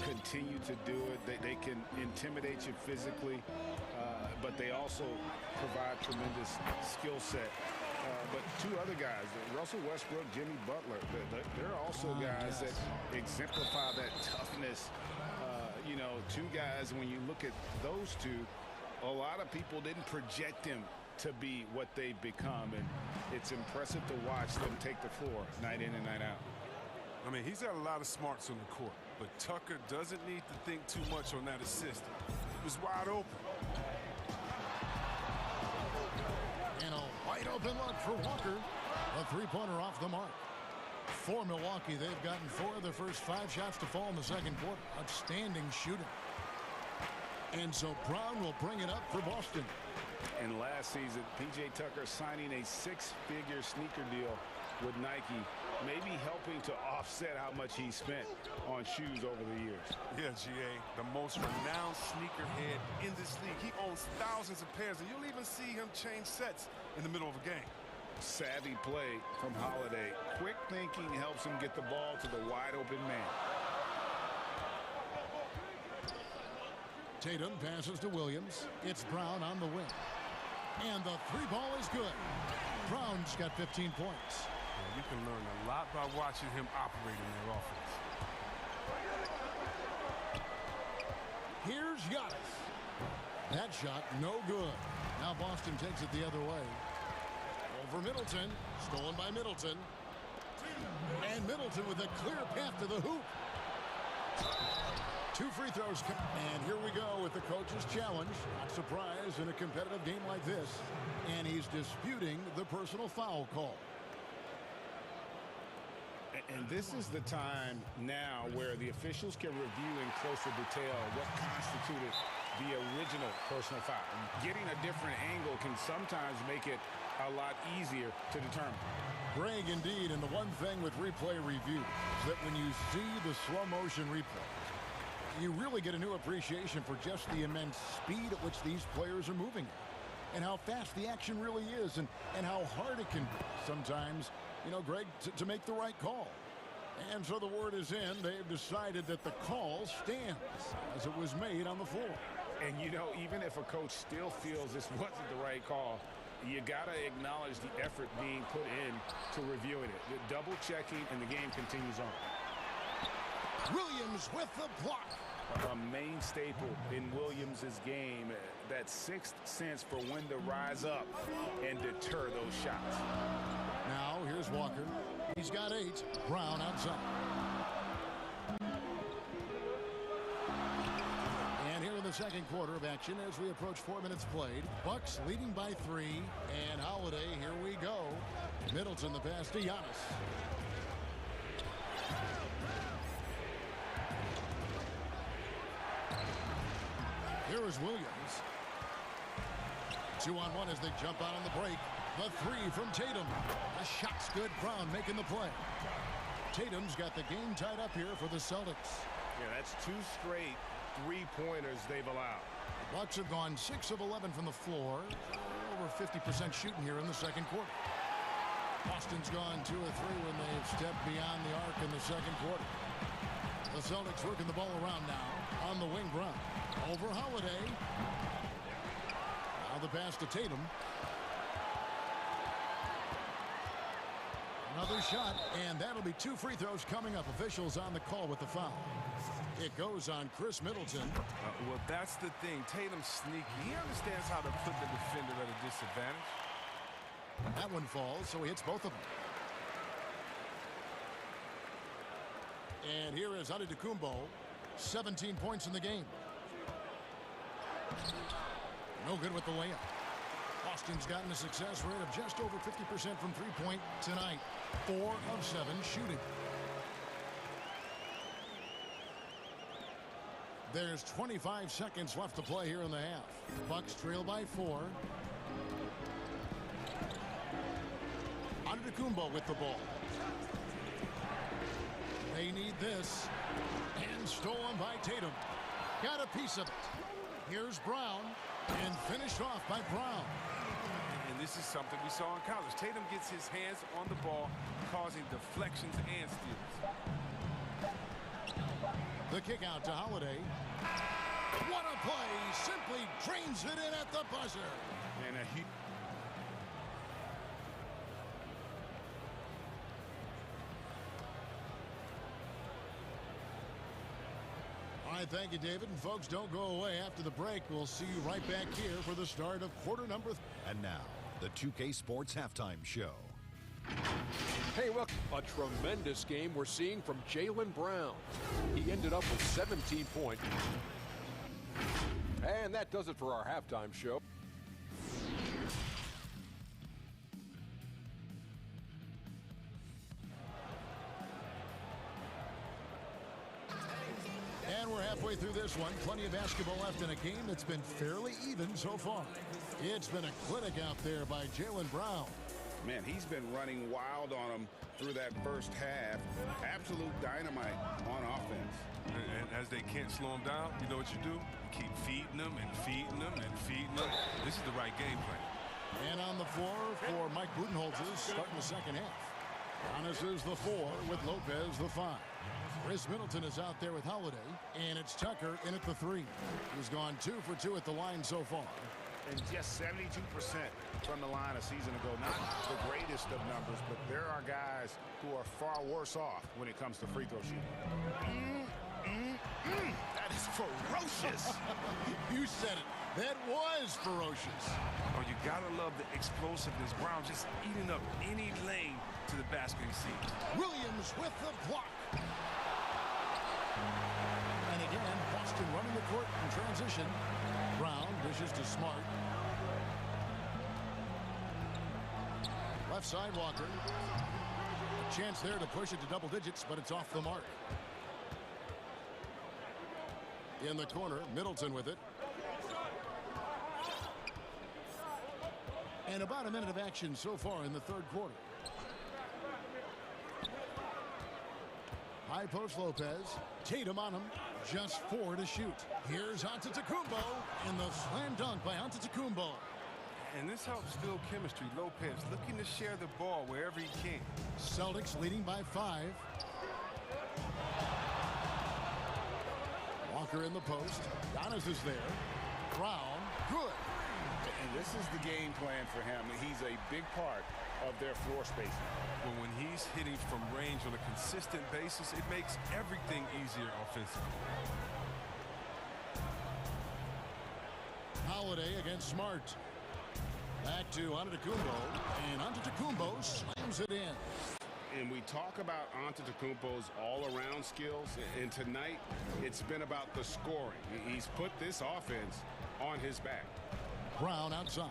continue to do it. They can intimidate you physically, but they also provide tremendous skill set. But 2 other guys, Russell Westbrook, Jimmy Butler, they're also guys that exemplify that toughness. You know, 2 guys, when you look at those 2, a lot of people didn't project them to be what they've become, and it's impressive to watch them take the floor night in and night out. I mean, he's got a lot of smarts on the court, but Tucker doesn't need to think too much on that assist. He was wide open. And a wide open look for Walker. A 3-pointer off the mark. For Milwaukee, they've gotten 4 of their first 5 shots to fall in the second quarter. Outstanding shooting. And so Brown will bring it up for Boston. And last season, P.J. Tucker signing a six-figure sneaker deal with Nike, maybe helping to offset how much he spent on shoes over the years. Yeah, G.A., the most renowned sneakerhead in this league. He owns thousands of pairs, and you'll even see him change sets in the middle of a game. Savvy play from Holiday. Quick thinking helps him get the ball to the wide-open man. Tatum passes to Williams. It's Brown on the wing. And the three ball is good. Brown's got 15 points. Yeah, you can learn a lot by watching him operate in their offense. Here's Giannis. That shot, no good. Now Boston takes it the other way. Over Middleton. Stolen by Middleton. And Middleton with a clear path to the hoop. 2 free throws. And here we go with the coach's challenge. Not surprised in a competitive game like this. And he's disputing the personal foul call. And this is the time now where the officials can review in closer detail what constituted the original personal foul. Getting a different angle can sometimes make it a lot easier to determine. Greg, indeed, and the one thing with replay review is that when you see the slow motion replay, you really get a new appreciation for just the immense speed at which these players are moving and how fast the action really is and how hard it can be sometimes, you know, Greg, to make the right call. And so the word is in. They've decided that the call stands as it was made on the floor. And, you know, even if a coach still feels this wasn't the right call, you got to acknowledge the effort being put in to reviewing it. The double checking, and the game continues on. Williams with the block. A main staple in Williams' game, that sixth sense for when to rise up and deter those shots. Now here's Walker. He's got 8. Brown outside. And here in the second quarter of action as we approach 4 minutes played. Bucks leading by 3. And Holiday, here we go. Middleton the pass to Giannis. Here is Williams. 2-on-1 as they jump out on the break. The 3 from Tatum. The shot's good. Brown making the play. Tatum's got the game tied up here for the Celtics. Yeah, that's 2 straight three-pointers they've allowed. The Bucks have gone 6 of 11 from the floor. Over 50% shooting here in the second quarter. Boston's gone 2 of 3 when they've stepped beyond the arc in the second quarter. The Celtics working the ball around now. On the wing, Brown. Over Holiday. Now the pass to Tatum. Another shot, and that'll be 2 free throws coming up. Officials on the call with the foul. It goes on Chris Middleton. Well, that's the thing. Tatum's sneaky. He understands how to put the defender at a disadvantage. That one falls, so he hits both of them. And here is Antetokounmpo. 17 points in the game. No good with the layup. Boston's gotten a success rate of just over 50% from three-point tonight. 4 of 7 shooting. There's 25 seconds left to play here in the half. Bucks trail by 4. Antetokounmpo with the ball. They need this. And stolen by Tatum. Got a piece of it. Here's Brown. And finished off by Brown. And this is something we saw in college. Tatum gets his hands on the ball, causing deflections and steals. The kick out to Holiday. What a play. Simply drains it in at the buzzer. And a huge... All right, thank you, David. And folks, don't go away. After the break, we'll see you right back here for the start of quarter number. And now, the 2K Sports Halftime Show. Hey, look, a tremendous game we're seeing from Jaylen Brown. He ended up with 17 points. And that does it for our halftime show. And we're halfway through this one. Plenty of basketball left in a game that's been fairly even so far. It's been a clinic out there by Jaylen Brown. Man, he's been running wild on him through that first half. Absolute dynamite on offense. And as they can't slow him down, you know what you do? You keep feeding them and feeding them and feeding them. This is the right game plan. And on the floor for Mike Budenholzer starting the second half. Giannis is the 4 with Lopez the 5. Chris Middleton is out there with Holiday, and it's Tucker in at the 3. He's gone 2 for 2 at the line so far. And just 72% from the line a season ago. Not the greatest of numbers, but there are guys who are far worse off when it comes to free throw shooting. That is ferocious. You said it. That was ferocious. Oh, you gotta love the explosiveness. Brown just eating up any lane to the basket he sees. Williams with the block. And again, Boston running the court in transition. Brown dishes to Smart. Left side, Walker. A chance there to push it to double digits, but it's off the mark. In the corner, Middleton with it. And about a minute of action so far in the third quarter. High post Lopez. Tatum on him. Just 4 to shoot. Here's Antetokounmpo. And the slam dunk by Antetokounmpo. And this helps build chemistry. Lopez looking to share the ball wherever he can. Celtics leading by 5. Walker in the post. Giannis is there. Brown. Good. And this is the game plan for him. He's a big part of their floor spacing. Well, when he's hitting from range on a consistent basis, it makes everything easier offensively. Holiday against Smart. Back to Antetokounmpo, and Antetokounmpo slams it in. And we talk about Antetokounmpo's all-around skills, and tonight it's been about the scoring. He's put this offense on his back. Brown outside.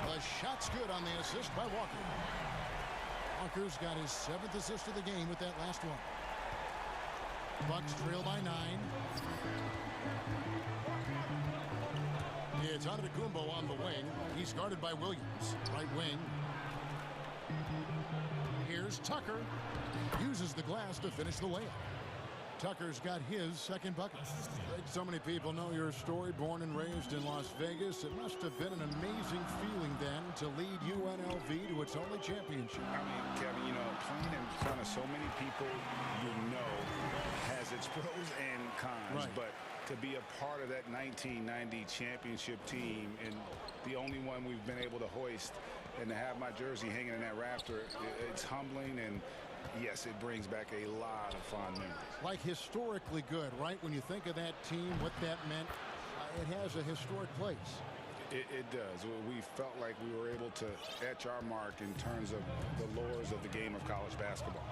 The shot's good on the assist by Walker. Walker's got his 7th assist of the game with that last one. Bucks trail by 9. It's Antetokounmpo on the wing. He's guarded by Williams. Right wing. Here's Tucker. Uses the glass to finish the layup. Tucker's got his second bucket. So many people know your story. Born and raised in Las Vegas, it must have been an amazing feeling then to lead UNLV to its only championship. I mean, Kevin, you know, playing in front of so many people you know has its pros and cons. Right. But to be a part of that 1990 championship team and the only one we've been able to hoist and to have my jersey hanging in that rafter, it's humbling, and yes, it brings back a lot of fond memories. Like historically good, right? When you think of that team, what that meant, it has a historic place. It does. We felt like we were able to etch our mark in terms of the lures of the game of college basketball.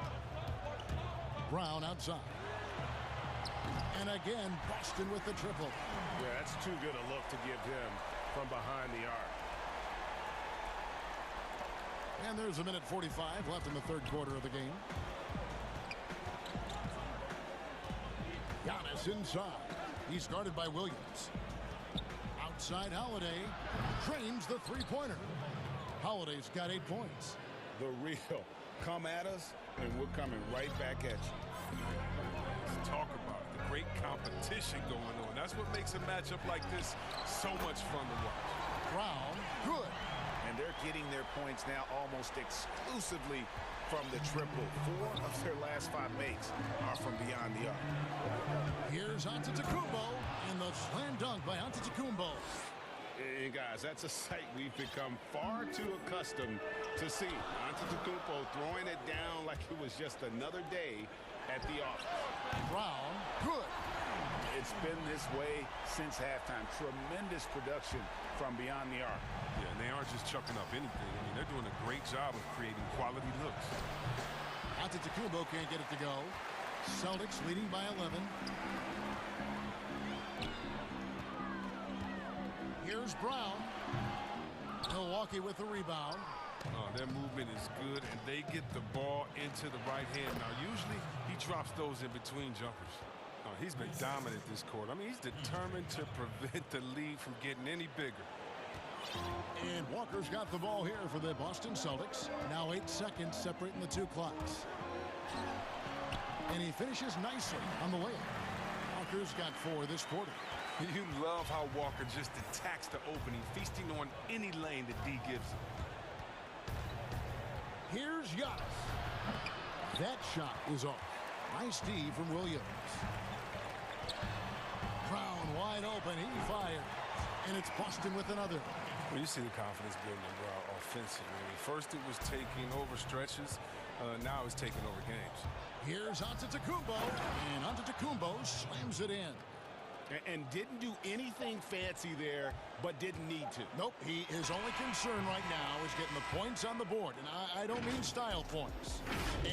Brown outside. And again, Boston with the triple. Yeah, that's too good a look to give him from behind the arc. And there's a minute 45 left in the third quarter of the game. Giannis inside. He's guarded by Williams. Outside Holiday. Trains the three-pointer. Holiday's got 8 points. The real. Come at us, and we're coming right back at you. Let's talk about it. The great competition going on. That's what makes a matchup like this so much fun to watch. Brown, good. And they're getting their points now almost exclusively from the triple. 4 of their last 5 makes are from beyond the arc. Here's Antetokounmpo, and the slam dunk by Antetokounmpo. And guys, that's a sight we've become far too accustomed to see. Antetokounmpo throwing it down like it was just another day at the office. Brown, good. It's been this way since halftime. Tremendous production from beyond the arc. Yeah, and they aren't just chucking up anything. I mean, they're doing a great job of creating quality looks. Antetokounmpo can't get it to go. Celtics leading by 11. Here's Brown. Milwaukee with the rebound. Their movement is good, and they get the ball into the right hand. Now, usually he drops those in between jumpers. Oh, he's been dominant this quarter. I mean, he's determined to prevent the lead from getting any bigger. And Walker's got the ball here for the Boston Celtics. Now 8 seconds separating the two clocks. And he finishes nicely on the layup. Walker's got 4 this quarter. You love how Walker just attacks the opening, feasting on any lane that D gives him. Here's Giannis. That shot is off. Nice D from Williams. Brown wide open. He fires. And it's Boston with another. Well, you see the confidence building offensively. I mean, first it was taking over stretches. Now it's taking over games. Here's Antetokounmpo. And Antetokounmpo slams it in. And didn't do anything fancy there, but didn't need to. Nope, his only concern right now is getting the points on the board. And I don't mean style points.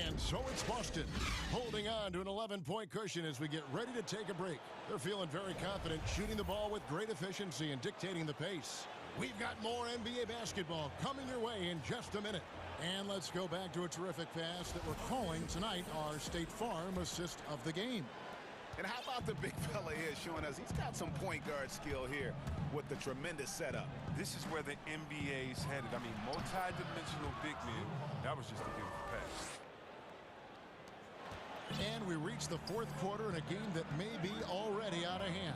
And so it's Boston holding on to an 11-point cushion as we get ready to take a break. They're feeling very confident, shooting the ball with great efficiency and dictating the pace. We've got more NBA basketball coming your way in just a minute. And let's go back to a terrific pass that we're calling tonight our State Farm assist of the game. And how about the big fella here showing us he's got some point guard skill here with the tremendous setup. This is where the NBA's headed. I mean, multi-dimensional big men. That was just a beautiful pass. And we reach the fourth quarter in a game that may be already out of hand.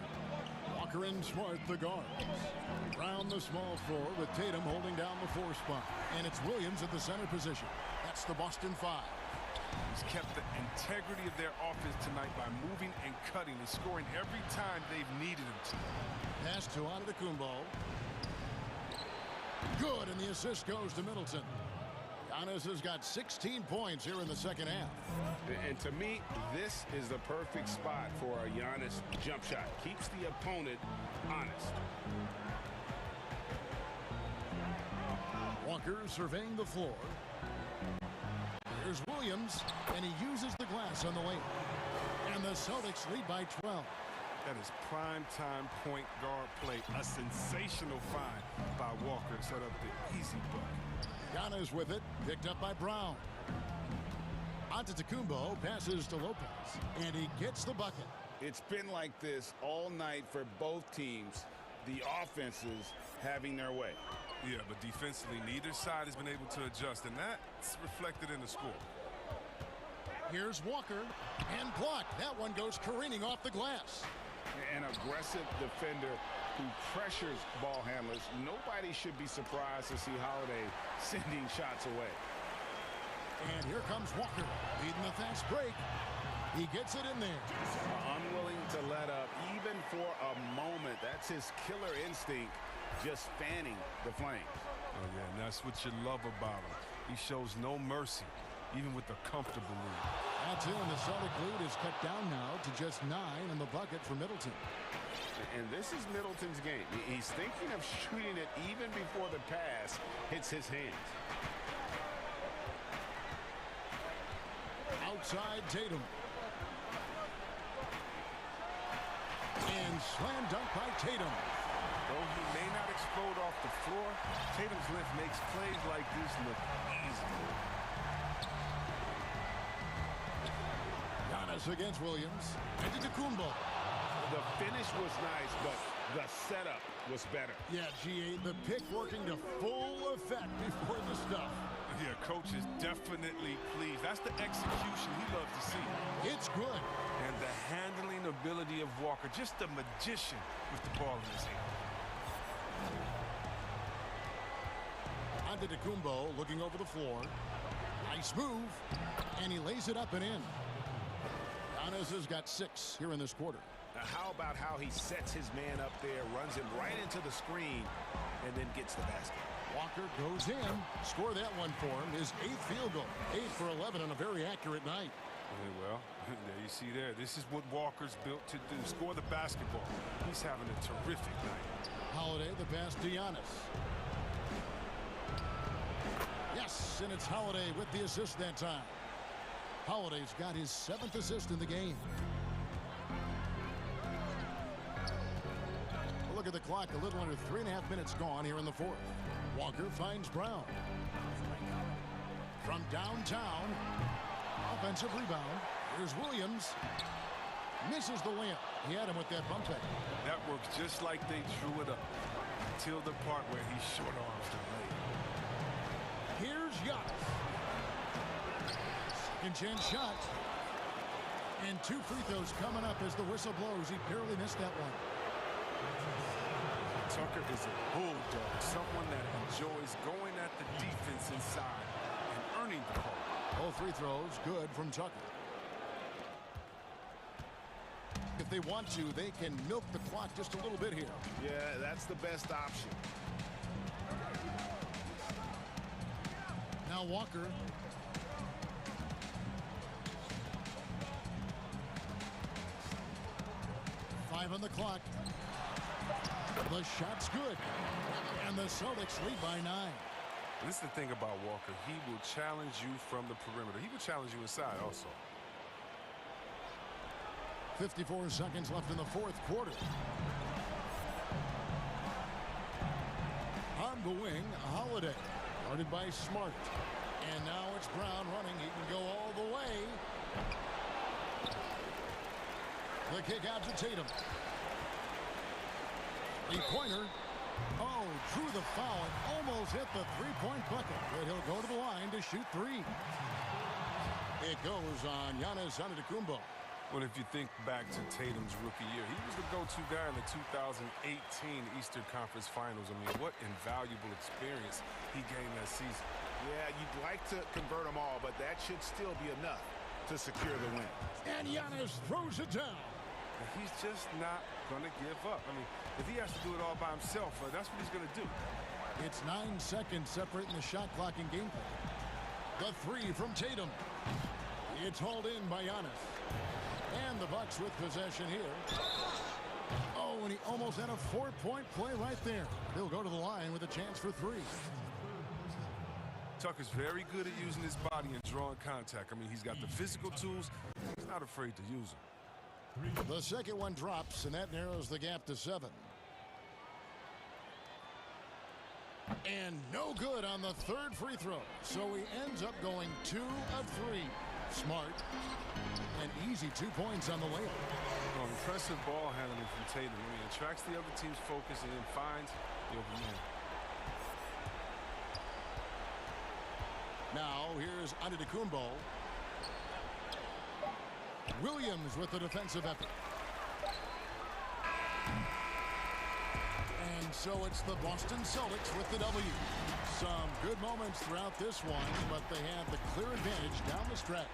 Walker and Smart, the guards. Brown the small floor with Tatum holding down the 4 spot. And it's Williams at the center position. That's the Boston 5. He's kept the integrity of their offense tonight by moving and cutting and scoring every time they've needed him to. Pass to Antetokounmpo. Good, and the assist goes to Middleton. Giannis has got 16 points here in the second half. And to me, this is the perfect spot for a Giannis jump shot. Keeps the opponent honest. Walker surveying the floor. Here's Williams, and he uses the glass on the lane. And the Celtics lead by 12. That is prime-time point guard play. A sensational find by Walker to set up the easy bucket. Giannis with it, picked up by Brown. Antetokounmpo passes to Lopez, and he gets the bucket. It's been like this all night for both teams. The offenses having their way. Yeah, but defensively, neither side has been able to adjust, and that's reflected in the score. Here's Walker, and blocked. That one goes careening off the glass. An aggressive defender who pressures ball handlers. Nobody should be surprised to see Holiday sending shots away. And here comes Walker, leading the fast break. He gets it in there. Unwilling to let up, even for a moment. That's his killer instinct. Just fanning the flames. Oh, yeah, and that's what you love about him. He shows no mercy, even with a comfortable lead. That's it, and the Celtic lead is cut down now to just 9 in the bucket for Middleton. And this is Middleton's game. He's thinking of shooting it even before the pass hits his hands. Outside Tatum. And slam dunk by Tatum. Though he may not explode off the floor, Tatum's lift makes plays like this look easy. Giannis against Williams. Antetokounmpo. The finish was nice, but the setup was better. Yeah, GA, the pick working to full effect before the stuff. Yeah, coach is definitely pleased. That's the execution he loves to see. It's good. And the handling ability of Walker, just a magician with the ball in his hand. Antetokounmpo looking over the floor. Nice move. And he lays it up and in. Giannis has got 6 here in this quarter. Now how about how he sets his man up there, runs him right into the screen, and then gets the basket. Walker goes in. Score that one for him. His 8th field goal. 8 for 11 on a very accurate night. Well, there you see there. This is what Walker's built to do. Score the basketball. He's having a terrific night. Holiday, the pass to Giannis. Yes, and it's Holiday with the assist that time. Holiday's got his 7th assist in the game. Look at the clock, a little under 3.5 minutes gone here in the 4th. Walker finds Brown. From downtown, offensive rebound. Here's Williams. Misses the layup. He had him with that bump fake. That works just like they drew it up. Till the part where he short arms the layup. Here's Giannis. Second chance shot. And 2 free throws coming up as the whistle blows. He barely missed that one. Tucker is a bulldog, someone that enjoys going at the defense inside and earning the ball. Both free throws good from Tucker. If they want to, they can milk the clock just a little bit here. Yeah, that's the best option. Now Walker. Five on the clock. The shot's good. And the Celtics lead by 9. This is the thing about Walker. He will challenge you from the perimeter. He will challenge you inside also. 54 seconds left in the fourth quarter. On the wing, Holiday. Guarded by Smart. And now it's Brown running. He can go all the way. The kick out to Tatum. Three-pointer. Oh, drew the foul and almost hit the three-point bucket. But he'll go to the line to shoot 3. It goes on Giannis Antetokounmpo. Well, if you think back to Tatum's rookie year, he was the go-to guy in the 2018 Eastern Conference Finals. I mean, what invaluable experience he gained that season. Yeah, you'd like to convert them all, but that should still be enough to secure the win. And Giannis throws it down. He's just not going to give up. I mean, if he has to do it all by himself, that's what he's going to do. It's 9 seconds separating the shot clock and game play. The 3 from Tatum. It's hauled in by Giannis. And the Bucks with possession here. Oh, and he almost had a 4-point play right there. He'll go to the line with a chance for 3. Tucker's very good at using his body and drawing contact. I mean, he's got the physical tools. He's not afraid to use them. The second one drops, and that narrows the gap to 7. And no good on the third free throw. So he ends up going 2 of 3. Smart. And easy 2 points on the layup. Oh, impressive ball handling from Tatum. I mean, attracts the other team's focus and then finds the open man. Now here's Antetokounmpo. Williams with the defensive effort. And so it's the Boston Celtics with the W. Some good moments throughout this one, but they have the clear advantage down the stretch.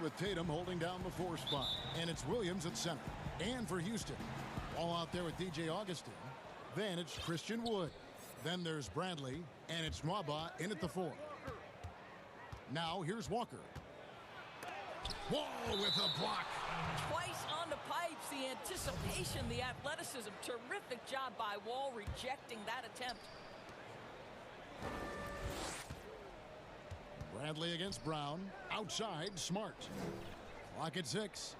with Tatum holding down the 4 spot. And it's Williams at center. And for Houston, all out there with DJ Augustin. Then it's Christian Wood. Then there's Bradley. And it's Nwaba in at the 4. Now here's Walker. Wall with a block. Twice on the pipes. The anticipation, the athleticism. Terrific job by Wall rejecting that attempt. Bradley against Brown. Outside, Smart. Clock at 6.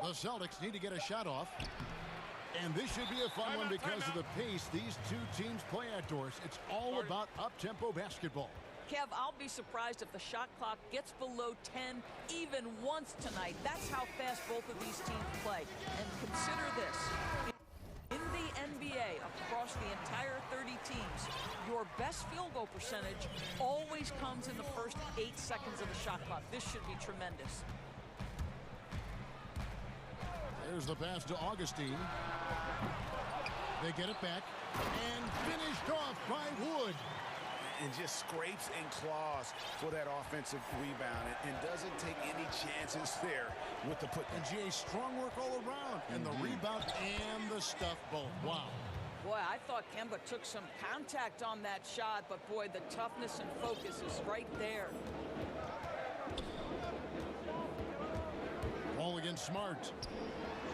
The Celtics need to get a shot off. And this should be a fun one because of the pace these two teams play outdoors. It's all about up-tempo basketball. Kev, I'll be surprised if the shot clock gets below 10 even once tonight. That's how fast both of these teams play. And consider this. In the NBA, across the entire 30 teams, your best field goal percentage always comes in the first 8 seconds of the shot clock. This should be tremendous. There's the pass to Augustine. They get it back. And finished off by Wood. And just scrapes and claws for that offensive rebound and doesn't take any chances there with the put. And GA, strong work all around. And the rebound and the stuff both. Wow. Boy, I thought Kemba took some contact on that shot, but boy, the toughness and focus is right there. Ball against Smart.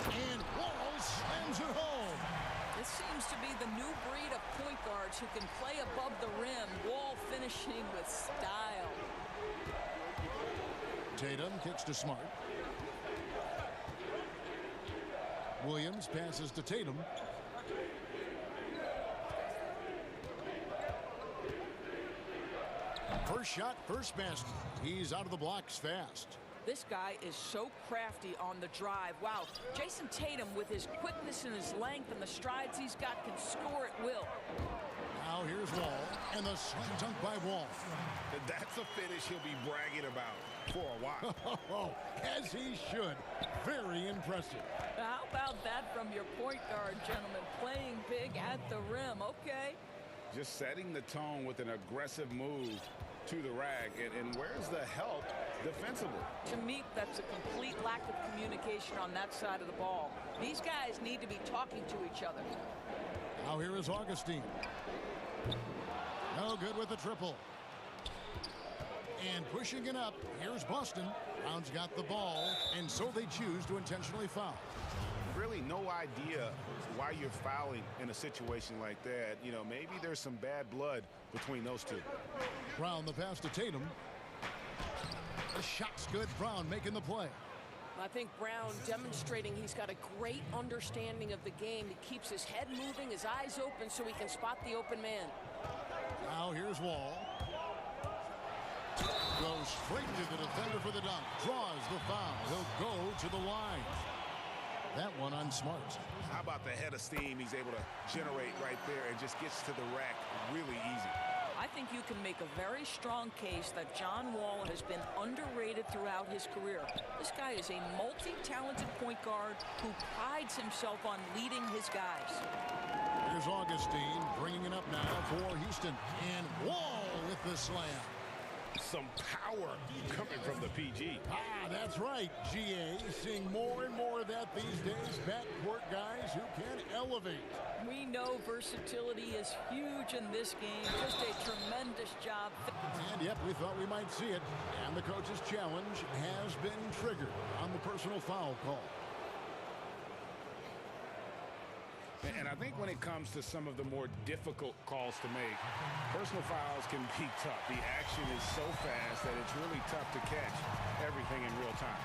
And Wall slams it home. This seems to be the new breed of point guards who can play above the rim. Wall finishing with style. Tatum kicks to Smart. Williams passes to Tatum. First shot, first basket. He's out of the blocks fast. This guy is so crafty on the drive. Wow, Jason Tatum with his quickness and his length and the strides he's got can score at will. Now here's Wall, and the slam dunk by Wall. That's a finish he'll be bragging about for a while. As he should. Very impressive. How about that from your point guard, gentlemen? Playing big at the rim, okay. Just setting the tone with an aggressive move to the rack, and where's the help defensively? To me, that's a complete lack of communication on that side of the ball. These guys need to be talking to each other. Now here is Augustine. No good with the triple. And pushing it up, here's Boston. Brown's got the ball, and so they choose to intentionally foul. Really no idea why you're fouling in a situation like that. You know, maybe there's some bad blood between those two. Brown the pass to Tatum. The shot's good. Brown making the play. I think Brown demonstrating he's got a great understanding of the game. He keeps his head moving, his eyes open so he can spot the open man. Now here's Wall. Goes straight to the defender for the dunk. Draws the foul. He'll go to the line. That one on Smart. How about the head of steam he's able to generate right there and just gets to the rack really easy. I think you can make a very strong case that John Wall has been underrated throughout his career. This guy is a multi-talented point guard who prides himself on leading his guys. Here's Augustine bringing it up now for Houston. And Wall with the slam. Some power coming from the PG. That's right. GA seeing more and more of that these days. Backcourt guys who can elevate. We know versatility is huge in this game. Just a tremendous job. And yep, we thought we might see it. And the coach's challenge has been triggered on the personal foul call. And I think when it comes to some of the more difficult calls to make, personal fouls can be tough. The action is so fast that it's really tough to catch everything in real time.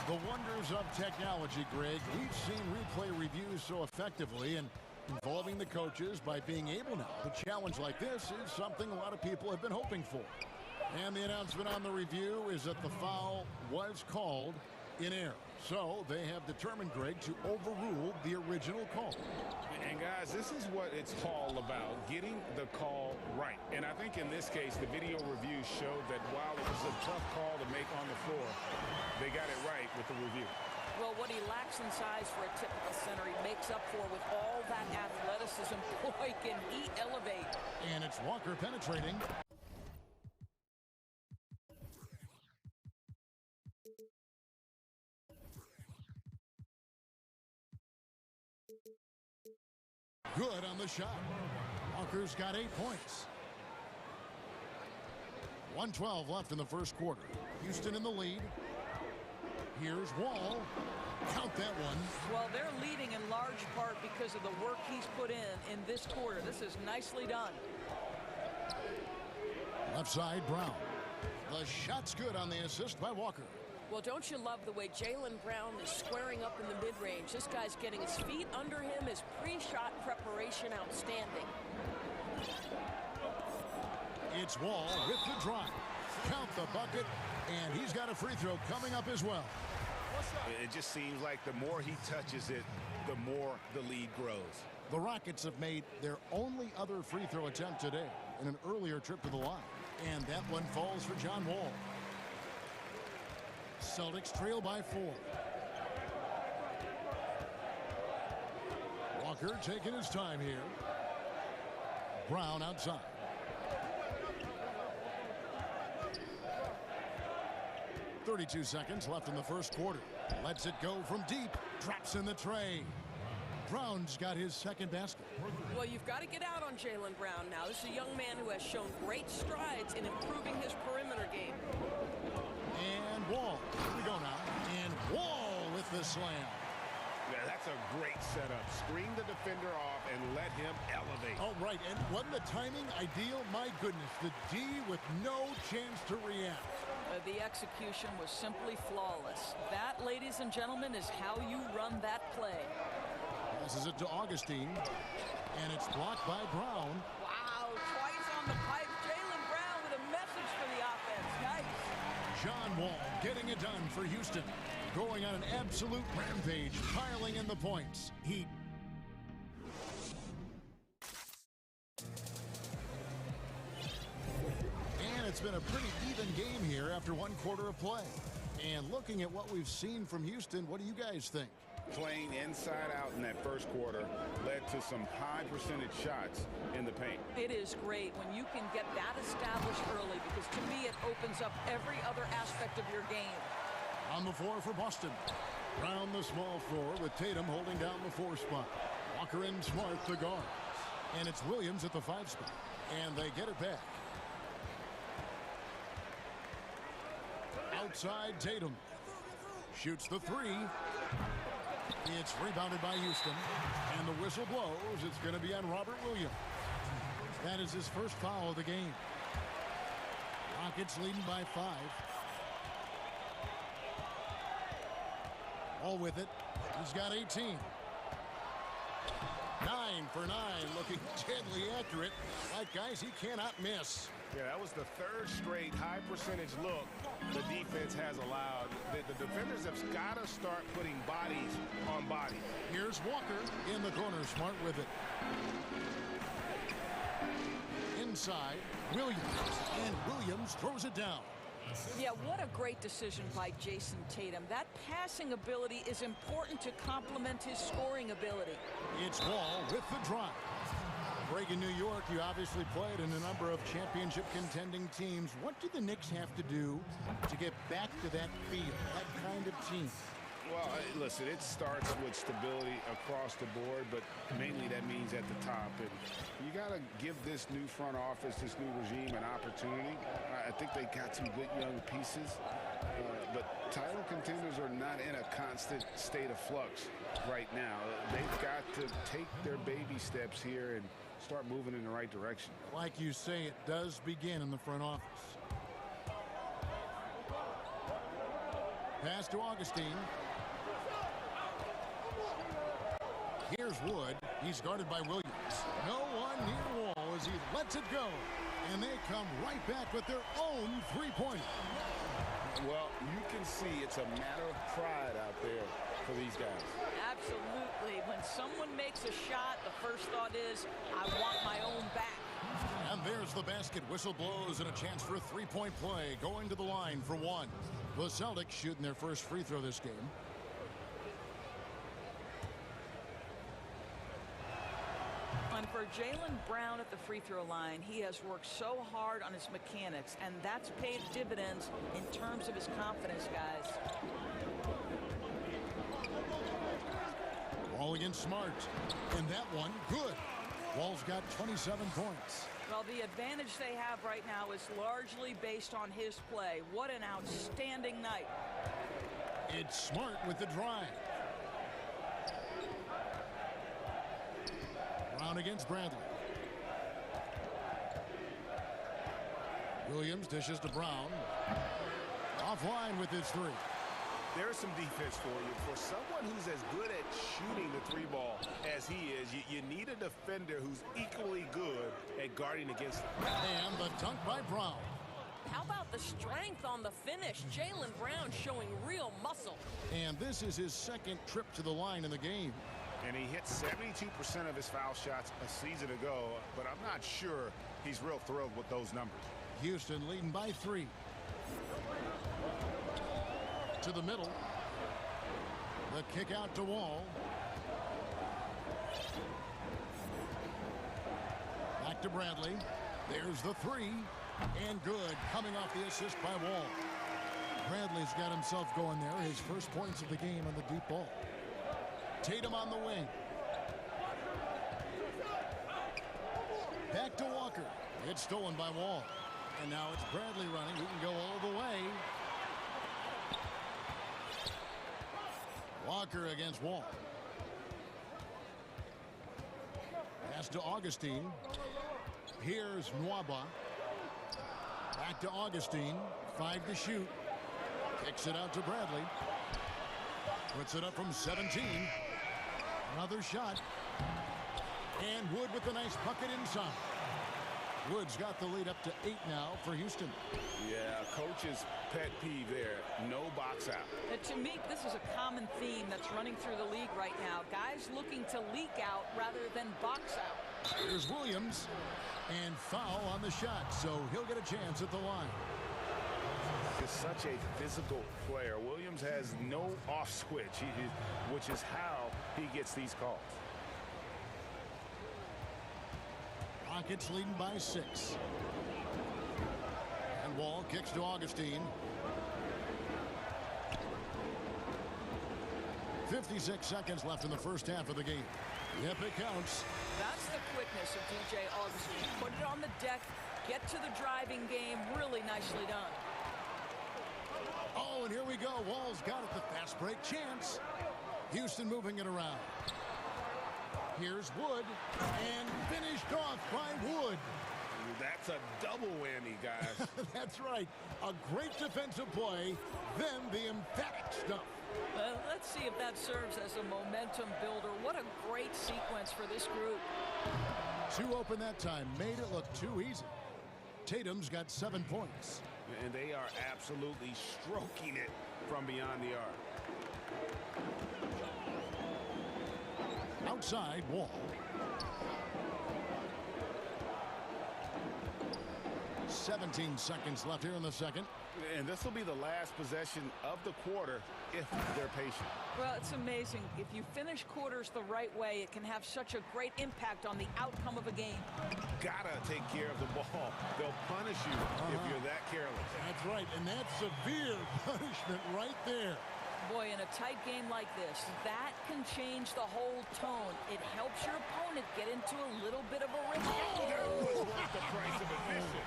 The wonders of technology, Greg. We've seen replay reviews so effectively, and involving the coaches by being able now to challenge like this is something a lot of people have been hoping for. And the announcement on the review is that the foul was called in error. So they have determined, Greg, to overrule the original call. And guys, this is what it's all about, getting the call right. And I think in this case, the video review showed that while it was a tough call to make on the floor, they got it right with the review. Well, what he lacks in size for a typical center, he makes up for with all that athleticism. Boy, can he elevate. And it's Walker penetrating. on the shot. Walker's got 8 points. 1:12 left in the first quarter. Houston in the lead. Here's Wall. Count that one. Well, they're leading in large part because of the work he's put in this quarter. This is nicely done. Left side, Brown. The shot's good on the assist by Walker. Well, don't you love the way Jaylen Brown is squaring up in the mid-range? This guy's getting his feet under him. His pre-shot preparation outstanding. It's Wall with the drive. Count the bucket, and he's got a free throw coming up as well. It just seems like the more he touches it, the more the lead grows. The Rockets have made their only other free throw attempt today in an earlier trip to the line. And that one falls for John Wall. Celtics trail by 4. Walker taking his time here. Brown outside. .32 seconds left in the first quarter. Lets it go from deep. Drops in the tray. Brown's got his second basket. Well, you've got to get out on Jaylen Brown now. This is a young man who has shown great strides in improving his perimeter game. And Wall. Here we go now. And Wall with the slam. Yeah, that's a great setup. Screen the defender off and let him elevate. All right, and wasn't the timing ideal? My goodness, the D with no chance to react. The execution was simply flawless. That, ladies and gentlemen, is how you run that play. Passes it to Augustine, and it's blocked by Brown. Wow, twice on the pipe. Jaylen Brown with a message for the offense. Nice. John Wall getting it done for Houston. Going on an absolute rampage, piling in the points. Heat. And it's been a pretty even game here after one quarter of play. And looking at what we've seen from Houston, what do you guys think? Playing inside out in that first quarter led to some high percentage shots in the paint. It is great when you can get that established early, because to me it opens up every other aspect of your game. On the floor for Boston. Round the small floor with Tatum holding down the 4 spot. Walker and Smart to guard. And it's Williams at the 5 spot. And they get it back. Outside Tatum. Shoots the 3. It's rebounded by Houston. And the whistle blows. It's going to be on Robert Williams. That is his first foul of the game. Rockets leading by 5. All with it. He's got 18. 9 for 9. Looking deadly accurate. Like guys he cannot miss. Yeah, that was the third straight high percentage look the defense has allowed. The defenders have got to start putting bodies on bodies. Here's Walker in the corner. Smart with it. Inside, Williams. And Williams throws it down. Yeah, what a great decision by Jason Tatum. That passing ability is important to complement his scoring ability. It's Wall with the drive. Greg, in New York, you obviously played in a number of championship contending teams. What do the Knicks have to do to get back to that feel, that kind of team? Well, listen, it starts with stability across the board, but mainly that means at the top. And you got to give this new front office, this new regime, an opportunity. I think they got some good young pieces, but title contenders are not in a constant state of flux right now. They've got to take their baby steps here and start moving in the right direction. Like you say, it does begin in the front office. Pass to Augustine. Here's Wood. He's guarded by Williams. No one near Wall as he lets it go. And they come right back with their own three-pointer. Well, you can see it's a matter of pride out there for these guys. Absolutely. When someone makes a shot, the first thought is, I want my own back. And there's the basket. Whistle blows and a chance for a three-point play. Going to the line for 1. The Celtics shooting their first free throw this game. And for Jaylen Brown at the free throw line, he has worked so hard on his mechanics, and that's paid dividends in terms of his confidence, guys. Ball against Smart. And that one, good. Wall's got 27 points. Well, the advantage they have right now is largely based on his play. What an outstanding night. It's Smart with the drive. Brown against Bradley. Williams dishes to Brown. Offline with his three. There's some defense for you. For someone who's as good at shooting the three ball as he is, you need a defender who's equally good at guarding against him. And the dunk by Brown. How about the strength on the finish? Jaylen Brown showing real muscle. And this is his second trip to the line in the game. And he hit 72% of his foul shots a season ago, but I'm not sure he's real thrilled with those numbers. Houston leading by 3. To the middle. The kick out to Wall. Back to Bradley. There's the 3. And good, coming off the assist by Wall. Bradley's got himself going there. His first points of the game on the deep ball. Tatum on the wing. Back to Walker. It's stolen by Wall. And now it's Bradley running. He can go all the way. Walker against Wall. Pass to Augustine. Here's Nwaba. Back to Augustine. 5 to shoot. Kicks it out to Bradley. Puts it up from 17. Another shot. And Wood with a nice bucket inside. Wood's got the lead up to 8 now for Houston. Yeah, coach's pet peeve there. No box out. To me, this is a common theme that's running through the league right now. Guys looking to leak out rather than box out. Here's Williams. And foul on the shot, so he'll get a chance at the line. Is such a physical player. Williams has no off switch, which is how he gets these calls. Rockets leading by 6. And Wall kicks to Augustine. 56 seconds left in the first half of the game. Yep, it counts. That's the quickness of DJ Augustine. Put it on the deck, get to the driving game. Really nicely done. Oh, and here we go. Wall's got it. The fast break chance. Houston moving it around. Here's Wood. And finished off by Wood. That's a double whammy, guys. That's right. A great defensive play. Then the emphatic stuff. Let's see if that serves as a momentum builder. What a great sequence for this group. 2 open that time. Made it look too easy. Tatum's got 7 points. And they are absolutely stroking it from beyond the arc. Outside, Wall. 17 seconds left here in the second. And this will be the last possession of the quarter if they're patient. Well, it's amazing. If you finish quarters the right way, it can have such a great impact on the outcome of a game. Gotta take care of the ball. They'll punish you if you're that careless. That's right, and that's severe punishment right there. Boy, in a tight game like this, that can change the whole tone. It helps your opponent get into a little bit of a rhythm. Oh, that was worth the price of admission.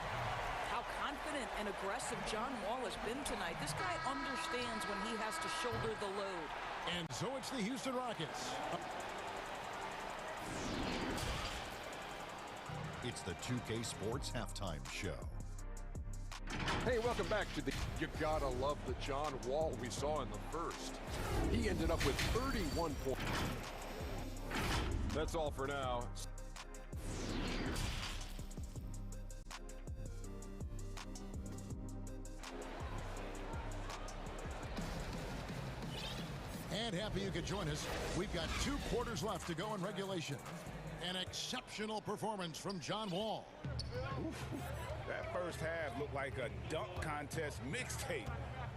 How confident and aggressive John Wall has been tonight. This guy understands when he has to shoulder the load. And so it's the Houston Rockets. It's the 2K Sports Halftime Show. Hey, welcome back to the You Gotta Love the John Wall we saw in the first. He ended up with 31 points. That's all for now. And happy you could join us. We've got 2 quarters left to go in regulation. An exceptional performance from John Wall. That first half looked like a dunk contest mixtape.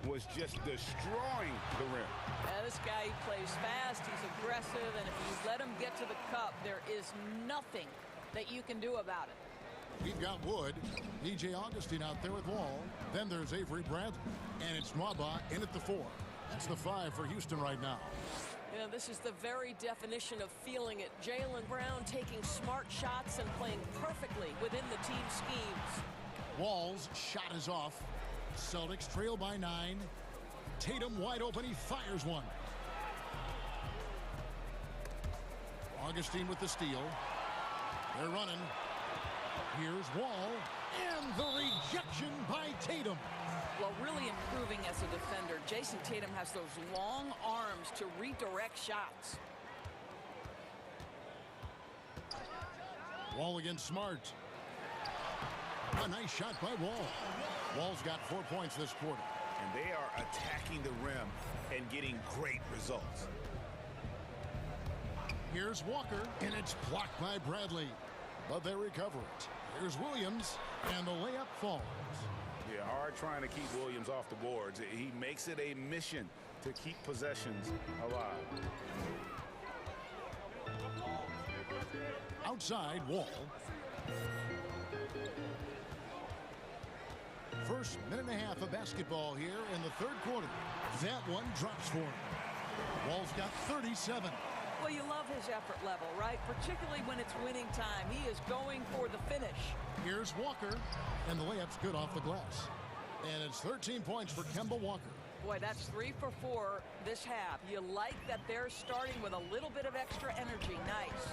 Was just destroying the rim. This guy, he plays fast, he's aggressive, and if you let him get to the cup, there is nothing that you can do about it. We've got Wood, DJ Augustine out there with Wall. Then there's Avery Bradley, and it's Nwaba in at the 4. That's the 5 for Houston right now. Yeah, this is the very definition of feeling it. Jaylen Brown taking smart shots and playing perfectly within the team schemes. Wall's shot is off. Celtics trail by 9. Tatum wide open. He fires one. Augustine with the steal. They're running. Here's Wall. And the rejection by Tatum. Well, really improving as a defender. Jason Tatum has those long arms to redirect shots. Wall against Smart. A nice shot by Wall. Wall's got 4 points this quarter. And they are attacking the rim and getting great results. Here's Walker, and it's blocked by Bradley. But they recover it. Here's Williams, and the layup falls. Yeah, hard trying to keep Williams off the boards. He makes it a mission to keep possessions alive. Outside, Wall. First minute and a half of basketball here in the third quarter. That one drops for him. Wall's got 37. Well, you love his effort level, right? Particularly when it's winning time. He is going for the finish. Here's Walker, and the layup's good off the glass. And it's 13 points for Kemba Walker. Boy, that's 3 for 4 this half. You like that they're starting with a little bit of extra energy. Nice.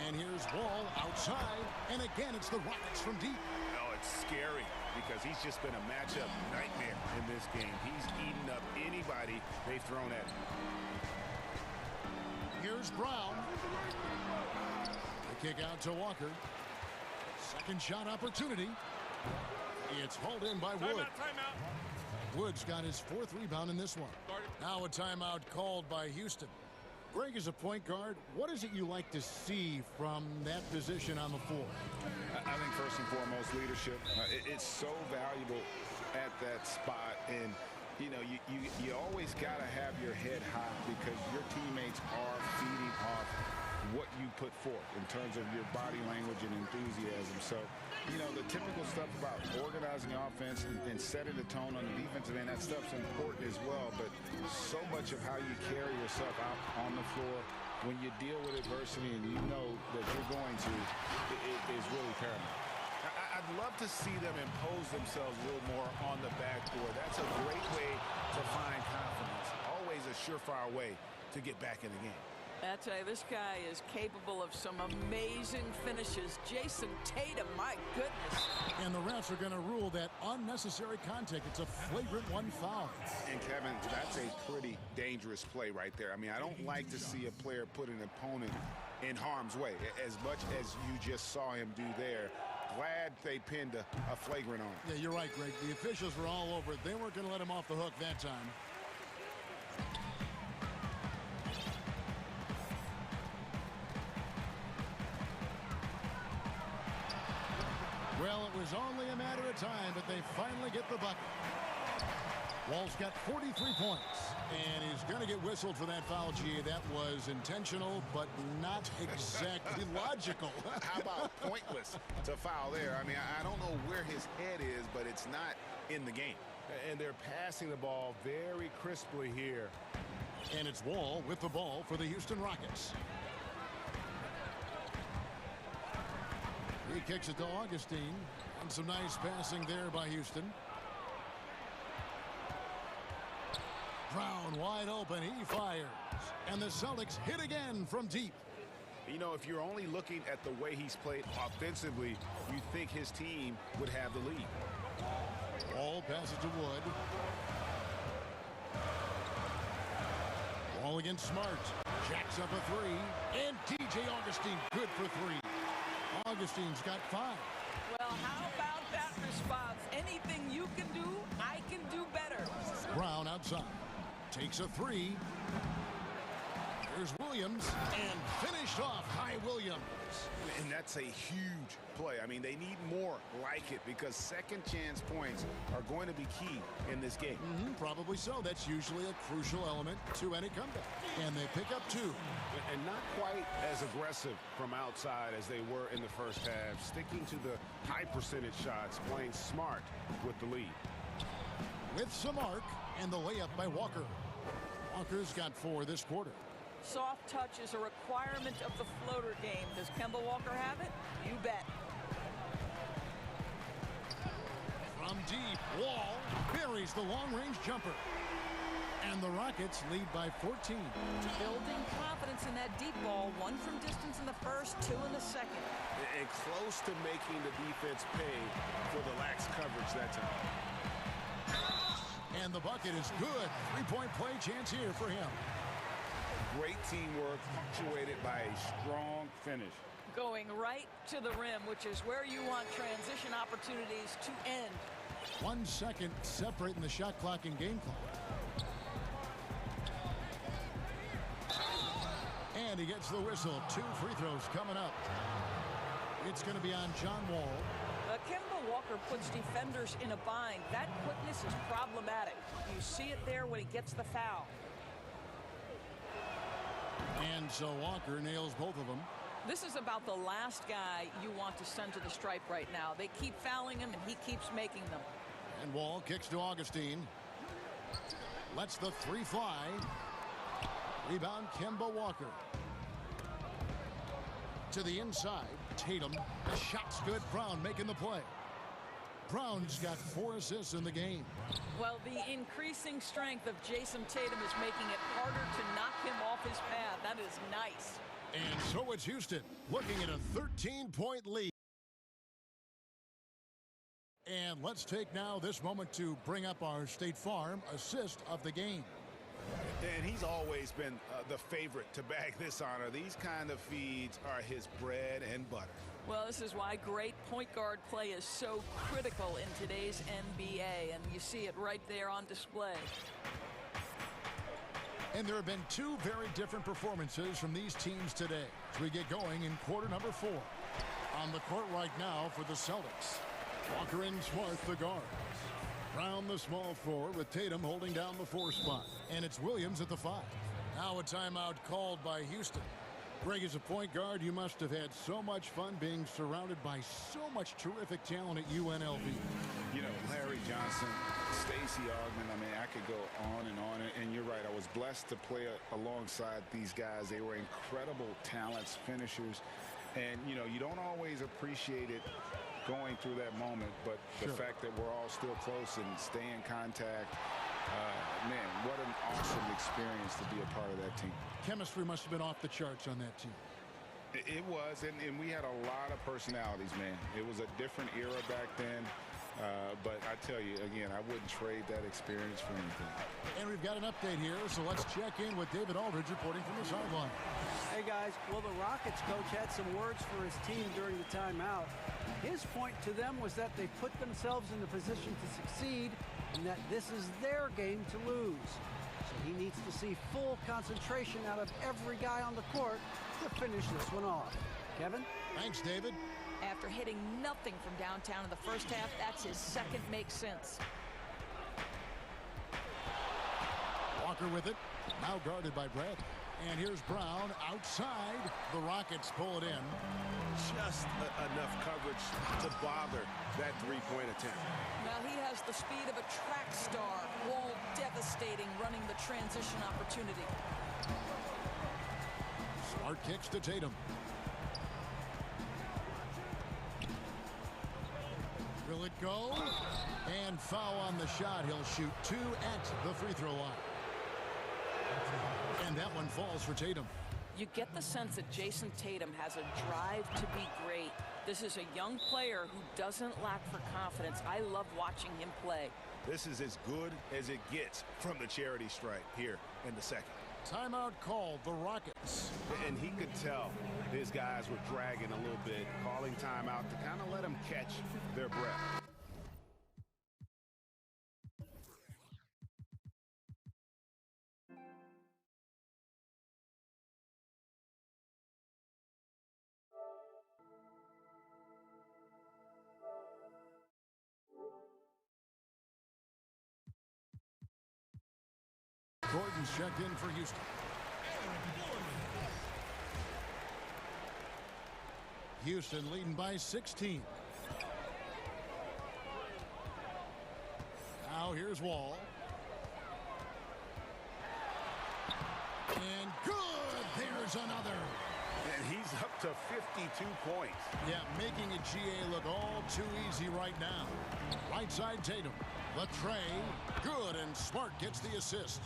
And here's Wall outside, and again it's the Rockets from deep. Oh, it's scary because he's just been a matchup nightmare in this game. He's eaten up anybody they've thrown at him. Here's Brown. The kick out to Walker. Second shot opportunity. It's hauled in by Wood. Timeout. Wood's got his 4th rebound in this one. Now a timeout called by Houston. Greg, as a point guard, what is it you like to see from that position on the floor? I think first and foremost, leadership. It's so valuable at that spot. And you know, you always got to have your head high because your teammates are feeding off what you put forth in terms of your body language and enthusiasm. So, you know, the typical stuff about organizing offense and setting the tone on the defensive end, that stuff's important as well. But so much of how you carry yourself out on the floor when you deal with adversity and you know that you're going to, it is really paramount. I'd love to see them impose themselves a little more on the backboard. That's a great way to find confidence. Always a surefire way to get back in the game. I tell you, this guy is capable of some amazing finishes. Jason Tatum, my goodness. And the refs are going to rule that unnecessary contact. It's a flagrant 1 foul. And Kevin, that's a pretty dangerous play right there. I mean, I don't like to see a player put an opponent in harm's way as much as you just saw him do there. Glad they pinned a flagrant on him. Yeah, you're right, Greg. The officials were all over it. They weren't going to let him off the hook that time. Well, it was only a matter of time, but they finally get the bucket. Wall's got 43 points, and he's going to get whistled for that foul, G. That was intentional, but not exactly logical. How about pointless to foul there? I mean, I don't know where his head is, but it's not in the game. And they're passing the ball very crisply here. And it's Wall with the ball for the Houston Rockets. He kicks it to Augustine, and some nice passing there by Houston. Brown wide open, he fires. And the Celtics hit again from deep. You know, if you're only looking at the way he's played offensively, you'd think his team would have the lead. Ball passes to Wood. Ball against Smart. Jacks up a 3. And DJ Augustine good for 3. Augustine's got 5. Well, how about that response? Anything you can do, I can do better. Brown outside. Takes a 3. There's Williams. And finished off by Williams. And that's a huge play. I mean, they need more like it because second chance points are going to be key in this game. Probably so. That's usually a crucial element to any comeback. And they pick up 2. And not quite as aggressive from outside as they were in the first half. Sticking to the high percentage shots, playing smart with the lead. With some arc and the layup by Walker. Walker's got 4 this quarter. Soft touch is a requirement of the floater game. Does Kemba Walker have it? You bet. From deep, Wall buries the long-range jumper. And the Rockets lead by 14. Building confidence in that deep ball. 1 from distance in the first, 2 in the second. And close to making the defense pay for the lax coverage that time. And the bucket is good. 3-point play chance here for him. Great teamwork punctuated by a strong finish. Going right to the rim, which is where you want transition opportunities to end. 1 second separating the shot clock and game clock. And he gets the whistle. 2 free throws coming up. It's going to be on John Wall. Kemba Walker puts defenders in a bind. That quickness is problematic. You see it there when he gets the foul. And so Walker nails both of them. This is about the last guy you want to send to the stripe right now. They keep fouling him, and he keeps making them. And Wall kicks to Augustine. Lets the 3 fly. Rebound, Kemba Walker. To the inside, Tatum. The shot's good. Brown making the play. Brown's got 4 assists in the game. Well, the increasing strength of Jason Tatum is making it harder to knock him off his path. That is nice. And so it's Houston looking at a 13-point lead. And let's take now this moment to bring up our State Farm assist of the game. And he's always been the favorite to bag this honor. These kind of feeds are his bread and butter. Well, this is why great point guard play is so critical in today's NBA, and you see it right there on display. And there have been 2 very different performances from these teams today as we get going in quarter number 4. On the court right now for the Celtics, Walker and Smart, the guards. Brown, the small forward, with Tatum holding down the 4 spot. And it's Williams at the 5. Now a timeout called by Houston. Greg, as a point guard, you must have had so much fun being surrounded by so much terrific talent at UNLV. You know, Larry Johnson, Stacey Augmon, I mean, I could go on. And you're right, I was blessed to play alongside these guys. They were incredible talents, finishers. And, you know, you don't always appreciate it going through that moment, but the fact that we're all still close and stay in contact, man, what an awesome experience to be a part of that team. Chemistry must have been off the charts on that team. It was, and we had a lot of personalities, man. It was a different era back then, but I tell you, again, I wouldn't trade that experience for anything. And we've got an update here, so let's check in with David Aldridge reporting from the sideline. Hey, guys. Well, the Rockets coach had some words for his team during the timeout. His point to them was that they put themselves in a position to succeed and that this is their game to lose. So he needs to see full concentration out of every guy on the court to finish this one off. Kevin? Thanks, David. After hitting nothing from downtown in the first half, that's his second makes sense. Walker with it. Now guarded by Brad. And here's Brown outside. The Rockets pull it in. Just enough coverage to bother that 3-point attempt. Now he has the speed of a track star. Wall devastating running the transition opportunity. Smart kicks to Tatum. Will it go? And foul on the shot. He'll shoot 2 at the free throw line. And that one falls for Tatum. You get the sense that Jason Tatum has a drive to be great. This is a young player who doesn't lack for confidence. I love watching him play. This is as good as it gets from the charity stripe here in the second. Timeout called, the Rockets. And he could tell his guys were dragging a little bit, calling timeout to kind of let them catch their breath. Gordon's checked in for Houston. Houston leading by 16. Now here's Wall. And good. There's another. And he's up to 52 points. Yeah, making a GA look all too easy right now. Right side Tatum. The tray. Good, and Smart gets the assist.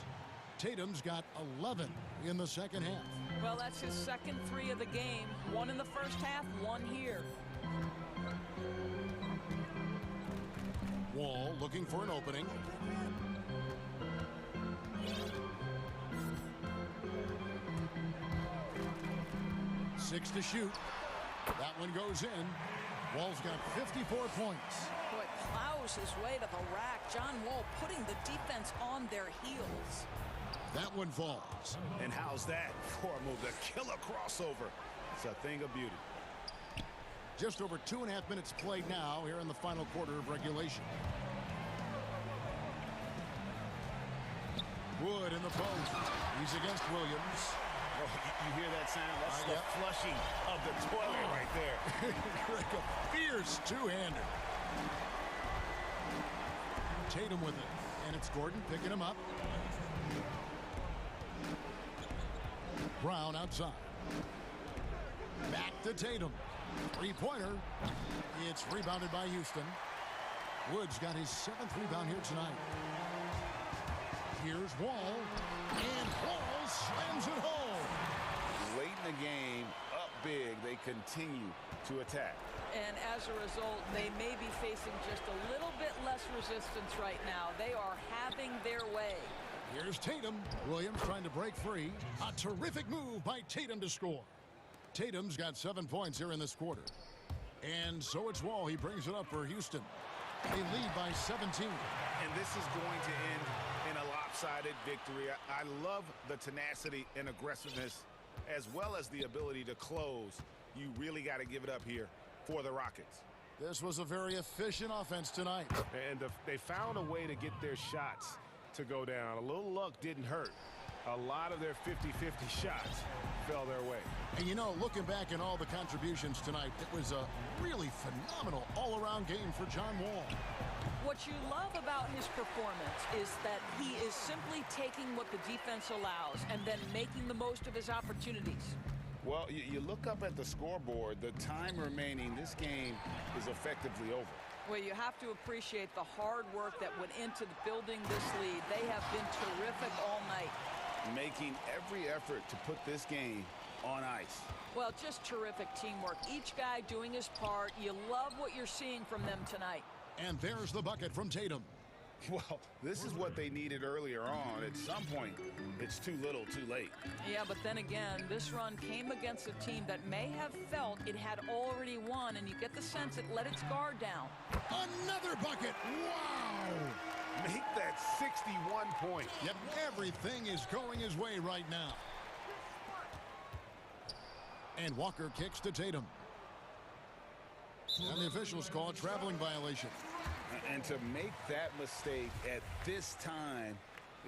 Tatum's got 11 in the second half. Well, that's his second 3 of the game. 1 in the first half, 1 here. Wall looking for an opening. Six to shoot. That one goes in. Wall's got 54 points. Boy, plows his way to the rack. John Wall putting the defense on their heels. That one falls. And how's that for a move? The killer crossover. It's a thing of beauty. Just over 2.5 minutes played now here in the final quarter of regulation. Wood in the post. He's against Williams. Oh, you hear that sound? That's the flushing of the toilet right there. Like a fierce two-hander. Tatum with it. And it's Gordon picking him up. Brown outside. Back to Tatum. Three-pointer. It's rebounded by Houston. Wood's got his 7th rebound here tonight. Here's Wall. And Wall slams it home. Late in the game, up big, they continue to attack. And as a result, they may be facing just a little bit less resistance right now. They are having their way. Here's Tatum. Williams trying to break free. A terrific move by Tatum to score. Tatum's got 7 points here in this quarter. And so it's Wall. He brings it up for Houston. They lead by 17. And this is going to end in a lopsided victory. I love the tenacity and aggressiveness as well as the ability to close. You really got to give it up here for the Rockets. This was a very efficient offense tonight. And they found a way to get their shots to go down. A little luck didn't hurt. A lot of their 50-50 shots fell their way. And you know, looking back at all the contributions tonight, it was a really phenomenal all-around game for John Wall. What you love about his performance is that he is simply taking what the defense allows and then making the most of his opportunities. Well, you look up at the scoreboard, the time remaining, this game is effectively over. Well, you have to appreciate the hard work that went into building this lead. They have been terrific all night. Making every effort to put this game on ice. Well, just terrific teamwork. Each guy doing his part. You love what you're seeing from them tonight. And there's the bucket from Tatum. Well, this is what they needed earlier on. At some point, it's too little, too late. Yeah, but then again, this run came against a team that may have felt it had already won, and you get the sense it let its guard down. Another bucket! Wow! Make that 61 points. Yep, everything is going his way right now. And Walker kicks to Tatum. And the officials call a traveling violation. And to make that mistake at this time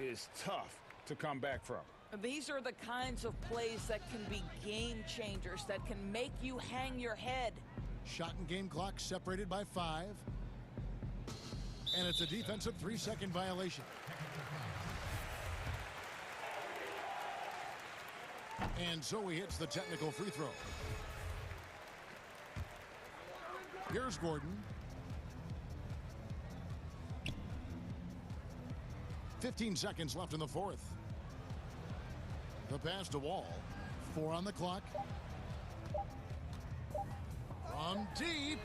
is tough to come back from. These are the kinds of plays that can be game changers, that can make you hang your head. Shot and game clock separated by 5. And it's a defensive 3-second violation. And so he hits the technical free throw. Here's Gordon. 15 seconds left in the fourth. The pass to Wall. 4 on the clock. From deep.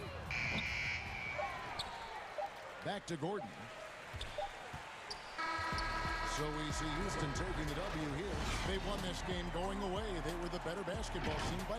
Back to Gordon. So we see Houston taking the W here. They won this game going away. They were the better basketball team by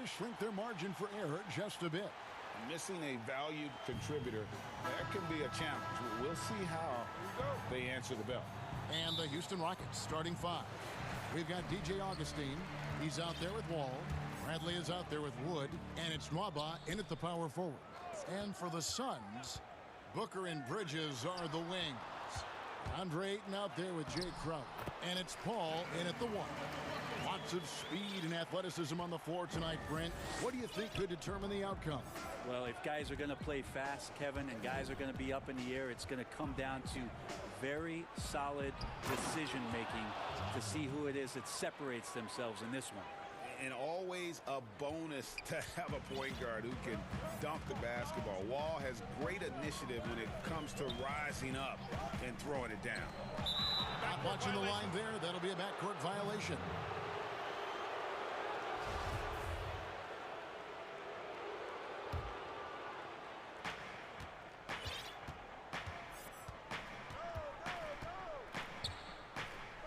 does shrink their margin for error just a bit. Missing a valued contributor, that can be a challenge. We'll see how they answer the bell. And the Houston Rockets starting 5. We've got DJ Augustine. He's out there with Wall. Bradley is out there with Wood. And it's Nwaba in at the power forward. And for the Suns, Booker and Bridges are the wings. Andre Ayton out there with Jay Crowder. And it's Paul in at the 1. Lots of speed and athleticism on the floor tonight, Brent. What do you think could determine the outcome? Well, if guys are going to play fast, Kevin, and guys are going to be up in the air, it's going to come down to very solid decision-making to see who it is that separates themselves in this one. And always a bonus to have a point guard who can dunk the basketball. Wall has great initiative when it comes to rising up and throwing it down. Not watching the line there. That'll be a backcourt violation.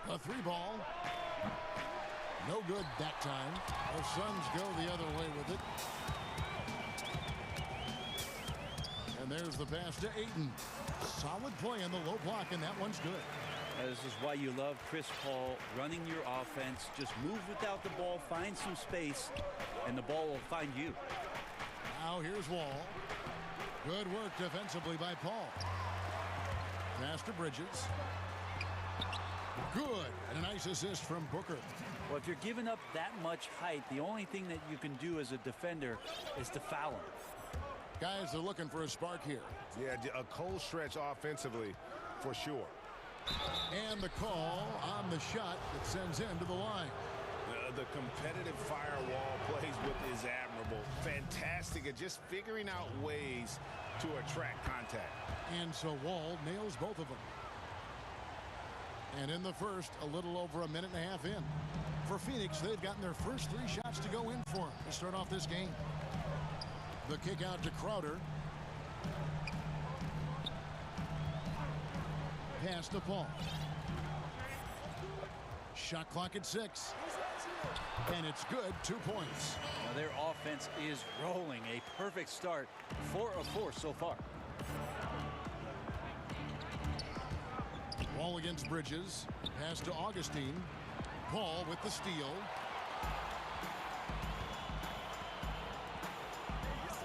A 3-ball. No good that time. The Suns go the other way with it. And there's the pass to Ayton. Solid play on the low block, and that one's good. This is why you love Chris Paul running your offense. Just move without the ball, find some space, and the ball will find you. Now here's Wall. Good work defensively by Paul. Pass to Bridges. Good. And a nice assist from Booker. Well, if you're giving up that much height, the only thing that you can do as a defender is to foul him. Guys are looking for a spark here. Yeah, a cold stretch offensively for sure. And the call on the shot that sends him to the line. The competitive firewall plays with is admirable. Fantastic at just figuring out ways to attract contact. And so Wall nails both of them. And in the first, a little over a minute and a half in. For Phoenix, they've gotten their first 3 shots to go in for them to start off this game. The kick out to Crowder. Pass to Paul. Shot clock at 6. And it's good, 2 points. Now their offense is rolling. A perfect start. 4 of 4 so far. Ball against Bridges. Pass to Augustine. Paul with the steal.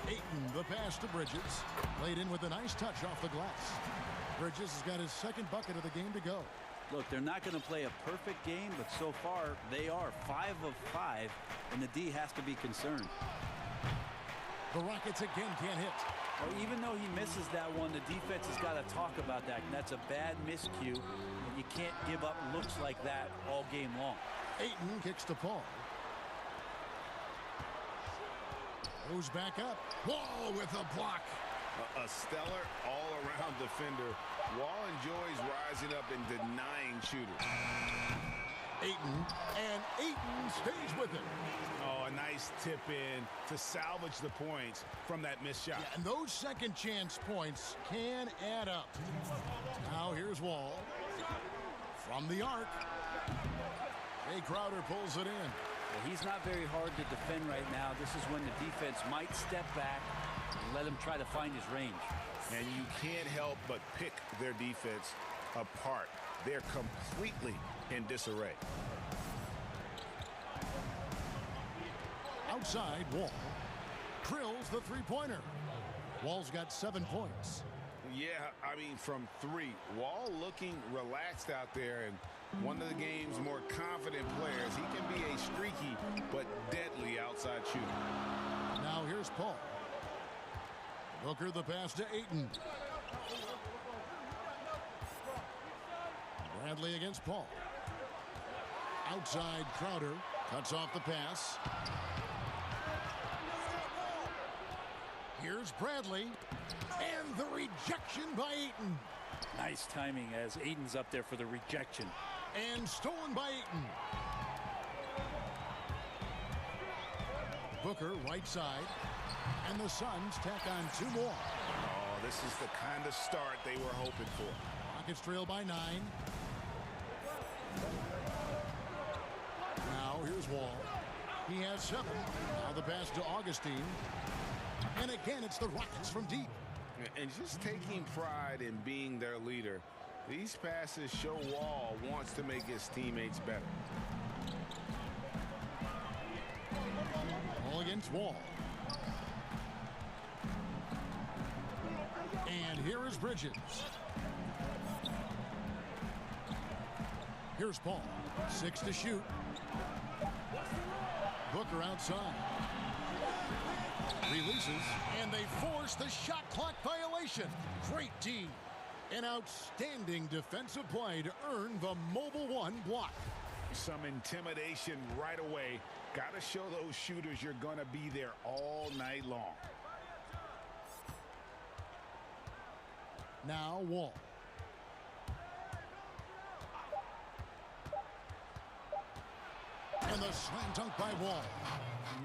Ayton, the pass to Bridges. Laid in with a nice touch off the glass. Bridges has got his second bucket of the game to go. Look, they're not going to play a perfect game, but so far they are 5 of 5, and the D has to be concerned. The Rockets again can't hit. Well, even though he misses that one, the defense has got to talk about that, and that's a bad miscue. You can't give up looks like that all game long. Ayton kicks to Paul. Goes back up. Wall with a block. A stellar all-around defender. Wall enjoys rising up and denying shooters. Ayton, and Ayton stays with it. Oh, a nice tip in to salvage the points from that missed shot. Yeah, and those second chance points can add up. Now here's Wall. From the arc. Jay Crowder pulls it in. Well, he's not very hard to defend right now. This is when the defense might step back and let him try to find his range. And you can't help but pick their defense apart. They're completely in disarray. Outside, Wall drills the three-pointer. Wall's got 7 points. Yeah, I mean, from 3. Wall looking relaxed out there, and one of the game's more confident players. He can be a streaky but deadly outside shooter. Now here's Paul. Booker the pass to Ayton. Bradley against Paul. Outside, Crowder cuts off the pass. Here's Bradley. And the rejection by Ayton. Nice timing as Ayton's up there for the rejection. And stolen by Ayton. Booker right side. And the Suns tack on 2 more. Oh, this is the kind of start they were hoping for. Rockets trail by 9. Now here's Wall. He has 7. Now the pass to Augustine. And again, it's the Rockets from deep. And just taking pride in being their leader. These passes show Wall wants to make his teammates better. Ball against Wall. And here is Bridges. Here's Paul. 6 to shoot. Booker outside. Releases, and they force the shot clock violation. Great D. An outstanding defensive play to earn the Mobile One block. Some intimidation right away. Got to show those shooters you're going to be there all night long. Now Wall. And the slam dunk by Wall.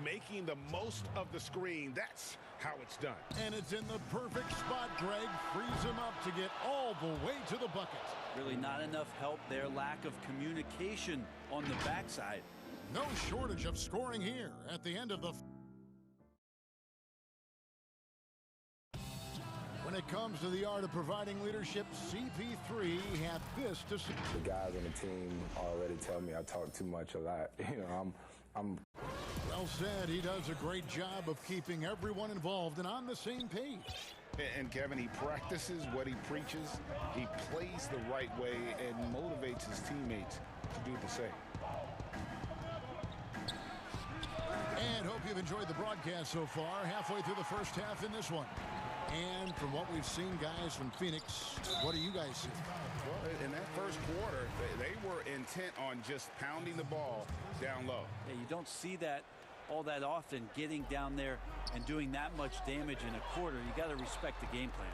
Making the most of the screen. That's how it's done. And it's in the perfect spot, Greg. Frees him up to get all the way to the bucket. Really not enough help there. Lack of communication on the backside. No shortage of scoring here at the end of the... When it comes to the art of providing leadership, CP3 had this to say. The guys on the team already tell me I talk too much a lot. You know, I'm well said. He does a great job of keeping everyone involved and on the same page. And Kevin, he practices what he preaches. He plays the right way and motivates his teammates to do the same. And hope you've enjoyed the broadcast so far. Halfway through the first half in this one. And from what we've seen, guys, from Phoenix, what do you guys see? Well, in that first quarter, they were intent on just pounding the ball down low. Yeah, you don't see that all that often, getting down there and doing that much damage in a quarter. You got to respect the game plan.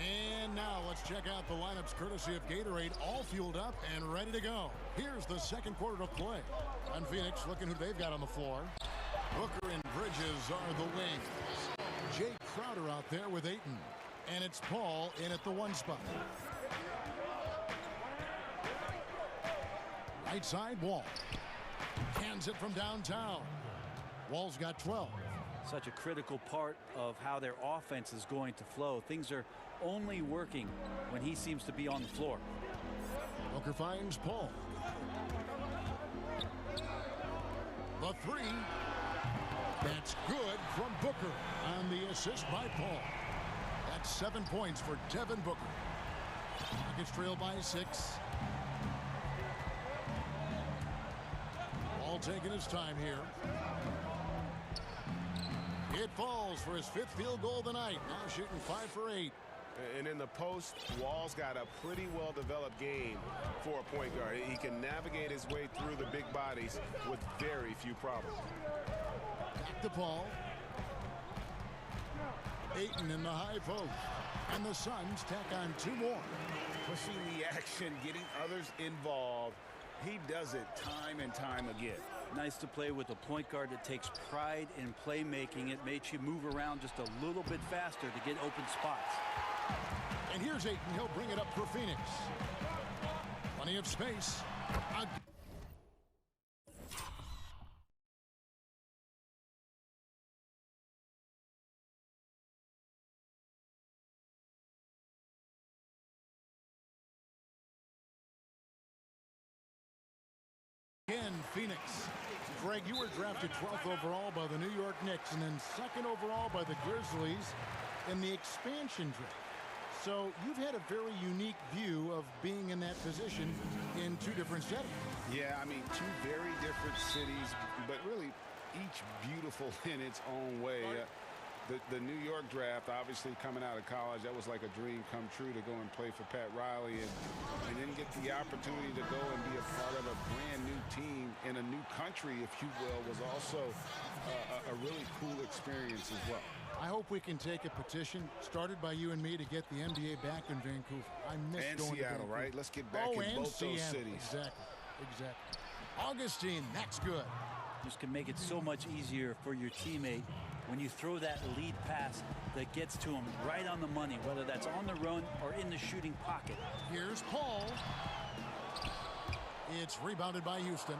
And now let's check out the lineups courtesy of Gatorade, all fueled up and ready to go. Here's the second quarter of play. On Phoenix, looking who they've got on the floor. Booker and Bridges are the wings. Jay Crowder out there with Ayton. And it's Paul in at the 1 spot. Right side, Wall. Hands it from downtown. Wall's got 12. Such a critical part of how their offense is going to flow. Things are only working when he seems to be on the floor. Booker finds Paul. The 3. That's good from Booker on the assist by Paul. That's 7 points for Devin Booker. Rockets trail by 6. Ball taking his time here. It falls for his 5th field goal of the night. Now shooting 5 for 8. And in the post, Wall's got a pretty well-developed game for a point guard. He can navigate his way through the big bodies with very few problems. Back to Paul. Ayton in the high post. And the Suns tack on 2 more. Pushing the action, getting others involved. He does it time and time again. Nice to play with a point guard that takes pride in playmaking. It makes you move around just a little bit faster to get open spots. And here's Ayton. He'll bring it up for Phoenix. Plenty of space. Again, Phoenix. Greg, you were drafted 12th overall by the New York Knicks and then 2nd overall by the Grizzlies in the expansion draft. So you've had a very unique view of being in that position in 2 different settings. Yeah, I mean, 2 very different cities, but really each beautiful in its own way. The New York draft, obviously coming out of college, that was like a dream come true to go and play for Pat Riley and then get the opportunity to go and be a part of a brand new team in a new country, if you will, was also a really cool experience as well. I hope we can take a petition started by you and me to get the NBA back in Vancouver. I miss and going Seattle, to Vancouver. right? Let's get back in both those cities. Exactly. Augustine, that's good. Just can make it so much easier for your teammate when you throw that lead pass that gets to him right on the money, whether that's on the run or in the shooting pocket. Here's Paul. It's rebounded by Houston.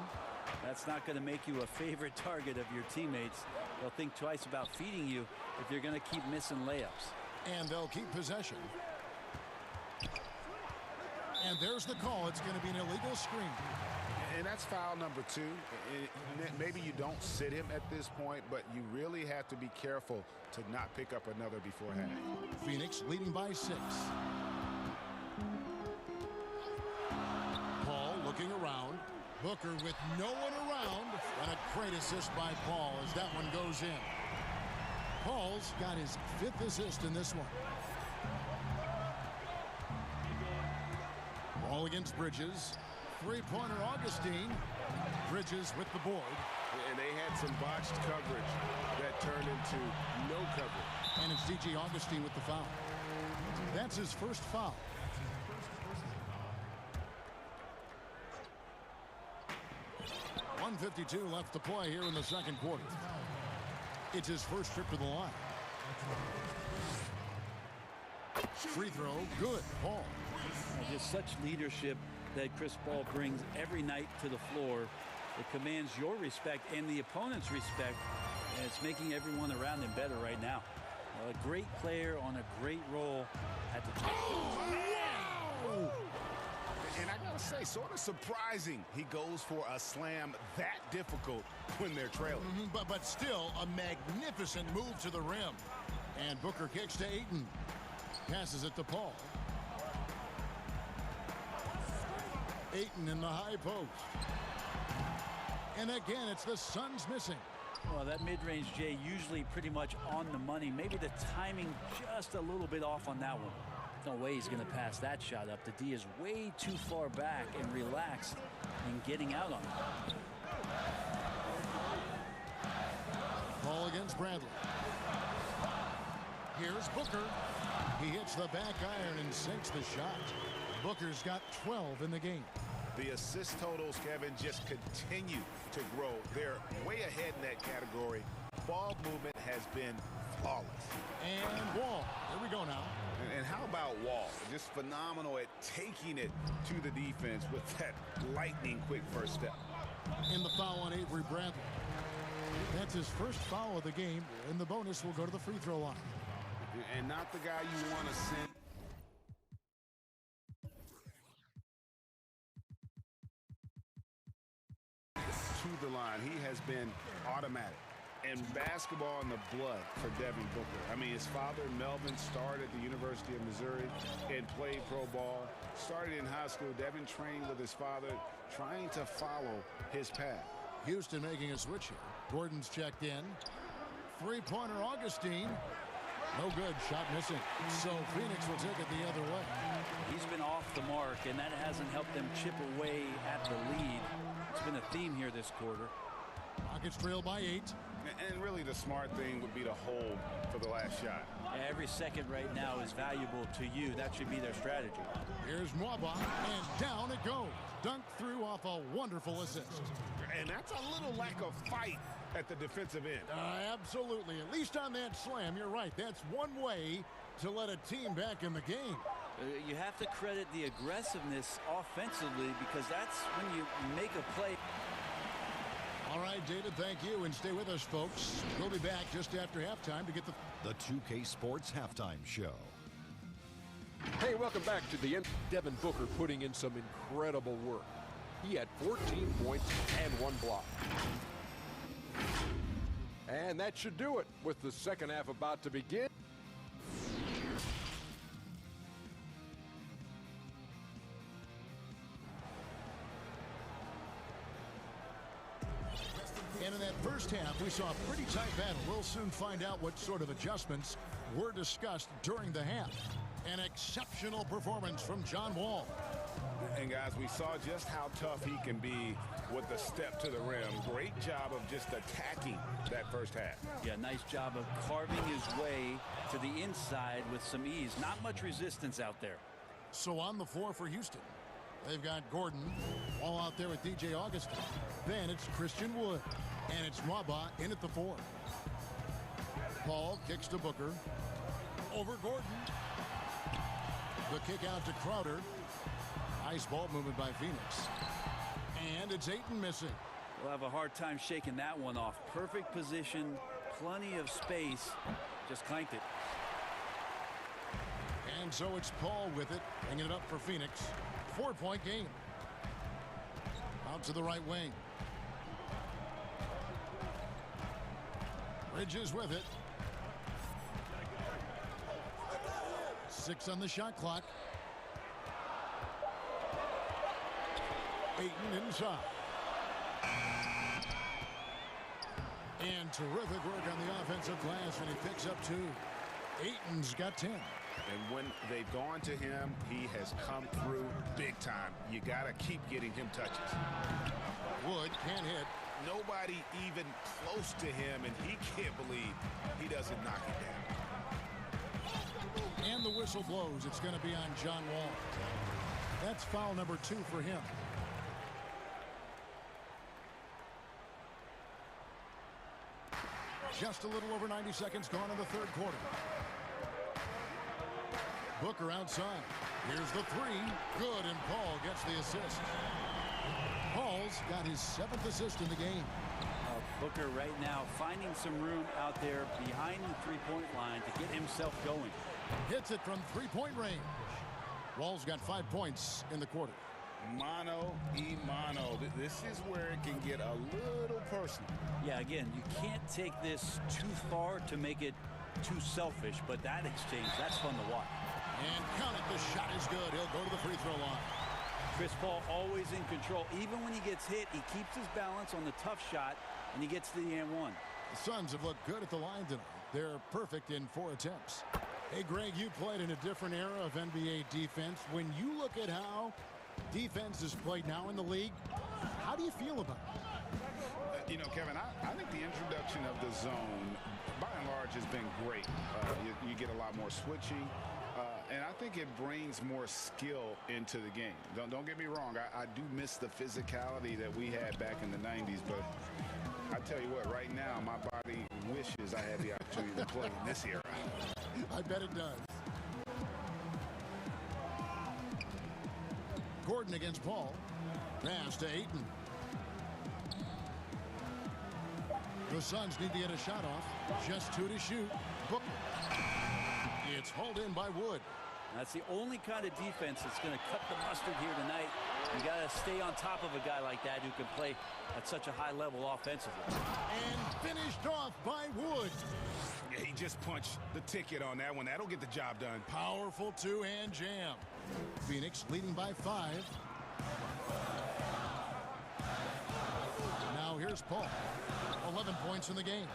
That's not going to make you a favorite target of your teammates. They'll think twice about feeding you if you're going to keep missing layups. And they'll keep possession. And there's the call. It's going to be an illegal screen. And that's foul number 2. Maybe you don't sit him at this point, but you really have to be careful to not pick up another before half. Phoenix leading by 6. Paul looking around. Booker with no one around. And a great assist by Paul as that one goes in. Paul's got his 5th assist in this one. Ball against Bridges. Three-pointer Augustine. Bridges with the board. And they had some botched coverage that turned into no coverage. And it's D.J. Augustine with the foul. That's his first foul. .152 left to play here in the second quarter. It's his first trip to the line. Free throw, good. Paul. Just such leadership that Chris Paul brings every night to the floor. It commands your respect and the opponent's respect, and it's making everyone around him better right now. A great player on a great role at the top. Wow! And I gotta say, sort of surprising he goes for a slam that difficult when they're trailing. But still a magnificent move to the rim. And Booker kicks to Ayton. Passes it to Paul. Ayton in the high post. And again, it's the Suns missing. Well, that mid-range, Jay, usually pretty much on the money. Maybe the timing just a little bit off on that one. No way he's going to pass that shot up. The D is way too far back and relaxed in getting out on it. Ball against Bradley. Here's Booker. He hits the back iron and sinks the shot. Booker's got 12 in the game. The assist totals, Kevin, just continue to grow. They're way ahead in that category. Ball movement has been flawless. And Wall. Here we go now. And how about Wall? Just phenomenal at taking it to the defense with that lightning quick first step. In the foul on Avery Bradley. That's his first foul of the game, and the bonus will go to the free throw line. And not the guy you want to send. To the line. He has been automatic. And basketball in the blood for Devin Booker. I mean, his father, Melvin, started at the University of Missouri and played pro ball. Started in high school. Devin trained with his father, trying to follow his path. Houston making a switch here. Gordon's checked in. Three-pointer Augustine. No good. Shot missing. So Phoenix will take it the other way. He's been off the mark, and that hasn't helped them chip away at the lead. It's been a theme here this quarter. Rockets trail by 8. And really the smart thing would be to hold for the last shot. Every second right now is valuable to you. That should be their strategy. Here's Mwaba, and down it goes. Dunked through off a wonderful assist. And that's a little lack of fight at the defensive end. Absolutely. At least on that slam, you're right. That's one way to let a team back in the game. You have to credit the aggressiveness offensively, because that's when you make a play. All right, David, thank you, and stay with us, folks. We'll be back just after halftime to get the 2K Sports Halftime Show. Hey, welcome back to the end. Devin Booker putting in some incredible work. He had 14 points and 1 block. And that should do it with the second half about to begin. And in that first half, we saw a pretty tight battle. We'll soon find out what sort of adjustments were discussed during the half. An exceptional performance from John Wall. And guys, we saw just how tough he can be with the step to the rim. Great job of just attacking that first half. Yeah, nice job of carving his way to the inside with some ease. Not much resistance out there. So on the floor for Houston, they've got Gordon all out there with DJ Augustine. Then it's Christian Wood. And it's Mwaba in at the 4. Paul kicks to Booker. Over Gordon. The kick out to Crowder. Nice ball movement by Phoenix. And it's Ayton missing. We'll have a hard time shaking that one off. Perfect position, plenty of space, just clanked it. And so it's Paul with it, hanging it up for Phoenix. 4-point game. Out to the right wing. Bridges with it. 6 on the shot clock. Ayton inside. And terrific work on the offensive glass, and he picks up 2. Ayton's got 10. And when they've gone to him, he has come through big time. You got to keep getting him touches. Wood can't hit. Nobody even close to him, and he can't believe he doesn't knock it down. And the whistle blows. It's going to be on John Wall. That's foul number 2 for him. Just a little over 90 seconds gone in the third quarter. Booker outside. Here's the 3. Good, and Paul gets the assist. Paul's got his 7th assist in the game. Booker right now finding some room out there behind the three-point line to get himself going. Hits it from three-point range. Wall's got 5 points in the quarter. Mano. This is where it can get a little personal. Yeah, again, you can't take this too far to make it too selfish, but that exchange, that's fun to watch. And count it, the shot is good. He'll go to the free throw line. Chris Paul always in control. Even when he gets hit, he keeps his balance on the tough shot, and he gets to the and one. The Suns have looked good at the line tonight. They're perfect in 4 attempts. Hey, Greg, you played in a different era of NBA defense. When you look at how defense is played now in the league, how do you feel about it? You know, Kevin, I think the introduction of the zone, by and large, has been great. You get a lot more switching. And I think it brings more skill into the game. Don't get me wrong. I do miss the physicality that we had back in the 90s. But I tell you what, right now, my body wishes I had the opportunity to play in this era. I bet it does. Gordon against Paul. Pass to Ayton. The Suns need to get a shot off. Just 2 to shoot. Booker. It's hauled in by Wood. That's the only kind of defense that's going to cut the mustard here tonight. You got to stay on top of a guy like that who can play at such a high level offensively. And finished off by Wood. Yeah, he just punched the ticket on that one. That'll get the job done. Powerful two-hand jam. Phoenix leading by 5. Now here's Paul. 11 points in the game.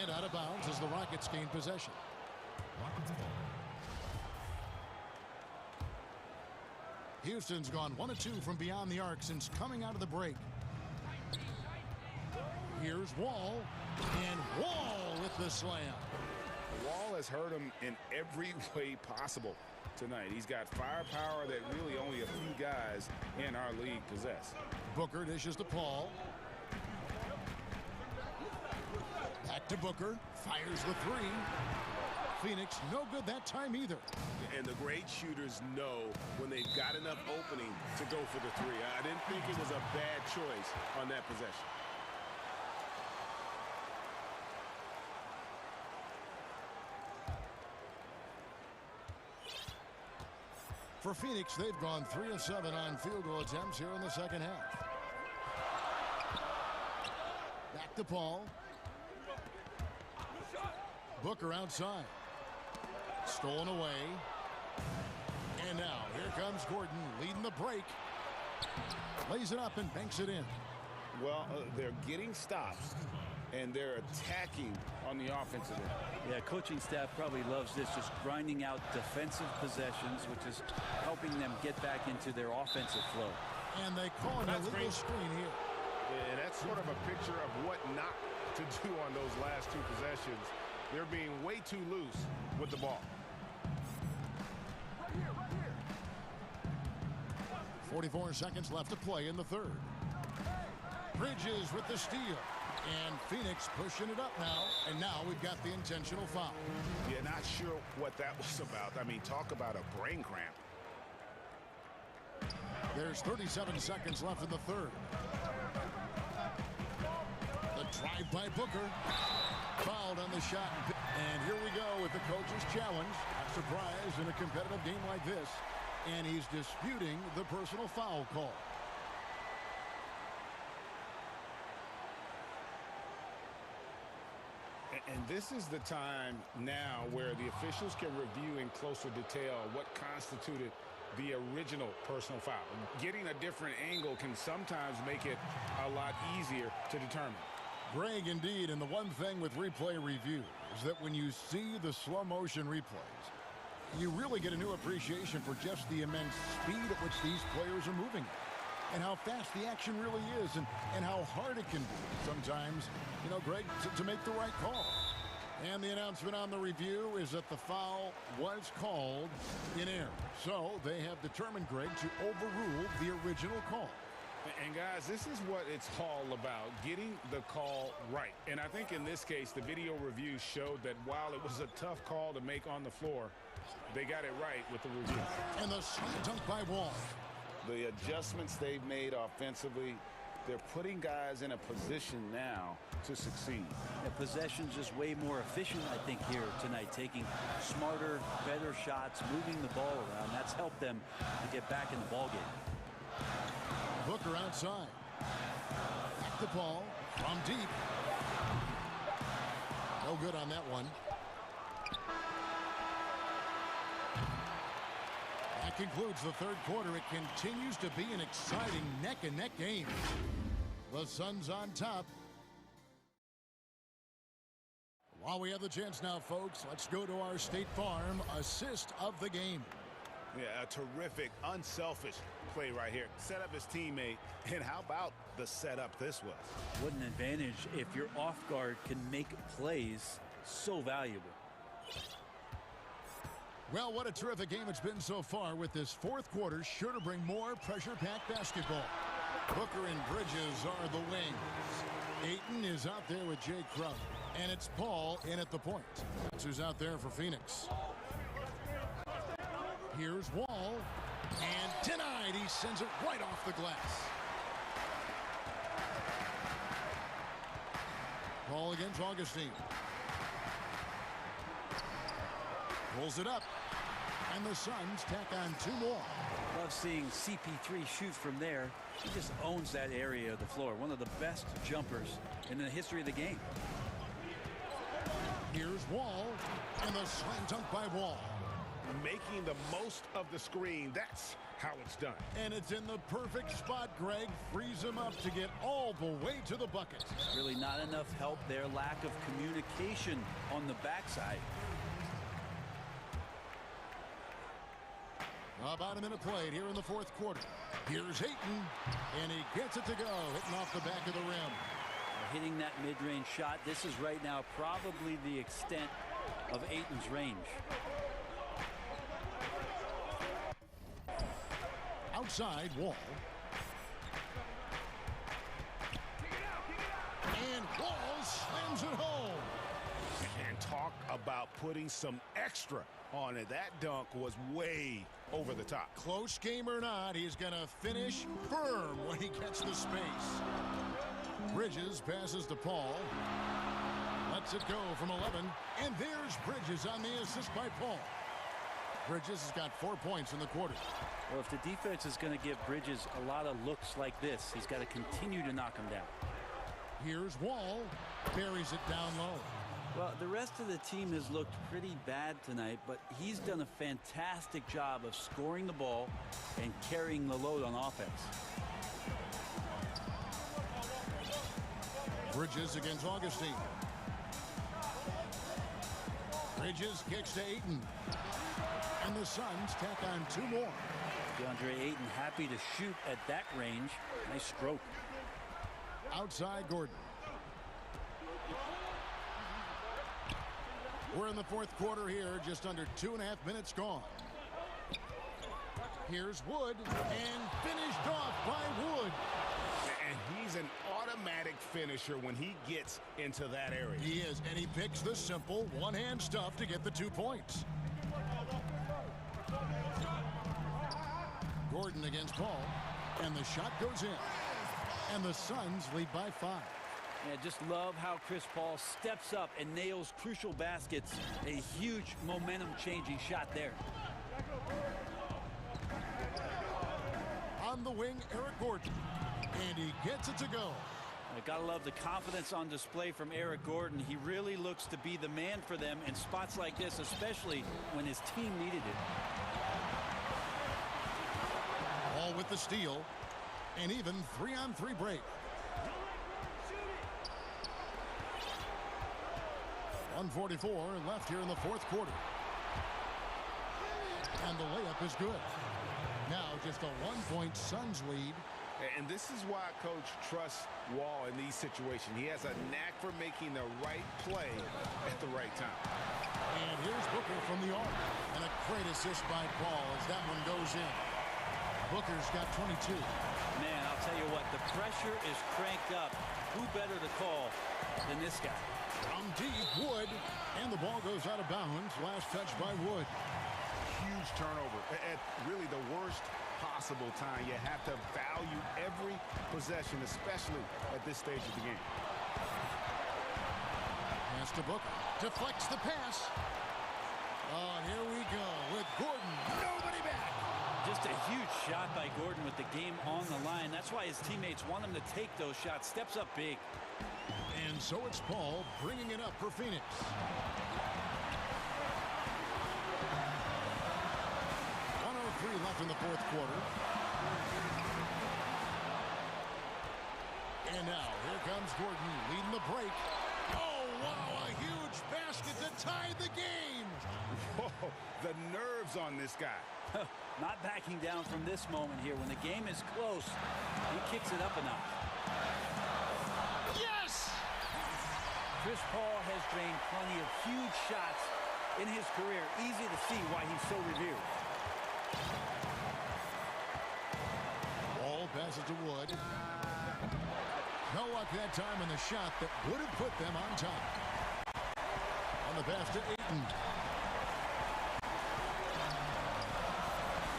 And out of bounds as the Rockets gain possession. Houston's gone 1 of 2 from beyond the arc since coming out of the break. Here's Wall. And Wall with the slam. Wall has hurt him in every way possible tonight. He's got firepower that really only a few guys in our league possess. Booker dishes to Paul. Back to Booker. Fires the 3. Phoenix no good that time either. And the great shooters know when they've got enough opening to go for the 3. I didn't think it was a bad choice on that possession. For Phoenix, they've gone 3 of 7 on field goal attempts here in the second half. Back to Paul. Booker outside. Stolen away. And now here comes Gordon leading the break. Lays it up and banks it in. Well, they're getting stops, and they're attacking on the offensive end. Yeah, coaching staff probably loves this, just grinding out defensive possessions, which is helping them get back into their offensive flow. And they call an illegal screen here. Yeah, that's sort of a picture of what not to do on those last 2 possessions. They're being way too loose with the ball. 44 seconds left to play in the third. Bridges with the steal. And Phoenix pushing it up now. And now we've got the intentional foul. Yeah, not sure what that was about. I mean, talk about a brain cramp. There's 37 seconds left in the third. Drive by Booker. Fouled on the shot. And here we go with the coach's challenge. Not surprised in a competitive game like this. And he's disputing the personal foul call. And this is the time now where the officials can review in closer detail what constituted the original personal foul. Getting a different angle can sometimes make it a lot easier to determine. Greg, indeed, and the one thing with replay review is that when you see the slow motion replays, you really get a new appreciation for just the immense speed at which these players are moving and how fast the action really is and how hard it can be sometimes, you know, Greg, to make the right call. And the announcement on the review is that the foul was called in error. So they have determined, Greg, to overrule the original call. And guys, this is what it's all about, getting the call right. And I think in this case, the video review showed that while it was a tough call to make on the floor, they got it right with the review. And the slam dunk by Wall. The adjustments they've made offensively, they're putting guys in a position now to succeed. Yeah, possession's just way more efficient, I think, here tonight. Taking smarter, better shots, moving the ball around. That's helped them to get back in the ballgame. Booker outside. Back the ball from deep. No good on that one. That concludes the third quarter. It continues to be an exciting neck-and-neck game. The Suns on top. While we have the chance now, folks, let's go to our State Farm assist of the game. Yeah, a terrific, unselfish play right here. Set up his teammate, and how about the setup this was? What an advantage if your off guard can make plays so valuable. Well, what a terrific game it's been so far, with this fourth quarter sure to bring more pressure-packed basketball. Booker and Bridges are the wings. Ayton is out there with Jay Crump, and it's Paul in at the point. That's who's out there for Phoenix. Here's Wall, and denied. He sends it right off the glass. Ball against Augustine. Pulls it up, and the Suns tack on two more. Love seeing CP3 shoot from there. He just owns that area of the floor. One of the best jumpers in the history of the game. Here's Wall, and the slam dunk by Wall. Making the most of the screen. That's how it's done. And it's in the perfect spot, Greg. Frees him up to get all the way to the bucket. Really not enough help there. Lack of communication on the backside. About a minute played here in the fourth quarter. Here's Ayton, and he gets it to go, hitting off the back of the rim. Hitting that mid-range shot. This is right now probably the extent of Ayton's range. Outside, Wall. And Wall slams it home. And talk about putting some extra on it. That dunk was way over the top. Close game or not, he's going to finish firm when he gets the space. Bridges passes to Paul. Lets it go from 11. And there's Bridges on the assist by Paul. Bridges has got 4 points in the quarter. Well, if the defense is going to give Bridges a lot of looks like this, he's got to continue to knock him down. Here's Wall. Buries it down low. Well, the rest of the team has looked pretty bad tonight, but he's done a fantastic job of scoring the ball and carrying the load on offense. Bridges against Augustine. Bridges kicks to Ayton. And the Suns tack on two more. DeAndre Ayton happy to shoot at that range. Nice stroke. Outside Gordon. We're in the fourth quarter here, just under 2.5 minutes gone. Here's Wood, and finished off by Wood. And he's an automatic finisher when he gets into that area. He is, and he picks the simple one-hand stuff to get the 2 points. Gordon against Paul, and the shot goes in. And the Suns lead by 5. Yeah, just love how Chris Paul steps up and nails crucial baskets. A huge momentum-changing shot there. On the wing, Eric Gordon. And he gets it to go. I gotta love the confidence on display from Eric Gordon. He really looks to be the man for them in spots like this, especially when his team needed it. Ball with the steal. And even 3-on-3 break. 1:44 left here in the fourth quarter. And the layup is good. Now just a 1-point Suns lead. And this is why Coach trusts Wall in these situations. He has a knack for making the right play at the right time. And here's Booker from the arc. And a great assist by Paul as that one goes in. Booker's got 22. Man, I'll tell you what, the pressure is cranked up. Who better to call than this guy? From deep, Wood. And the ball goes out of bounds. Last touch by Wood. Huge turnover at really the worst possible time. You have to value every possession, especially at this stage of the game. Pass to Booker. Deflects the pass. Oh, here we go with Gordon. Nobody back. Just a huge shot by Gordon with the game on the line. That's why his teammates want him to take those shots. Steps up big. And so it's Paul bringing it up for Phoenix. Left in the fourth quarter. And now here comes Gordon leading the break. Oh, wow, a huge basket to tie the game. Whoa, the nerves on this guy. Not backing down from this moment here. When the game is close, he kicks it up a notch. Yes! Chris Paul has drained plenty of huge shots in his career. Easy to see why he's so revered. Ball passes to Wood. No luck that time in the shot that would have put them on top. On the pass to Ayton.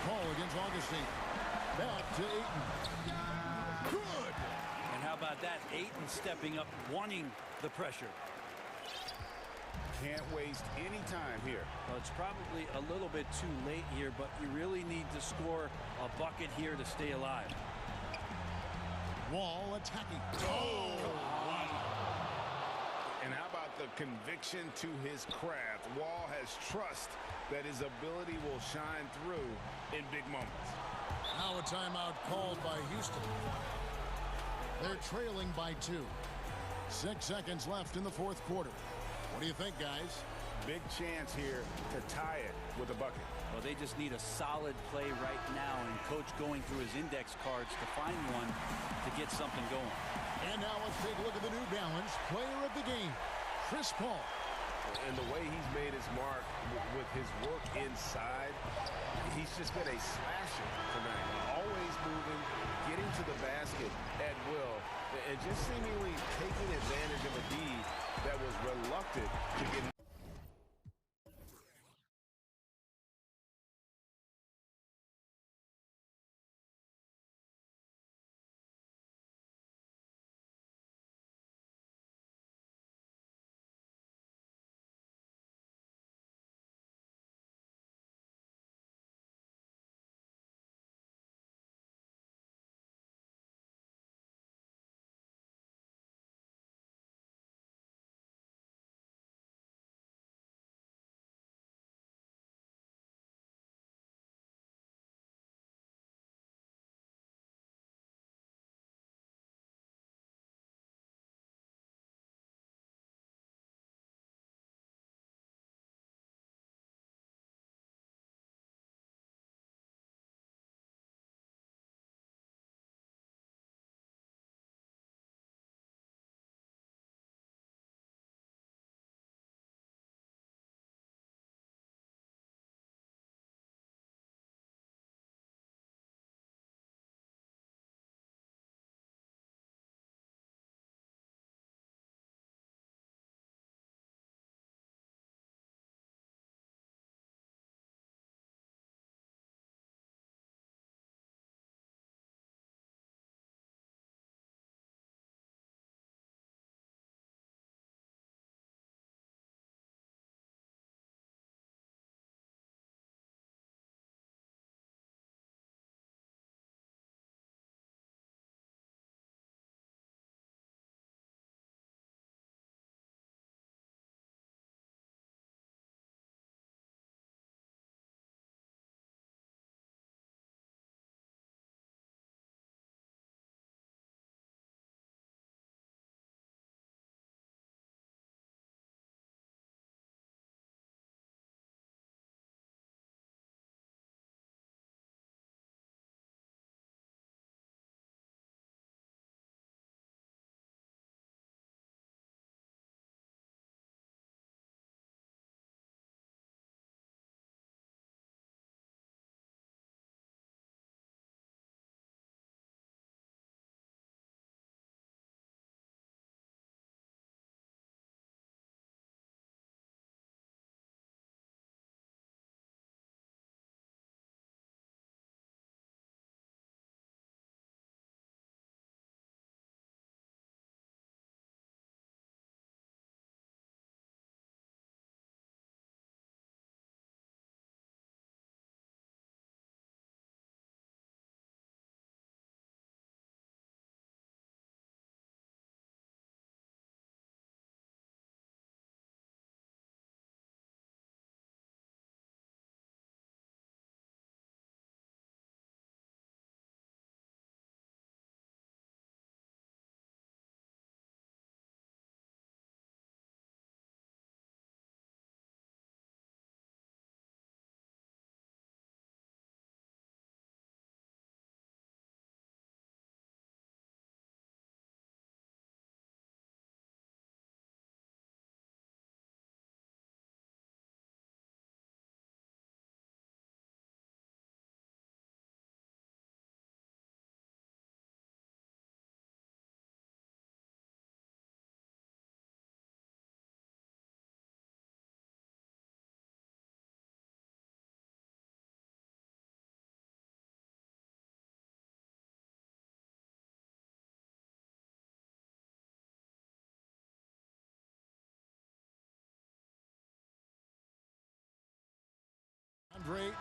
Paul against Augustine. Back to Ayton. Good! And how about that? Ayton stepping up, wanting the pressure. Can't waste any time here. Well, it's probably a little bit too late here, but you really need to score a bucket here to stay alive. Wall attacking. Oh! And how about the conviction to his craft? Wall has trust that his ability will shine through in big moments. Now a timeout called by Houston. They're trailing by 2. 6 seconds left in the fourth quarter. What do you think, guys? Big chance here to tie it with a bucket. Well, they just need a solid play right now, and Coach going through his index cards to find one to get something going. And now let's take a look at the New Balance player of the game, Chris Paul. And the way he's made his mark with his work inside, he's just been a slasher tonight. Always moving, getting to the basket at will, and just seemingly taking advantage of a D that was reluctant to get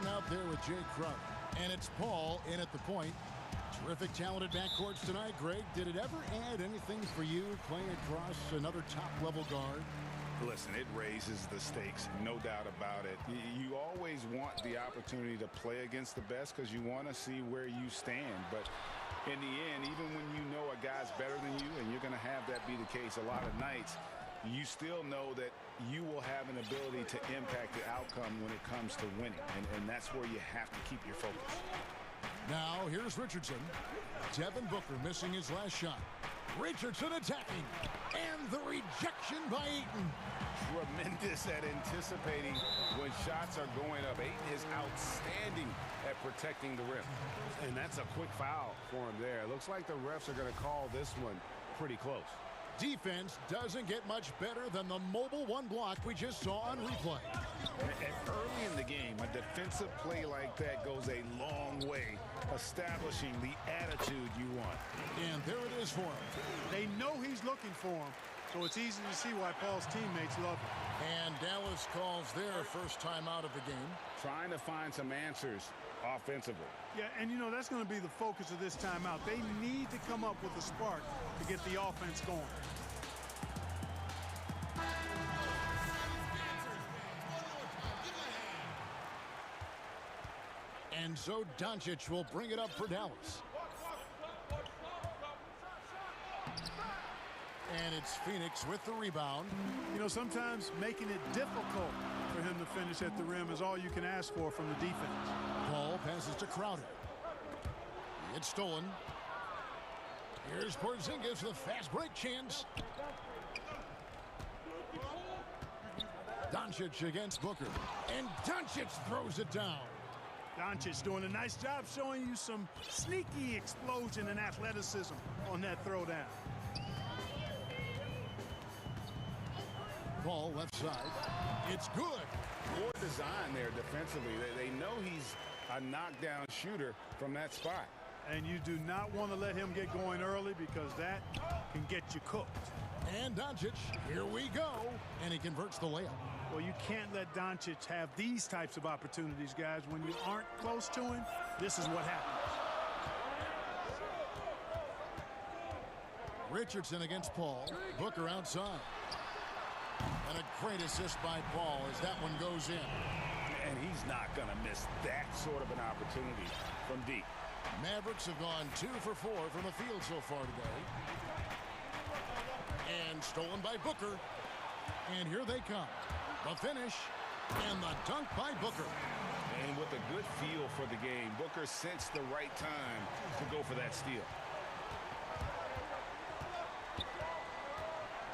Ayton out there with Jay Crowder. And it's Paul in at the point. Terrific talented backcourts tonight, Greg. Did it ever add anything for you playing across another top-level guard? Listen, it raises the stakes, no doubt about it. You always want the opportunity to play against the best because you want to see where you stand. But in the end, even when you know a guy's better than you, and you're going to have that be the case a lot of nights, you still know that you will have an ability to impact the outcome when it comes to winning. And that's where you have to keep your focus. Now, here's Richardson. Devin Booker missing his last shot. Richardson attacking. And the rejection by Ayton. Tremendous at anticipating when shots are going up. Ayton is outstanding at protecting the rim. And that's a quick foul for him there. It looks like the refs are going to call this one pretty close. Defense doesn't get much better than the mobile one block we just saw on replay. And early in the game, a defensive play like that goes a long way, establishing the attitude you want. And there it is for him. They know he's looking for him, so it's easy to see why Paul's teammates love him. And Dallas calls their first time out of the game. Trying to find some answers offensively. Yeah, and you know, that's going to be the focus of this timeout. They need to come up with a spark to get the offense going. And so Doncic will bring it up for Dallas. And it's Phoenix with the rebound. You know, sometimes making it difficult for him to finish at the rim is all you can ask for from the defense. Paul passes to Crowder. It's stolen. Here's Porzingis with a fast break chance. Doncic against Booker. And Doncic throws it down. Doncic doing a nice job showing you some sneaky explosion and athleticism on that throwdown. Ball left side. It's good. More design there defensively. They know he's a knockdown shooter from that spot. And you do not want to let him get going early because that can get you cooked. And Doncic, here we go. And he converts the layup. Well, you can't let Doncic have these types of opportunities, guys. When you aren't close to him, this is what happens. Richardson against Paul. Booker outside. And a great assist by Paul as that one goes in. And he's not going to miss that sort of an opportunity from deep. Mavericks have gone 2 for 4 from the field so far today. And stolen by Booker. And here they come. The finish and the dunk by Booker. And with a good feel for the game, Booker sensed the right time to go for that steal.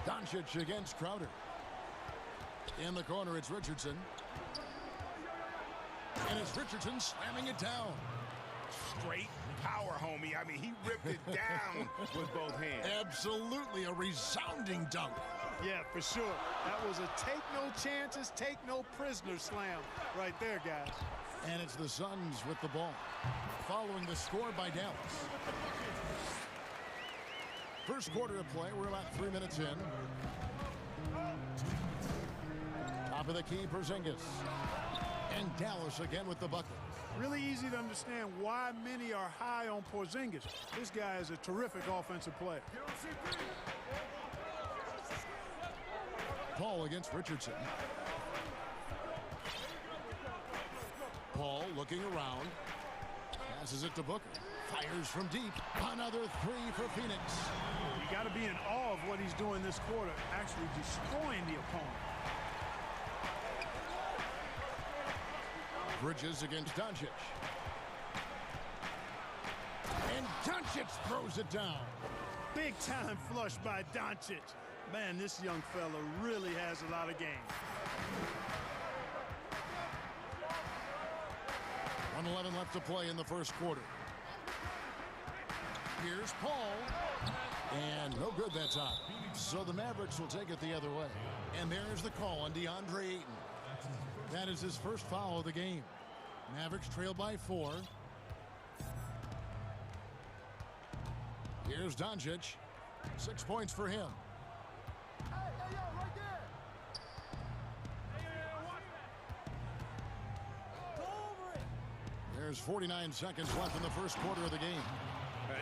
Doncic against Crowder. In the corner, it's Richardson. And it's Richardson slamming it down. Straight power, homie. I mean, he ripped it down with both hands. Absolutely a resounding dunk. Yeah, for sure. That was a take no chances, take no prisoners slam right there, guys. And it's the Suns with the ball. Following the score by Dallas. First quarter of play, we're about 3 minutes in. Top of the key, Porzingis. And Dallas again with the bucket. Really easy to understand why many are high on Porzingis. This guy is a terrific offensive player. Paul against Richardson. Paul looking around. Passes it to Booker. Fires from deep. Another 3 for Phoenix. You got to be in awe of what he's doing this quarter, actually destroying the opponent. Bridges against Doncic. And Doncic throws it down. Big time flush by Doncic. Man, this young fella really has a lot of game. 1:11 left to play in the first quarter. Here's Paul. And no good that time. So the Mavericks will take it the other way. And there's the call on DeAndre Ayton. That is his first foul of the game. Mavericks trail by 4. Here's Doncic. 6 points for him. 49 seconds left in the first quarter of the game.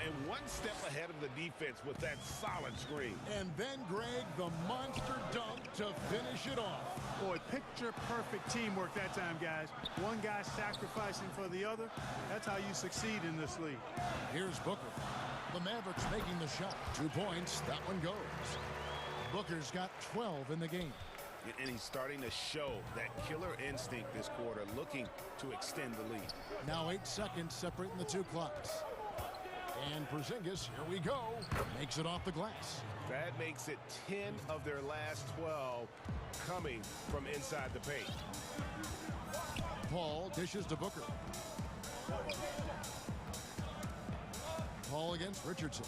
And one step ahead of the defense with that solid screen. And then, Greg, the monster dunk to finish it off. Boy, picture-perfect teamwork that time, guys. One guy sacrificing for the other. That's how you succeed in this league. Here's Booker. The Mavericks making the shot. 2 points. That one goes. Booker's got 12 in the game. And he's starting to show that killer instinct this quarter, looking to extend the lead. Now 8 seconds separating the 2 clocks. And Porzingis, here we go, makes it off the glass. That makes it 10 of their last 12 coming from inside the paint. Paul dishes to Booker. Paul against Richardson.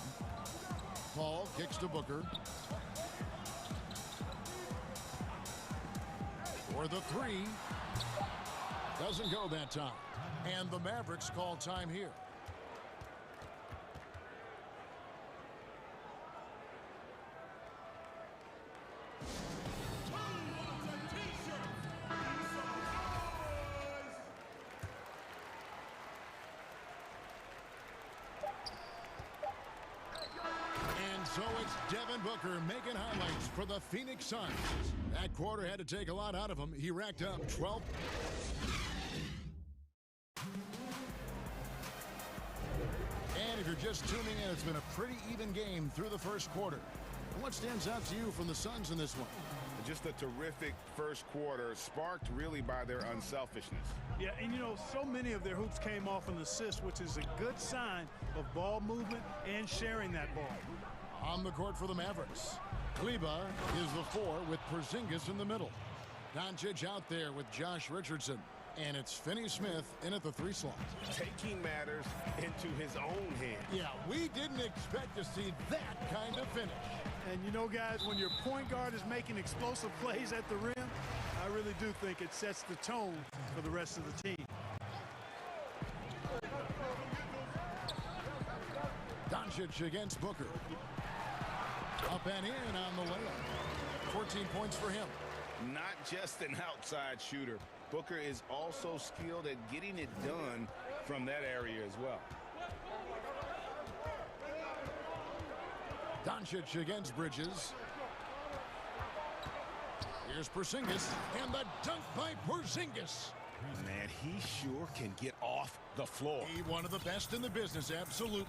Paul kicks to Booker. For the 3. Doesn't go that time. And the Mavericks call time here. So it's Devin Booker making highlights for the Phoenix Suns. That quarter had to take a lot out of him. He racked up 12. And if you're just tuning in, it's been a pretty even game through the first quarter. What stands out to you from the Suns in this one? Just a terrific first quarter, sparked really by their unselfishness. Yeah, and you know, so many of their hoops came off an assist, which is a good sign of ball movement and sharing that ball. On the court for the Mavericks. Kleber is the 4 with Porzingis in the middle. Doncic out there with Josh Richardson. And it's Finney-Smith in at the 3 slot. Taking matters into his own hands. Yeah, we didn't expect to see that kind of finish. And you know, guys, when your point guard is making explosive plays at the rim, I really do think it sets the tone for the rest of the team. Doncic against Booker. Up and in on the layup. 14 points for him. Not just an outside shooter. Booker is also skilled at getting it done from that area as well. Doncic against Bridges. Here's Porzingis, and the dunk by Porzingis. Man, he sure can get off the floor. He's one of the best in the business, absolutely.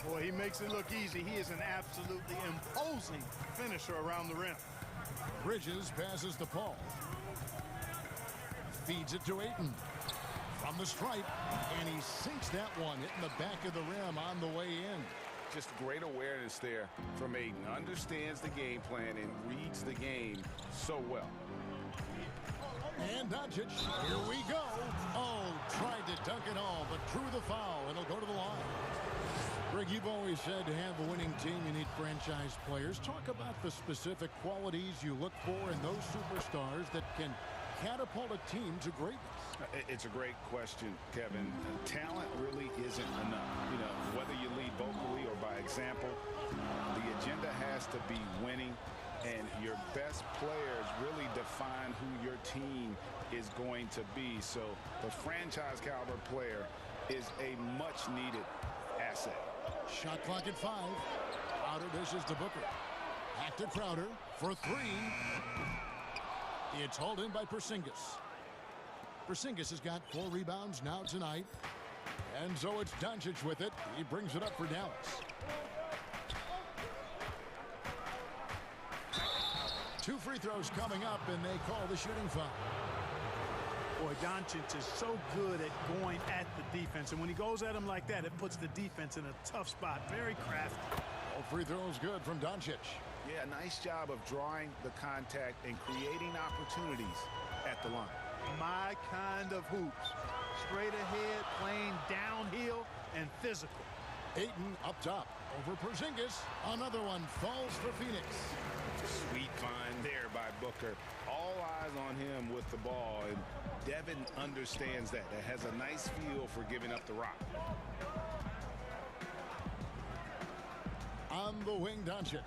Boy, he makes it look easy. He is an absolutely imposing finisher around the rim. Bridges passes to Paul. Feeds it to Ayton. From the stripe, and he sinks that one, hitting the back of the rim on the way in. Just great awareness there from Ayton. Understands the game plan and reads the game so well. And Doncic, here we go. Oh, tried to dunk it home, but drew the foul. It'll go to the line. Greg, you've always said to have a winning team, you need franchise players. Talk about the specific qualities you look for in those superstars that can catapult a team to greatness. It's a great question, Kevin. Talent really isn't enough. You know, whether you lead vocally or by example, the agenda has to be winning. And your best players really define who your team is going to be. So the franchise caliber player is a much needed asset. Shot clock at 5. Crowder dishes to Booker. Back to Crowder for 3. It's hauled in by Porzingis. Porzingis has got 4 rebounds now tonight. And so it's Doncic with it. He brings it up for Dallas. Two free throws coming up, and they call the shooting foul. Boy, Doncic is so good at going at the defense. And when he goes at him like that, it puts the defense in a tough spot. Very crafty. All free throws good from Doncic. Yeah, nice job of drawing the contact and creating opportunities at the line. My kind of hoops. Straight ahead, playing downhill, and physical. Ayton up top. Over Porzingis. Another one falls for Phoenix. Sweet find there by Booker. All eyes on him with the ball, and Devin understands that. That has a nice feel for giving up the rock. On the wing, Doncic.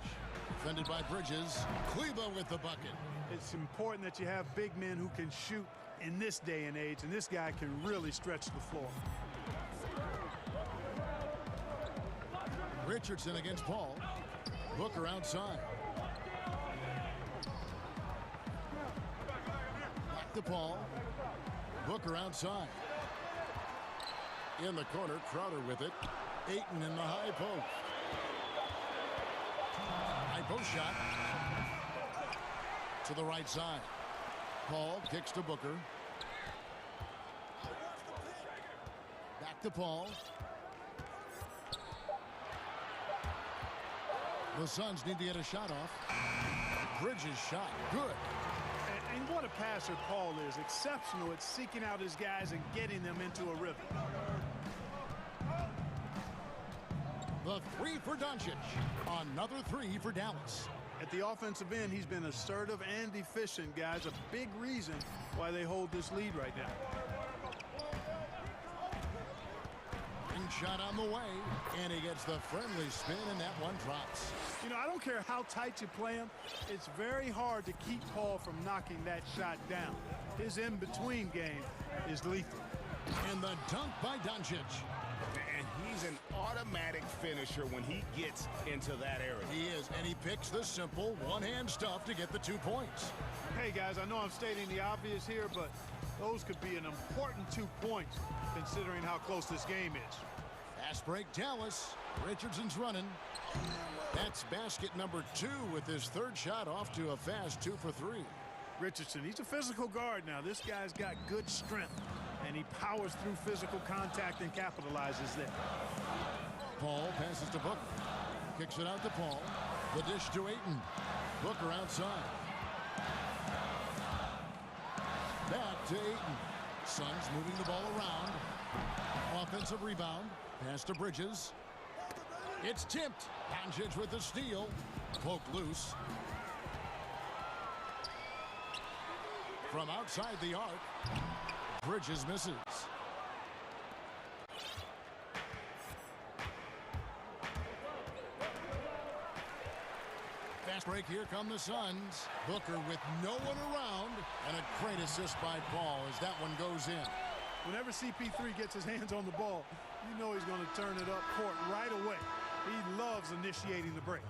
Defended by Bridges. Kleber with the bucket. It's important that you have big men who can shoot in this day and age, and this guy can really stretch the floor. Richardson against Paul. Booker outside. Back to Paul. Booker outside. In the corner, Crowder with it. Ayton in the high post. High post shot. To the right side. Paul kicks to Booker. Back to Paul. The Suns need to get a shot off. Bridges shot. Good. And what a passer Paul is. Exceptional at seeking out his guys and getting them into a rhythm. The three for Doncic. Another three for Dallas. At the offensive end, he's been assertive and efficient, guys. A big reason why they hold this lead right now. Shot on the way, and he gets the friendly spin, and that one drops. You know, I don't care how tight you play him. It's very hard to keep Paul from knocking that shot down. His in-between game is lethal. And the dunk by Doncic. And he's an automatic finisher when he gets into that area. He is, and he picks the simple one-hand stuff to get the 2 points. Hey, guys, I know I'm stating the obvious here, but those could be an important 2 points considering how close this game is. Fast break, Dallas. Richardson's running. That's basket number 2 with his third shot off to a fast 2 for 3. Richardson, he's a physical guard now. This guy's got good strength, and he powers through physical contact and capitalizes there. Paul passes to Booker. Kicks it out to Paul. The dish to Ayton. Booker outside. Back to Ayton. Suns moving the ball around. Offensive rebound. Pass to Bridges. It's tipped. Doncic with the steal. Poke loose. From outside the arc. Bridges misses. Fast break. Here come the Suns. Booker with no one around. And a great assist by Paul as that one goes in. Whenever CP3 gets his hands on the ball, you know he's going to turn it up court right away. He loves initiating the break.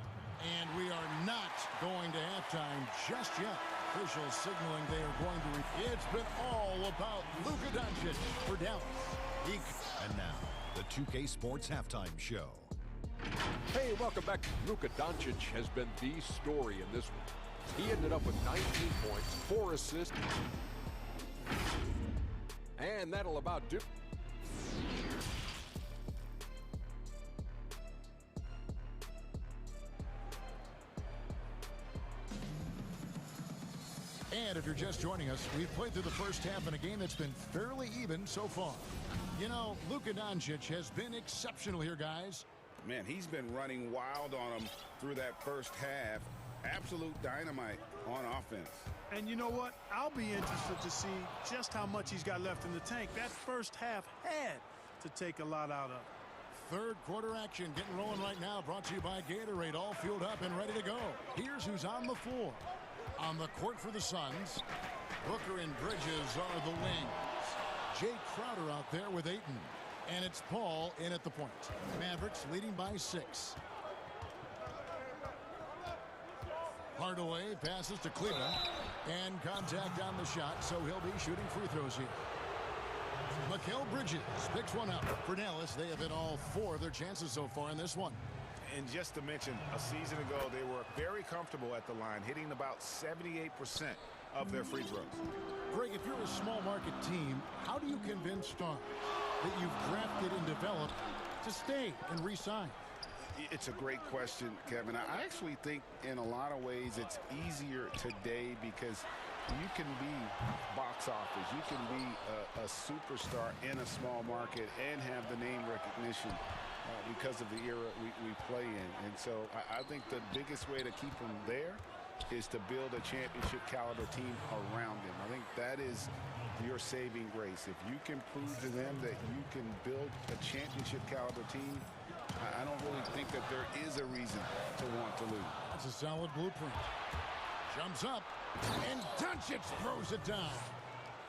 And we are not going to halftime just yet. Officials signaling they are going to. It's been all about Luka Doncic for Dallas. And now, the 2K Sports Halftime Show. Hey, welcome back. Luka Doncic has been the story in this one. He ended up with 19 points, 4 assists. And that'll about do. And if you're just joining us, we've played through the first half in a game that's been fairly even so far. You know, Luka Doncic has been exceptional here, guys. Man, he's been running wild on him through that first half. Absolute dynamite on offense. And you know what? I'll be interested to see just how much he's got left in the tank. That first half had to take a lot out of. Third quarter action getting rolling right now. Brought to you by Gatorade. All fueled up and ready to go. Here's who's on the floor. On the court for the Suns, Booker and Bridges are the wings. Jay Crowder out there with Ayton. And it's Paul in at the point. Mavericks leading by 6. Hardaway passes to Cleveland. And contact on the shot, so he'll be shooting free throws here. Mikal Bridges picks one up for Dallas. They have hit all 4 of their chances so far in this one. And just to mention, a season ago, they were very comfortable at the line, hitting about 78% of their free throws. Greg, if you're a small market team, how do you convince stars that you've drafted and developed to stay and re-sign? It's a great question, Kevin. I actually think in a lot of ways it's easier today because you can be box office. You can be a superstar in a small market and have the name recognition because of the era we play in. And so I think the biggest way to keep them there is to build a championship caliber team around them. I think that is your saving grace. If you can prove to them that you can build a championship caliber team, I don't really think that there is a reason to want to lose. That's a solid blueprint. Jumps up, and Doncic throws it down.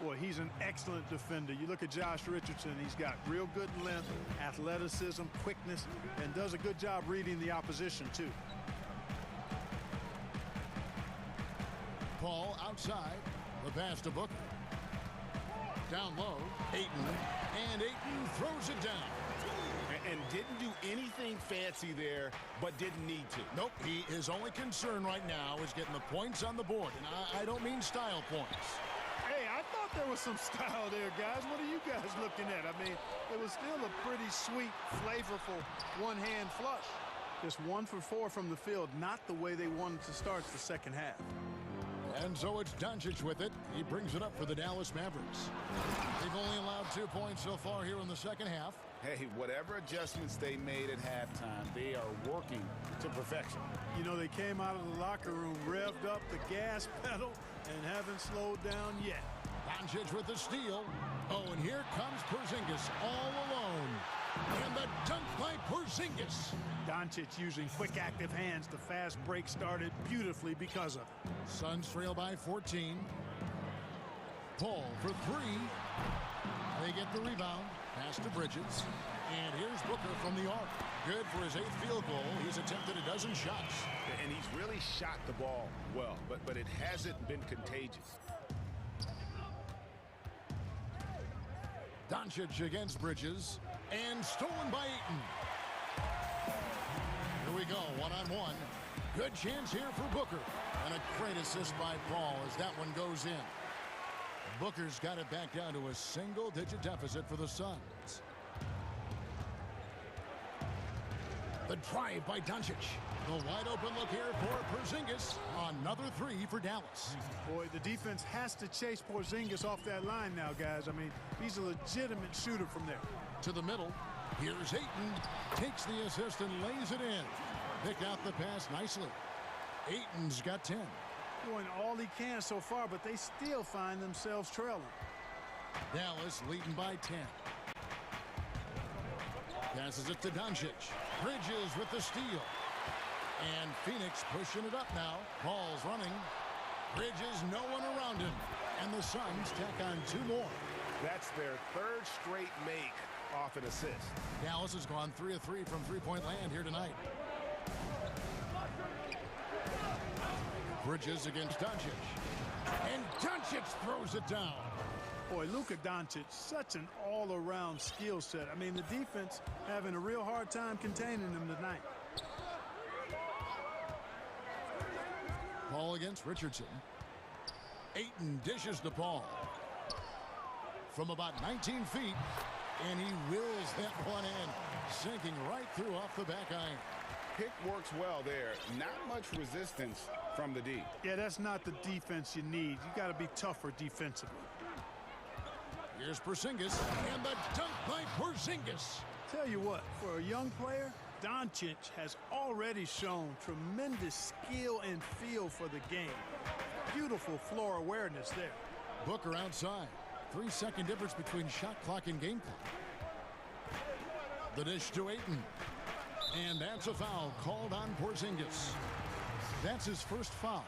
Boy, he's an excellent defender. You look at Josh Richardson, he's got real good length, athleticism, quickness, and does a good job reading the opposition, too. Paul outside. The pass to Booker. Down low, Ayton. And Ayton throws it down. And didn't do anything fancy there, but didn't need to. Nope, his only concern right now is getting the points on the board. And I don't mean style points. Hey, I thought there was some style there, guys. What are you guys looking at? I mean, it was still a pretty sweet, flavorful one-hand flush. Just 1 for 4 from the field, not the way they wanted to start the second half. And so it's Doncic with it. He brings it up for the Dallas Mavericks. They've only allowed 2 points so far here in the second half. Hey, whatever adjustments they made at halftime, they are working to perfection. You know, they came out of the locker room, revved up the gas pedal, and haven't slowed down yet. Doncic with the steal. Oh, and here comes Porzingis all alone. And the dunk by Porzingis. Doncic using quick, active hands. The fast break started beautifully because of it. Suns trail by 14. Paul for 3. They get the rebound. Pass to Bridges. And here's Booker from the arc. Good for his 8th field goal. He's attempted a dozen shots. And he's really shot the ball well, but it hasn't been contagious. Doncic against Bridges. And stolen by Ayton. Here we go, one-on-one. Good chance here for Booker. And a great assist by Paul as that one goes in. Booker's got it back down to a single-digit deficit for the Suns. The drive by Doncic. The wide-open look here for Porzingis. Another 3 for Dallas. Boy, the defense has to chase Porzingis off that line now, guys. I mean, he's a legitimate shooter from there. To the middle. Here's Ayton. Takes the assist and lays it in. Picked out the pass nicely. Ayton's got 10. Doing all he can so far, but they still find themselves trailing. Dallas leading by 10. Passes it to Doncic. Bridges with the steal. And Phoenix pushing it up now. Paul's running. Bridges, no one around him. And the Suns tack on 2 more. That's their 3rd straight make off an assist. Dallas has gone 3 of 3 from three-point land here tonight. Bridges against Doncic. And Doncic throws it down. Boy, Luka Doncic, such an all-around skill set. I mean, the defense having a real hard time containing him tonight. Paul against Richardson. Ayton dishes the ball from about 19 feet, and he wills that one in, sinking right through off the back iron. Pick works well there. Not much resistance from the D. Yeah, that's not the defense you need. You got to be tougher defensively. Here's Porzingis, and the dunk by Porzingis. Tell you what, for a young player, Doncic has already shown tremendous skill and feel for the game. Beautiful floor awareness there. Booker outside. 3-second difference between shot clock and game clock. The dish to Ayton. And that's a foul called on Porzingis. That's his first foul.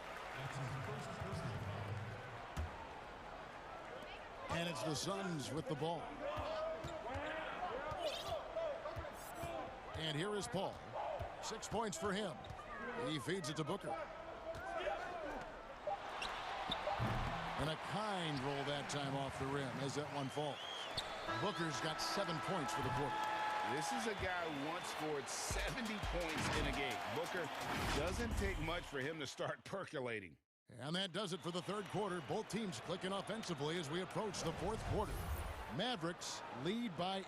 And it's the Suns with the ball. And here is Paul. 6 points for him. He feeds it to Booker. And a kind roll that time off the rim as that one falls. Booker's got 7 points for the quarter. This is a guy who once scored 70 points in a game. Booker doesn't take much for him to start percolating. And that does it for the 3rd quarter. Both teams clicking offensively as we approach the 4th quarter. Mavericks lead by 8.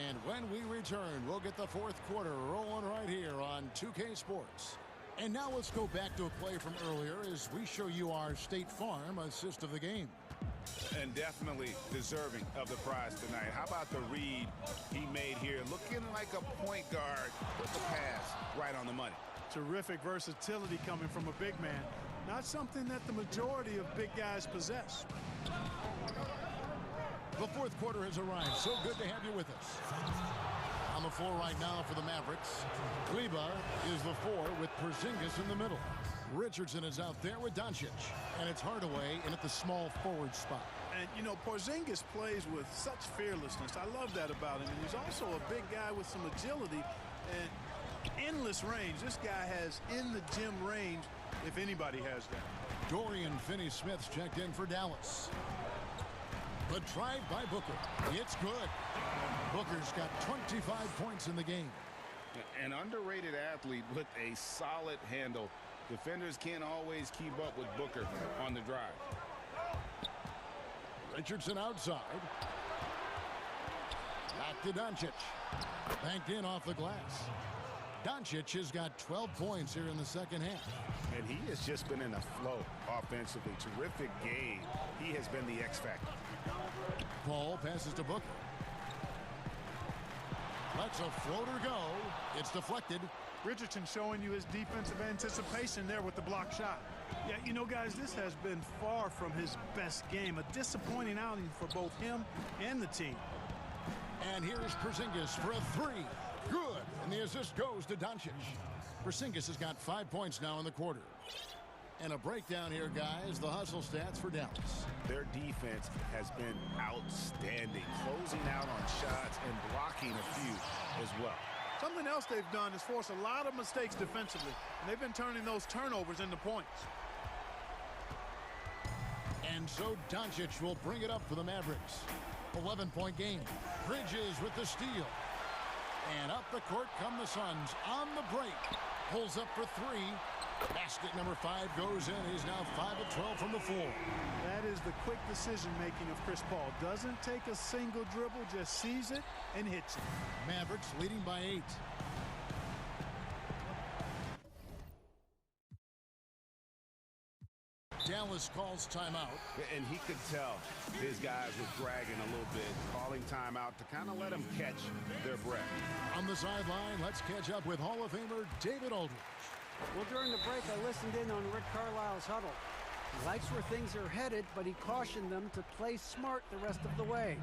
And when we return, we'll get the 4th quarter rolling right here on 2K Sports. And now let's go back to a play from earlier as we show you our State Farm assist of the game. And definitely deserving of the prize tonight. How about the read he made here? Looking like a point guard. Put the pass right on the money. Terrific versatility coming from a big man. Not something that the majority of big guys possess. The 4th quarter has arrived. So good to have you with us. On the floor right now for the Mavericks. Kleber is the 4 with Porzingis in the middle. Richardson is out there with Doncic. And it's Hardaway in at the small forward spot. and, you know, Porzingis plays with such fearlessness. I love that about him. And he's also a big guy with some agility and endless range. This guy has in-the-gym range, if anybody has that. Dorian Finney-Smith's checked in for Dallas. The drive by Booker. It's good. Booker's got 25 points in the game. An underrated athlete with a solid handle. Defenders can't always keep up with Booker on the drive. Richardson outside. Back to Doncic. Banked in off the glass. Doncic has got 12 points here in the second half. And he has just been in a flow offensively. Terrific game. He has been the X factor. Paul passes to Booker. Lets a floater go. It's deflected. Richardson showing you his defensive anticipation there with the block shot. Yeah, you know, guys, this has been far from his best game. A disappointing outing for both him and the team. And here's Porzingis for a three. Good. And the assist goes to Doncic. Porzingis has got 5 points now in the quarter. And a breakdown here, guys. The hustle stats for Dallas. Their defense has been outstanding, closing out on shots and blocking a few as well. Something else they've done is force a lot of mistakes defensively, and they've been turning those turnovers into points. And so Doncic will bring it up for the Mavericks. 11-point game. Bridges with the steal. And up the court come the Suns on the break. Pulls up for three. Basket number 5 goes in. He's now 5 of 12 from the floor. That is the quick decision-making of Chris Paul. Doesn't take a single dribble, just sees it and hits it. Mavericks leading by 8. Dallas calls timeout. And he could tell his guys were dragging a little bit, calling timeout to kind of let them catch their breath. On the sideline, let's catch up with Hall of Famer David Aldridge. Well, during the break, I listened in on Rick Carlisle's huddle. He likes where things are headed, but he cautioned them to play smart the rest of the way.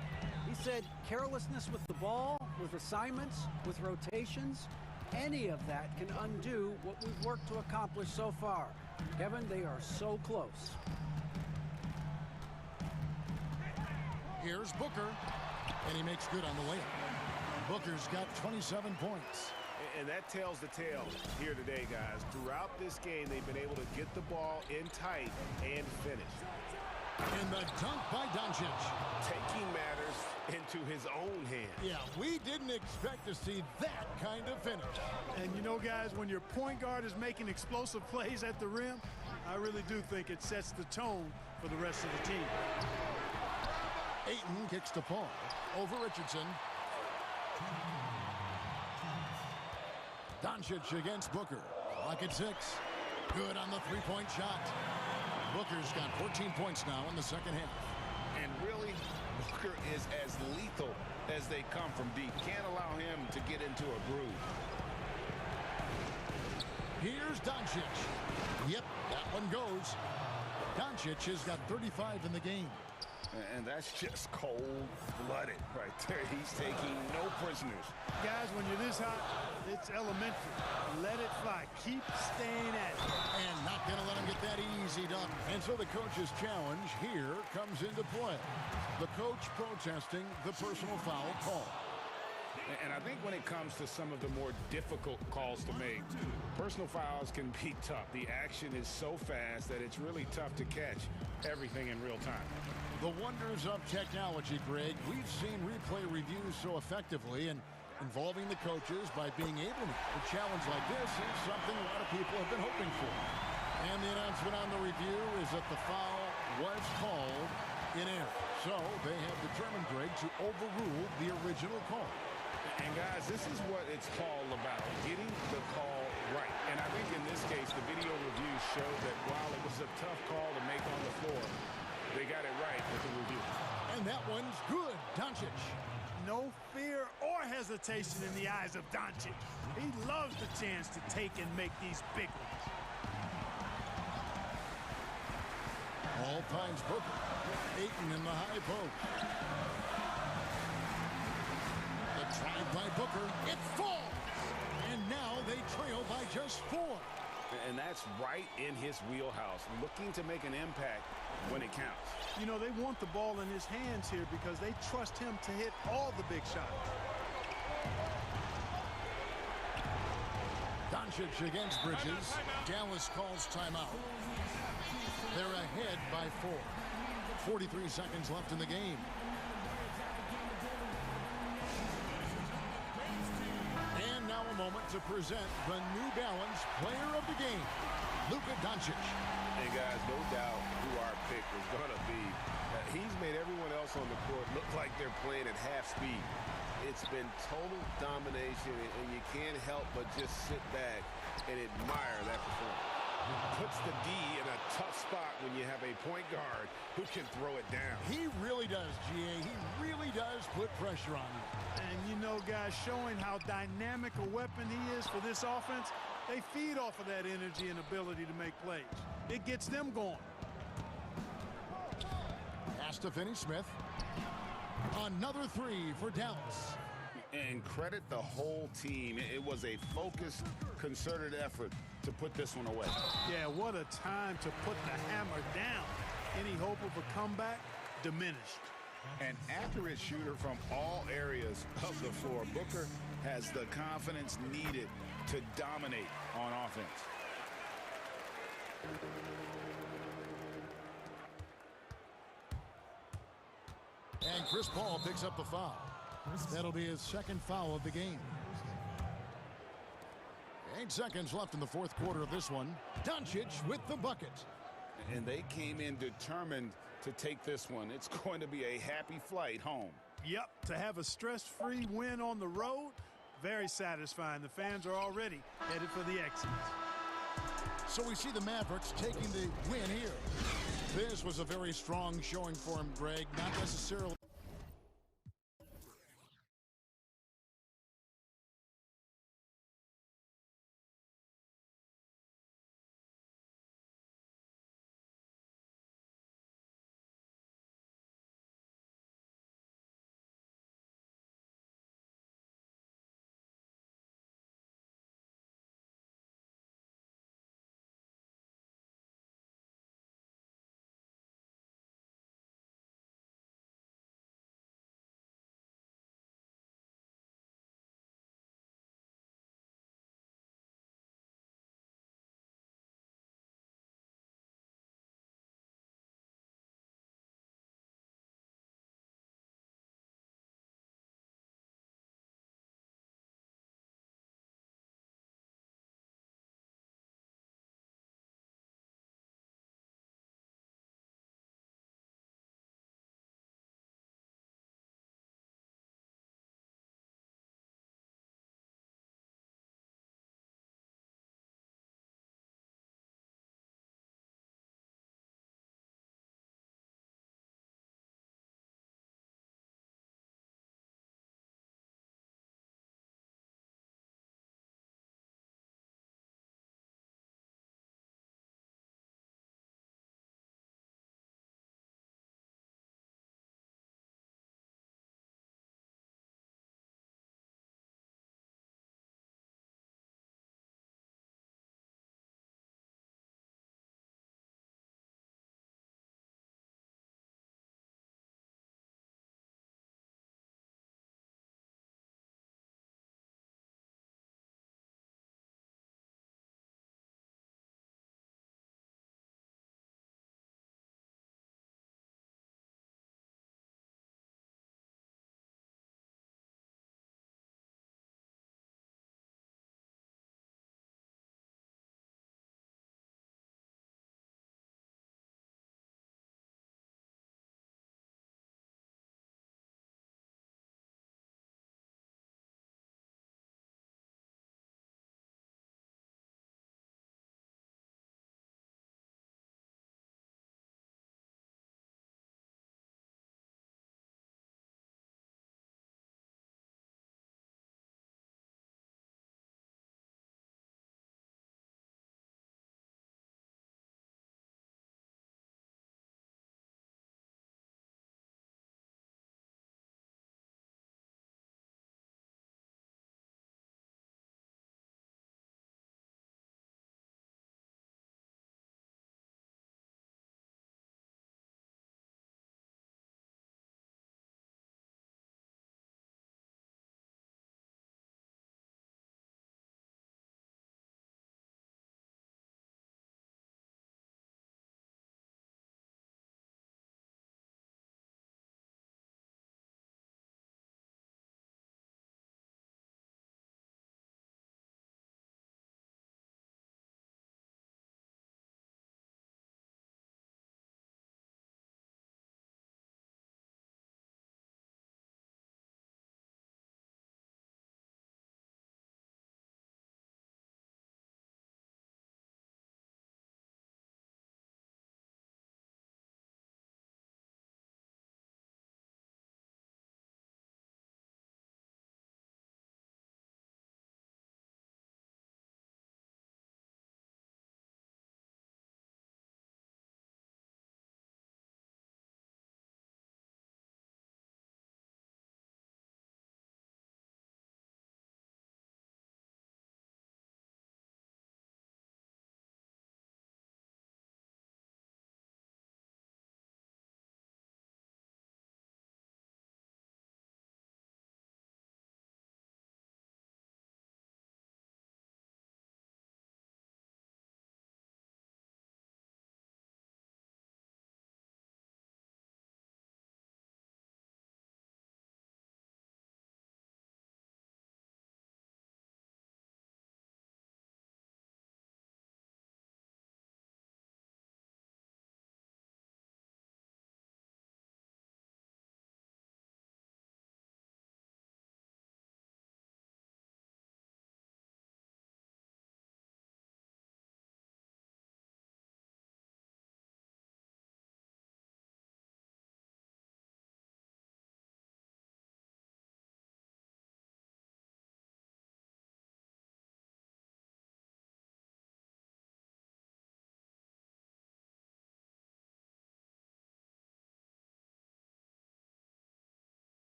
He said carelessness with the ball, with assignments, with rotations, any of that can undo what we've worked to accomplish so far. Kevin, they are so close. Here's Booker, and he makes good on the layup. Booker's got 27 points. And that tells the tale here today, guys. Throughout this game, they've been able to get the ball in tight and finish. And the dunk by Doncic. Taking matters into his own hands. Yeah, we didn't expect to see that kind of finish. And you know, guys, when your point guard is making explosive plays at the rim, I really do think it sets the tone for the rest of the team. Ayton kicks to Paul. Over Richardson. Doncic against Booker. Clock at 6. Good on the three-point shot. Booker's got 14 points now in the second half. And really, Booker is as lethal as they come from deep. Can't allow him to get into a groove. Here's Doncic. Yep, that one goes. Doncic has got 35 in the game. And that's just cold-blooded right there. He's taking no prisoners. Guys, when you're this hot, it's elementary. Let it fly. Keep staying at it. And not going to let him get that easy dunk. And so the coach's challenge here comes into play. The coach protesting the personal foul call. And I think when it comes to some of the more difficult calls to make, personal fouls can be tough. The action is so fast that it's really tough to catch everything in real time. The wonders of technology, Greg. We've seen replay reviews so effectively, and involving the coaches by being able to make a challenge like this is something a lot of people have been hoping for. And the announcement on the review is that the foul was called in error. So they have determined, Greg, to overrule the original call. And guys, this is what it's all about, getting the call right. And I think in this case, the video reviews showed that while it was a tough call to make on the floor, they got it right with the review. And that one's good. Doncic. No fear or hesitation in the eyes of Doncic. He loves the chance to take and make these big ones. All finds Booker. Ayton in the high post. The drive by Booker. It falls. And now they trail by just 4. And that's right in his wheelhouse, looking to make an impact when it counts. You know, they want the ball in his hands here because they trust him to hit all the big shots. Doncic against Bridges. Dallas calls timeout. They're ahead by 4. 43 seconds left in the game. And now a moment to present the New Balance Player of the Game, Luka Doncic. And guys, no doubt who our pick was going to be. He's made everyone else on the court look like they're playing at half speed. It's been total domination, and you can't help but just sit back and admire that performance. Puts the D in a tough spot when you have a point guard who can throw it down. He really does, GA. He really does put pressure on you. And you know, guys, showing how dynamic a weapon he is for this offense, they feed off of that energy and ability to make plays. It gets them going. Has to finish Smith. Another 3 for Dallas. And credit the whole team. It was a focused, concerted effort to put this one away. Yeah, what a time to put the hammer down. Any hope of a comeback diminished. An accurate shooter from all areas of the floor. Booker has the confidence needed to dominate on offense. And Chris Paul picks up the foul. That'll be his second foul of the game. 8 seconds left in the fourth quarter of this one. Doncic with the bucket. And they came in determined to take this one. It's going to be a happy flight home. Yep, to have a stress-free win on the road, very satisfying. The fans are already headed for the exits. So we see the Mavericks taking the win here. This was a very strong showing for him, Greg. Not necessarily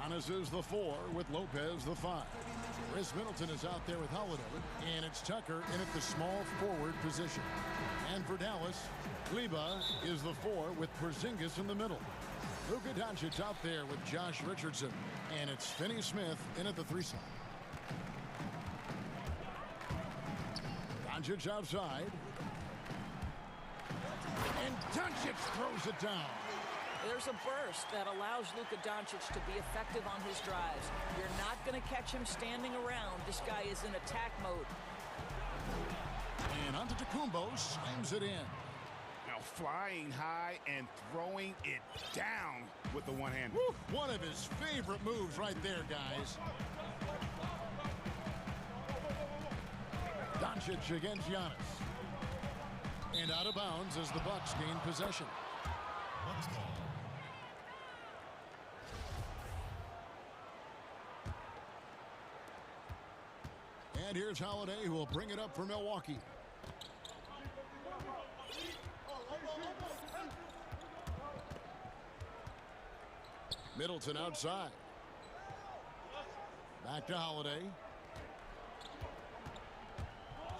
Giannis is the 4 with Lopez the 5. Chris Middleton is out there with Holiday, and it's Tucker in at the small forward position. And for Dallas, Kleber is the 4 with Porzingis in the middle. Luka Doncic out there with Josh Richardson, and it's Finney-Smith in at the 3 side. Doncic outside. And Doncic throws it down. There's a burst that allows Luka Doncic to be effective on his drives. You're not going to catch him standing around. This guy is in attack mode. And Antetokounmpo slams it in. Now flying high and throwing it down with the one hand. One of his favorite moves right there, guys. Doncic against Giannis. And out of bounds as the Bucks gain possession. And here's Holiday, who will bring it up for Milwaukee. Middleton outside. Back to Holiday.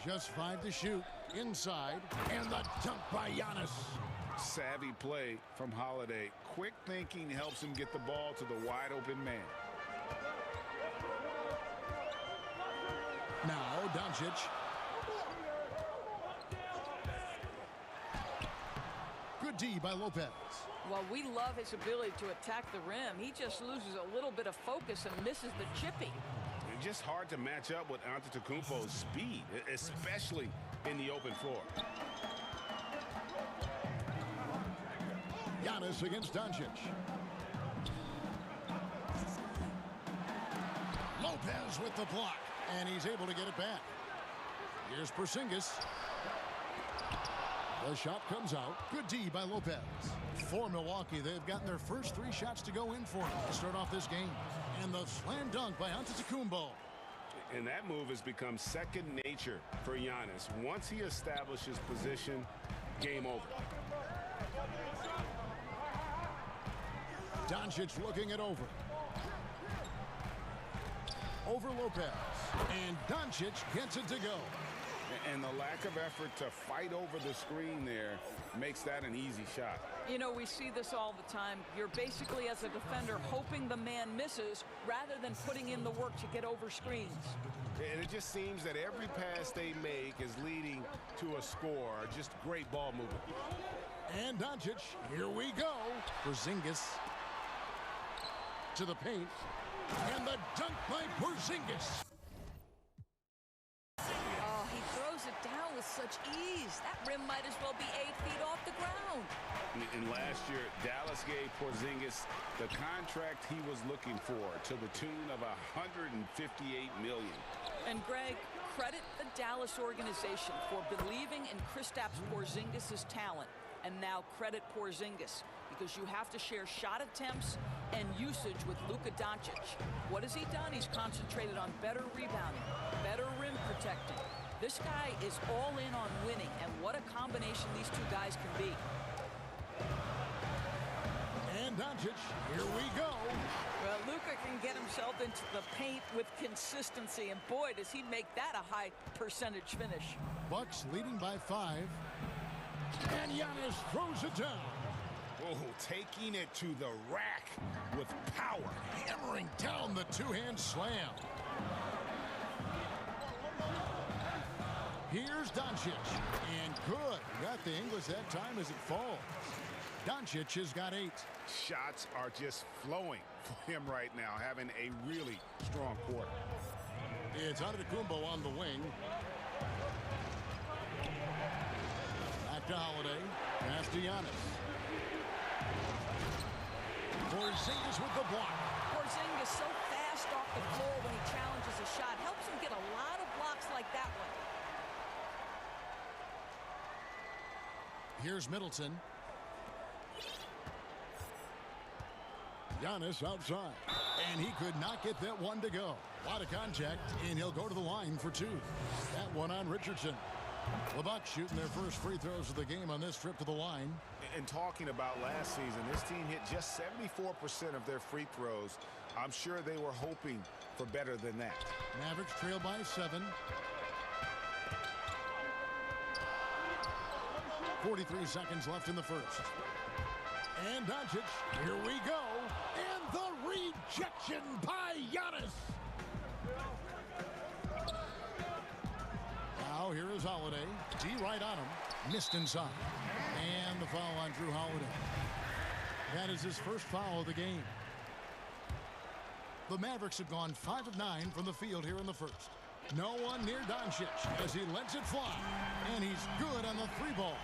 Just 5 to shoot. Inside. And the dunk by Giannis. Savvy play from Holiday. Quick thinking helps him get the ball to the wide open man. Now Doncic. Good D by Lopez. Well, we love his ability to attack the rim. He just loses a little bit of focus and misses the chippy. It's just hard to match up with Antetokounmpo's speed, especially in the open floor. Giannis against Doncic. Lopez with the block, and he's able to get it back. Here's Porzingis. The shot comes out. Good D by Lopez. For Milwaukee, they've gotten their first 3 shots to go in for them to start off this game. And the slam dunk by Antetokounmpo. And that move has become second nature for Giannis. Once he establishes position, game over. Doncic looking it over. Over Lopez. And Doncic gets it to go. And the lack of effort to fight over the screen there makes that an easy shot. You know, we see this all the time. You're basically, as a defender, hoping the man misses rather than putting in the work to get over screens. And it just seems that every pass they make is leading to a score. Just great ball movement. And Doncic, here we go. Porzingis to the paint. And the dunk by Porzingis. Oh, he throws it down with such ease. That rim might as well be 8 feet off the ground. And last year, Dallas gave Porzingis the contract he was looking for to the tune of $158 million. And Greg, credit the Dallas organization for believing in Kristaps Porzingis' talent. And now credit Porzingis, because you have to share shot attempts and usage with Luka Doncic. What has he done? He's concentrated on better rebounding, better rim protecting. This guy is all in on winning, and what a combination these two guys can be. And Doncic, here we go. Well, Luka can get himself into the paint with consistency, and boy, does he make that a high percentage finish. Bucks leading by 5. And Giannis throws it down. Oh, taking it to the rack with power. Hammering down the two-hand slam. Here's Doncic. And good. Got the English that time as it falls. Doncic has got 8. Shots are just flowing for him right now, having a really strong quarter. It's Antetokounmpo on the wing. Back to Holiday. Pass to Giannis. Porzingis with the block. Porzingis so fast off the floor when he challenges a shot. Helps him get a lot of blocks like that one. Here's Middleton. Giannis outside. And he could not get that one to go. A lot of contact, and he'll go to the line for 2. That one on Richardson. The Bucks shooting their first free throws of the game on this trip to the line. And talking about last season, this team hit just 74% of their free throws. I'm sure they were hoping for better than that. Mavericks trail by 7. 43 seconds left in the first. And Doncic, here we go. And the rejection by Giannis. Now here is Holiday. D right on him. Missed inside. And the foul on Drew Holiday. That is his first foul of the game. The Mavericks have gone 5 of 9 from the field here in the first. No one near Doncic as he lets it fly. And he's good on the 3-ball.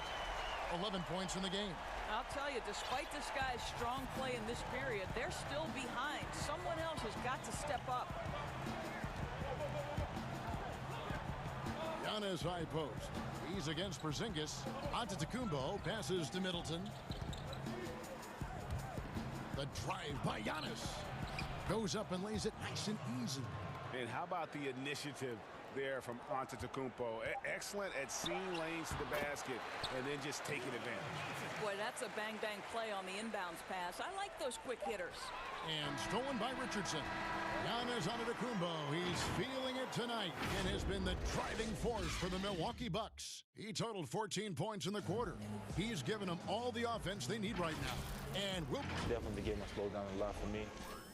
11 points in the game. I'll tell you, despite this guy's strong play in this period, they're still behind. Someone else has got to step up. Giannis high post. He's against Porzingis. Antetokounmpo passes to Middleton. The drive by Giannis. Goes up and lays it nice and easy. And how about the initiative there from Antetokounmpo? Excellent at seeing lanes to the basket and then just taking advantage. Boy, that's a bang-bang play on the inbounds pass. I like those quick hitters. And stolen by Richardson. Giannis Antetokounmpo. He's feeling it tonight and has been the driving force for the Milwaukee Bucks. He totaled 14 points in the quarter. He's given them all the offense they need right now. And will definitely the game has slowed down a lot for me.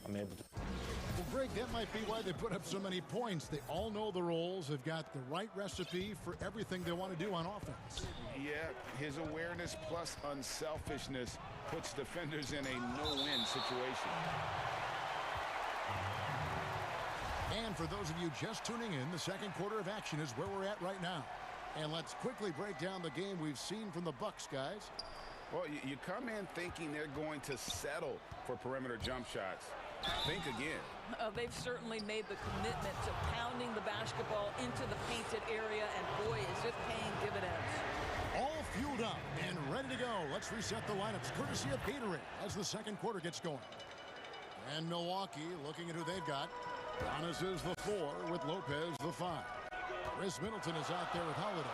I'm able to. Well, Greg, that might be why they put up so many points. They all know the roles. They've got the right recipe for everything they want to do on offense. Yeah, his awareness plus unselfishness puts defenders in a no-win situation. And for those of you just tuning in, the second quarter of action is where we're at right now. And let's quickly break down the game we've seen from the Bucks, guys. Well, you come in thinking they're going to settle for perimeter jump shots. Think again. They've certainly made the commitment to pounding the basketball into the painted area, and boy, is it paying dividends. All fueled up and ready to go. Let's reset the lineups courtesy of Gatorade as the second quarter gets going. And Milwaukee looking at who they've got. Giannis is the 4 with Lopez the 5. Chris Middleton is out there with Holiday,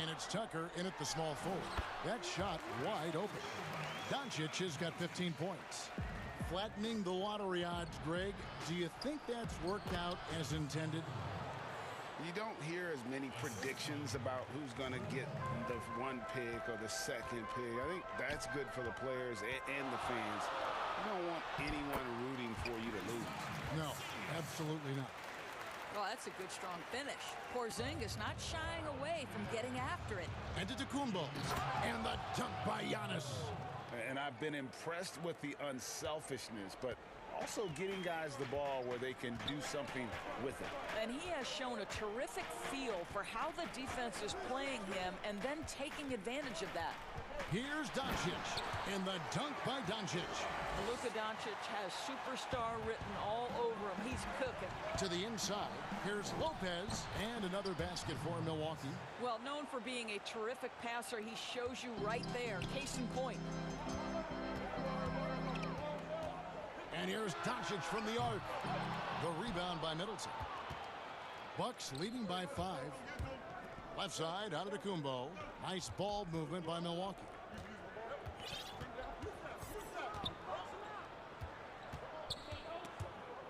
and it's Tucker in at the small forward. That shot wide open. Doncic has got 15 points. Flattening the lottery odds, Greg. Do you think that's worked out as intended? You don't hear as many predictions about who's going to get the 1 pick or the 2nd pick. I think that's good for the players and the fans. You don't want anyone rooting for you to lose. No, absolutely not. Well, that's a good, strong finish. Porzingis not shying away from getting after it. Antetokounmpo, and the dunk by Giannis. And I've been impressed with the unselfishness, but also getting guys the ball where they can do something with it. And he has shown a terrific feel for how the defense is playing him and then taking advantage of that. Here's Doncic, and the dunk by Doncic. Luka Doncic has superstar written all over him. He's cooking. To the inside, here's Lopez, and another basket for Milwaukee. Well, known for being a terrific passer, he shows you right there. Case in point. And here's Doncic from the arc. The rebound by Middleton. Bucks leading by 5. Left side, Antetokounmpo. Nice ball movement by Milwaukee.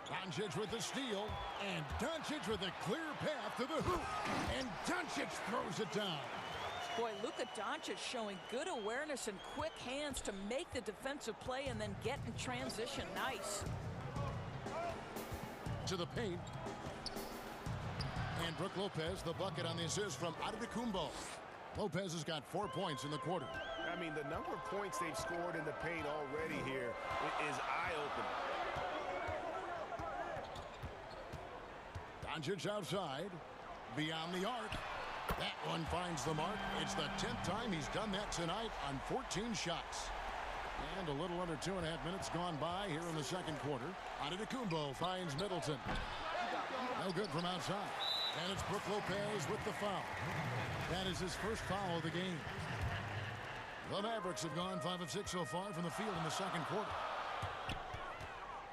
Doncic with the steal, and Doncic with a clear path to the hoop, and Doncic throws it down. Boy, Luka Doncic showing good awareness and quick hands to make the defensive play and then get in transition. Nice. To the paint. And Brook Lopez, the bucket on the assist from Antetokounmpo. Lopez has got 4 points in the quarter. I mean, the number of points they've scored in the paint already here is eye-opening. Doncic outside, beyond the arc. That one finds the mark. It's the 10th time he's done that tonight on 14 shots. And a little under 2.5 minutes gone by here in the second quarter. Antetokounmpo finds Middleton. No good from outside. And it's Brook Lopez with the foul. That is his first foul of the game. The Mavericks have gone 5 of 6 so far from the field in the second quarter.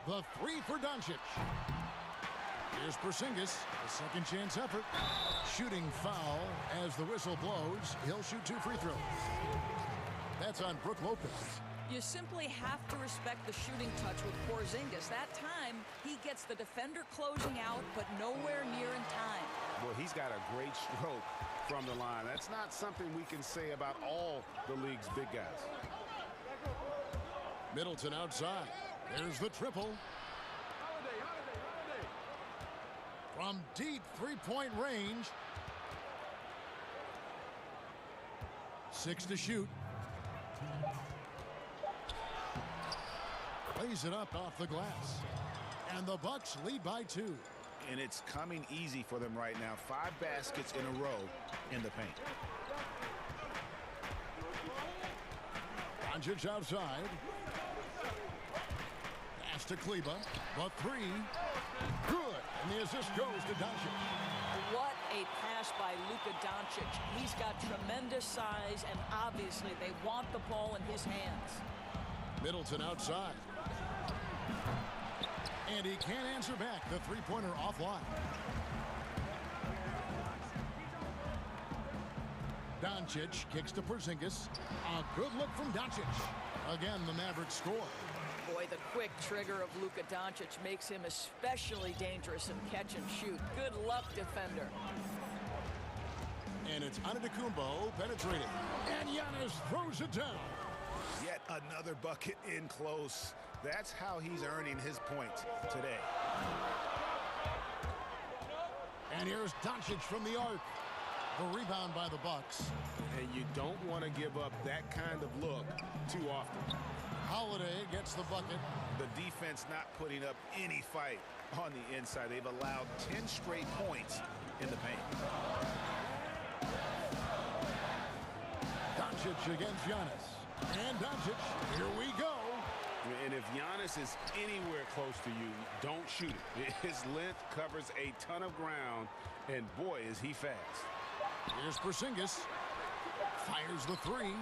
The 3 for Doncic. Here's Porzingis, a second chance effort. Shooting foul as the whistle blows. He'll shoot 2 free throws. That's on Brook Lopez. You simply have to respect the shooting touch with Porzingis. That time, he gets the defender closing out, but nowhere near in time. Well, he's got a great stroke from the line. That's not something we can say about all the league's big guys. Middleton outside. There's the triple. From deep three-point range. 6 to shoot. Plays it up off the glass. And the Bucks lead by 2. And it's coming easy for them right now. 5 baskets in a row in the paint. Doncic outside. Pass to Kleber. The 3. Good. And the assist goes to Doncic. What a pass by Luka Doncic. He's got tremendous size, and obviously they want the ball in his hands. Middleton outside. And he can't answer back. The three-pointer offline. Doncic kicks to Porzingis. A good look from Doncic. Again, the Mavericks score. Boy, the quick trigger of Luka Doncic makes him especially dangerous in catch and shoot. Good luck, defender. And it's Antetokounmpo penetrating. And Giannis throws it down. Yet another bucket in close. That's how he's earning his points today. And here's Doncic from the arc. The rebound by the Bucks. And you don't want to give up that kind of look too often. Holiday gets the bucket. The defense not putting up any fight on the inside. They've allowed 10 straight points in the paint. Doncic against Giannis. And Doncic, here we go. And if Giannis is anywhere close to you, don't shoot it. His length covers a ton of ground, and boy, is he fast. Here's Porzingis. Fires the 3.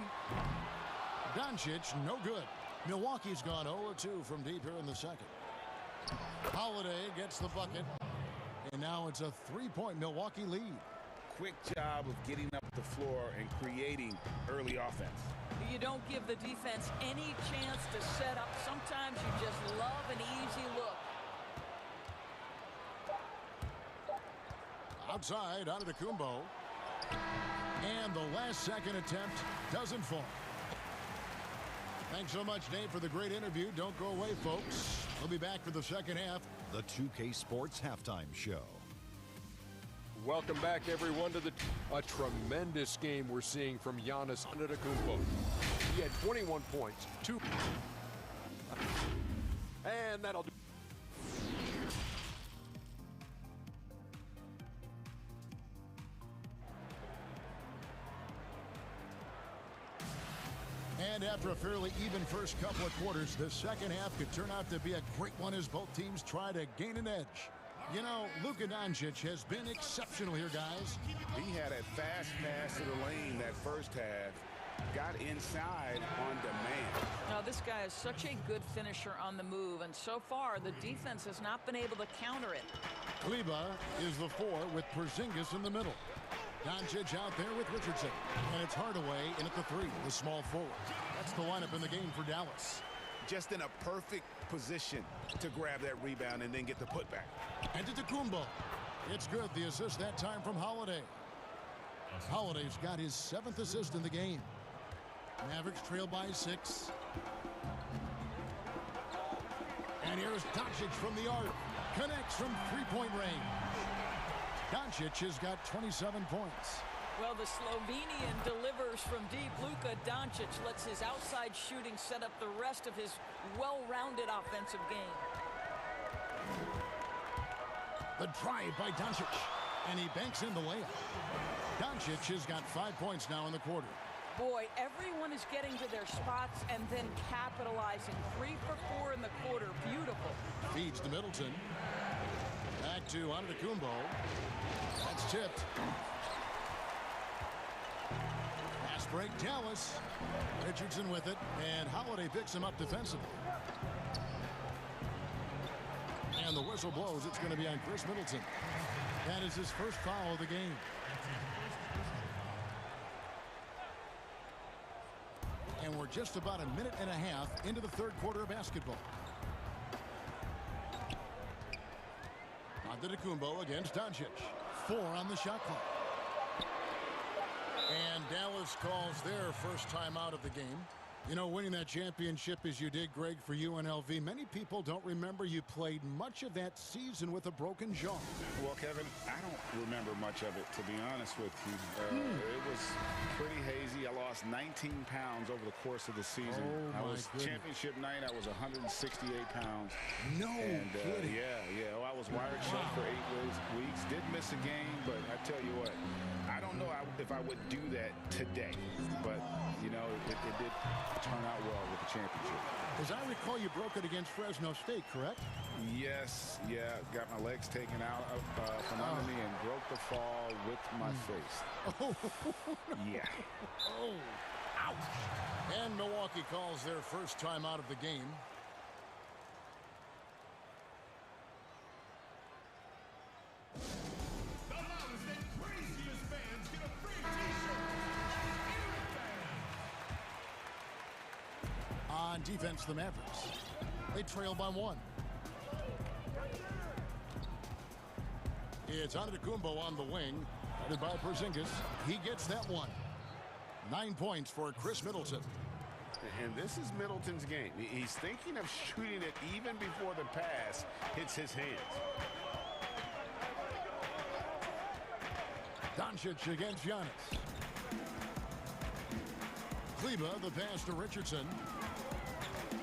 Doncic, no good. Milwaukee's gone 0-2 from deep here in the second. Holiday gets the bucket. And now it's a 3-point Milwaukee lead. Quick job of getting up the floor and creating early offense. You don't give the defense any chance to set up. Sometimes you just love an easy look. Outside, Antetokounmpo. And the last second attempt doesn't fall. Thanks so much, Dave, for the great interview. Don't go away, folks. We'll be back for the second half. The 2K Sports Halftime Show. Welcome back, everyone, to a tremendous game we're seeing from Giannis Antetokounmpo. He had 21 points, 2. And that'll do. And after a fairly even first couple of quarters, the second half could turn out to be a great one as both teams try to gain an edge. You know, Luka Doncic has been exceptional here, guys. He had a fast pass to the lane that first half. Got inside on demand. Now, this guy is such a good finisher on the move, and so far, the defense has not been able to counter it. Kleber is the 4 with Porzingis in the middle. Doncic out there with Richardson. And it's Hardaway in at the 3, the small forward. That's the lineup in the game for Dallas. Just in a perfect position to grab that rebound and then get the putback. Antetokounmpo. It's good. The assist that time from Holiday. Holiday's got his 7th assist in the game. Mavericks trail by 6. And here's Doncic from the arc. Connects from three-point range. Doncic has got 27 points. Well, the Slovenian delivers from deep. Luka Doncic lets his outside shooting set up the rest of his well-rounded offensive game. The drive by Doncic. And he banks in the layup. Doncic has got 5 points now in the quarter. Boy, everyone is getting to their spots and then capitalizing. 3 for 4 in the quarter. Beautiful. Feeds to Middleton. Back to Antetokounmpo. That's tipped. Pass break, Dallas. Richardson with it, and Holiday picks him up defensively. And the whistle blows. It's going to be on Chris Middleton. That is his first foul of the game. And we're We're just about a minute and a half into the third quarter of basketball. Antetokounmpo against Doncic. 4 on the shot clock. And Dallas calls their first time out of the game. You know, winning that championship as you did, Greg, for UNLV, many people don't remember you played much of that season with a broken jaw. Well, Kevin, I don't remember much of it, to be honest with you. It was pretty hazy. I lost 19 pounds over the course of the season. Championship night, I was 168 pounds. No kidding. Yeah. Well, I was wired shut for 8 weeks. Did miss a game, but I tell you what, I don't know if I would do that today. But, you know, it did turn out well with the championship. As I recall, you broke it against Fresno State, correct? Yes, got my legs taken out from under me and broke the fall with my face. Oh, yeah. Oh, ouch. And Milwaukee calls their first time out of the game. On defense, the Mavericks. They trail by 1. It's Antetokounmpo on the wing, headed by Porzingis. He gets that one. 9 points for Chris Middleton. And this is Middleton's game. He's thinking of shooting it even before the pass hits his hands. Doncic against Giannis. Kleber, the pass to Richardson.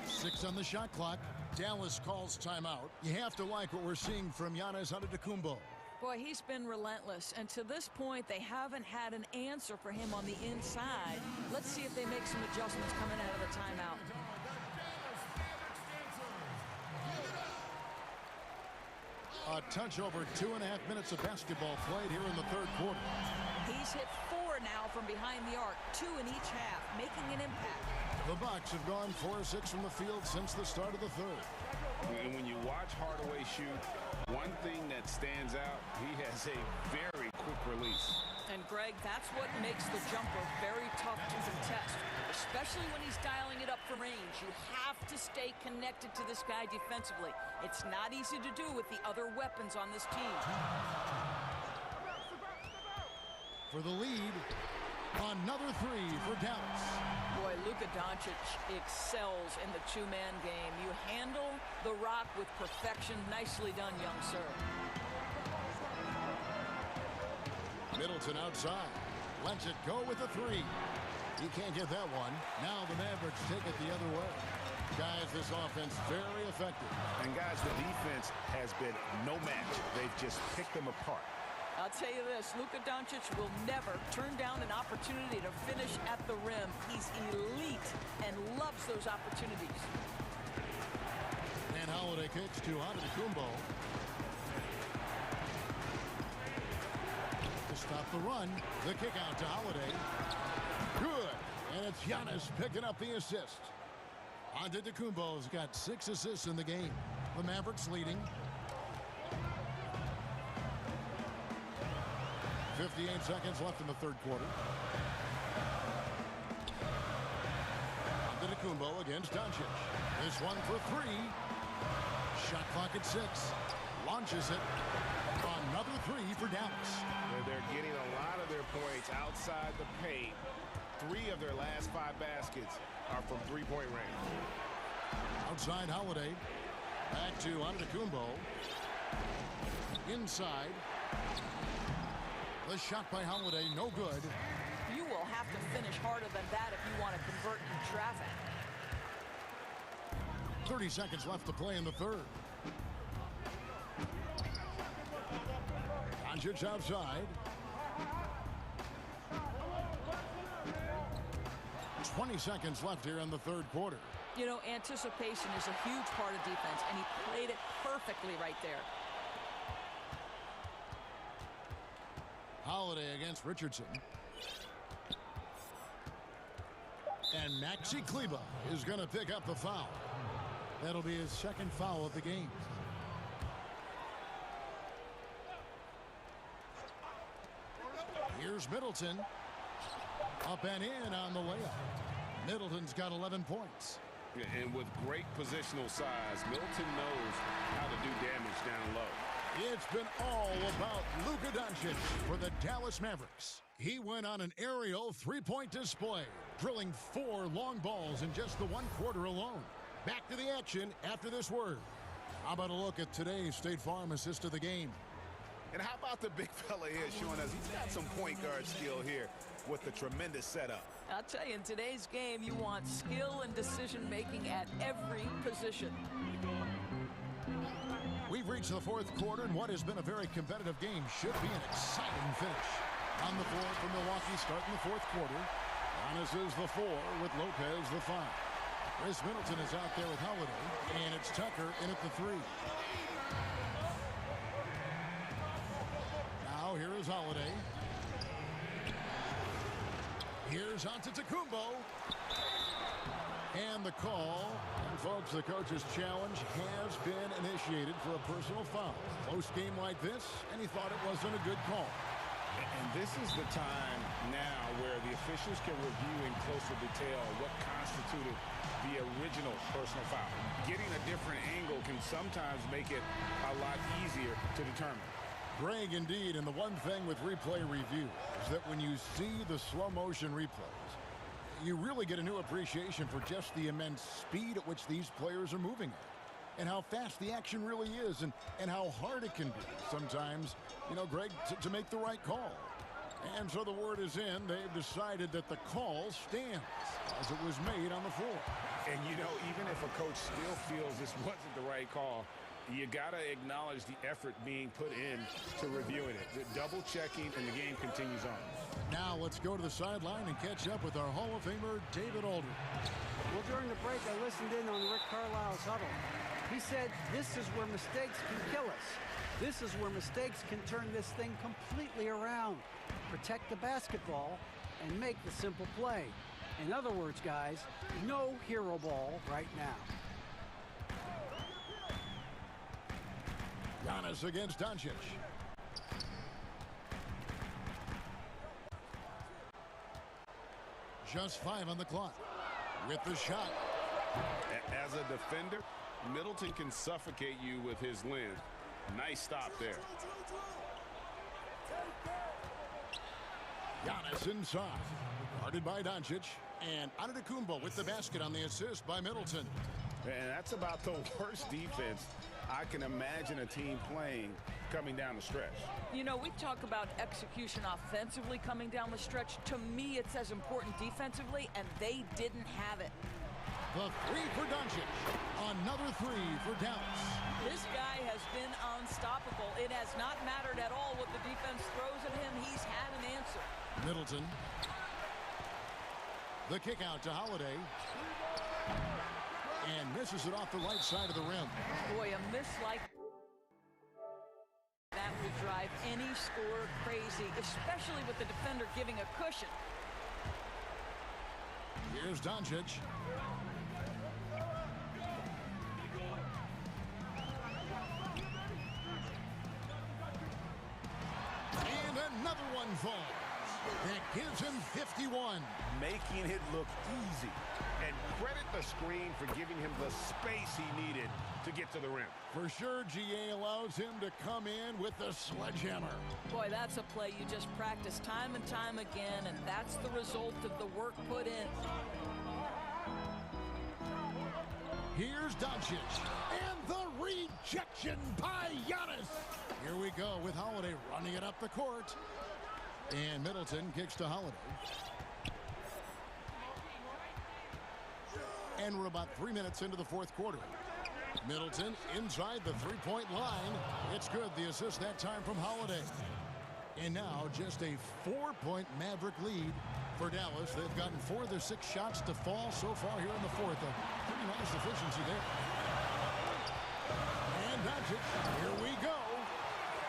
6 on the shot clock. Dallas calls timeout. You have to like what we're seeing from Giannis Antetokounmpo. Boy, he's been relentless, and to this point, they haven't had an answer for him on the inside. Let's see if they make some adjustments coming out of the timeout. A touch over 2.5 minutes of basketball played here in the third quarter. He's hit 4 now from behind the arc, 2 in each half, making an impact. The Bucks have gone 4 of 6 from the field since the start of the third. And when you watch Hardaway shoot, one thing that stands out, he has a very quick release. And Greg, that's what makes the jumper very tough to contest, especially when he's dialing it up for range. You have to stay connected to this guy defensively. It's not easy to do with the other weapons on this team. For the lead, another 3 for Dallas. Boy, Luka Doncic excels in the two-man game. You handle the rock with perfection. Nicely done, young sir. Middleton outside. Lets it go with a 3. He can't get that one. Now the Mavericks take it the other way. Guys, this offense very effective. And guys, the defense has been no match. They've just picked them apart. I'll tell you this, Luka Doncic will never turn down an opportunity to finish at the rim. He's elite and loves those opportunities. And Holiday kicks to Antetokounmpo. To stop the run, the kick out to Holiday. Good. And it's Giannis picking up the assist. Antetokounmpo's got 6 assists in the game. The Mavericks leading. 58 seconds left in the third quarter. Antetokounmpo against Doncic. This one for 3. Shot clock at 6. Launches it. Another 3 for Dallas. They're getting a lot of their points outside the paint. 3 of their last 5 baskets are from three-point range. Outside Holiday. Back to Antetokounmpo. Inside. The shot by Holiday, no good. You will have to finish harder than that if you want to convert in traffic. 30 seconds left to play in the third. Doncic outside. 20 seconds left here in the third quarter. You know, anticipation is a huge part of defense, and he played it perfectly right there. Holiday against Richardson. And Maxi Kleber is going to pick up the foul. That'll be his second foul of the game. Here's Middleton. Up and in on the layup. Middleton's got 11 points. And with great positional size, Middleton knows how to do damage down low. It's been all about Luka Doncic for the Dallas Mavericks. He went on an aerial three-point display, drilling 4 long balls in just the 1 quarter alone. Back to the action after this word. How about a look at today's State Farm assist of the game? And how about the big fella here showing us he's got some point guard skill here with the tremendous setup. I'll tell you, in today's game, you want skill and decision-making at every position. We've reached the 4th quarter, and what has been a very competitive game should be an exciting finish. On the floor for Milwaukee starting the 4th quarter. Giannis is the 4 with Lopez the 5. Chris Middleton is out there with Holiday, and it's Tucker in at the 3. Now here is Holiday. Here's Antetokounmpo. And the call. And folks, the coach's challenge has been initiated for a personal foul. Close game like this, and he thought it wasn't a good call. And this is the time now where the officials can review in closer detail what constituted the original personal foul. Getting a different angle can sometimes make it a lot easier to determine. Greg, indeed, and the one thing with replay review is that when you see the slow motion replays, you really get a new appreciation for just the immense speed at which these players are moving at, and how fast the action really is, and how hard it can be sometimes, you know, Greg, to make the right call. And so the word is in. They've decided that the call stands as it was made on the floor. And, you know, even if a coach still feels this wasn't the right call, you got to acknowledge the effort being put in to reviewing it. The double checking, and the game continues on. Now let's go to the sideline and catch up with our Hall of Famer, David Aldridge. Well, during the break, I listened in on Rick Carlisle's huddle. He said, this is where mistakes can kill us. This is where mistakes can turn this thing completely around. Protect the basketball and make the simple play. In other words, guys, no hero ball right now. Giannis against Doncic. Just 5 on the clock. With the shot. As a defender, Middleton can suffocate you with his length. Nice stop there. Giannis inside. Guarded by Doncic. And Antetokounmpo with the basket on the assist by Middleton. And that's about the worst defense I can imagine a team playing coming down the stretch. You know, we talk about execution offensively coming down the stretch. To me, it's as important defensively, and they didn't have it. The 3 for Doncic. Another 3 for Dallas. This guy has been unstoppable. It has not mattered at all what the defense throws at him. He's had an answer. Middleton. The kick out to Holiday. And misses it off the right side of the rim. Boy, a miss like that will drive any scorer crazy, especially with the defender giving a cushion. Here's Doncic. And another one falls. That gives him 51. Making it look easy. And credit the screen for giving him the space he needed to get to the rim. For sure, GA allows him to come in with the sledgehammer. Boy, that's a play you just practice time and time again, and that's the result of the work put in. Here's Doncic. And the rejection by Giannis. Here we go with Holiday running it up the court. And Middleton kicks to Holiday. And we're about 3 minutes into the 4th quarter. Middleton inside the three-point line. It's good. The assist that time from Holiday. And now just a 4-point Maverick lead for Dallas. They've gotten 4 of their 6 shots to fall so far here in the 4th. A pretty nice efficiency there. And Doncic, here we go.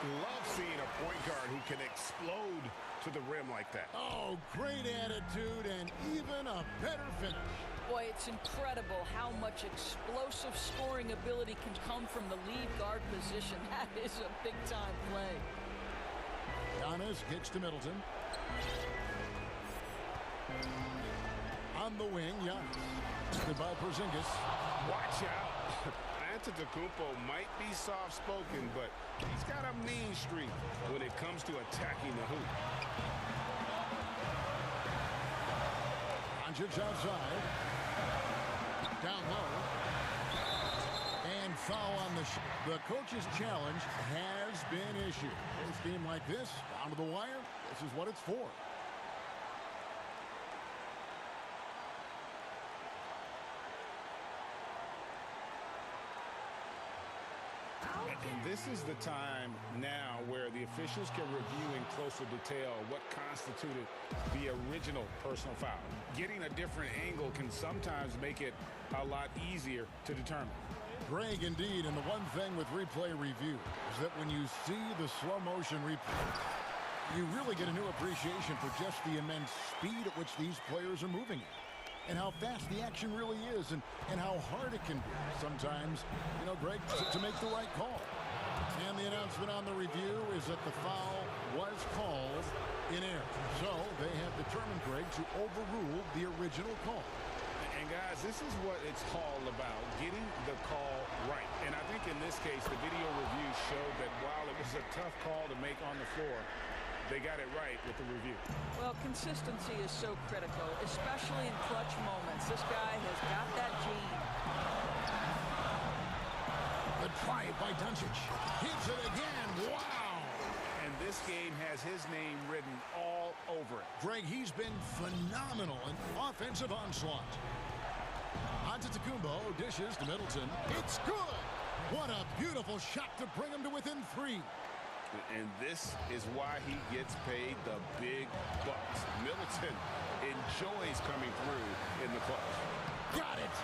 Love seeing a point guard who can explode to the rim like that. Oh, great attitude and even a better finish. Boy, it's incredible how much explosive scoring ability can come from the lead guard position. That is a big-time play. Giannis kicks to Middleton. On the wing, Giannis. Goodbye, Porzingis. Watch out. Antetokounmpo might be soft-spoken, but he's got a mean streak when it comes to attacking the hoop. Doncic outside. Down low. And foul on the shot. The coach's challenge has been issued. This game like this, down to the wire, this is what it's for. And this is the time now where the officials can review in closer detail what constituted the original personal foul. Getting a different angle can sometimes make it a lot easier to determine. Greg, indeed, and the one thing with replay review is that when you see the slow motion replay, you really get a new appreciation for just the immense speed at which these players are moving at. And how fast the action really is, and how hard it can be sometimes, you know, Greg, to make the right call. And the announcement on the review is that the foul was called in error. So they have determined, Greg, to overrule the original call. And guys, this is what it's all about, getting the call right. And I think in this case, the video review showed that while it was a tough call to make on the floor, they got it right with the review. Well, consistency is so critical, especially in clutch moments. This guy has got that gene. The drive by Doncic. Hits it again. Wow. And this game has his name written all over it. Greg, he's been phenomenal in offensive onslaught. Antetokounmpo dishes to Middleton. It's good. What a beautiful shot to bring him to within 3. And this is why he gets paid the big bucks. Middleton enjoys coming through in the clutch. Got it.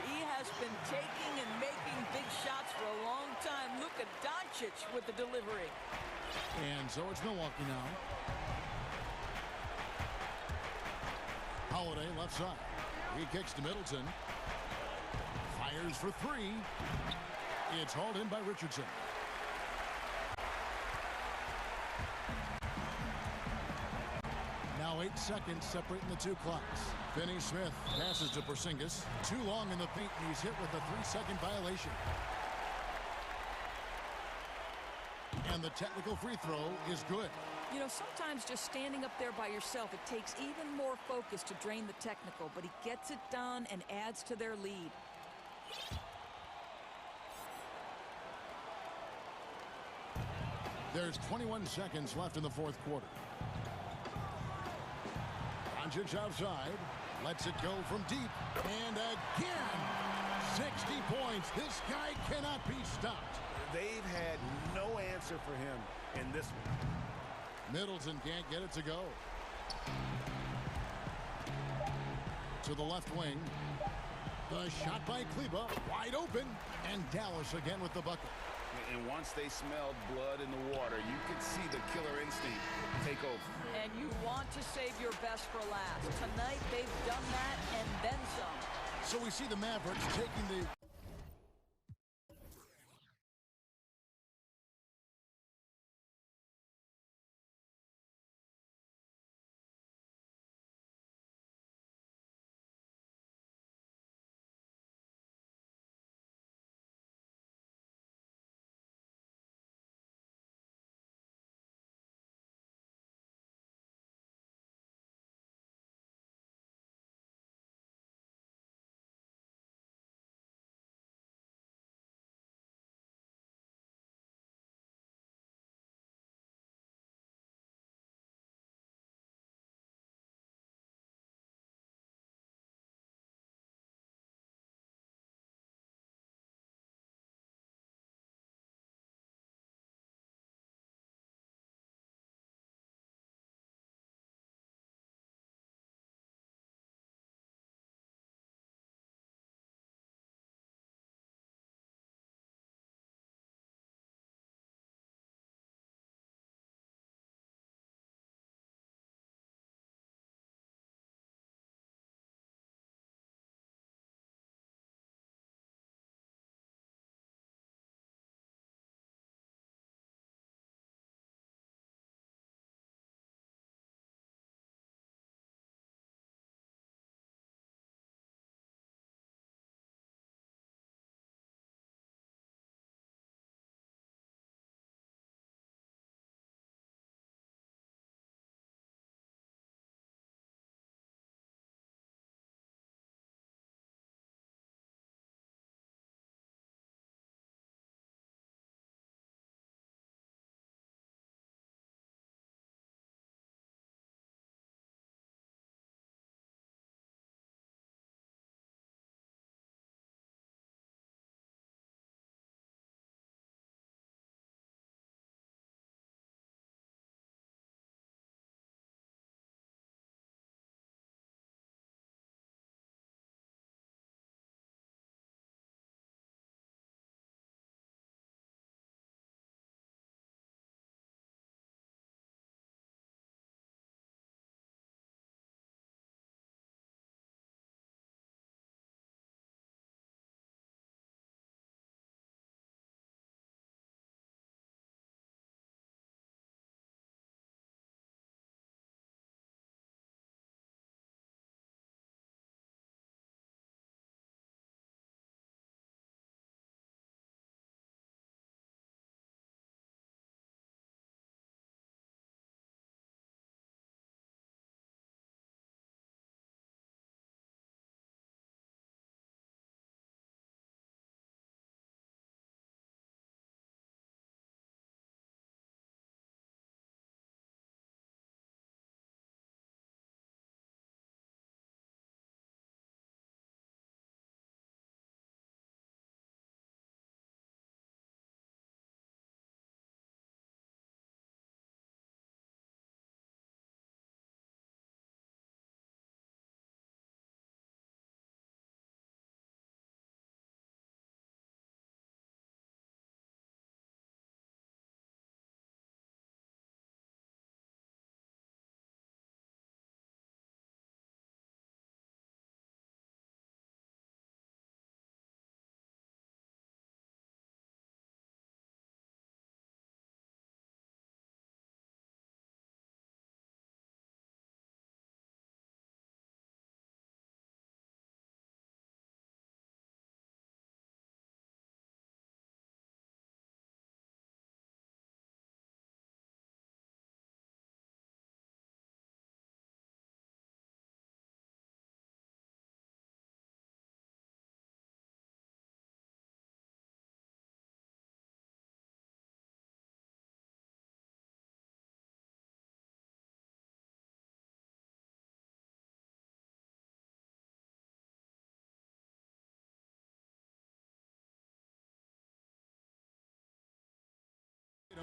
He has been taking and making big shots for a long time. Look at Doncic with the delivery. And so it's Milwaukee now. Holiday left side. He kicks to Middleton. Fires for 3. It's hauled in by Richardson. Now 8 seconds separating the two clocks. Finney-Smith passes to Porzingis. Too long in the paint, and he's hit with a 3-second violation. And the technical free throw is good. You know, sometimes just standing up there by yourself, it takes even more focus to drain the technical, but he gets it done and adds to their lead. There's 21 seconds left in the fourth quarter. Doncic outside, lets it go from deep, and again, 60 points. This guy cannot be stopped. They've had no answer for him in this one. Middleton can't get it to go. To the left wing. The shot by Kleber, wide open, and Dallas again with the bucket. And once they smelled blood in the water, you could see the killer instinct take over. And you want to save your best for last. Tonight, they've done that and then some. So we see the Mavericks taking the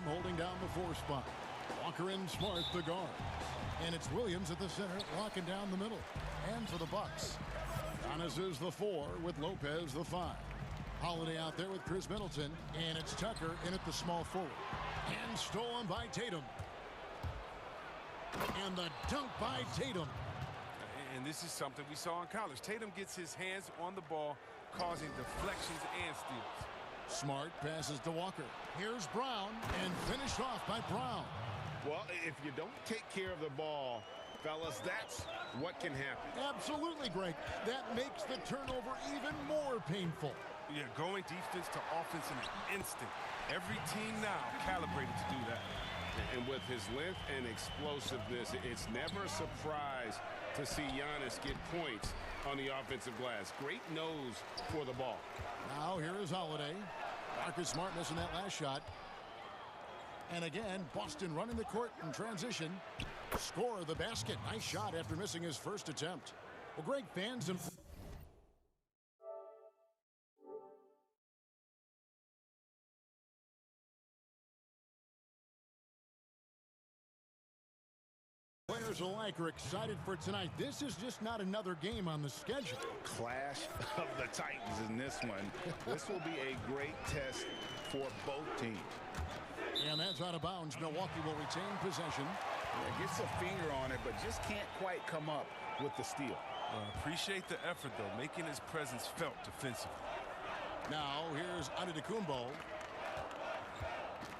Tatum holding down the 4 spot. Walker and Smart, the guard. And it's Williams at the center, locking down the middle. And for the Bucks, Giannis is the 4 with Lopez the 5. Holiday out there with Chris Middleton. And it's Tucker in at the small forward. And stolen by Tatum. And the dunk by Tatum. And this is something we saw in college. Tatum gets his hands on the ball, causing deflections and steals. Smart passes to Walker. Here's Brown, and finished off by Brown. Well, if you don't take care of the ball, fellas, that's what can happen. Absolutely, Greg. That makes the turnover even more painful. Yeah, going defense to offense in an instant. Every team now calibrated to do that. And with his length and explosiveness, it's never a surprise to see Giannis get points on the offensive glass. Great nose for the ball. Now here is Holiday. Marcus Smart missing that last shot. And again, Boston running the court in transition. Score the basket. Nice shot after missing his first attempt. Well, Greg, fans and players alike are excited for tonight. This is just not another game on the schedule. Clash of the Titans in this one. This will be a great test for both teams. And that's out of bounds. Milwaukee will retain possession. Yeah, gets a finger on it, but just can't quite come up with the steal. Appreciate the effort, though, making his presence felt defensively. Now here's Antetokounmpo.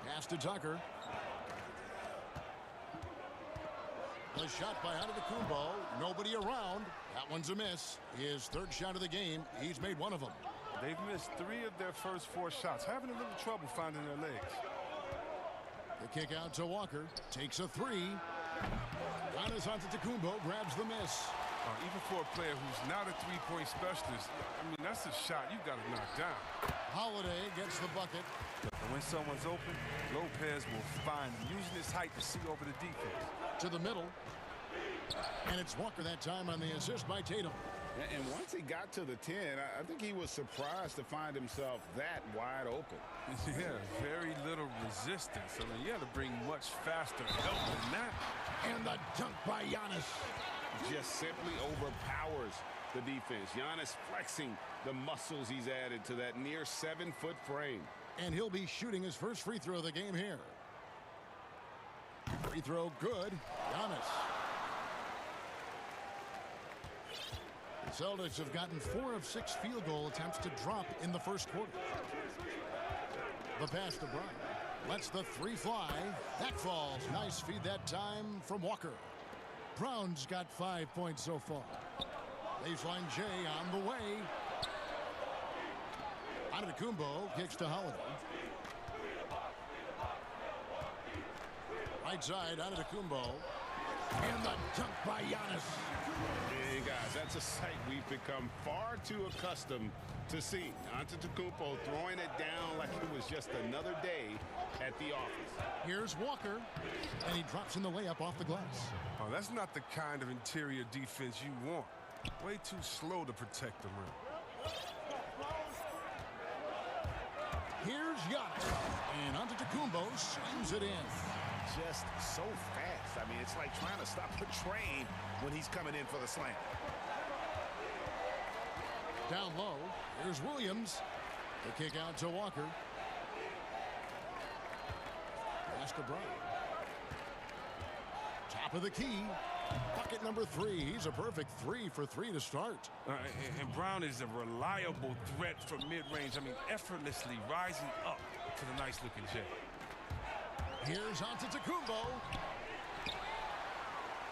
Pass to Tucker. The shot by Antetokounmpo. Nobody around. That one's a miss. His third shot of the game. He's made one of them. They've missed 3 of their first 4 shots. Having a little trouble finding their legs. The kick out to Walker. Takes a 3. Giannis Antetokounmpo grabs the miss. Even for a player who's not a three-point specialist, I mean, that's a shot you've got to knock down. Holiday gets the bucket. And when someone's open, Lopez will find using his height to see over the defense. To the middle. And it's Walker that time on the assist by Tatum. And once he got to the 10, I think he was surprised to find himself that wide open. Yeah, very little resistance. I mean, you had to bring much faster help than that. And the dunk by Giannis. Just simply overpowers the defense. Giannis flexing the muscles he's added to that near 7-foot frame. And he'll be shooting his first free throw of the game here. Free throw good. Giannis. The Celtics have gotten 4 of 6 field goal attempts to drop in the first quarter. The pass to Brown. Lets the 3 fly. That falls. Nice feed that time from Walker. Brown's got 5 points so far. Baseline J on the way. Antetokounmpo kicks to Holiday. Right side, Antetokounmpo. And the dunk by Giannis. And guys, that's a sight we've become far too accustomed to seeing. Antetokounmpo throwing it down like it was just another day at the office. Here's Walker, and he drops in the layup off the glass. Oh, that's not the kind of interior defense you want. Way too slow to protect the rim. Here's Giannis, and Antetokounmpo swings it in. Just so fast. I mean, it's like trying to stop a train when he's coming in for the slam. Down low, here's Williams. The kick out to Walker. Pass to Brown. Top of the key. Bucket number 3. He's a perfect 3 for 3 to start. And Brown is a reliable threat from mid-range. I mean, effortlessly rising up to the nice-looking J. Here's Antetokounmpo.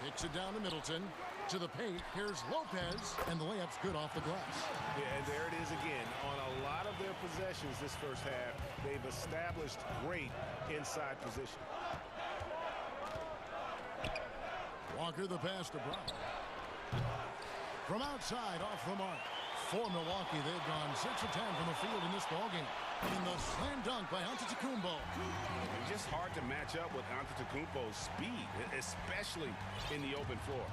Kicks it down to Middleton. To the paint. Here's Lopez. And the layup's good off the glass. Yeah, and there it is again. On a lot of their possessions this first half, they've established great inside position. Walker the pass to Brown. From outside, off the mark. For Milwaukee, they've gone 6 of 10 from the field in this ballgame. And the slam dunk by Antetokounmpo. It's just hard to match up with Antetokounmpo's speed, especially in the open floor.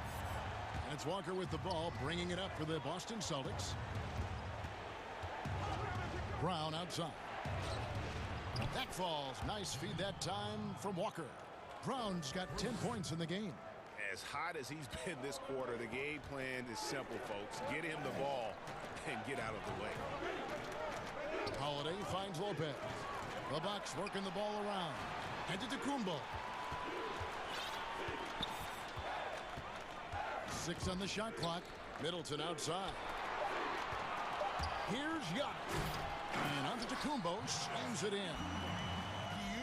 And it's Walker with the ball, bringing it up for the Boston Celtics. Brown outside. That falls. Nice feed that time from Walker. Brown's got 10 points in the game. As hot as he's been this quarter, the game plan is simple, folks. Get him the ball and get out of the way. Holiday finds Lopez. The Bucks working the ball around. Antetokounmpo. 6 on the shot clock. Middleton outside. Here's Giannis. And Antetokounmpo slams it in.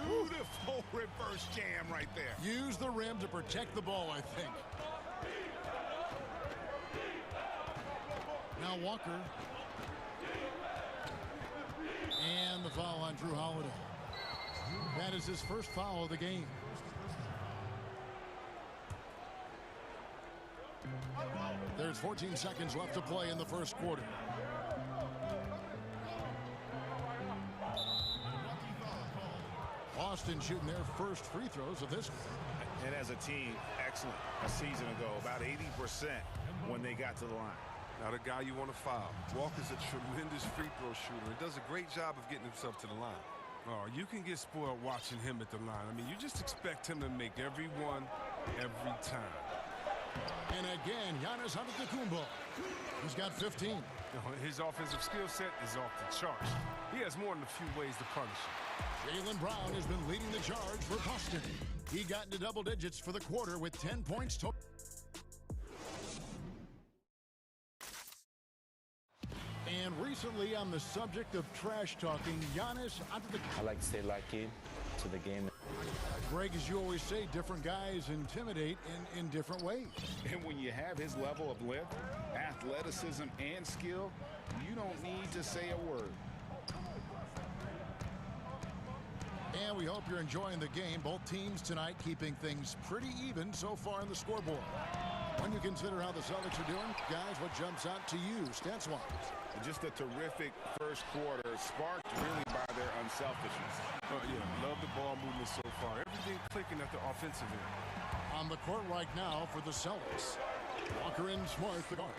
Beautiful reverse jam right there. Use the rim to protect the ball, I think. Now Walker. And the foul on Drew Holiday. That is his first foul of the game. There's 14 seconds left to play in the first quarter. Boston shooting their first free throws of this one. And as a team, excellent a season ago, about 80% when they got to the line. Now the guy you want to foul. Walker's a tremendous free throw shooter. He does a great job of getting himself to the line. Oh, you can get spoiled watching him at the line. I mean, you just expect him to make every one, every time. And again, Giannis Antetokounmpo. He's got 15. His offensive skill set is off the charts. He has more than a few ways to punish him. Jaylen Brown has been leading the charge for Boston. He got into double digits for the quarter with 10 points total. And recently, on the subject of trash talking, Giannis Antetokounmpo. I like to stay locked in to the game. Greg, as you always say, different guys intimidate in different ways. And when you have his level of length, athleticism, and skill, you don't need to say a word. And we hope you're enjoying the game. Both teams tonight keeping things pretty even so far in the scoreboard. When you consider how the Celtics are doing, guys, what jumps out to you, stats-wise? Just a terrific first quarter, sparked really by their unselfishness. Yeah, love the ball movement so far. Everything clicking at the offensive end. On the court right now for the Celtics. Walker and Smart, the guards.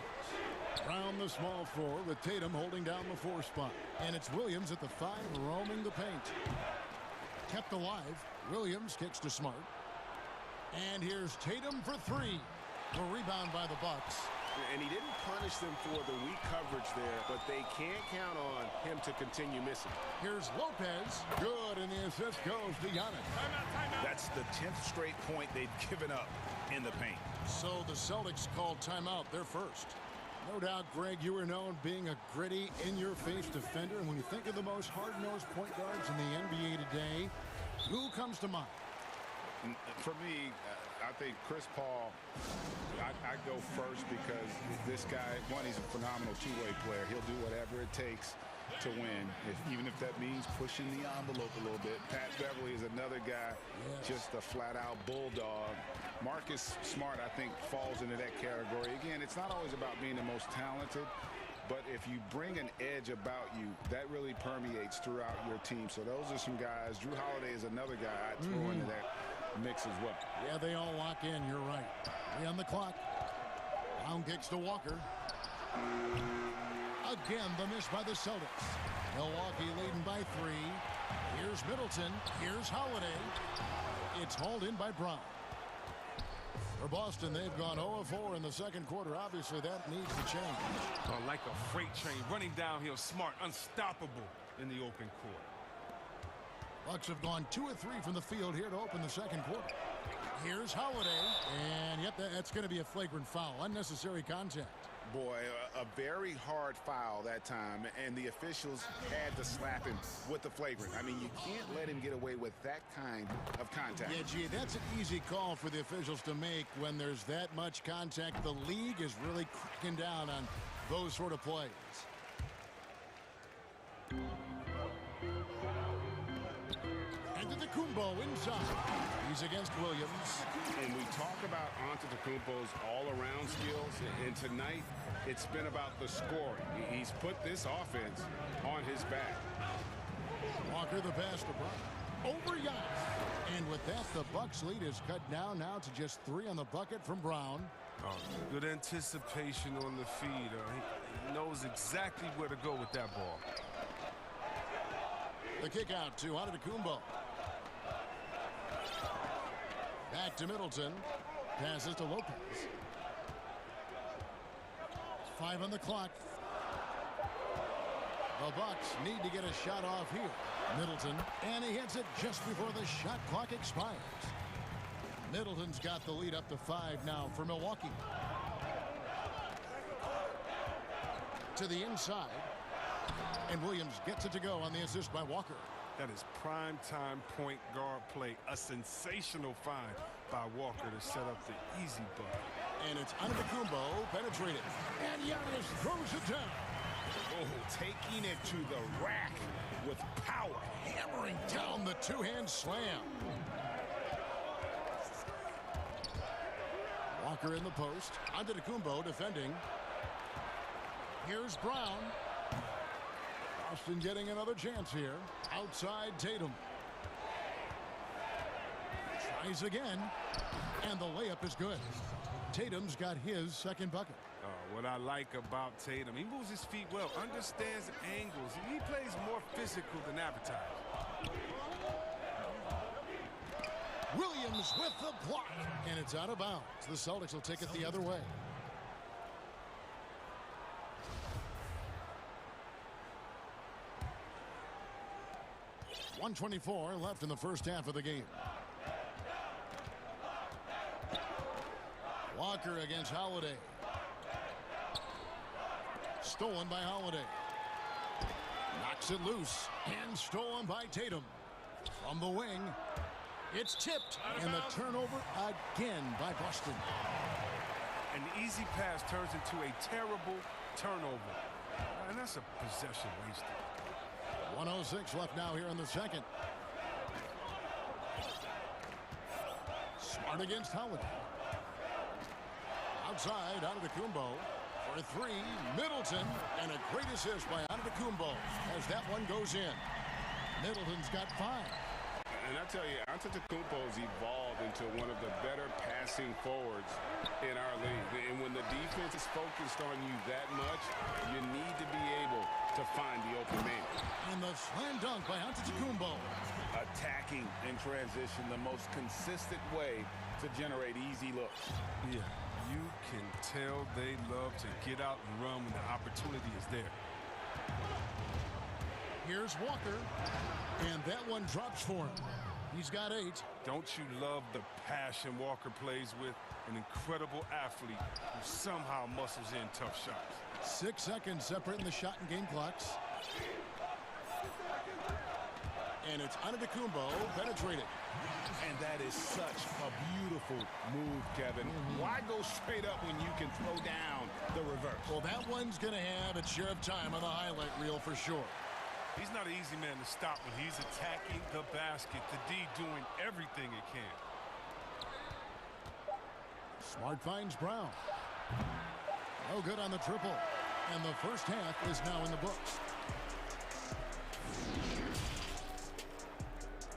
Brown the small four with Tatum holding down the 4 spot. And it's Williams at the 5 roaming the paint. Kept alive. Williams kicks to Smart. And here's Tatum for 3. The rebound by the Bucks. And he didn't punish them for the weak coverage there, but they can't count on him to continue missing. Here's Lopez. Good, and the assist goes to Giannis. Timeout. That's the 10th straight point they've given up in the paint. So the Celtics called timeout, their first. No doubt, Greg, you were known being a gritty, in-your-face defender. And when you think of the most hard-nosed point guards in the NBA today, who comes to mind? For me, I think Chris Paul, I go first because this guy, one, he's a phenomenal two-way player. He'll do whatever it takes to win, even if that means pushing the envelope a little bit. Pat Beverly is another guy, just a flat-out bulldog. Marcus Smart, I think, falls into that category. Again, it's not always about being the most talented, but if you bring an edge about you, that really permeates throughout your team. So those are some guys. Drew Holiday is another guy I'd throw into that mix as well. Yeah, they all lock in. You're right. 3 on the clock. Brown kicks to Walker. Again, the miss by the Celtics. Milwaukee leading by 3. Here's Middleton. Here's Holiday. It's hauled in by Brown. For Boston, they've gone 0-4 in the second quarter. Obviously, that needs to change. Oh, like a freight train running downhill, Smart, unstoppable in the open court. Bucks have gone 2 of 3 from the field here to open the second quarter. Here's Holiday, and yep, that's going to be a flagrant foul. Unnecessary contact. Boy, a very hard foul that time, and the officials had to slap him with the flagrant. I mean, you can't let him get away with that kind of contact. Yeah, gee, that's an easy call for the officials to make when there's that much contact. The league is really cracking down on those sort of plays. Antetokounmpo inside. He's against Williams. And we talk about Antetokounmpo's all-around skills, and tonight it's been about the scoring. He's put this offense on his back. Walker the pass to Brown. Over Giannis. And with that, the Bucks lead is cut down now to just 3 on the bucket from Brown. Oh, good anticipation on the feed. He knows exactly where to go with that ball. The kick out to Antetokounmpo. Back to Middleton. Passes to Lopez. 5 on the clock. The Bucks need to get a shot off here. Middleton, and he hits it just before the shot clock expires. Middleton's got the lead up to 5 now for Milwaukee. To the inside. And Williams gets it to go on the assist by Walker. That is prime-time point guard play. A sensational find by Walker to set up the easy bucket. And it's Antetokounmpo penetrated. And Giannis throws it down. Oh, taking it to the rack with power. Hammering down the two-hand slam. Walker in the post. Antetokounmpo defending. Here's Brown. Boston getting another chance here. Outside Tatum. Tries again. And the layup is good. Tatum's got his second bucket. What I like about Tatum, he moves his feet well, understands angles. He plays more physical than advertised. Williams with the block. And it's out of bounds. The Celtics will take it the other way. .124 left in the first half of the game. Walker against Holiday. Stolen by Holiday. Knocks it loose. And stolen by Tatum. From the wing. It's tipped. And the turnover again by Boston. An easy pass turns into a terrible turnover. And that's a possession wasted. 1:06 left now here in the second. Smart against Holiday. Outside, Antetokounmpo for 3. Middleton, and a great assist by Antetokounmpo as that one goes in. Middleton's got 5. And I tell you, Antetokounmpo's evolved into one of the better passing forwards in our league. And when the defense is focused on you that much, you need to be able to find the open man. And the slam dunk by Antetokounmpo. Attacking in transition, the most consistent way to generate easy looks. Yeah, you can tell they love to get out and run when the opportunity is there. Here's Walker, and that one drops for him. He's got 8. Don't you love the passion Walker plays with? An incredible athlete who somehow muscles in tough shots. 6 seconds separating the shot and game clocks. And it's Antetokounmpo penetrated. And that is such a beautiful move, Kevin. Why go straight up when you can throw down the reverse? Well, that one's going to have its share of time on the highlight reel for sure. He's not an easy man to stop when he's attacking the basket. The D doing everything it can. Smart finds Brown. No good on the triple. And the first half is now in the books.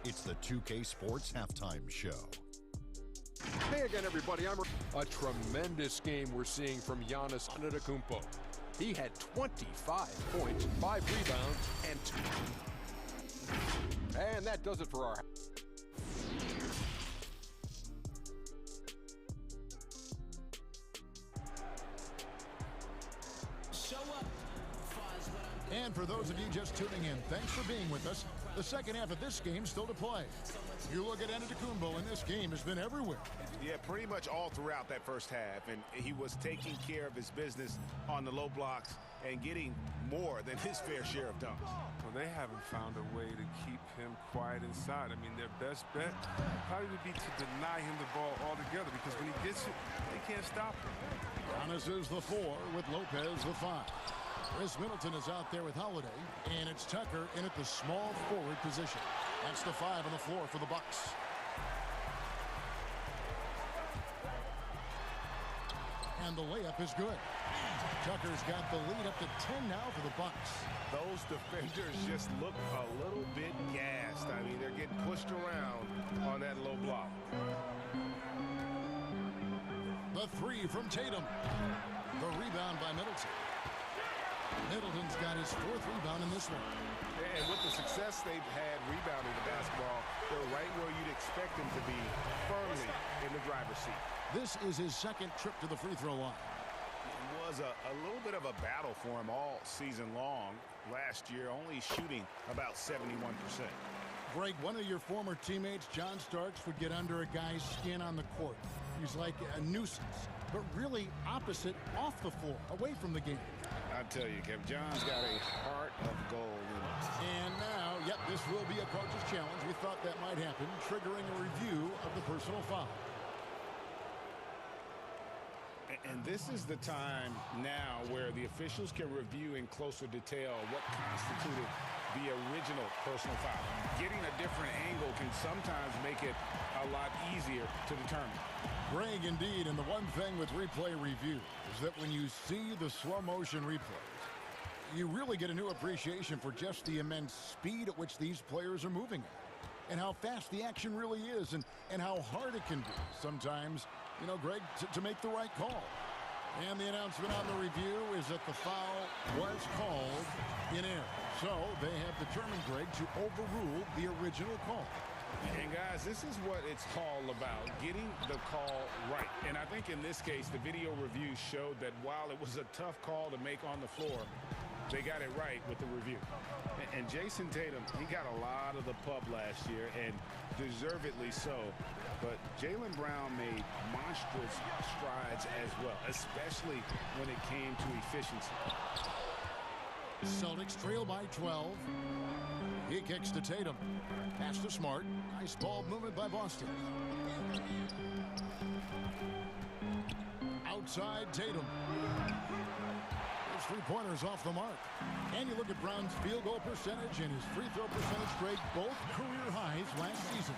It's the 2K Sports Halftime Show. Hey again, everybody. A tremendous game we're seeing from Giannis Antetokounmpo. He had 25 points, 5 rebounds, and 2. And that does it for our... And for those of you just tuning in, thanks for being with us. The second half of this game still to play. You look at Antetokounmpo, and this game has been everywhere. Yeah, pretty much all throughout that first half. And he was taking care of his business on the low blocks and getting more than his fair share of dunks. Well, they haven't found a way to keep him quiet inside. I mean, their best bet probably would be to deny him the ball altogether, because when he gets it, they can't stop him. Giannis is the 4 with Lopez the 5. Chris Middleton is out there with Holiday, and it's Tucker in at the small forward position. That's the 5 on the floor for the Bucks. And the layup is good. Tucker's got the lead up to 10 now for the Bucks. Those defenders just look a little bit gassed. I mean, they're getting pushed around on that low block. The 3 from Tatum. The rebound by Middleton. Middleton's got his 4th rebound in this one. And with the success they've had rebounding the basketball, they're right where you'd expect them to be, firmly in the driver's seat. This is his second trip to the free throw line. It was a little bit of a battle for him all season long. Last year, only shooting about 71%. Greg, one of your former teammates, John Starks, would get under a guy's skin on the court. He's like a nuisance, but really opposite off the floor, away from the game. I tell you, Kev, John's got a heart of gold. And now, yep, this will be a coach's challenge. We thought that might happen, triggering a review of the personal foul. And this is the time now where the officials can review in closer detail what constituted the original personal foul. Getting a different angle can sometimes make it a lot easier to determine. Greg, indeed, and the one thing with replay review is that when you see the slow motion replays, you really get a new appreciation for just the immense speed at which these players are moving at, and how fast the action really is, and how hard it can be sometimes, you know, Greg, to make the right call. And the announcement on the review is that the foul was called in error. So they have determined, Greg, to overrule the original call. And guys, this is what it's all about, getting the call right. And I think in this case, the video review showed that while it was a tough call to make on the floor, they got it right with the review. And Jason Tatum, he got a lot of the pub last year, and deservedly so. But Jaylen Brown made monstrous strides as well, especially when it came to efficiency. Celtics trail by 12. He kicks to Tatum. Pass to Smart. Nice ball movement by Boston. Outside Tatum. His three-pointers off the mark. And you look at Brown's field goal percentage and his free throw percentage, Greg, both career highs last season.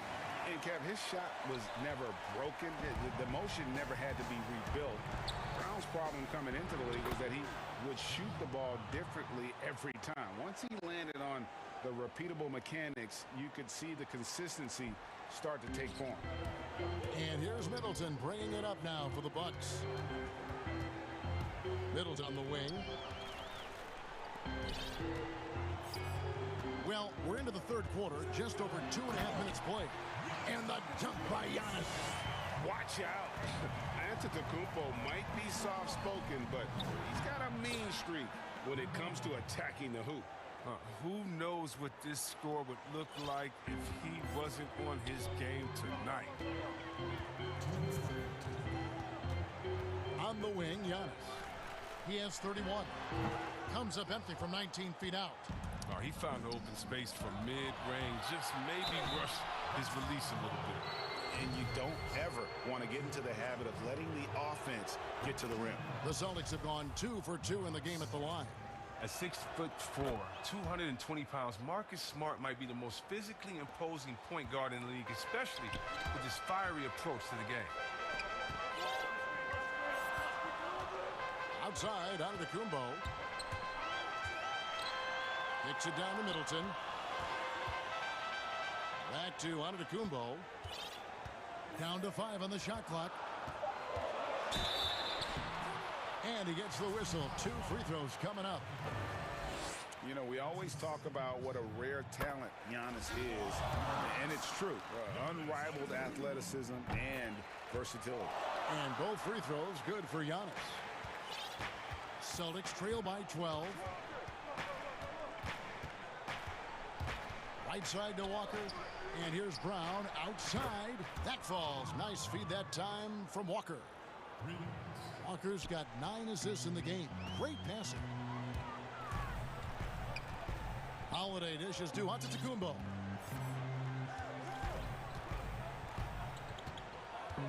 And Kev, his shot was never broken. The motion never had to be rebuilt. Brown's problem coming into the league was that he would shoot the ball differently every time. Once he landed on the repeatable mechanics, you could see the consistency start to take form. And here's Middleton bringing it up now for the Bucks. Middleton on the wing. Well, we're into the third quarter, just over 2.5 minutes played. And the jump by Giannis. Watch out. Antetokounmpo might be soft-spoken, but he's got a mean streak when it comes to attacking the hoop. Who knows what this score would look like if he wasn't on his game tonight. On the wing, Giannis. He has 31. Comes up empty from 19 feet out. Oh, he found the open space from mid-range. Just maybe rush his release a little bit. And you don't ever want to get into the habit of letting the offense get to the rim. The Celtics have gone 2 for 2 in the game at the line. At 6'4", 220 pounds, Marcus Smart might be the most physically imposing point guard in the league, especially with his fiery approach to the game. Outside, Antetokounmpo. Kicks it down to Middleton. Back to Antetokounmpo. Down to 5 on the shot clock. And he gets the whistle. 2 free throws coming up. You know, we always talk about what a rare talent Giannis is. And it's true. Unrivaled athleticism and versatility. And both free throws good for Giannis. Celtics trail by 12. Right side to Walker. And here's Brown outside. That falls. Nice feed that time from Walker. Walker's got 9 assists in the game. Great passing. Holiday dishes to Antetokounmpo.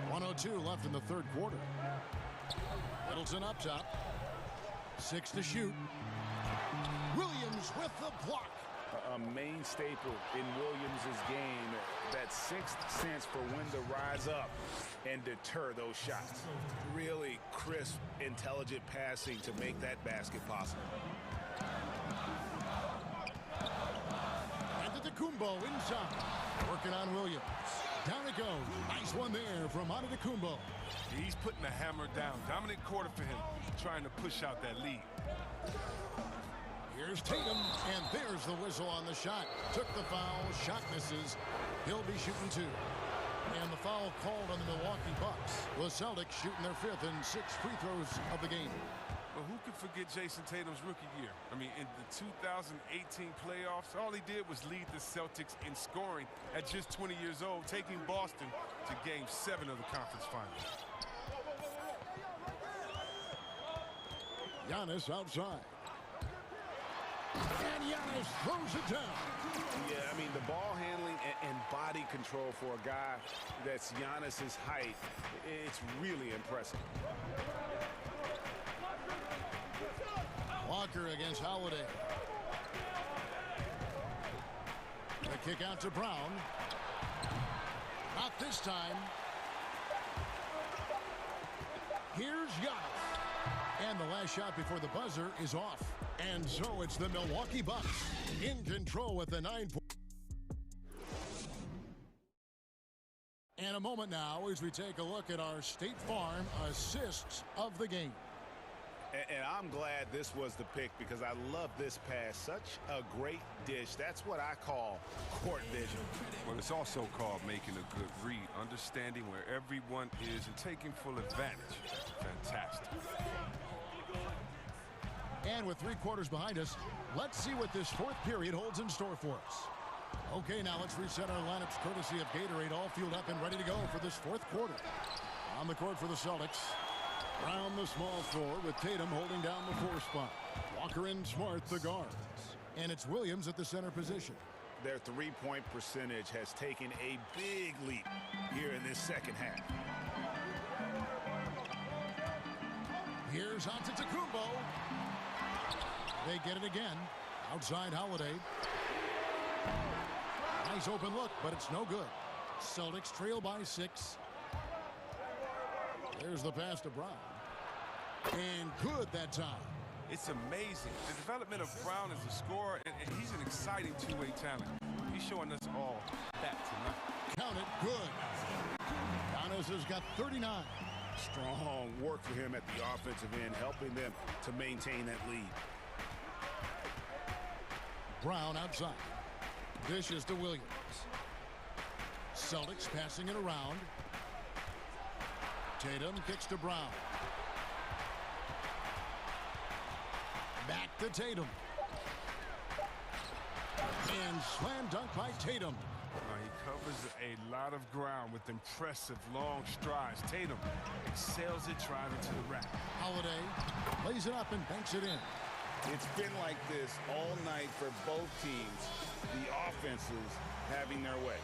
1:02 left in the third quarter. Middleton up top. 6 to shoot. Williams with the block. A main staple in Williams' game, that sixth sense for when to rise up and deter those shots. Really crisp, intelligent passing to make that basket possible. Antetokounmpo inside. Working on Williams. Down it goes. Nice one there from Antetokounmpo. He's putting the hammer down. Dominant quarter for him, trying to push out that lead. Here's Tatum, and there's the whistle on the shot. Took the foul, shot misses. He'll be shooting 2. And the foul called on the Milwaukee Bucks. The Celtics shooting their 5th and 6th free throws of the game. Well, who could forget Jason Tatum's rookie year? I mean, in the 2018 playoffs, all he did was lead the Celtics in scoring at just 20 years old, taking Boston to Game 7 of the conference finals. Giannis outside. And Giannis throws it down. Yeah, I mean, the ball handling and body control for a guy that's Giannis's height, it's really impressive. Walker against Holiday. The kick out to Brown. Not this time. Here's Giannis. And the last shot before the buzzer is off. And so it's the Milwaukee Bucks in control with the 9 point. And a moment now as we take a look at our State Farm assists of the game. And I'm glad this was the pick because I love this pass. Such a great dish. That's what I call court vision. Well, it's also called making a good read, understanding where everyone is and taking full advantage. Fantastic. And with 3 quarters behind us, let's see what this 4th period holds in store for us. Okay, now let's reset our lineups courtesy of Gatorade, all fueled up and ready to go for this 4th quarter. On the court for the Celtics. Brown the small forward with Tatum holding down the 4 spot. Walker and Smart the guards. And it's Williams at the center position. Their 3-point percentage has taken a big leap here in this second half. Here's Antetokounmpo. They get it again. Outside Holiday. Nice open look, but it's no good. Celtics trail by 6. There's the pass to Brown. And good that time. It's amazing. The development of Brown as a scorer, and he's an exciting two-way talent. He's showing us all that tonight. Count it, good. Giannis has got 39. Strong work for him at the offensive end, helping them to maintain that lead. Brown outside. Dishes to Williams. Celtics passing it around. Tatum kicks to Brown. Back to Tatum. And slam dunk by Tatum. He covers a lot of ground with impressive long strides. Tatum excels at driving to the rack. Holiday lays it up and banks it in. It's been like this all night for both teams. The offenses having their way.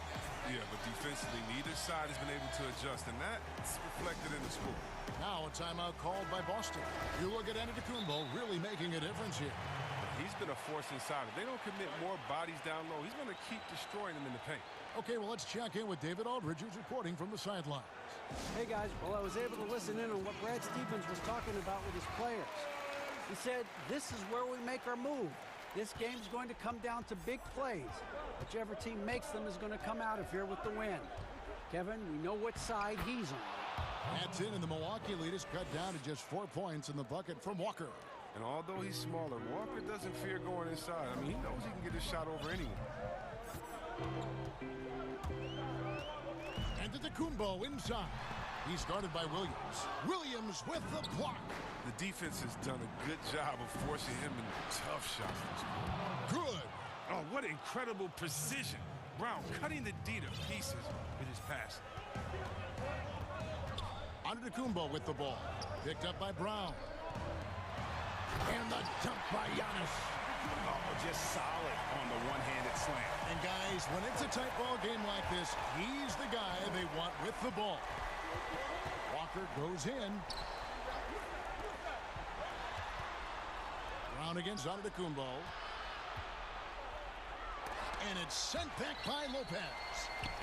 Yeah, but defensively, neither side has been able to adjust, and that's reflected in the score. Now a timeout called by Boston. You look at Antetokounmpo really making a difference here. He's been a force inside. If they don't commit more bodies down low, he's going to keep destroying them in the paint. Okay, well, let's check in with David Aldridge, who's reporting from the sidelines. Hey, guys. Well, I was able to listen in on what Brad Stevens was talking about with his players. He said, this is where we make our move. This game's going to come down to big plays. Whichever team makes them is going to come out of here with the win. Kevin, we know what side he's on. That's in, and the Milwaukee lead is cut down to just 4 points in the bucket from Walker. And although he's smaller, Walker doesn't fear going inside. I mean, he knows he can get his shot over anyone. And Antetokounmpo inside. He's guarded by Williams. Williams with the block. The defense has done a good job of forcing him in tough shots this quarter. Good. Oh, what incredible precision. Brown cutting the D to pieces with his pass. Antetokounmpo with the ball. Picked up by Brown. And the dunk by Giannis. Oh, just solid on the one-handed slam. And guys, when it's a tight ball game like this, he's the guy they want with the ball. Walker goes in. Brown against Antetokounmpo. And it's sent back by Lopez.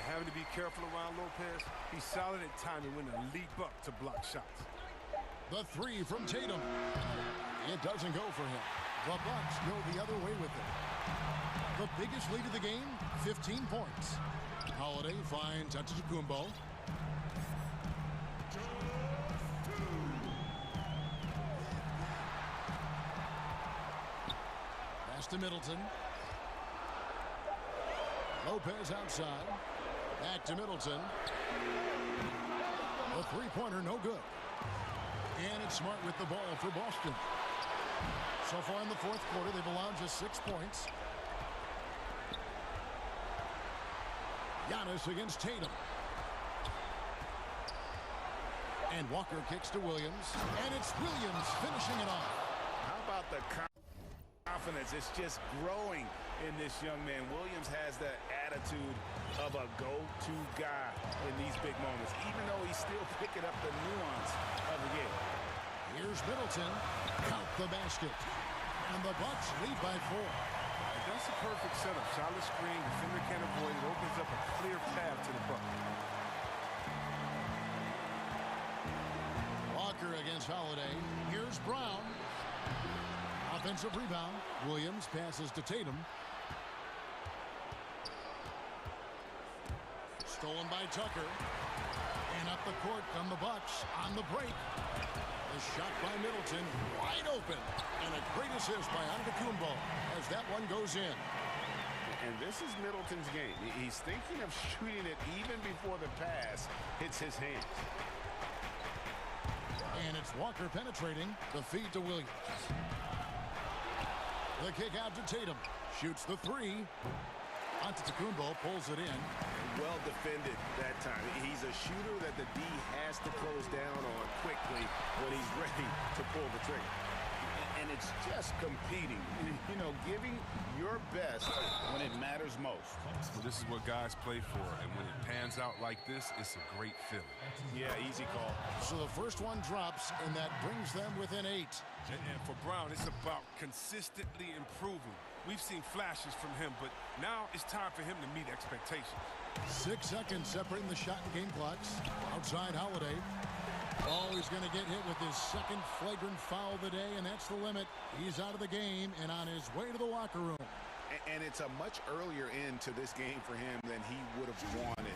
Having to be careful around Lopez. He's solid at timing when to leap up to block shots. The 3 from Tatum. It doesn't go for him. The Bucks go the other way with it. The biggest lead of the game, 15 points. Holiday finds Antetokounmpo. to Middleton. Lopez outside. Back to Middleton. A three-pointer, no good. And it's Smart with the ball for Boston. So far in the fourth quarter, they've allowed just 6 points. Giannis against Tatum. And Walker kicks to Williams. And it's Williams finishing it off. How about the confidence? It's just growing in this young man. Williams has that attitude of a go-to guy in these big moments, even though he's still picking up the nuance of the game. Here's Middleton. Count the basket. And the Bucks lead by 4. That's a perfect setup. Solid screen. Defender can't avoid it. Opens up a clear path to the bucket. Walker against Holiday. Here's Brown. Offensive rebound. Williams passes to Tatum. Stolen by Tucker. And up the court come the Bucks on the break. The shot by Middleton, wide open. And a great assist by Antetokounmpo as that one goes in. And this is Middleton's game. He's thinking of shooting it even before the pass hits his hands. And it's Walker penetrating. The feed to Williams. The kick out to Tatum. Shoots the three. Antetokounmpo pulls it in. Well defended that time. He's a shooter that the D has to close down on quickly when he's ready to pull the trigger. And it's just competing, you know, giving your best when it matters most. Well, this is what guys play for, and when it pans out like this, it's a great feeling. Yeah, easy call. So the first one drops, and that brings them within 8. And for Brown, it's about consistently improving. We've seen flashes from him, but now it's time for him to meet expectations. 6 seconds separating the shot and game clocks. Outside Holiday. Oh, he's going to get hit with his second flagrant foul of the day, and that's the limit. He's out of the game and on his way to the locker room. And it's a much earlier end to this game for him than he would have wanted.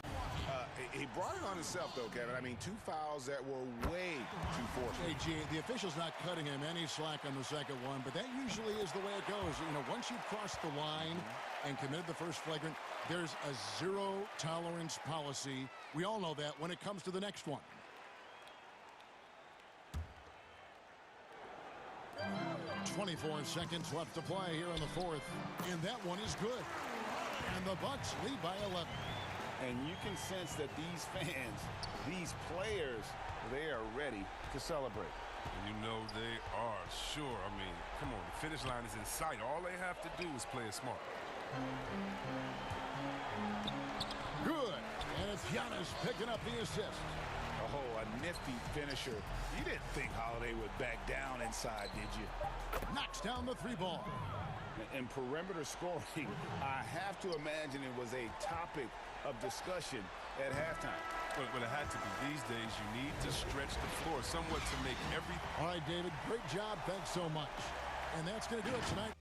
He brought it on himself, though, Kevin. I mean, 2 fouls that were way too forceful. Hey, G, the official's not cutting him any slack on the second one, but that usually is the way it goes. You know, once you've crossed the line and committed the first flagrant, there's a zero-tolerance policy. We all know that when it comes to the next one. .24 seconds left to play here in the fourth, and that one is good. And the Bucks lead by 11. And you can sense that these fans, these players, they are ready to celebrate. And you know they are, sure. I mean, come on, the finish line is in sight. All they have to do is play it smart. Good. And it's Giannis picking up the assist. Oh, a nifty finisher. You didn't think Holiday would back down inside, did you? Knocks down the 3 ball. And perimeter scoring, I have to imagine it was a topic of discussion at halftime. But it had to be. These days, you need to stretch the floor somewhat to make every... All right, David, great job. Thanks so much. And that's going to do it tonight.